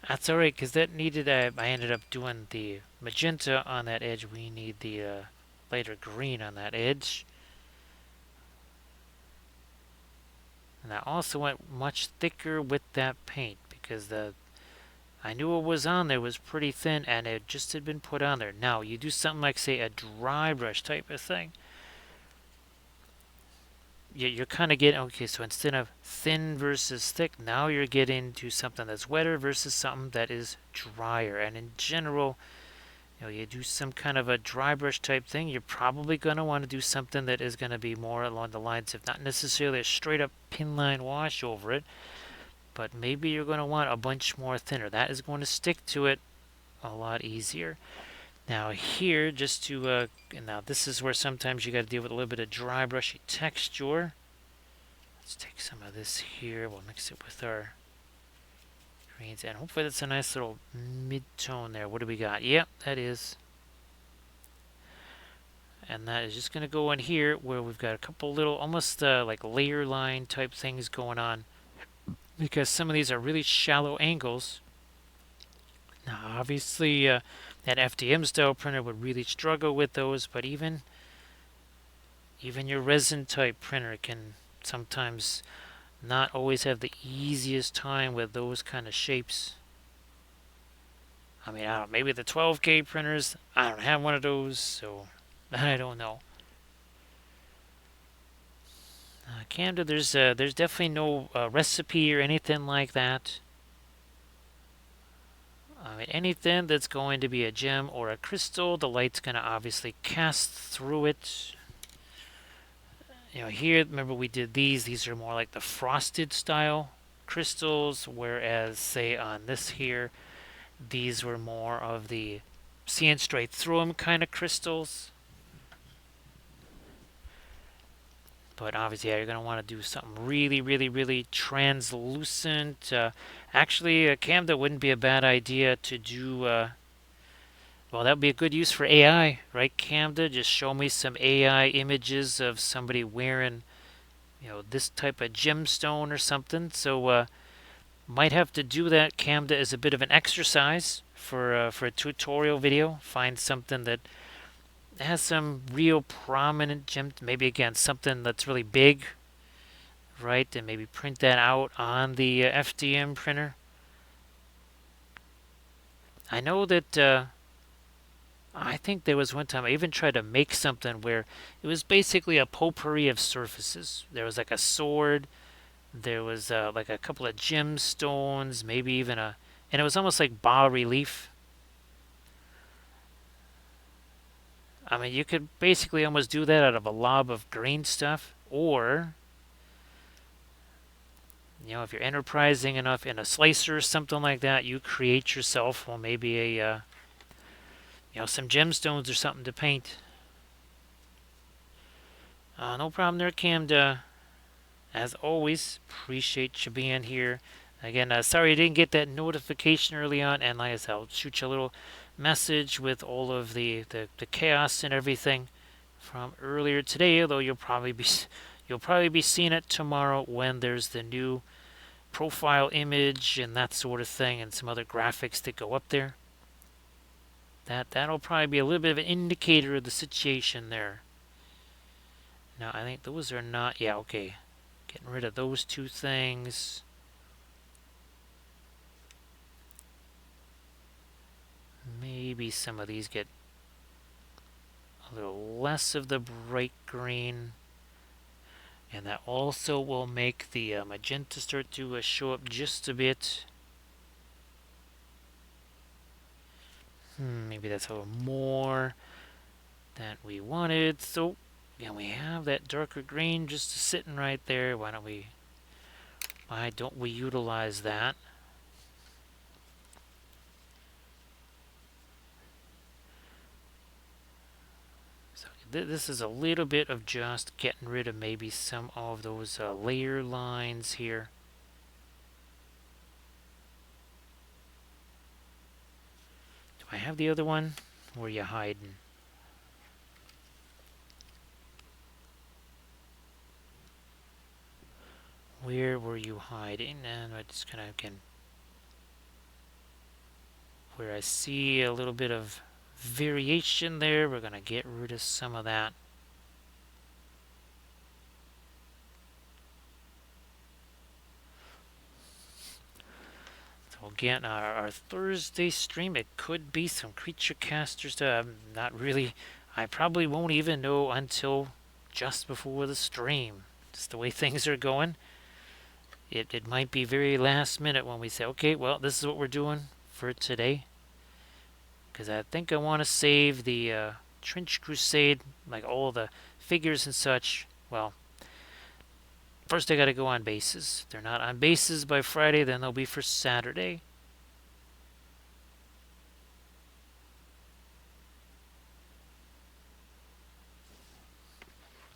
That's alright, because that needed, I ended up doing the magenta on that edge. We need the lighter green on that edge. And I also went much thicker with that paint, because I knew what was on there was pretty thin, and it just had been put on there. Now, you do something like, say, a dry brush type of thing. You're kind of getting, okay, so instead of thin versus thick, now you're getting to something that's wetter versus something that is drier. And in general, you do some kind of a dry brush type thing, you're probably going to want to do something that is going to be more along the lines of not necessarily a straight up pin line wash over it, but maybe you're going to want a bunch more thinner. That is going to stick to it a lot easier. Now here, just to, now this is where sometimes you got to deal with a little bit of dry brushy texture. Let's take some of this here. We'll mix it with our greens, and hopefully that's a nice little mid-tone there. What do we got? Yep, that is. And that is just going to go in here where we've got a couple little, almost like layer line type things going on, because some of these are really shallow angles. Now, obviously, that FDM style printer would really struggle with those, but even your resin type printer can sometimes not always have the easiest time with those kind of shapes. I mean, I don't know, maybe the 12K printers, I don't have one of those, so I don't know. Camda, there's definitely no recipe or anything like that. I mean, anything that's going to be a gem or a crystal, the light's going to obviously cast through it. Here, remember we did these. These are more like the frosted style crystals, whereas, say, on this here, these were more of the seeing straight through them kind of crystals. But obviously, yeah, you're going to want to do something really, really, really translucent. Actually, Camda wouldn't be a bad idea to do. Well, that would be a good use for AI, right, Camda? Just show me some AI images of somebody wearing, this type of gemstone or something. So, might have to do that, Camda, as a bit of an exercise for a tutorial video. Find something that has some real prominent gem, maybe again something that's really big, right? And maybe print that out on the FDM printer. I know that I think there was one time I even tried to make something where it was basically a potpourri of surfaces. There was like a sword, there was like a couple of gemstones, maybe even and it was almost like bas relief. I mean, you could basically almost do that out of a lob of green stuff, or if you're enterprising enough in a slicer or something like that, you create yourself, well, maybe some gemstones or something to paint. No problem there, Camda. As always, appreciate you being here. Again, sorry I didn't get that notification early on, and like I said, I'll shoot you a little message with all of the chaos and everything from earlier today. Although you'll probably be seeing it tomorrow when there's the new profile image and that sort of thing, and some other graphics that go up there. That'll probably be a little bit of an indicator of the situation there. Now, I think those are not. Yeah, okay. Getting rid of those two things. Maybe some of these get a little less of the bright green. And that also will make the magenta start to show up just a bit. Maybe that's a little more than we wanted. So And we have that darker green just sitting right there. Why don't we utilize that? So this is a little bit of just getting rid of maybe some of those layer lines here. Do I have the other one? Where are you hiding? Where were you hiding? And I'm just gonna again, where I see a little bit of variation there, we're gonna get rid of some of that. So again, our Thursday stream, it could be some creature casters. Not really. I probably won't even know until just before the stream. Just the way things are going. It might be very last minute when we say, okay, well, this is what we're doing for today. Because I think I want to save the Trench Crusade, like all the figures and such. Well, first I got to go on bases. If they're not on bases by Friday, then they'll be for Saturday.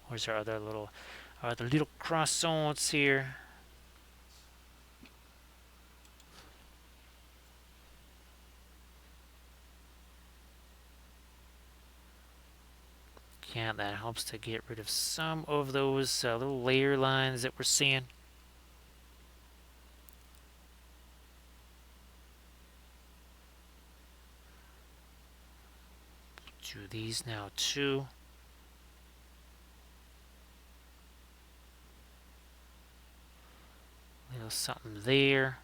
Where's our other little croissants here? Yeah, that helps to get rid of some of those little layer lines that we're seeing. Do these now too. Little something there.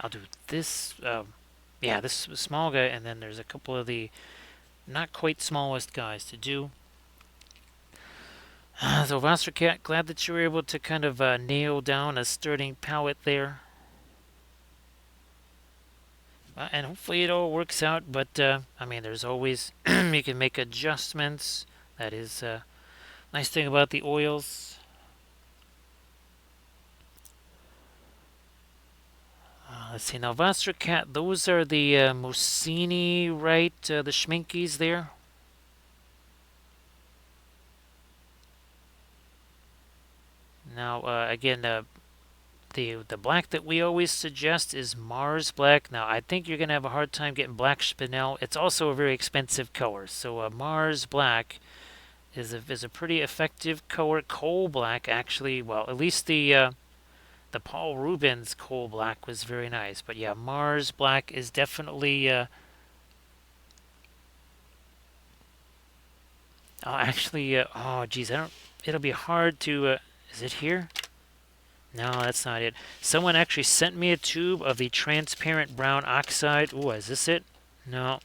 I'll do this. Yeah, this small guy, and then there's a couple of the not quite smallest guys to do. So, Vastercat, glad that you were able to kind of nail down a starting palette there. And hopefully it all works out, but I mean, there's always, you can make adjustments. That is a nice thing about the oils. Let's see, now Vastercat, those are the Mussini, right? The Schminkies there. Now, again, the black that we always suggest is Mars Black. Now, I think you're going to have a hard time getting Black Spinel. It's also a very expensive color. So Mars Black is a pretty effective color. Coal Black, actually, well, at least the Paul Rubens Coal Black was very nice. But yeah, Mars Black is definitely... actually, oh, geez, I don't... It'll be hard to... is it here? No, that's not it. Someone actually sent me a tube of the transparent brown oxide. Ooh, is this it? No.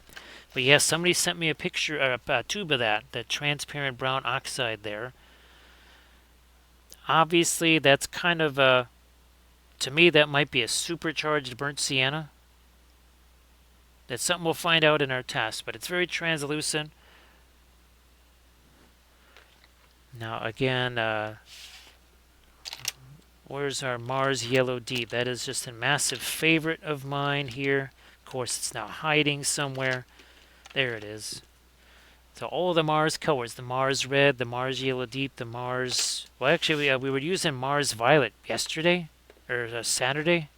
But yes, somebody sent me a picture, a tube of that, the transparent brown oxide there. Obviously, that's kind of a, to me, that might be a supercharged burnt sienna. That's something we'll find out in our test, but it's very translucent. Now, again, where's our Mars Yellow Deep? That is just a massive favorite of mine here. Of course, it's now hiding somewhere. There it is. So all of the Mars colors, the Mars Red, the Mars Yellow Deep, the Mars... Well, actually, we were using Mars Violet yesterday, or Saturday.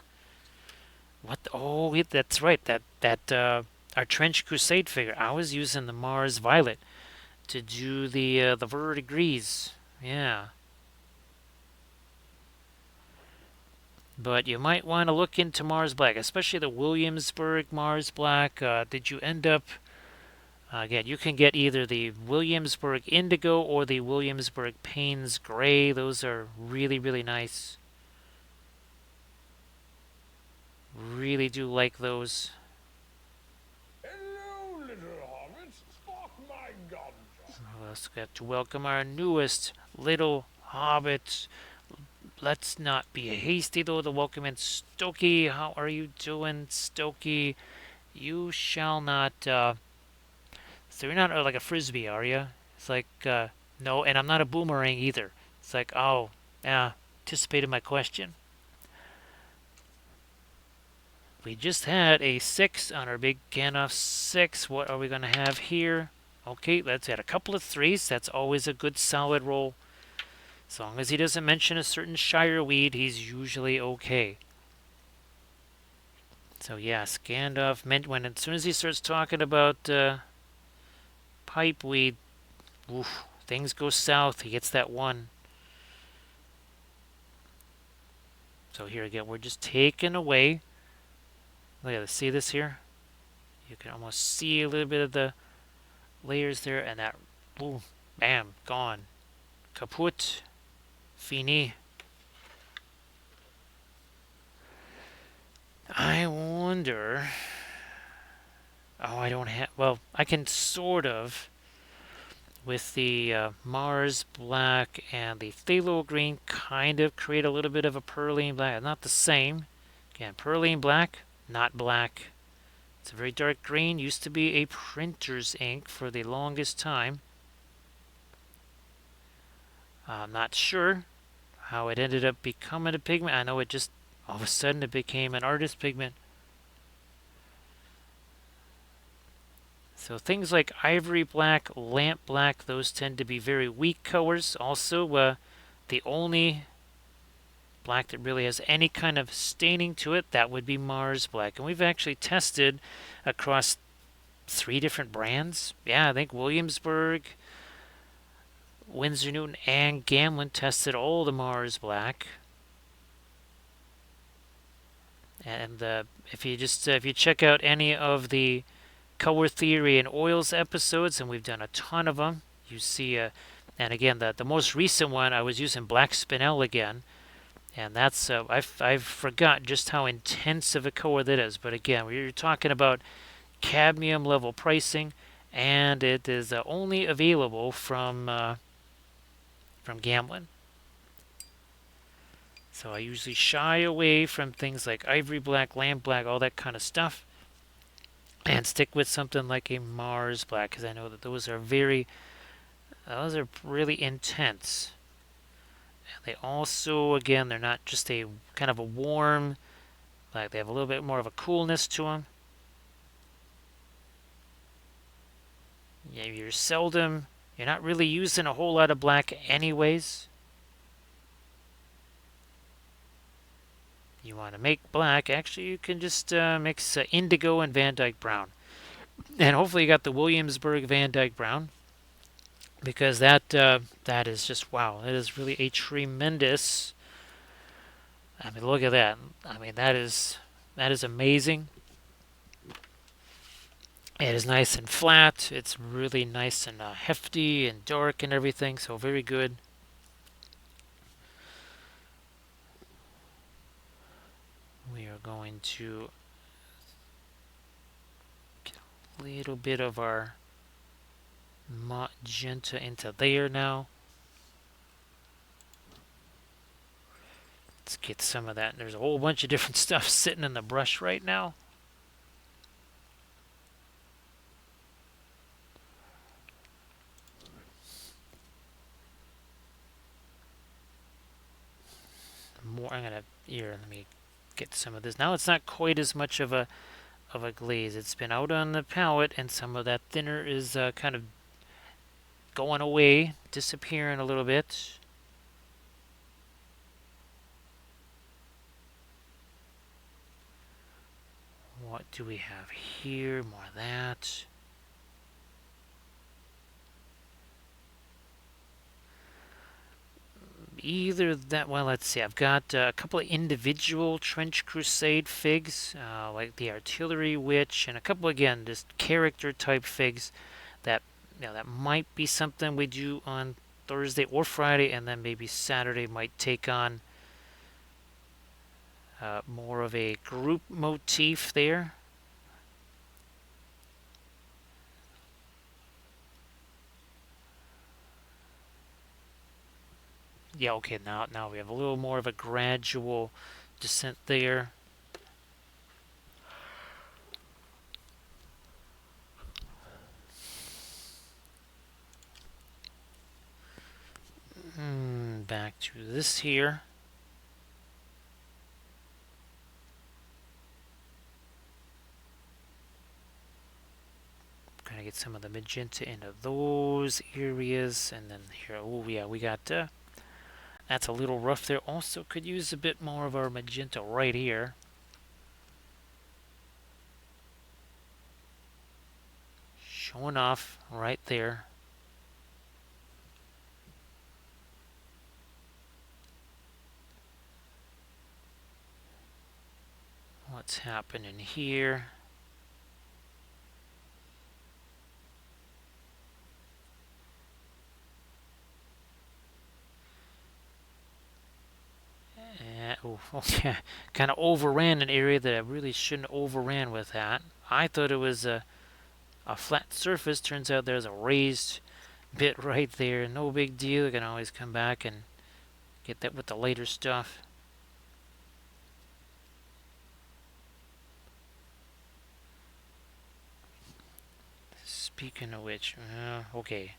What? Oh, that's right. Our Trench Crusade figure. I was using the Mars Violet to do the verdigris. Yeah. But you might want to look into Mars Black, especially the Williamsburg Mars Black. Did you end up... again, you can get either the Williamsburg Indigo or the Williamsburg Paynes Gray. Those are really, really nice. Really do like those. Hello, little hobbits. Spark my gun. Let's get to welcome our newest little hobbit. let's not be hasty though to welcome in Stokey. How are you doing, Stokey? You shall not. So you're not like a frisbee, are you? It's like no, and I'm not a boomerang either. It's like oh, yeah, anticipated my question. We just had a 6 on our big Gandalf 6. What are we going to have here? Okay, let's add a couple of 3s. That's always a good solid roll. As long as he doesn't mention a certain Shire weed, he's usually okay. So yes, Gandalf meant when as soon as he starts talking about pipe weed, oof, things go south. He gets that 1. So here again, we're just taking away. Look at this. See this here? You can almost see a little bit of the layers there, and that, boom, bam, gone. Kaput. Fini. I wonder. Oh, I don't have. Well, I can sort of with the Mars black and the phthalo green kind of create a little bit of a perline black. Not the same. Again, perline black, not black. It's a very dark green. Used to be a printer's ink for the longest time. I'm not sure how it ended up becoming a pigment. I know it just all of a sudden it became an artist pigment. So things like ivory black, lamp black, those tend to be very weak colors. Also, the only black that really has any kind of staining to it, that would be Mars black. And we've actually tested across 3 different brands. Yeah, I think Williamsburg, Winsor Newton, and Gamlin tested all the Mars black. And if you check out any of the color theory and oils episodes, and we've done a ton of them, you see, and again, the most recent one, I was using black spinel again, and that's I've forgot just how intense of a color that is. But again, we're talking about cadmium level pricing, and it is only available from Gamlin. So I usually shy away from things like ivory black, lamp black, all that kind of stuff, and stick with something like a Mars black because I know that those are really intense. And they also, again, they're not just a kind of a warm, like they have a little bit more of a coolness to them. Yeah, you're not really using a whole lot of black anyways. You want to make black, actually you can just mix indigo and Van Dyke brown. And hopefully you got the Williamsburg Van Dyke brown because that is just wow. That is really a tremendous. I mean, look at that. I mean, that is amazing. It is nice and flat. It's really nice and hefty and dark and everything. So very good. We are going to get a little bit of our magenta into there now. Let's get some of that. There's a whole bunch of different stuff sitting in the brush right now. I'm gonna here. Let me get some of this. Now it's not quite as much of a glaze. It's been out on the palette, and some of that thinner is kind of going away, disappearing a little bit. What do we have here? More of that. Either that, well, let's see. I've got a couple of individual Trench Crusade figs, like the Artillery Witch, and a couple again, just character type figs that that might be something we do on Thursday or Friday, and then maybe Saturday might take on more of a group motif there. Yeah, okay, now we have a little more of a gradual descent there. Back to this here. Kind of get some of the magenta into those areas, and then here, oh yeah, we got that's a little rough there. Also, could use a bit more of our magenta right here. Showing off right there. What's happening here? Oh, okay. Kind of overran an area that I really shouldn't overran with that. I thought it was a flat surface. Turns out there's a raised bit right there. No big deal. You can always come back and get that with the later stuff. Speaking of which, okay.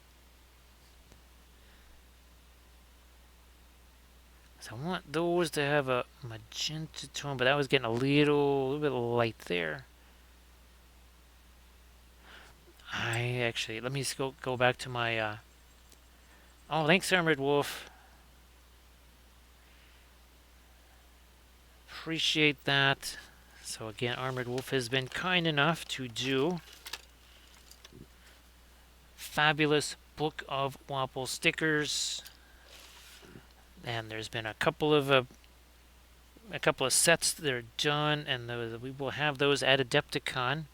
So I want those to have a magenta tone, but that was getting a little bit light there. I actually, let me just go back to my, oh, thanks, Armored Wolf. Appreciate that. So again, Armored Wolf has been kind enough to do fabulous Book of Waffle stickers, and there's been a couple of sets that are done, and we will have those at Adepticon,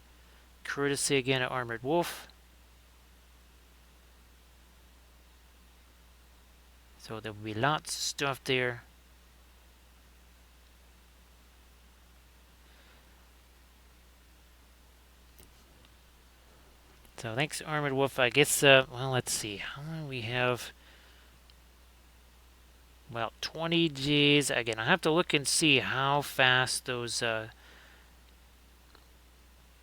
courtesy again of Armored Wolf. So there will be lots of stuff there. So thanks, Armored Wolf. I guess, well, let's see. How long we have? Well, 20 days. Again, I have to look and see how fast those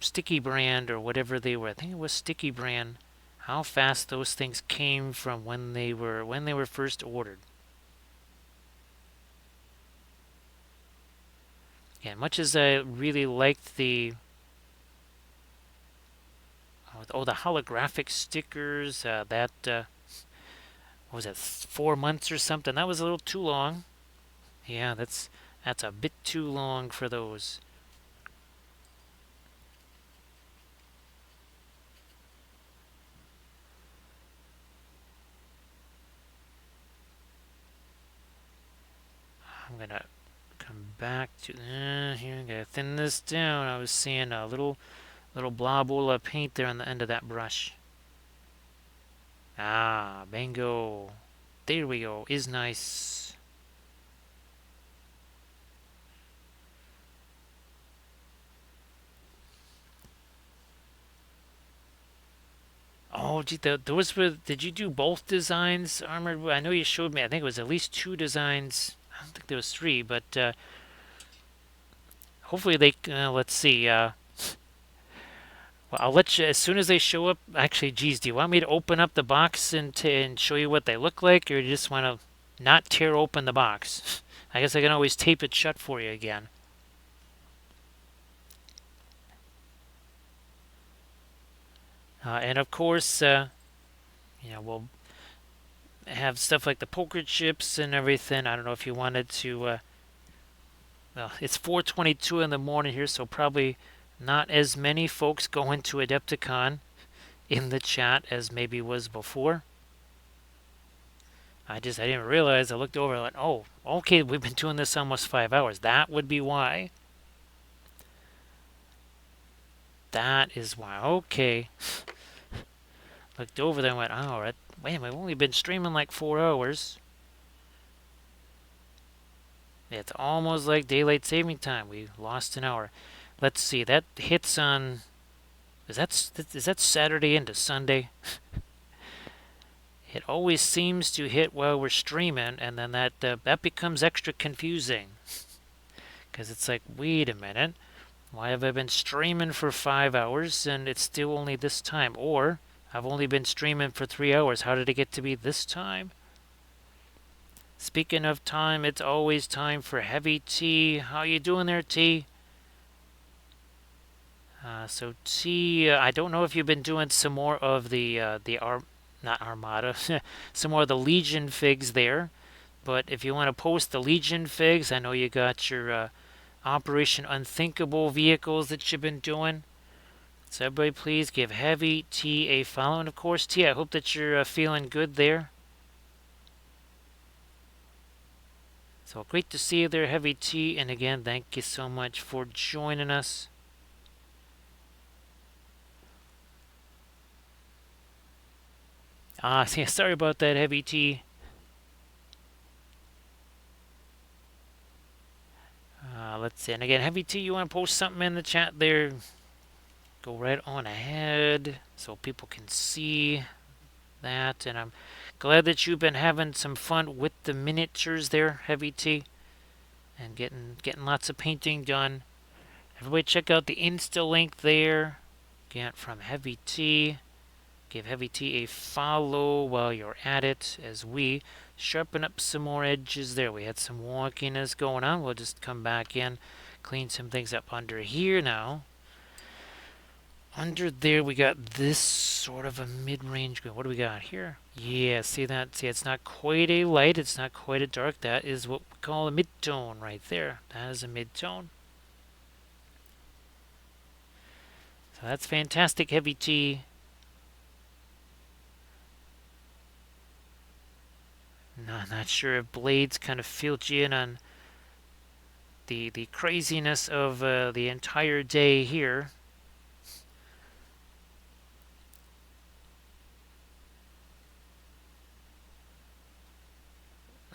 Sticky Brand or whatever they were. I think it was Sticky Brand. How fast those things came from when they were first ordered. Yeah, much as I really liked the the holographic stickers, that what was it, 4 months or something? That was a little too long. Yeah, that's a bit too long for those. I'm gonna come back to here. I'm gonna thin this down. I was seeing a little blob of paint there on the end of that brush. Ah, bingo. There we go. Is nice. Oh, gee, those were. Did you do both designs, Armored? I know you showed me. I think it was at least two designs. I don't think there was three, but hopefully they. Let's see. Well, I'll let you as soon as they show up. Actually, geez, do you want me to open up the box and show you what they look like, or you just want to not tear open the box? I guess I can always tape it shut for you again. And of course, we'll have stuff like the poker chips and everything. I don't know if you wanted to. Well, it's 4:22 in the morning here, so probably not as many folks going to Adepticon in the chat as maybe was before. I didn't realize. I looked over and went, oh, okay, we've been doing this almost 5 hours. That would be why. That is why. Okay. Looked over there and went, oh, right. Wait, we've only been streaming like 4 hours. It's almost like daylight saving time. We lost an hour. Let's see. That hits on. Is that Saturday into Sunday? It always seems to hit while we're streaming, and then that becomes extra confusing because it's like, wait a minute, why have I been streaming for 5 hours and it's still only this time? Or I've only been streaming for 3 hours. How did it get to be this time? Speaking of time, it's always time for heavy tea. How you doing there, T? So T, I don't know if you've been doing some more of not Armada, some more of the Legion figs there. But if you want to post the Legion figs, I know you got your Operation Unthinkable vehicles that you've been doing. So everybody, please give Heavy T a follow, and of course, T, I hope that you're feeling good there. So great to see you there, Heavy T, and again, thank you so much for joining us. Yeah, sorry about that, Heavy T. Let's see, and again, Heavy T, you want to post something in the chat there? Go right on ahead so people can see that, and I'm glad that you've been having some fun with the miniatures there, Heavy T, and getting lots of painting done. Everybody check out the Insta link there. Get from Heavy T. Give Heavy T a follow while you're at it as we sharpen up some more edges there. We had some wonkiness going on. We'll just come back in, clean some things up under here now. Under there, we got this sort of a mid-range green. What do we got here? Yeah, see that? See, it's not quite a light. It's not quite a dark. That is what we call a mid-tone right there. That is a mid-tone. So that's fantastic, Heavy T. No, not sure if Blades kind of filled you in on the craziness of the entire day here.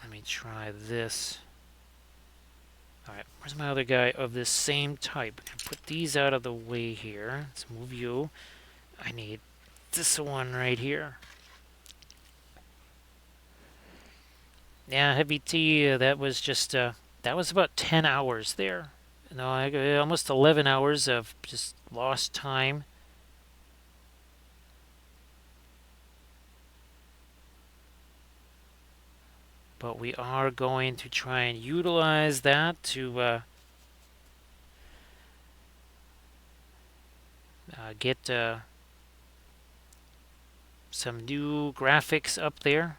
Let me try this. Alright, where's my other guy of this same type? I'm gonna put these out of the way here. Let's move you. I need this one right here. Yeah, Heavy T, that was just, that was about 10 hours there. No, almost 11 hours of just lost time. But we are going to try and utilize that to get some new graphics up there.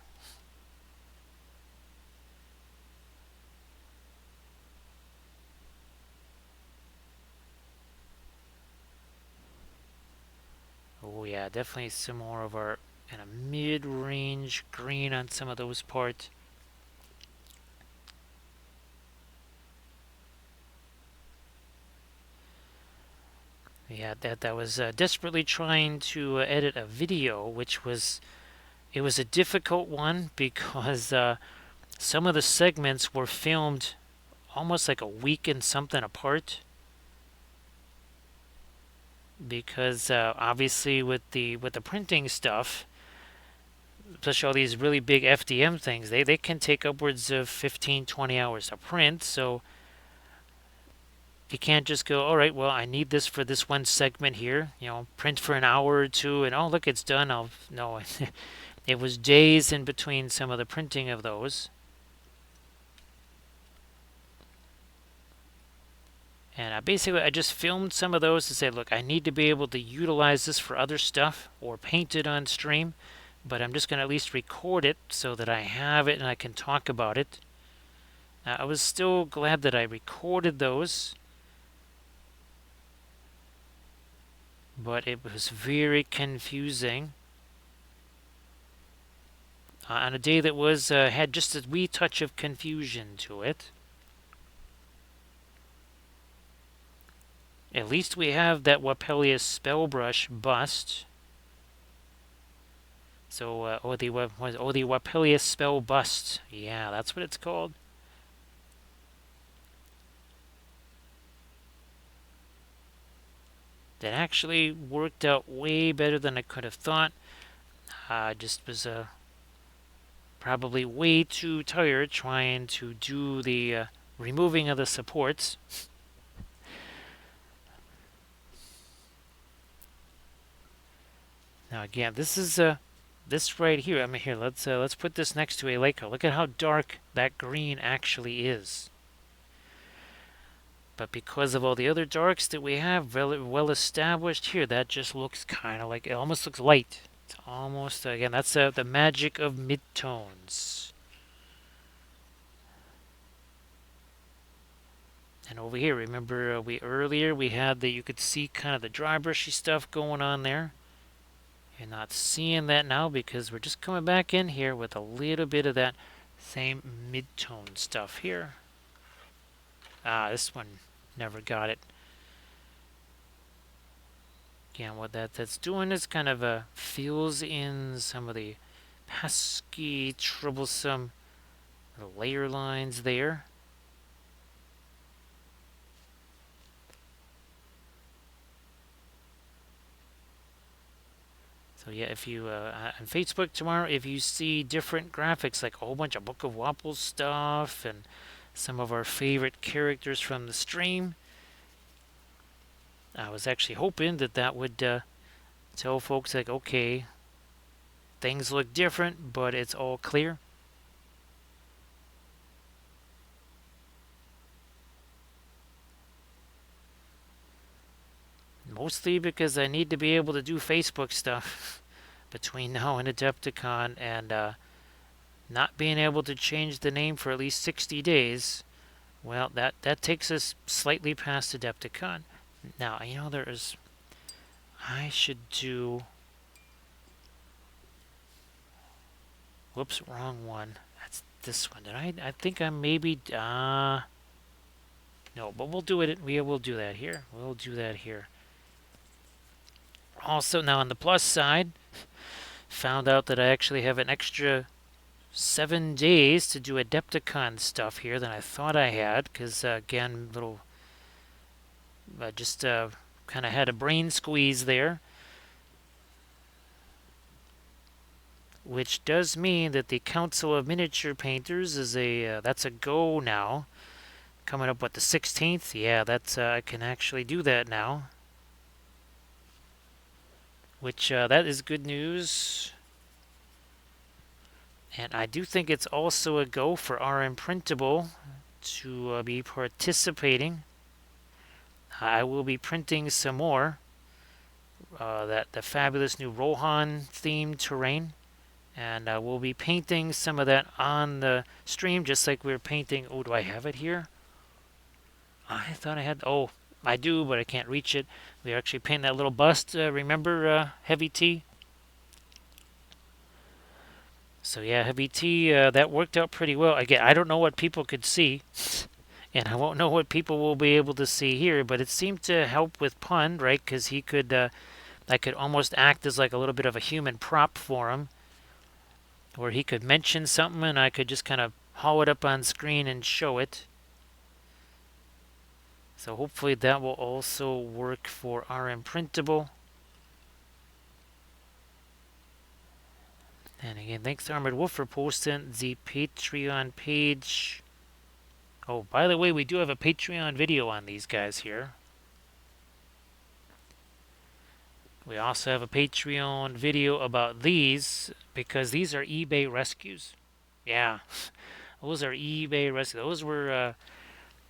Oh yeah, definitely some more of our kind of mid-range green on some of those parts. Yeah, that was desperately trying to edit a video, which was it was a difficult one because some of the segments were filmed almost like a week and something apart. Because obviously with the printing stuff, especially all these really big FDM things, they can take upwards of 15-20 hours to print. So you can't just go, all right, well, I need this for this one segment here, print for an hour or two, and oh, look, it's done. No, it was days in between some of the printing of those. And I just filmed some of those to say, look, I need to be able to utilize this for other stuff or paint it on stream, but I'm just going to at least record it so that I have it and I can talk about it. I was still glad that I recorded those, but it was very confusing. On a day that was had just a wee touch of confusion to it. At least we have that Wapelius Spellbrush bust. So, the Wapelius Spell Bust. Yeah, that's what it's called. That actually worked out way better than I could have thought. Just was probably way too tired trying to do the removing of the supports. Now again, this is this right here. I mean, here let's put this next to a lake. Look at how dark that green actually is. But because of all the other darks that we have well established here, that just looks kind of like, it almost looks light. It's almost, again, that's the magic of midtones. And over here, remember we earlier we had the, you could see kind of the dry brushy stuff going on there. You're not seeing that now because we're just coming back in here with a little bit of that same mid-tone stuff here. Ah, this one never got it. Again, what that's doing is kind of fills in some of the pesky, troublesome layer lines there. So yeah, if you on Facebook tomorrow, if you see different graphics, like a whole bunch of Book of Wapples stuff and some of our favorite characters from the stream, I was actually hoping that that would tell folks like, okay, things look different, but it's all clear. Mostly because I need to be able to do Facebook stuff between now and Adepticon, and not being able to change the name for at least 60 days, well, that takes us slightly past Adepticon. Now, you know, I should do, whoops, wrong one. That's this one. Did I think I maybe, no, but we'll do it, we will do that here. We'll do that here. Also, now on the plus side, found out that I actually have an extra 7 days to do Adepticon stuff here than I thought I had, because again, little, just kind of had a brain squeeze there, which does mean that the Council of Miniature Painters is that's a go now. Coming up with the 16th, yeah, that's I can actually do that now, which that is good news. And I do think it's also a go for our imprintable to be participating. I will be printing some more. That the fabulous new Rohan themed terrain, and we'll be painting some of that on the stream, just like we were painting. Oh, do I have it here? I thought I had. Oh, I do, but I can't reach it. We are actually painting that little bust. Remember Heavy T? So yeah, Heavy T. That worked out pretty well. Again, I don't know what people could see. And I won't know what people will be able to see here, but it seemed to help with Pun, right? Because he could, I could almost act as like a little bit of a human prop for him, where he could mention something and I could just kind of haul it up on screen and show it. So hopefully that will also work for our imprintable. And again, thanks to Armored Wolf for posting the Patreon page. Oh, by the way, we do have a Patreon video on these guys here. We also have a Patreon video about these, because these are eBay rescues. Yeah, those are eBay rescues. Those were,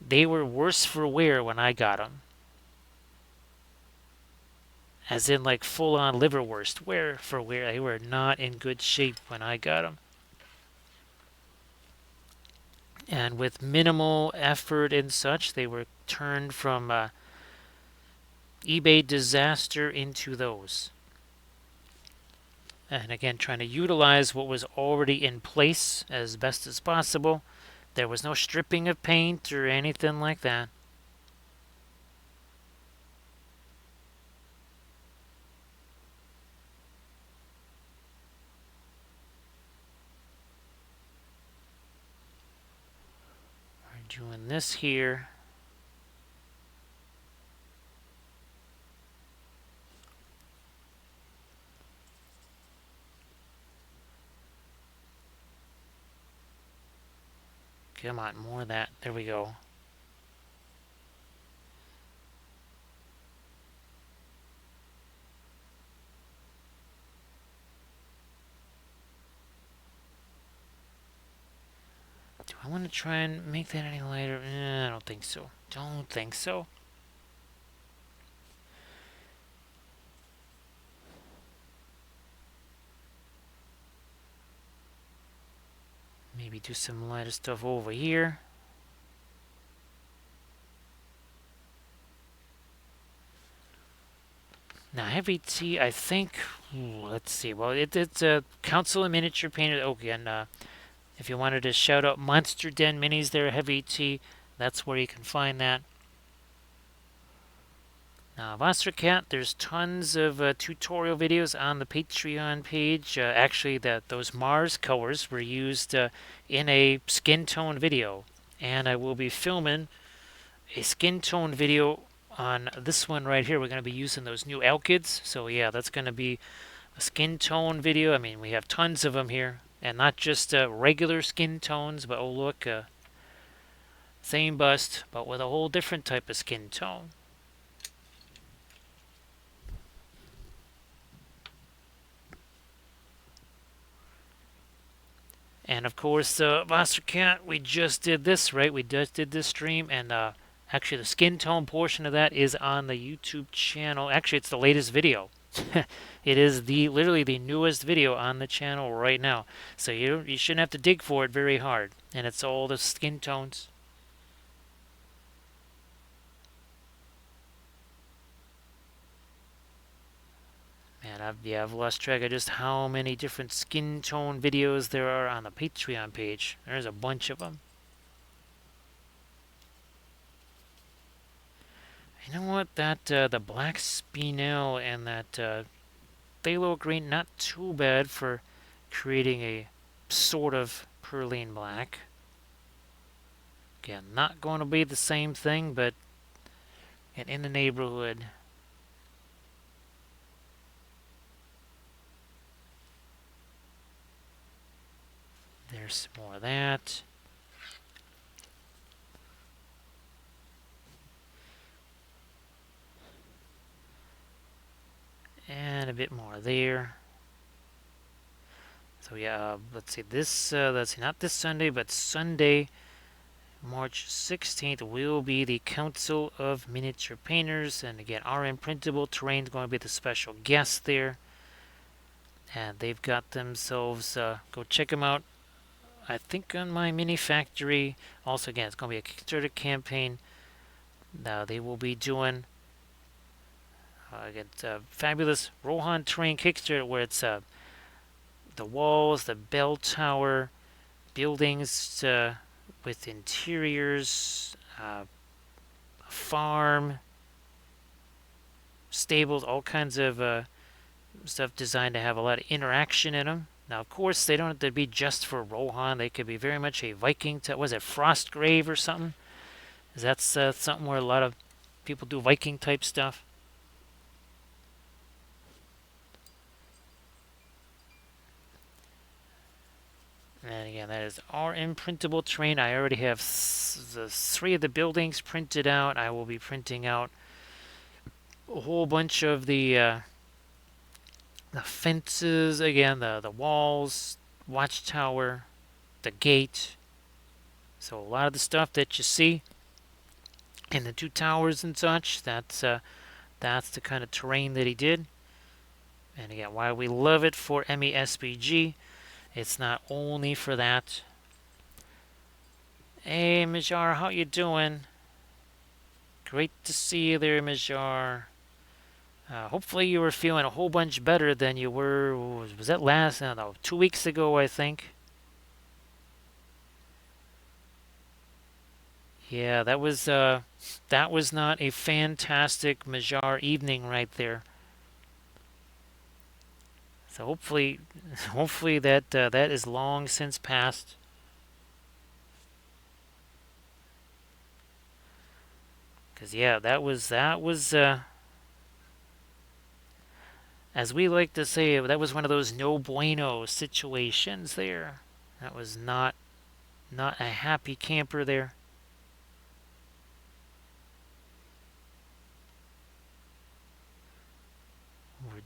they were worse for wear when I got them. As in, like, full-on liverwurst wear for wear. They were not in good shape when I got them. And with minimal effort and such, they were turned from eBay disaster into those. And again, trying to utilize what was already in place as best as possible. There was no stripping of paint or anything like that. We're doing this here. Come on, more of that. There we go. Do I want to try and make that any lighter? I don't think so. Don't think so. Maybe do some lighter stuff over here. Now, heavy tea, I think. Let's see. Well, it's a Council of Miniature Painter. Oh, again, if you wanted to shout out Monster Den Minis, they're heavy tea. That's where you can find that. Now, Vostercat, there's tons of tutorial videos on the Patreon page. Actually, those Mars colors were used in a skin tone video, and I will be filming a skin tone video on this one right here. We're going to be using those new Alkids, so yeah, that's going to be a skin tone video. I mean, we have tons of them here, and not just regular skin tones, but oh look, same bust, but with a whole different type of skin tone. And of course, Vostercat, we just did this, right? We just did this stream, and actually the skin tone portion of that is on the YouTube channel. Actually, it's the latest video. It is literally the newest video on the channel right now. So you shouldn't have to dig for it very hard. And it's all the skin tones. Man, I've lost track of just how many different skin tone videos there are on the Patreon page. There's a bunch of them. You know what? The black spinel and that phthalo green, not too bad for creating a sort of perline black. Again, not going to be the same thing, but in the neighborhood. There's some more of that. And a bit more there. So yeah, let's see. Let's see, not this Sunday, but Sunday, March 16th will be the Council of Miniature Painters, and again, our Imprintable Terrain is going to be the special guest there. And they've got themselves. Go check them out. I think on my mini factory. Also, again, it's going to be a Kickstarter campaign. Now they will be doing again fabulous Rohan Terrain Kickstarter, where it's the walls, the bell tower, buildings with interiors, a farm, stables, all kinds of stuff designed to have a lot of interaction in them. Now, of course, they don't have to be just for Rohan. They could be very much a Viking. Was it Frostgrave or something? Is that something where a lot of people do Viking type stuff? And again, that is our imprintable terrain. I already have the 3 of the buildings printed out. I will be printing out a whole bunch of the fences, again, the walls, watchtower, the gate. So a lot of the stuff that you see in the 2 towers and such, that's the kind of terrain that he did. And again, why we love it for MESBG. It's not only for that. Hey, Mijar, how you doing? Great to see you there, Mijar. Hopefully you were feeling a whole bunch better than you were, was that last, I don't know, 2 weeks ago, I think? Yeah, that was not a fantastic Majar evening right there. So hopefully that is long since past. Cause yeah, that was as we like to say, that was one of those no bueno situations there. That was not Not a happy camper there. We're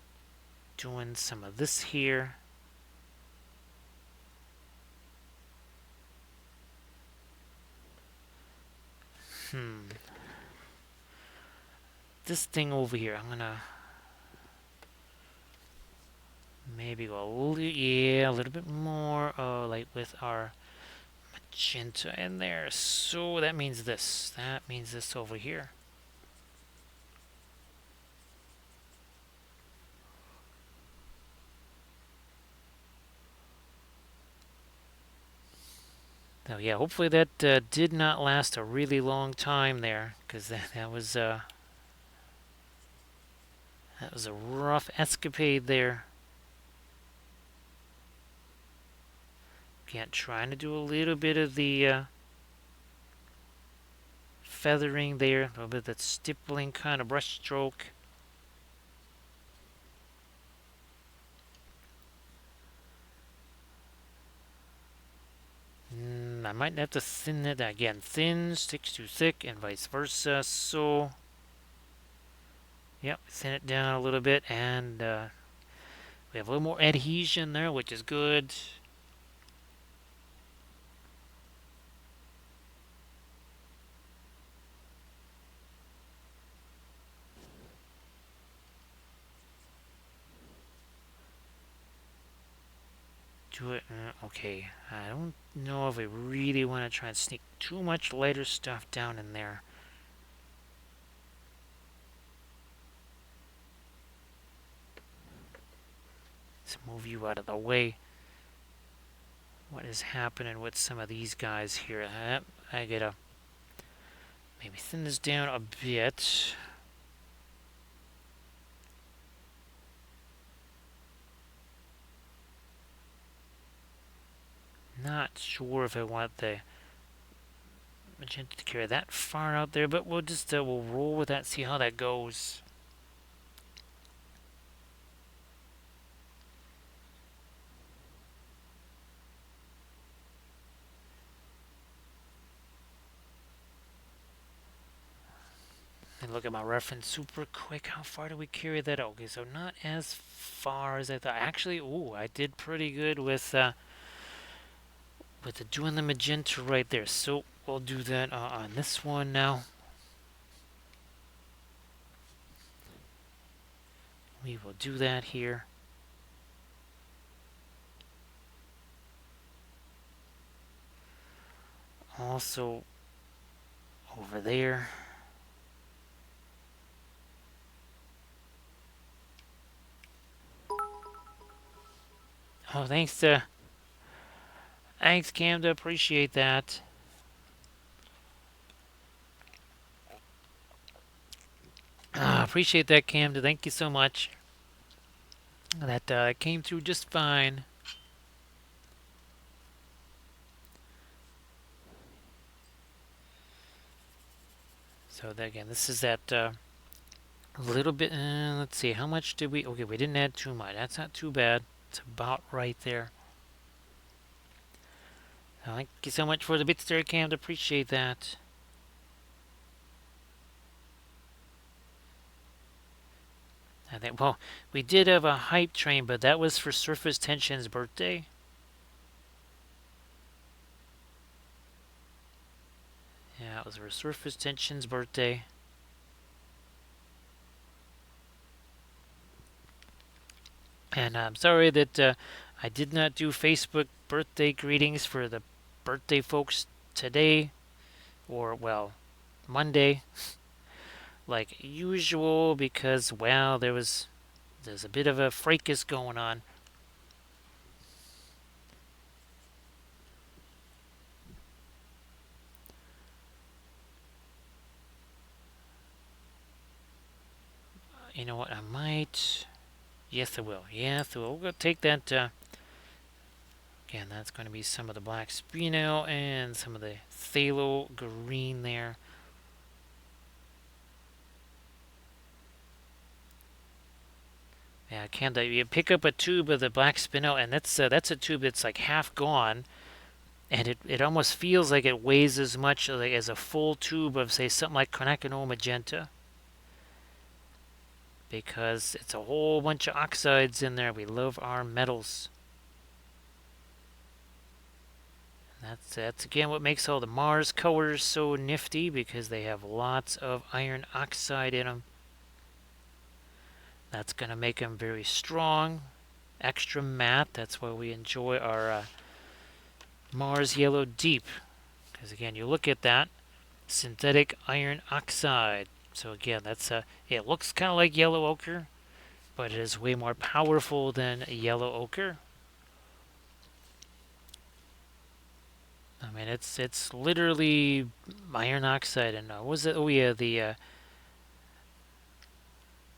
doing some of this here. Hmm. This thing over here, I'm gonna maybe go a little bit more, like with our magenta in there. So that means this. That means this over here. So yeah, hopefully that did not last a really long time there, because that was a rough escapade there. Again, trying to do a little bit of the feathering there, a little bit of that stippling kind of brush stroke. I might have to thin it again. Thin sticks to thick and vice versa. So, yep, thin it down a little bit, and we have a little more adhesion there, which is good. Do it. Okay, I don't know if I really want to try and sneak too much lighter stuff down in there. Let's move you out of the way. What is happening with some of these guys here? I gotta maybe thin this down a bit. Not sure if I want the magenta to carry that far out there, but we'll just we'll roll with that, see how that goes. And look at my reference super quick. How far do we carry that? Okay, so not as far as I thought. Actually, ooh, I did pretty good with doing the magenta right there. So we'll do that on this one now. We will do that here. Also over there. Oh, thanks, Camda. Appreciate that. Appreciate that, Camda. Thank you so much. That came through just fine. So again, this is that little bit. Let's see, how much did we? Okay, we didn't add too much. That's not too bad. It's about right there. Thank you so much for the bits there, Cam. Appreciate that. I think. Well, we did have a hype train, but that was for Surface Tension's birthday. Yeah, it was for Surface Tension's birthday. And I'm sorry that I did not do Facebook birthday greetings for the birthday folks today, or, well, Monday, like usual, because, well, there's a bit of a fracas going on. You know what, I might... Yes, I will. Yes, I will. We'll take that... Again, that's going to be some of the black Spino and some of the phthalo green there. Yeah, Canada, you pick up a tube of the black Spino, and that's a tube that's like half gone. and it almost feels like it weighs as much like as a full tube of, say, something like quinacridone magenta, because it's a whole bunch of oxides in there. We love our metals. That's again what makes all the Mars colors so nifty, because they have lots of iron oxide in them. That's going to make them very strong, extra matte. That's why we enjoy our Mars Yellow Deep, because again, you look at that synthetic iron oxide. So again, it looks kind of like yellow ochre, but it is way more powerful than yellow ochre. I mean, it's literally iron oxide, and what was it? Oh yeah, the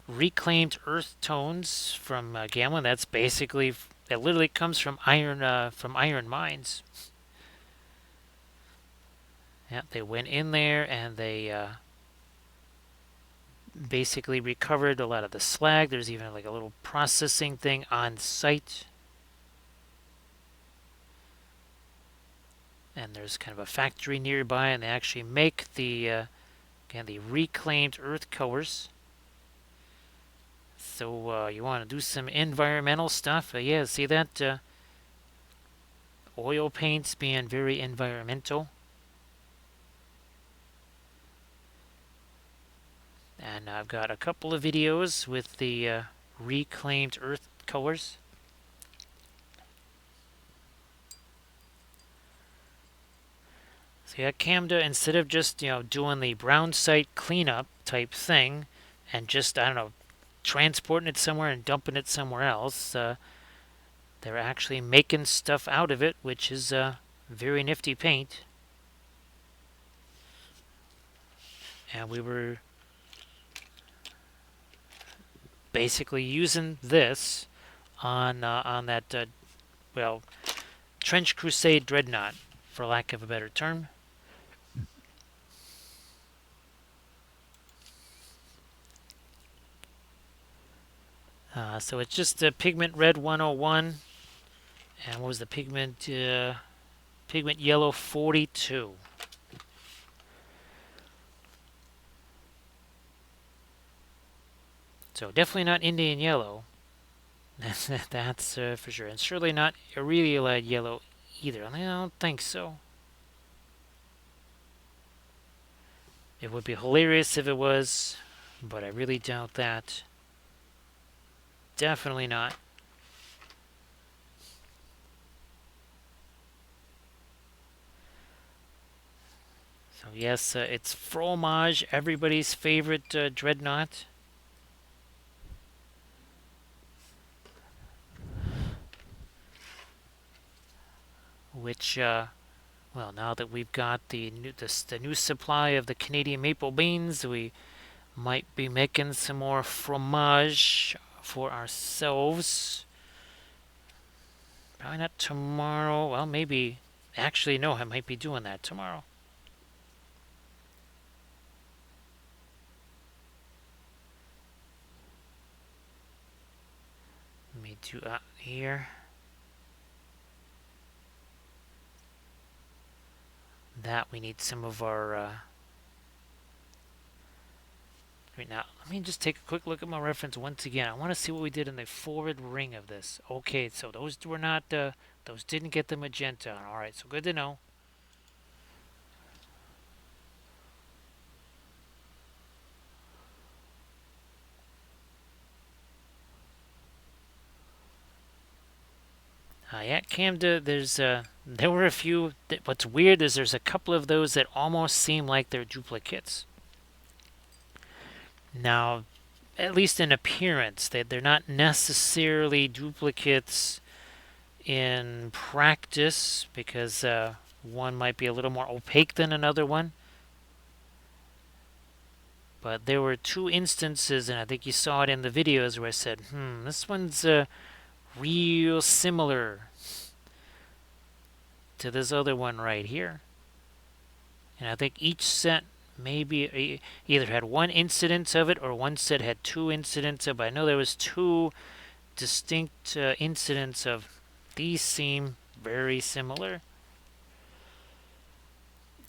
reclaimed earth tones from gamma. That's basically that literally comes from iron mines. Yeah, they went in there and they basically recovered a lot of the slag. There's even like a little processing thing on site, and there's kind of a factory nearby, and they actually make the again the reclaimed earth colors. So you want to do some environmental stuff? Yeah, see that oil paints being very environmental. And I've got a couple of videos with the reclaimed earth colors. So yeah, Camda, instead of just doing the brown site cleanup type thing, and just I don't know transporting it somewhere and dumping it somewhere else, they're actually making stuff out of it, which is very nifty paint. And we were basically using this on that well, Trench Crusade Dreadnought, for lack of a better term. So it's just pigment red 101, and what was the pigment? Pigment yellow 42. So definitely not Indian yellow. That's for sure, and surely not Aureliolite yellow either. I don't think so. It would be hilarious if it was, but I really doubt that. Definitely not. So yes, it's Fromage, everybody's favorite dreadnought. Which, well, now that we've got the new supply of the Canadian maple beans, we might be making some more fromage for ourselves. Probably not tomorrow. Well, maybe. Actually, no, I might be doing that tomorrow. Let me do here. That we need some of our. Right now, let me just take a quick look at my reference once again. I want to see what we did in the forward ring of this. Okay, so those were not. Those didn't get the magenta. All right, so good to know. Yeah, Camda, there were a few. What's weird is there's a couple of those that almost seem like they're duplicates. Now, at least in appearance, they're not necessarily duplicates in practice, because one might be a little more opaque than another one. But there were two instances, and I think you saw it in the videos, where I said, this one's real similar to this other one right here. And I think each set maybe either had one incidence of it, or one set had two incidents of it. I know there was two distinct incidents of these seem very similar.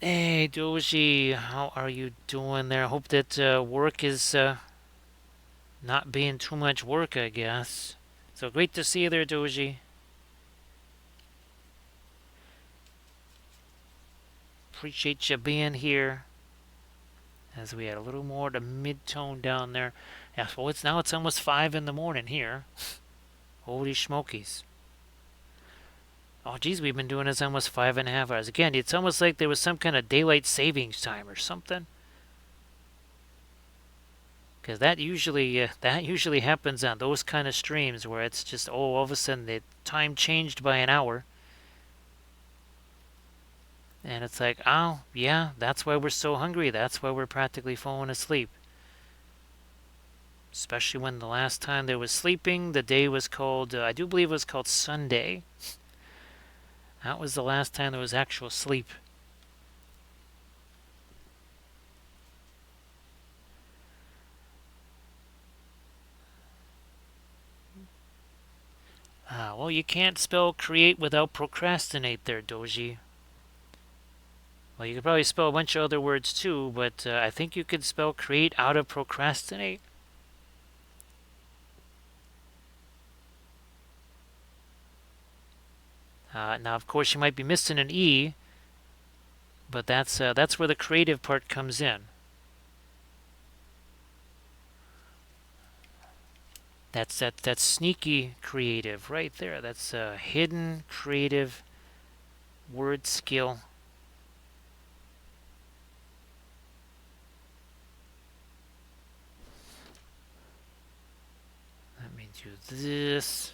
Hey, Doji, how are you doing there? I hope that work is not being too much work, I guess. So great to see you there, Doji. Appreciate you being here. As we had a little more to mid-tone down there. Yeah, well, it's almost 5 in the morning here. Holy smokies. Oh, geez, we've been doing this almost 5.5 hours. Again, it's almost like there was some kind of daylight savings time or something. Because that usually happens on those kind of streams where it's just all of a sudden the time changed by an hour, and it's like, oh yeah, that's why we're so hungry. That's why we're practically falling asleep. Especially when the last time there was sleeping, the day was called, I do believe it was called Sunday. That was the last time there was actual sleep. Well, you can't spell create without procrastinate there, Doji. Well, you could probably spell a bunch of other words too, but I think you could spell create out of procrastinate. Now, of course, you might be missing an E, but that's where the creative part comes in. That's sneaky creative right there. That's a hidden creative word skill. Let me do this.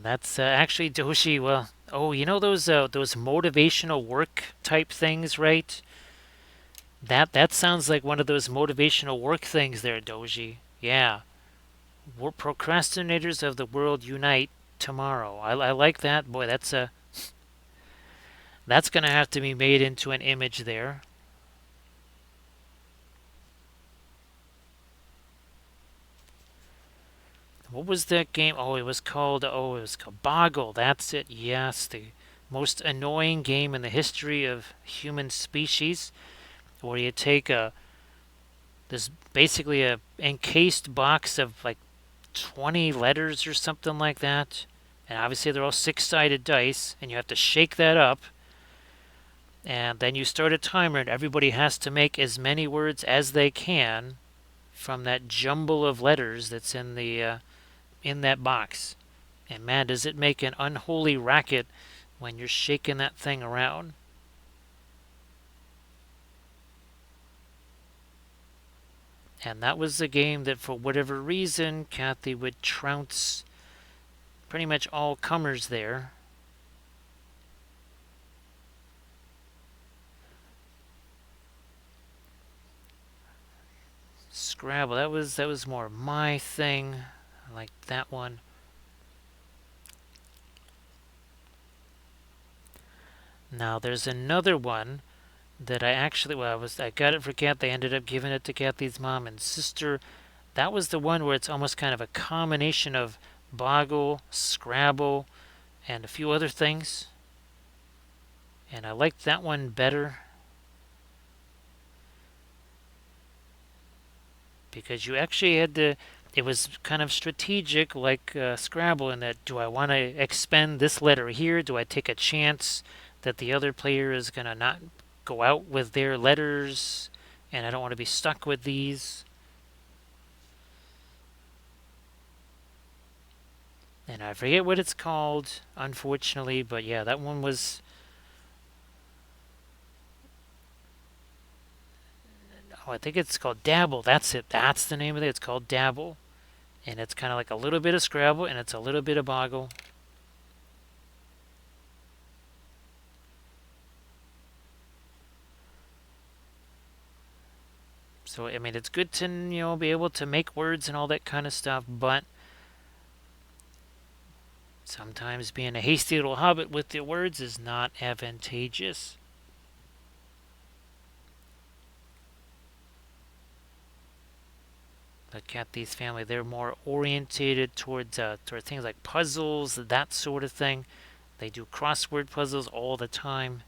That's actually Doshi. Well, oh, you know those motivational work type things, right? That sounds like one of those motivational work things there, Doji. Yeah. We're procrastinators of the world unite tomorrow. I like that. Boy, that's gonna have to be made into an image there. What was that game? Oh, it was called Boggle. That's it. Yes, the most annoying game in the history of human species, where you take a this basically a encased box of like 20 letters or something like that, and obviously they're all six-sided dice, and you have to shake that up, and then you start a timer, and everybody has to make as many words as they can from that jumble of letters that's in that box. And man, does it make an unholy racket when you're shaking that thing around. And that was the game that, for whatever reason, Kathy would trounce pretty much all comers there. Scrabble, that was more my thing. I like that one. Now there's another one that I got it for Kathy. I ended up giving it to Kathy's mom and sister. That was the one where it's almost kind of a combination of Boggle, Scrabble, and a few other things. And I liked that one better because you actually had to. It was kind of strategic, like Scrabble, in that do I want to expend this letter here? Do I take a chance that the other player is going to not go out with their letters and I don't want to be stuck with these? And I forget what it's called, unfortunately, but yeah, that one was. Oh, I think it's called Dabble. That's it. That's the name of it. It's called Dabble. And it's kind of like a little bit of Scrabble and it's a little bit of Boggle. So, I mean, it's good to, be able to make words and all that kind of stuff, but sometimes being a hasty little hobbit with the words is not advantageous. But Kathy's family, they're more orientated towards things like puzzles, that sort of thing. They do crossword puzzles all the time.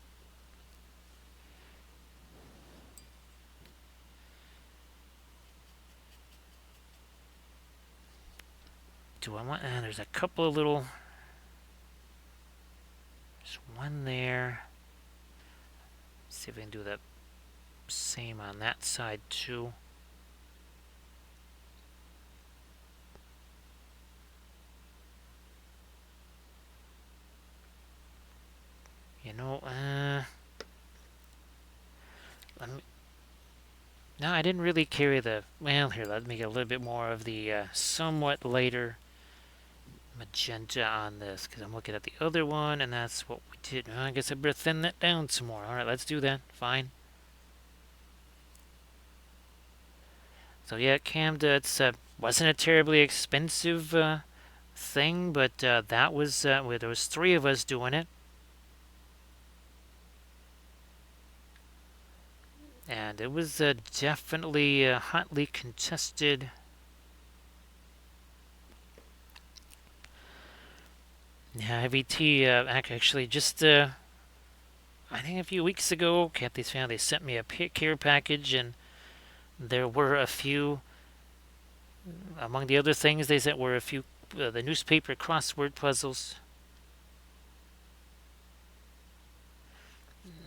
Do I want... there's a couple of little... There's one there. See if we can do the same on that side too. You know, let me... No, I didn't really carry the... Well, here, let me get a little bit more of the somewhat lighter magenta on this, because I'm looking at the other one, and that's what we did. I guess I better thin that down some more. Alright, let's do that. Fine. So yeah, Camda, it's wasn't a terribly expensive thing, but that was well, there was three of us doing it, and it was definitely hotly contested. Yeah, Heavy Tea actually just I think a few weeks ago, Kathy's family sent me a care package, and there were a few. Among the other things they sent were a few the newspaper crossword puzzles.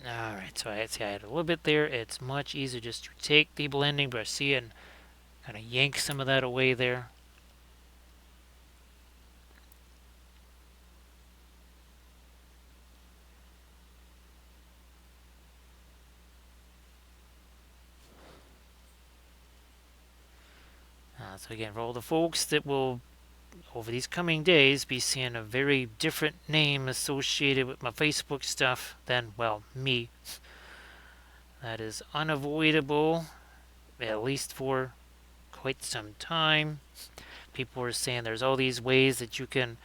Alright, so I had a little bit there. It's much easier just to take the blending brush, see, and kind of yank some of that away there. So again, for all the folks that will, over these coming days, be seeing a very different name associated with my Facebook stuff than, well, me. That is unavoidable, at least for quite some time. People are saying there's all these ways that you can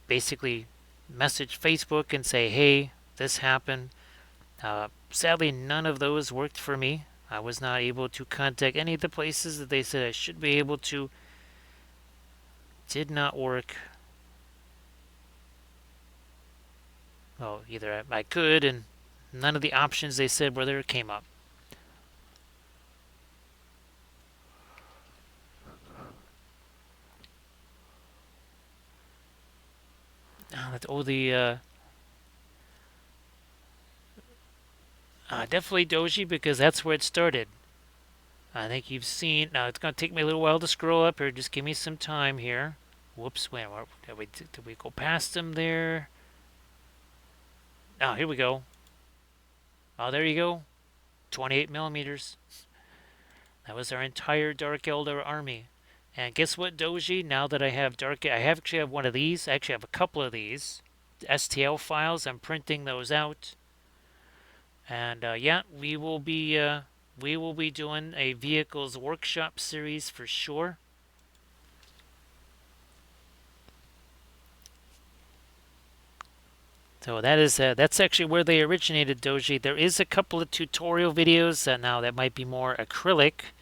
basically message Facebook and say, hey, this happened. Sadly, none of those worked for me. I was not able to contact any of the places that they said I should be able to. Did not work. Well, either I could, and none of the options they said were there came up. Oh, the definitely Doji, because that's where it started. I think you've seen. Now it's going to take me a little while to scroll up here. Just give me some time here. Whoops! Wait, did we go past them there? Oh, here we go. Oh, there you go. 28 millimeters. That was our entire Dark Eldar army. And guess what, Doji? Now that I have actually have one of these. I actually have a couple of these STL files. I'm printing those out. And yeah, we will be doing a vehicles workshop series for sure. So that's actually where they originated, Doji. There is a couple of tutorial videos now that might be more acrylic,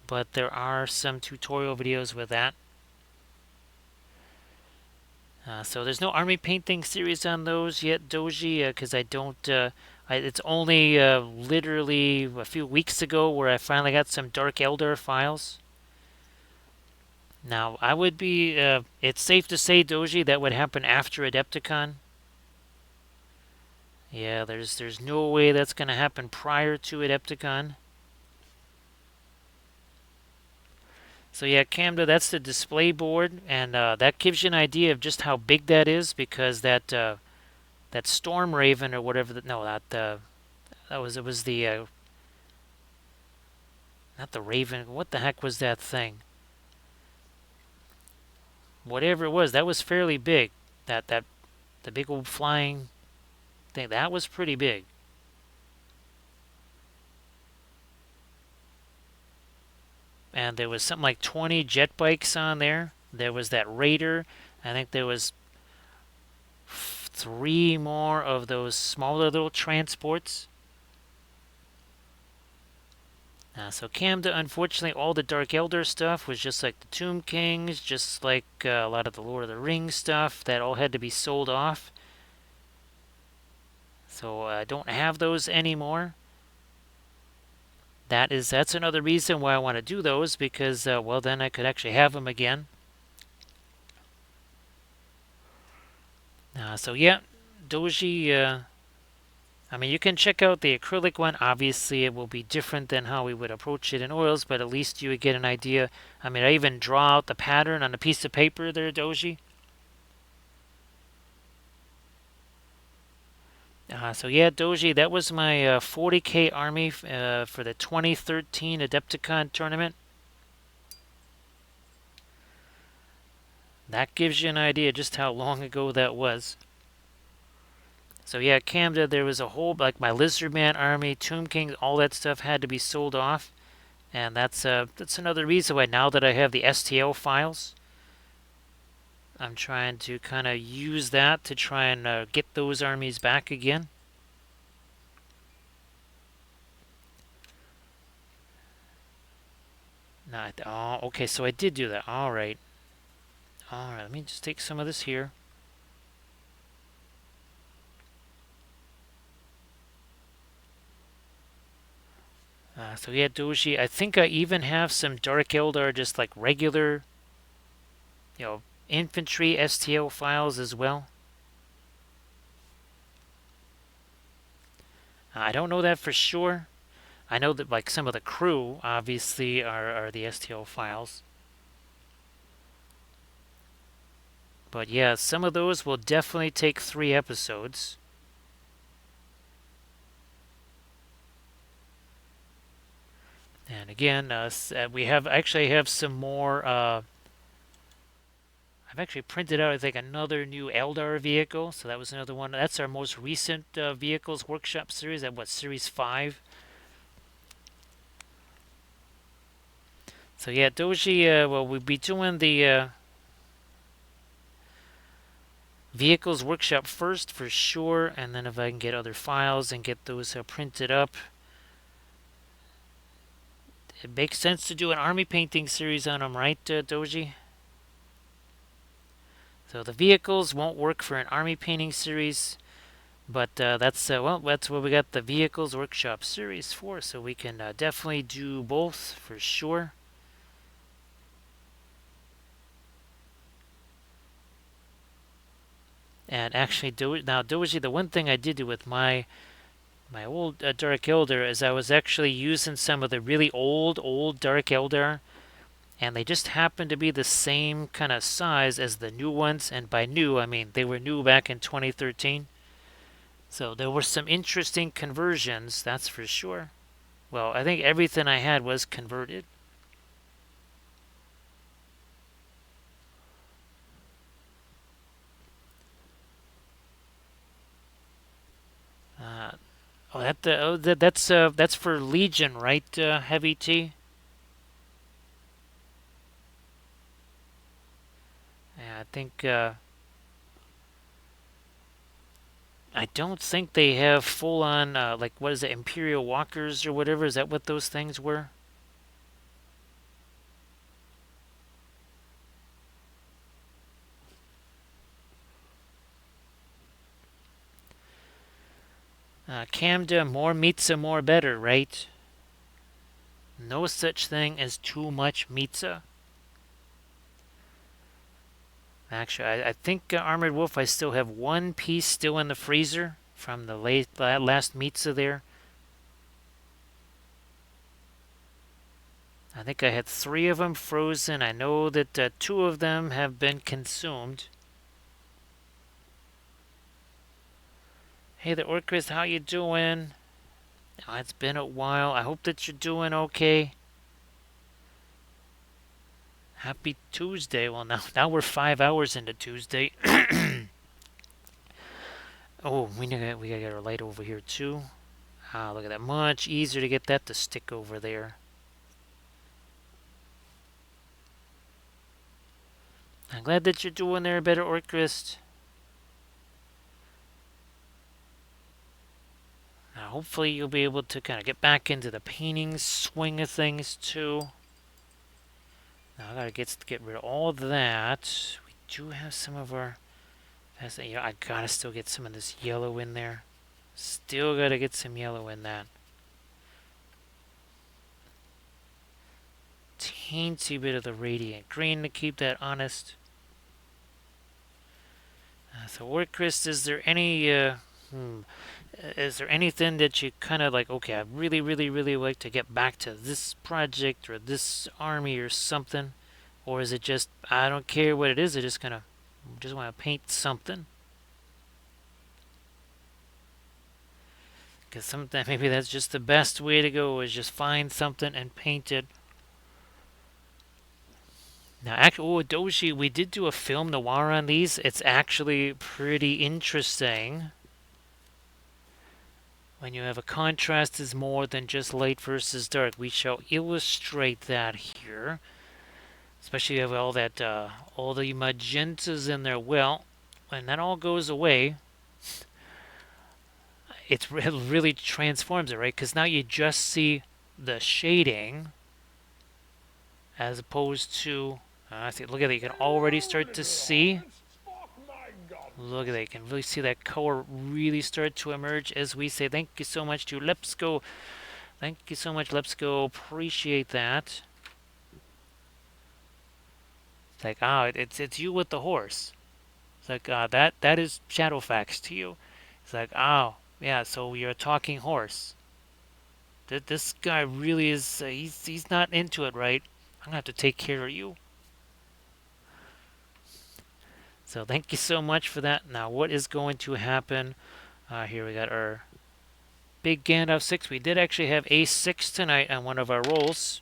but there are some tutorial videos with that. So there's no army painting series on those yet, Doji, because I don't. It's only literally a few weeks ago where I finally got some Dark Eldar files. Now I would be. It's safe to say, Doji, that would happen after Adepticon. Yeah, there's no way that's gonna happen prior to Adepticon. So yeah, Camda, that's the display board, and that gives you an idea of just how big that is, because that Storm Raven or whatever no, it was the not the Raven. What the heck was that thing? Whatever it was, that was fairly big. That the big old flying thing, that was pretty big. And there was something like 20 jet bikes on there. There was that Raider. I think there was three more of those smaller little transports. So Camda, unfortunately, all the Dark Eldar stuff was just like the Tomb Kings, just like a lot of the Lord of the Rings stuff. That all had to be sold off. So I don't have those anymore. That's another reason why I want to do those because well then I could actually have them again. So yeah, Doji. I mean, you can check out the acrylic one. Obviously, it will be different than how we would approach it in oils, but at least you would get an idea. I mean, I even draw out the pattern on a piece of paper there, Doji. So yeah, Doji, that was my 40K army for the 2013 Adepticon tournament. That gives you an idea just how long ago that was. So yeah, Camden, there was a whole like my Lizardman army, Tomb King, all that stuff had to be sold off, and that's another reason why now that I have the STL files, I'm trying to kind of use that to try and get those armies back again. Not oh, okay, so I did do that. All right. Let me just take some of this here. So yeah, Doji. I think I even have some Dark Eldar, just like regular, you know, infantry STL files as well. I don't know that for sure. I know that like some of the crew obviously are the STL files. But yeah, some of those will definitely take 3 episodes. And again, we have actually have some more. I've actually printed out, I think, another new Eldar vehicle. So that was another one. That's our most recent vehicles workshop series. At what series 5? So yeah, Doji. Well, we'll be doing the vehicles workshop first for sure, and then if I can get other files and get those printed up, it makes sense to do an army painting series on them, right, Doji? So the vehicles won't work for an army painting series, but that's what we got the vehicles workshop series for. So we can definitely do both for sure. And actually, Doji, the one thing I did do with my old Dark Eldar is I was actually using some of the really old Dark Eldar, and they just happened to be the same kind of size as the new ones. And by new, I mean they were new back in 2013. So there were some interesting conversions, that's for sure. Well, I think everything I had was converted. Uh, that's for Legion, right? Heavy T. Yeah, I think I don't think they have full on like what is it, Imperial Walkers or whatever. Is that what those things were? Camda, more pizza, more better, right? No such thing as too much pizza. Actually, I think Armored Wolf, I still have one piece still in the freezer from the last pizza there. I think I had 3 of them frozen. I know that 2 of them have been consumed. Hey, the Orchrist, how you doing? Oh, it's been a while. I hope that you're doing okay. Happy Tuesday. Well, now we're 5 hours into Tuesday. Oh, we gotta get our light over here too. Ah, look at that. Much easier to get that to stick over there. I'm glad that you're doing there, better Orchrist. Now, hopefully you'll be able to kind of get back into the painting swing of things too. Now I gotta get rid of all of that. We do have some of our. I gotta still get some of this yellow in there. Still gotta get some yellow in that. Teensy bit of the radiant green to keep that honest. So, Ward Chris, is there anything that you kind of like? Okay, I really, really, really like to get back to this project or this army or something, or is it just I don't care what it is? I just want to paint something. Because sometimes maybe that's just the best way to go is just find something and paint it. Now, actually, oh, Doji, we did do a film noir on these. It's actually pretty interesting when you have a contrast is more than just light versus dark. We shall illustrate that here, especially with all that, all the magentas in there. Well, when that all goes away, it really transforms it, right? Because now you just see the shading as opposed to see, look at that. You can already Hello, start to little see. hobbits. Fuck my guns. Look at that. You can really see that color really start to emerge as we say thank you so much to Lipsco. Thank you so much, Lipsco. Appreciate that. It's like, it's you with the horse. It's like, that is Shadowfax to you. It's like, yeah, so you're a talking horse. This guy really is, he's not into it, right? I'm gonna have to take care of you. So thank you so much for that. Now, what is going to happen? Here we got our big Gandalf 6. We did actually have A6 tonight on one of our rolls.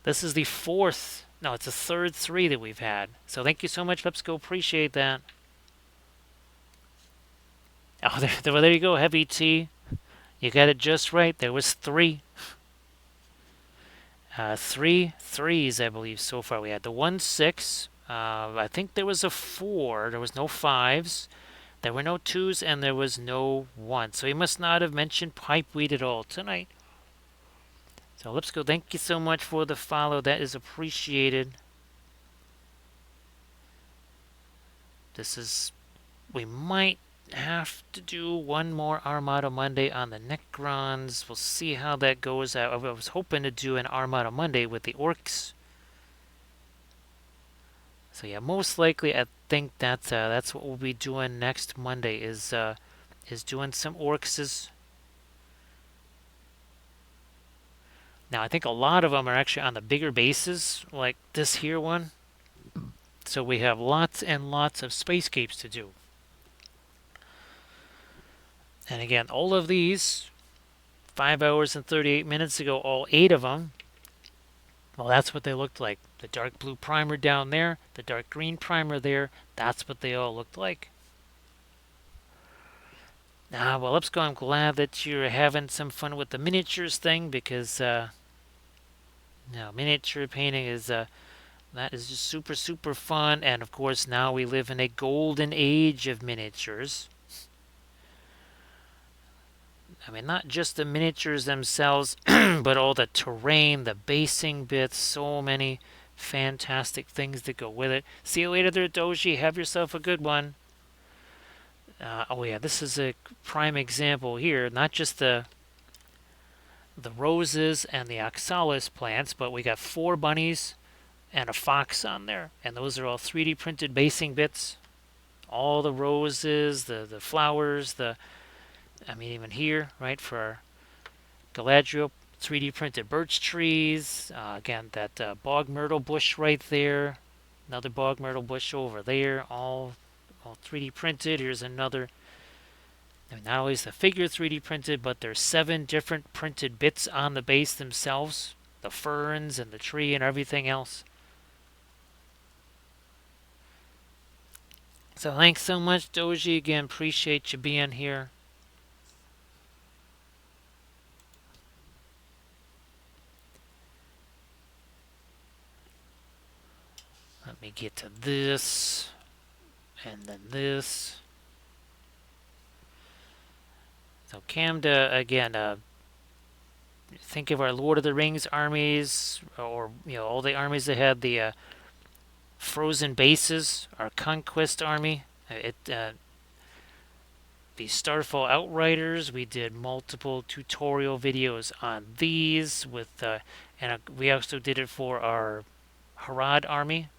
This is the fourth, no, it's the third 3 that we've had. So thank you so much, Lipsco. Appreciate that. Oh, there you go, Heavy T. You got it just right. There was 3. 3 threes, I believe, so far. We had the 1 6. I think there was a 4. There was no 5s. There were no 2s, and there was no 1. So he must not have mentioned pipeweed at all tonight. So let's go. Thank you so much for the follow. That is appreciated. We might have to do one more Armada Monday on the Necrons. We'll see how that goes. I was hoping to do an Armada Monday with the Orcs. So yeah, most likely I think that's what we'll be doing next Monday is doing some Orcs. Now I think a lot of them are actually on the bigger bases, like this here one. So we have lots and lots of spacescapes to do. And again, all of these, 5 hours and 38 minutes ago, all 8 of them, well, that's what they looked like. The dark blue primer down there, the dark green primer there, that's what they all looked like. Well, let's go. I'm glad that you're having some fun with the miniatures thing because, miniature painting is, that is just super, super fun. And of course, now we live in a golden age of miniatures. I mean, not just the miniatures themselves, but all the terrain, the basing bits, so many fantastic things that go with it. See you later there, Doji. Have yourself a good one. Oh yeah, this is a prime example here. Not just the roses and the oxalis plants, but we got 4 bunnies and a fox on there. And those are all 3D printed basing bits. All the roses, the flowers, even here, right, for our Galadriel, 3D printed birch trees. Again, that bog myrtle bush right there. Another bog myrtle bush over there. All 3D printed. Here's another. Not only is the figure 3D printed, but there's 7 different printed bits on the base themselves. The ferns and the tree and everything else. So thanks so much, Doji. Again, appreciate you being here. Let me get to this, and then this. So Camda, again, think of our Lord of the Rings armies, or all the armies that had the frozen bases. Our Conquest army. the Starfall Outriders. We did multiple tutorial videos on these and we also did it for our Harad army.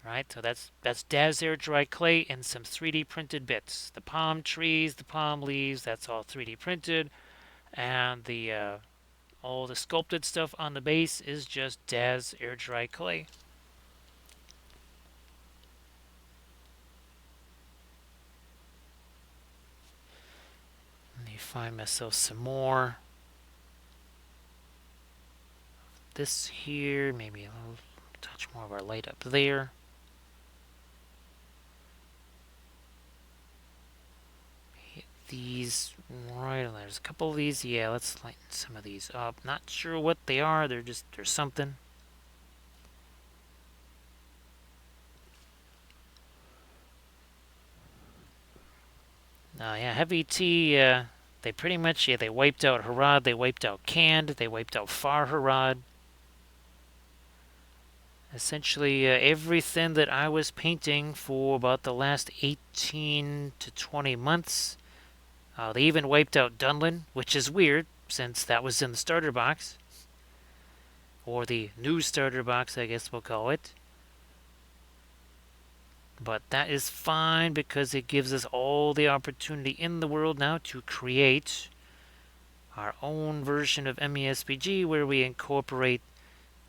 Right, so that's Daz Air Dry Clay and some 3D printed bits. The palm trees, the palm leaves, that's all 3D printed, and the all the sculpted stuff on the base is just Daz Air Dry Clay. Let me find myself some more. This here, maybe a little touch more of our light up there. Hit these right on. There's a couple of these. Yeah, let's lighten some of these up. Not sure what they are. There's something. Yeah, Heavy T. They pretty much they wiped out Harad. They wiped out Canned. They wiped out Far Harad. Essentially, everything that I was painting for about the last 18 to 20 months. They even wiped out Dunlin, which is weird since that was in the starter box. Or the new starter box, I guess we'll call it. But that is fine because it gives us all the opportunity in the world now to create our own version of MESPG where we incorporate,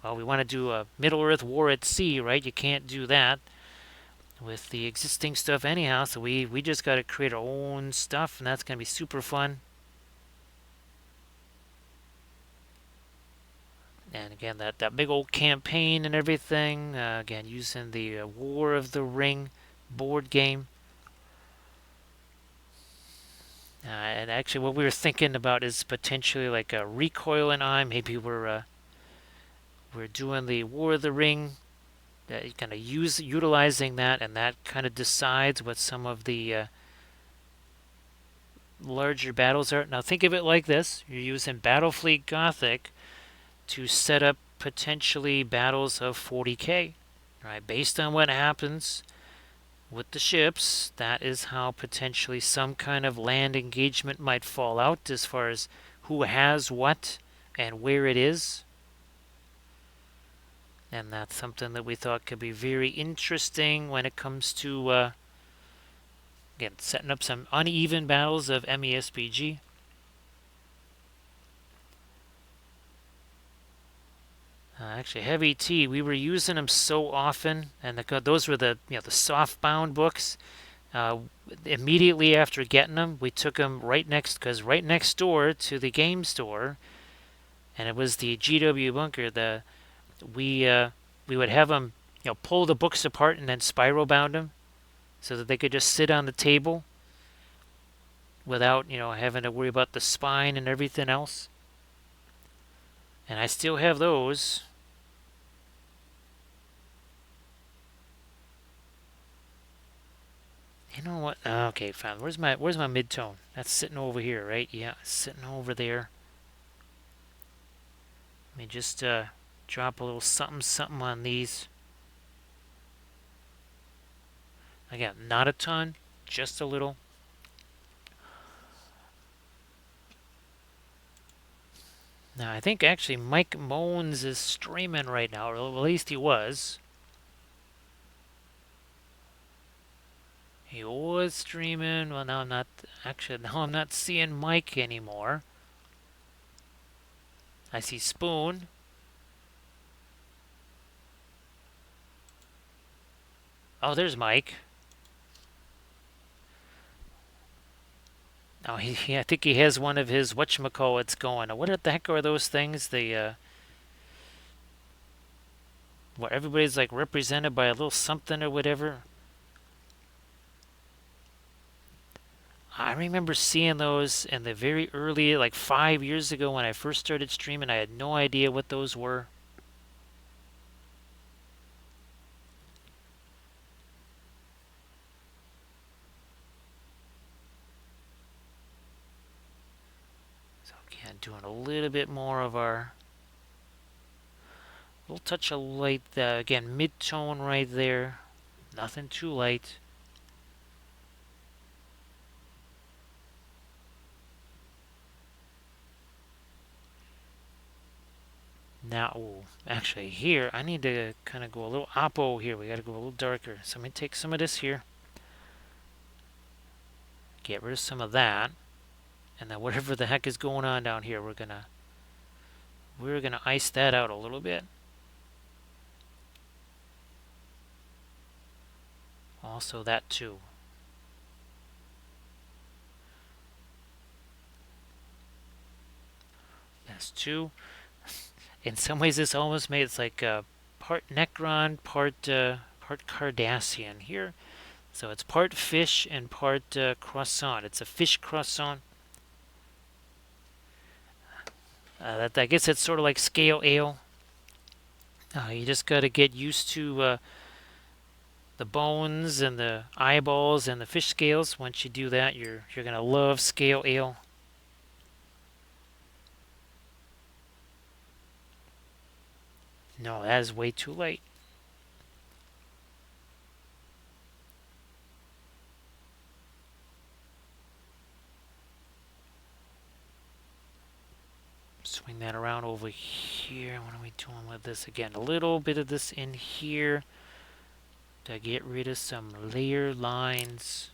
well, we want to do a Middle-earth war at sea, right? You can't do that with the existing stuff anyhow, so we just got to create our own stuff, and that's going to be super fun. And again, that big old campaign and everything, again, using the War of the Ring board game. And actually, what we were thinking about is potentially like a Recoil and I. Maybe we're doing the War of the Ring, kind of utilizing that, and that kind of decides what some of the larger battles are. Now, think of it like this: you're using Battlefleet Gothic to set up potentially battles of 40k, right? Based on what happens with the ships, that is how potentially some kind of land engagement might fall out as far as who has what and where it is. And that's something that we thought could be very interesting when it comes to, again, setting up some uneven battles of MESPG. Actually, Heavy T, we were using them so often, and those were the the soft-bound books. Uh, Immediately after getting them, we took them because right next door to the game store, and it was the GW bunker. We we would have them pull the books apart and then spiral bound them so that they could just sit on the table without having to worry about the spine and everything else. And I still have those. You know what? Okay, fine. Where's my mid-tone? That's sitting over here, right? Yeah, sitting over there. Let me just drop a little something something on these. Again, not a ton, just a little. Now, I think actually Mike Moans is streaming right now, or at least he was. He was streaming. Well, now I'm not. Actually, now I'm not seeing Mike anymore. I see Spoon. Oh, there's Mike. Oh, I think he has one of his whatchamacallits going. What the heck are those things? Where everybody's like represented by a little something or whatever. I remember seeing those in the very early, like 5 years ago when I first started streaming. I had no idea what those were. So again, doing a little bit more of our little touch of light. Again, mid-tone right there. Nothing too light. Now, ooh, actually here, I need to kind of go a little oppo here. We got to go a little darker. So I'm going to take some of this here. Get rid of some of that. And then whatever the heck is going on down here, we're gonna ice that out a little bit. Also that too. That's two. In some ways, this almost made it's like part Necron, part Cardassian here. So it's part fish and part croissant. It's a fish croissant. That I guess it's sort of like scale ale. You just got to get used to the bones and the eyeballs and the fish scales. Once you do that, you're gonna love scale ale. No, that is way too late. Swing that around over here. What are we doing with this again? A little bit of this in here to get rid of some layer lines.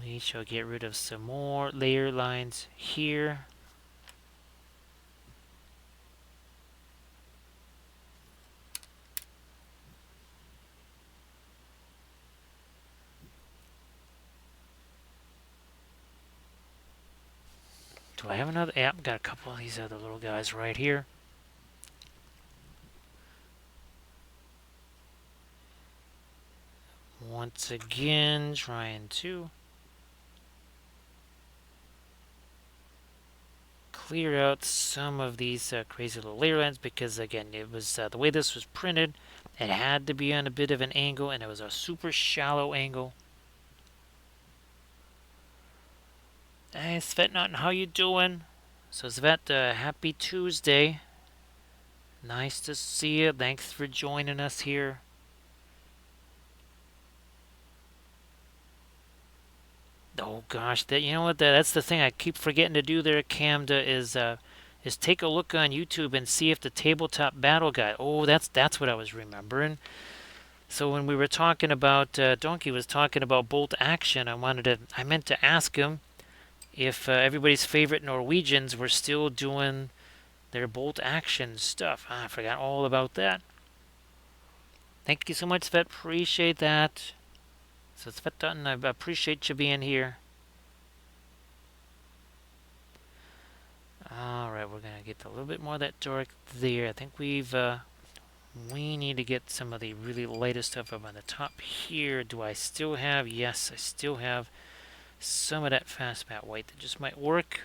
We shall get rid of some more layer lines here. Do I have another? Yep, got a couple of these other little guys right here. Once again, trying to clear out some of these crazy little layer lines because, again, it was the way this was printed. It had to be on a bit of an angle, and it was a super shallow angle. Hey, Svetnot, how you doing? So, Svet, happy Tuesday. Nice to see you. Thanks for joining us here. Oh gosh, that you know what? That's the thing I keep forgetting to do there, Camda, is take a look on YouTube and see if the tabletop battle guide. Oh, that's what I was remembering. So when we were talking about Donkey was talking about bolt action, I meant to ask him if everybody's favorite Norwegians were still doing their bolt action stuff. I forgot all about that. Thank you so much, Svet. Appreciate that. So, Svet Dutton, I appreciate you being here. Alright, we're going to get a little bit more of that dark there. I think we need to get some of the really lightest stuff up on the top here. Do I still have? Yes, I still have some of that fast matte white that just might work.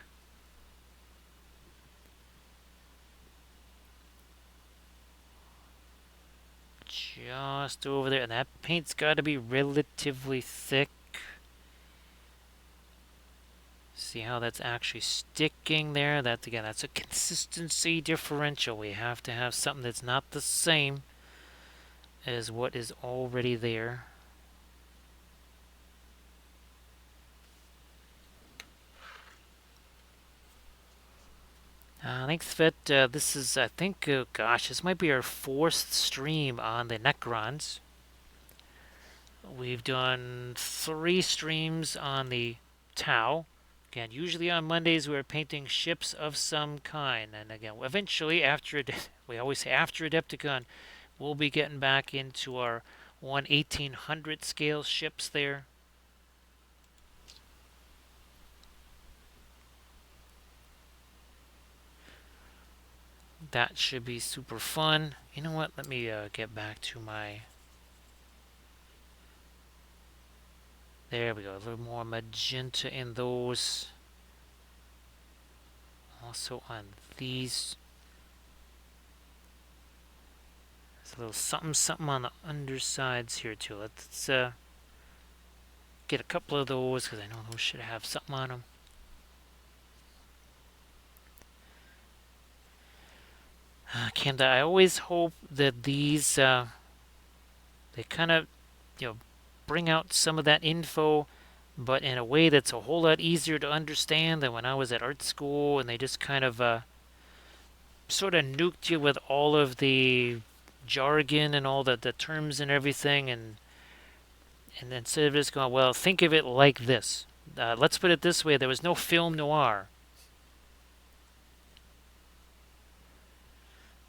Just over there, and that paint's got to be relatively thick. See how that's actually sticking there? That's a consistency differential. We have to have something that's not the same as what is already there. Thanks, Vet. This is, I think, gosh, this might be our fourth stream on the Necrons. We've done 3 streams on the Tau. Again, usually on Mondays we're painting ships of some kind. And again, eventually, we always say after Adepticon, we'll be getting back into our 1/1800 scale ships there. That should be super fun. You know what? Let me get back to my... There we go. A little more magenta in those. Also on these. There's a little something something on the undersides here too. Let's get a couple of those because I know those should have something on them. Camda, I always hope that these they kind of bring out some of that info but in a way that's a whole lot easier to understand than when I was at art school, and they just kind of sort of nuked you with all of the jargon and all the terms and everything, and instead of just going, well, think of it like this. Let's put it this way: there was no film noir.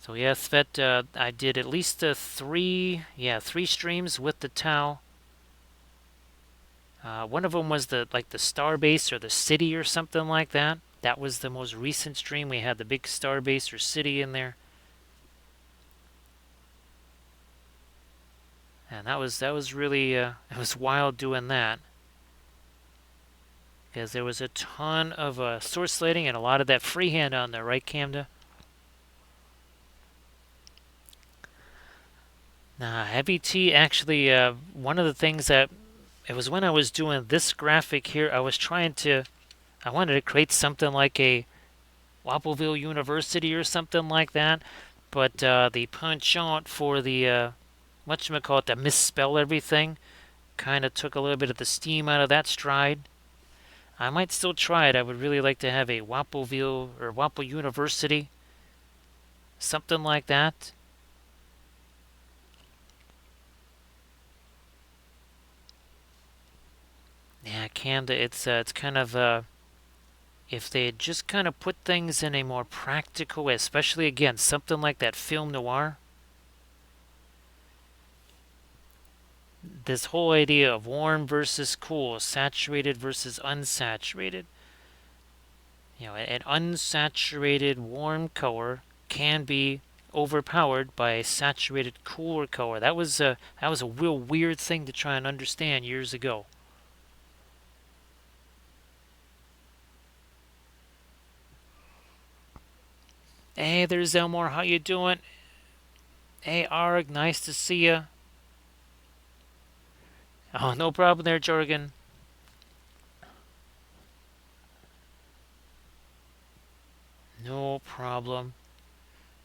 So yeah, Svet, I did at least three streams with the Tau. One of them was the Starbase or the city or something like that. That was the most recent stream. We had the big Starbase or city in there, and that was really it was wild doing that because there was a ton of source slating and a lot of that freehand on there, right, Camda? Nah, Heavy T actually one of the things that it was when I was doing this graphic here, I wanted to create something like a Wappleville University or something like that, but the penchant for the whatchamacallit, to misspell everything, kind of took a little bit of the steam out of that stride. I might still try it. I would really like to have a Wappleville or Wapple University, something like that. Yeah, Canada, it's kind of if they had just kind of put things in a more practical way, especially again something like that film noir. This whole idea of warm versus cool, saturated versus unsaturated. An unsaturated warm color can be overpowered by a saturated cooler color. That was a real weird thing to try and understand years ago. Hey, there's Elmore. How you doing? Hey, Arg. Nice to see you. Oh, no problem there, Jorgen. No problem.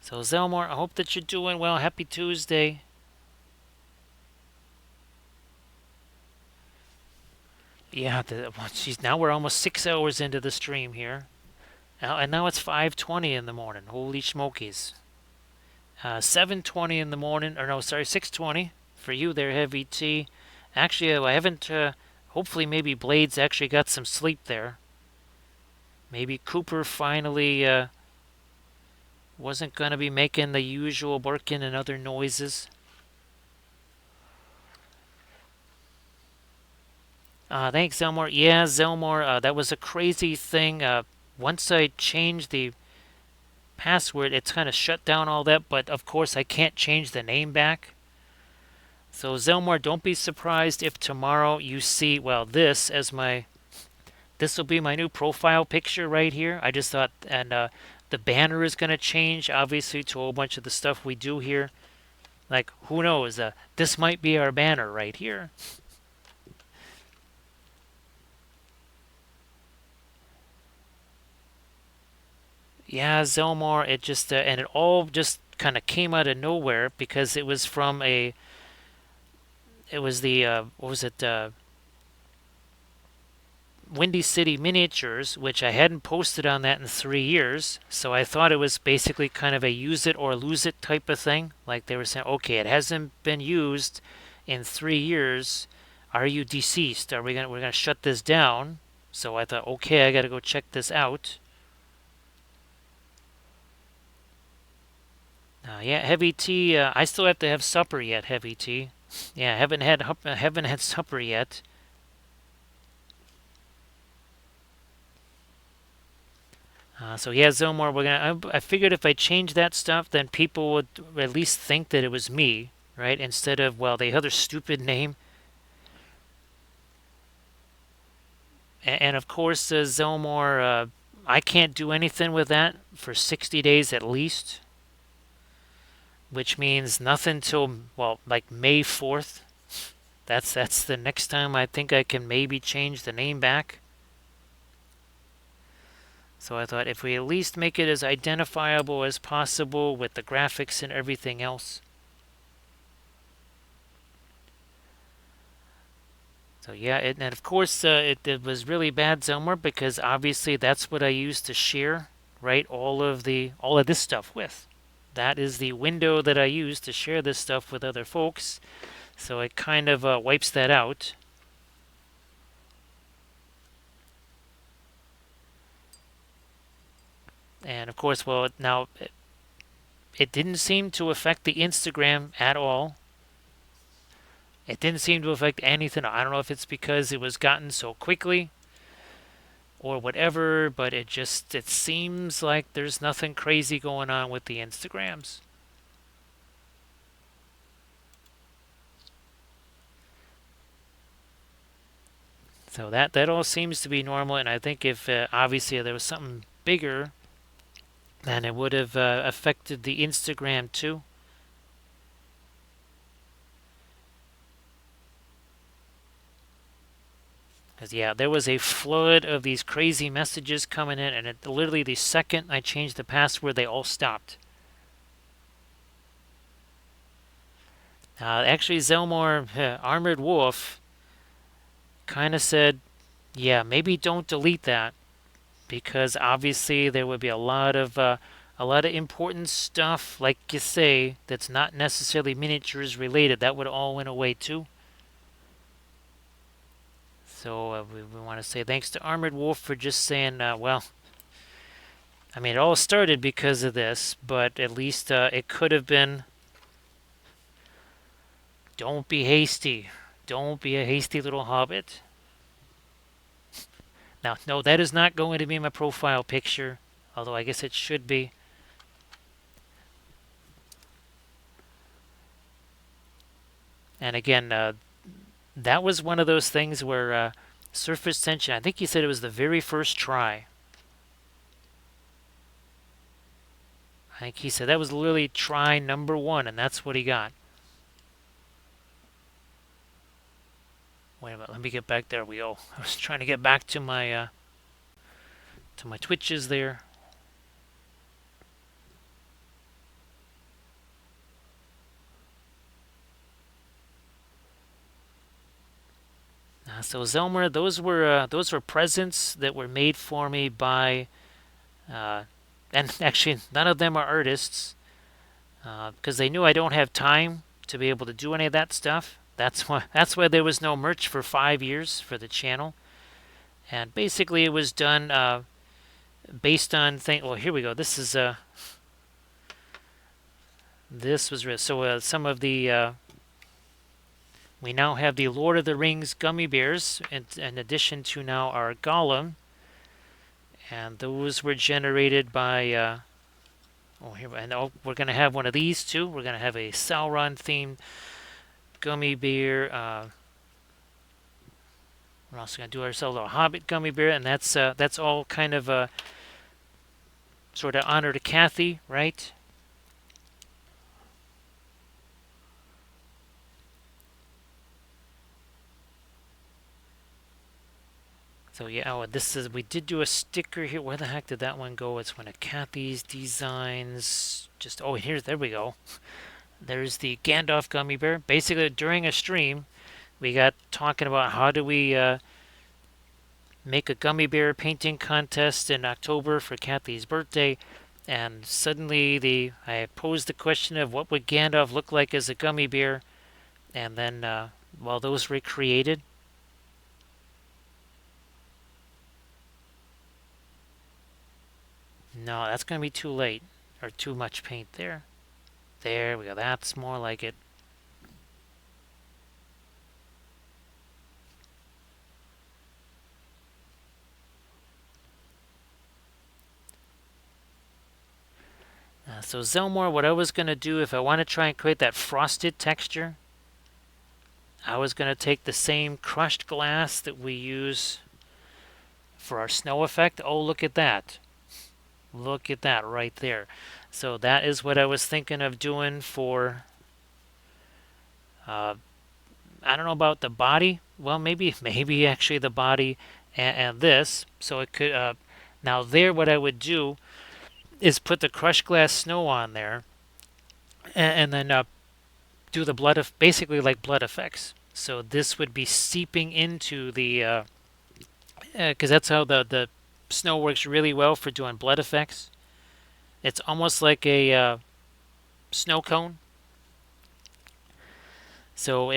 So, Zelmore, I hope that you're doing well. Happy Tuesday. Yeah, geez, now we're almost 6 hours into the stream here. And now it's 5:20 in the morning. Holy smokies. 7:20 in the morning, or no, sorry, 6:20 for you there, Heavy T. Actually, I haven't. Hopefully, maybe Blades actually got some sleep there. Maybe Cooper finally wasn't gonna be making the usual barking and other noises. Thanks, Zelmore. Yeah, Zelmore, that was a crazy thing. Once I changed the password, it's kind of shut down all that, but of course I can't change the name back. So Zelmore, don't be surprised if tomorrow you see, well, this will be my new profile picture right here. I just thought, and the banner is going to change, obviously, to a whole bunch of the stuff we do here. Like, who knows? This might be our banner right here. Yeah, Zelmore, and it all just kind of came out of nowhere because it was from it was the, what was it, Windy City Miniatures, which I hadn't posted on that in 3 years. So I thought it was basically kind of a use it or lose it type of thing. Like they were saying, okay, it hasn't been used in 3 years. Are you deceased? We're gonna shut this down? So I thought, okay, I gotta go check this out. Yeah, Heavy T. I still have to have supper yet, Heavy T. Yeah, haven't had supper yet. So yeah, Zomar, I figured if I change that stuff, then people would at least think that it was me, right? Instead of, well, the other stupid name. And of course, Zelmore, I can't do anything with that for 60 days at least, which means nothing till, well, like May 4th. That's the next time I think I can maybe change the name back. So I thought if we at least make it as identifiable as possible with the graphics and everything else. So yeah, and of course it was really bad, Zelmer, because obviously that's what I used to share, right? All of this stuff with. That is the window that I use to share this stuff with other folks. So it kind of wipes that out. And of course, well, now it didn't seem to affect the Instagram at all. It didn't seem to affect anything. I don't know if it's because it was gotten so quickly or whatever, but it seems like there's nothing crazy going on with the Instagrams. So that all seems to be normal, and I think if obviously there was something bigger, then it would have affected the Instagram too. Because yeah, there was a flood of these crazy messages coming in, and literally the second I changed the password, they all stopped. Actually, Zelmore Armored Wolf kind of said, "Yeah, maybe don't delete that because obviously there would be a lot of important stuff, like you say, that's not necessarily miniatures related. That would all went away too." So we want to say thanks to Armored Wolf for just saying, well, I mean, it all started because of this, but at least it could have been. Don't be hasty. Don't be a hasty little hobbit. Now, no, that is not going to be my profile picture, although I guess it should be. And again, that was one of those things where surface tension, I think he said it was the very first try. I think he said that was literally try number one, and that's what he got. Wait a minute, let me get back. There we go. I was trying to get back to my Twitches there. So Zelmer, those were presents that were made for me by, uh, and actually none of them are artists, because they knew I don't have time to be able to do any of that stuff. That's why there was no merch for 5 years for the channel, and basically it was done based on thing. Well, here we go. This was so some of the we now have the Lord of the Rings gummy bears in addition to now our Gollum, and those were generated by. Oh, here and we're gonna have one of these too. We're gonna have a Sauron themed gummy bear. We're also gonna do ourselves a Hobbit gummy bear, and that's all kind of a sort of honor to Kathy, right? So yeah, oh, this is we did do a sticker here. Where the heck did that one go? It's one of Kathy's designs. Just oh, there we go. There's the Gandalf gummy bear. Basically, during a stream, we got talking about how do we make a gummy bear painting contest in October for Kathy's birthday, and suddenly I posed the question of what would Gandalf look like as a gummy bear, and then well, those were created. No, that's going to be too late. Or too much paint there. There we go. That's more like it. So Zelmore, what I was going to do if I want to try and create that frosted texture, I was going to take the same crushed glass that we use for our snow effect. Oh, look at that. Look at that right there. So that is what I was thinking of doing for uh, I don't know about the body. Well, maybe actually the body and this. So it could now there what I would do is put the crushed glass snow on there and then do the blood of basically like blood effects. So this would be seeping into the, because that's how the snow works really well for doing blood effects. It's almost like a snow cone. So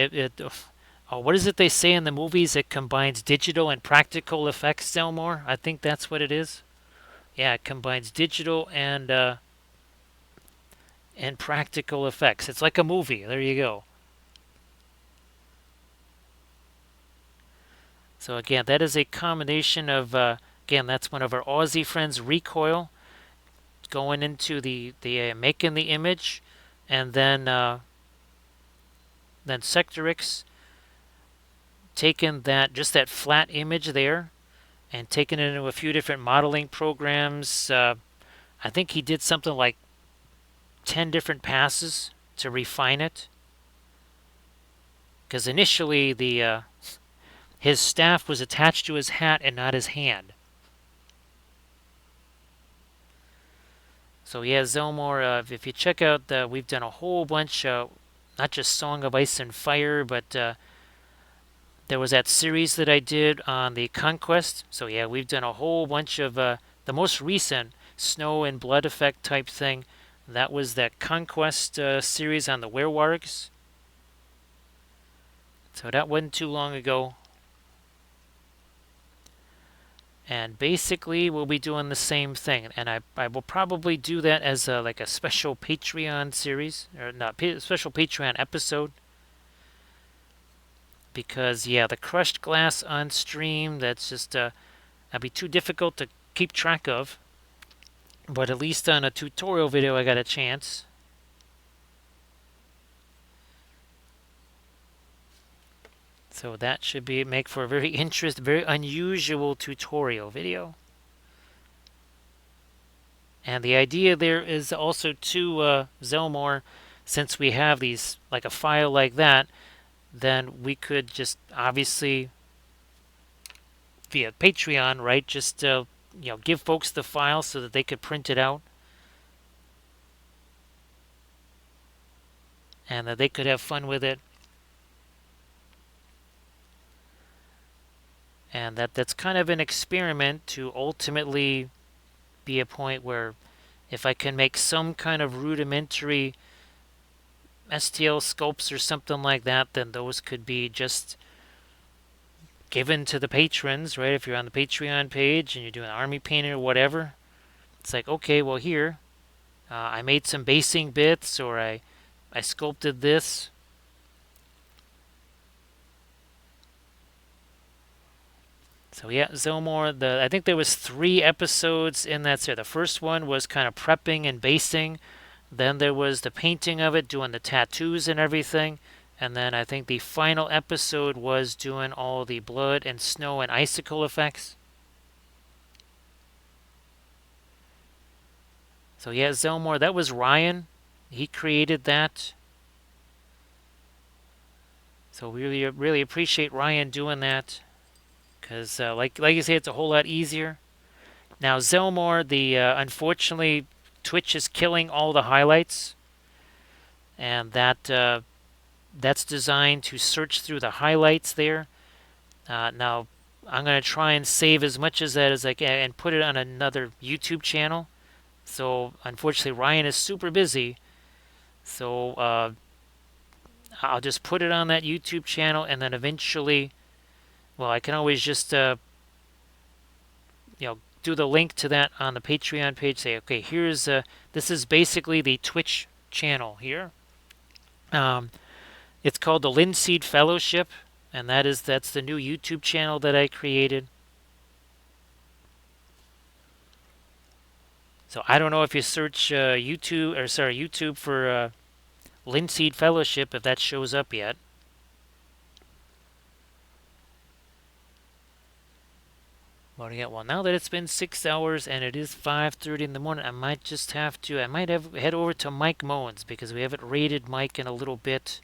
what is it they say in the movies? It combines digital and practical effects, Zelmore. I think that's what it is. Yeah, it combines digital and practical effects. It's like a movie. There you go. So again, that is a combination of again, that's one of our Aussie friends, Recoil, going into the making the image, and then Sectorix taking that just that flat image there and taking it into a few different modeling programs. I think he did something like 10 different passes to refine it. Because initially the his staff was attached to his hat and not his hand. So yeah, Zelmore, if you check out, we've done a whole bunch, not just Song of Ice and Fire, but there was that series that I did on the Conquest. So yeah, we've done a whole bunch of the most recent snow and blood effect type thing. That was that Conquest series on the Werewargs. So that wasn't too long ago. And basically, we'll be doing the same thing. And I will probably do that as like a special Patreon series, or not, special Patreon episode. Because, yeah, the crushed glass on stream, that's just, that'd be too difficult to keep track of. But at least on a tutorial video, I got a chance. So that should make for a very interesting, very unusual tutorial video. And the idea there is also to Zelmore, since we have these like a file like that, then we could just obviously via Patreon, right? Just give folks the file so that they could print it out and that they could have fun with it. And that's kind of an experiment to ultimately be a point where if I can make some kind of rudimentary STL scopes or something like that, then those could be just given to the patrons, right? If you're on the Patreon page and you're doing army painting or whatever, it's like, okay, well, here, I made some basing bits or I sculpted this. So yeah, Zelmore, I think there was 3 episodes in that series. The first one was kind of prepping and basing. Then there was the painting of it, doing the tattoos and everything. And then I think the final episode was doing all the blood and snow and icicle effects. So yeah, Zelmore, that was Ryan. He created that. So we really appreciate Ryan doing that. Because like you say, it's a whole lot easier. Now Zelmore, the unfortunately Twitch is killing all the highlights, and that's designed to search through the highlights there. Now I'm gonna try and save as much as that as I can and put it on another YouTube channel. So unfortunately Ryan is super busy, so I'll just put it on that YouTube channel, and then eventually, well, I can always just do the link to that on the Patreon page. Say, okay, here's this is basically the Twitch channel here. It's called the Linseed Fellowship, and that's the new YouTube channel that I created. So I don't know if you search YouTube for Linseed Fellowship, if that shows up yet. But yeah, well, now that it's been 6 hours and it is 5:30 in the morning, I might head over to Mike Moen's because we haven't rated Mike in a little bit.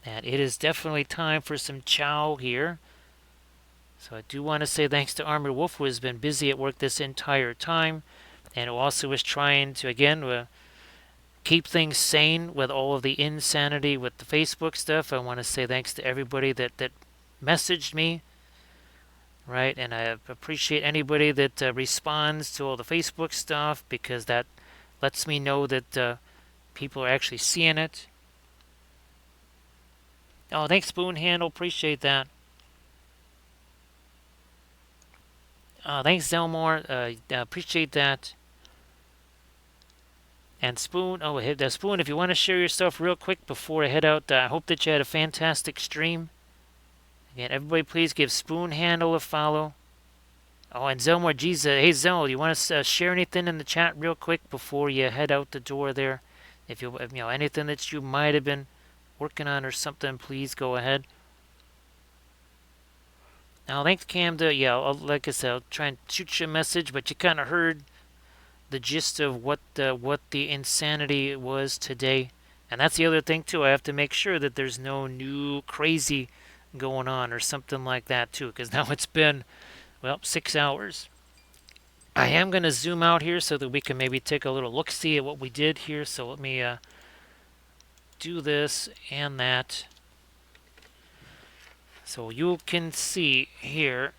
And it is definitely time for some chow here. So I do want to say thanks to Armored Wolf, who has been busy at work this entire time, and who also was trying to, again, keep things sane with all of the insanity with the Facebook stuff. I want to say thanks to everybody that messaged me, right? And I appreciate anybody that responds to all the Facebook stuff because that lets me know that people are actually seeing it. Oh, thanks, Spoon Handle. Appreciate that. Thanks, Zelmore. Appreciate that. And Spoon, oh, Spoon, if you want to share your stuff real quick before I head out, I hope that you had a fantastic stream. Again, everybody please give Spoon Handle a follow. Oh, and Zelmore, geez, hey Zel, you want to share anything in the chat real quick before you head out the door there? If you know anything that you might have been working on or something, please go ahead. Now, thanks, Camda. Yeah, like I said, I'll try and shoot you a message, but you kind of heard the gist of what the insanity was today. And that's the other thing too. I have to make sure that there's no new crazy going on or something like that too, because now it's been, well, 6 hours. I am going to zoom out here so that we can maybe take a little look-see at what we did here. So let me do this and that. So you can see here,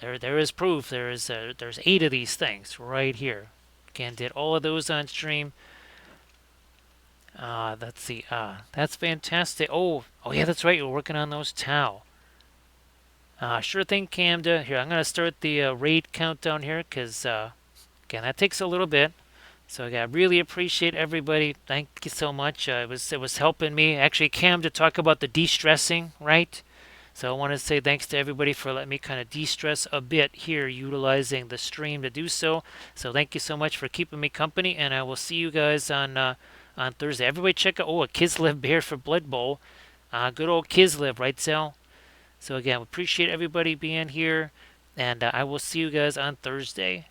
there is proof. There's 8 of these things right here. Again, did all of those on stream. Let's see. That's fantastic. Oh yeah, that's right. You're working on those Tau. Sure thing, Camda. Here, I'm gonna start the raid countdown here, cause again, that takes a little bit. So again, I really appreciate everybody. Thank you so much. It was helping me actually, Cam, to talk about the de-stressing, right? So I want to say thanks to everybody for letting me kind of de-stress a bit here, utilizing the stream to do so. So thank you so much for keeping me company, and I will see you guys on Thursday. Everybody check out a Kislev bear for Blood Bowl. Good old Kislev, right, Sal? So again, we appreciate everybody being here, and I will see you guys on Thursday.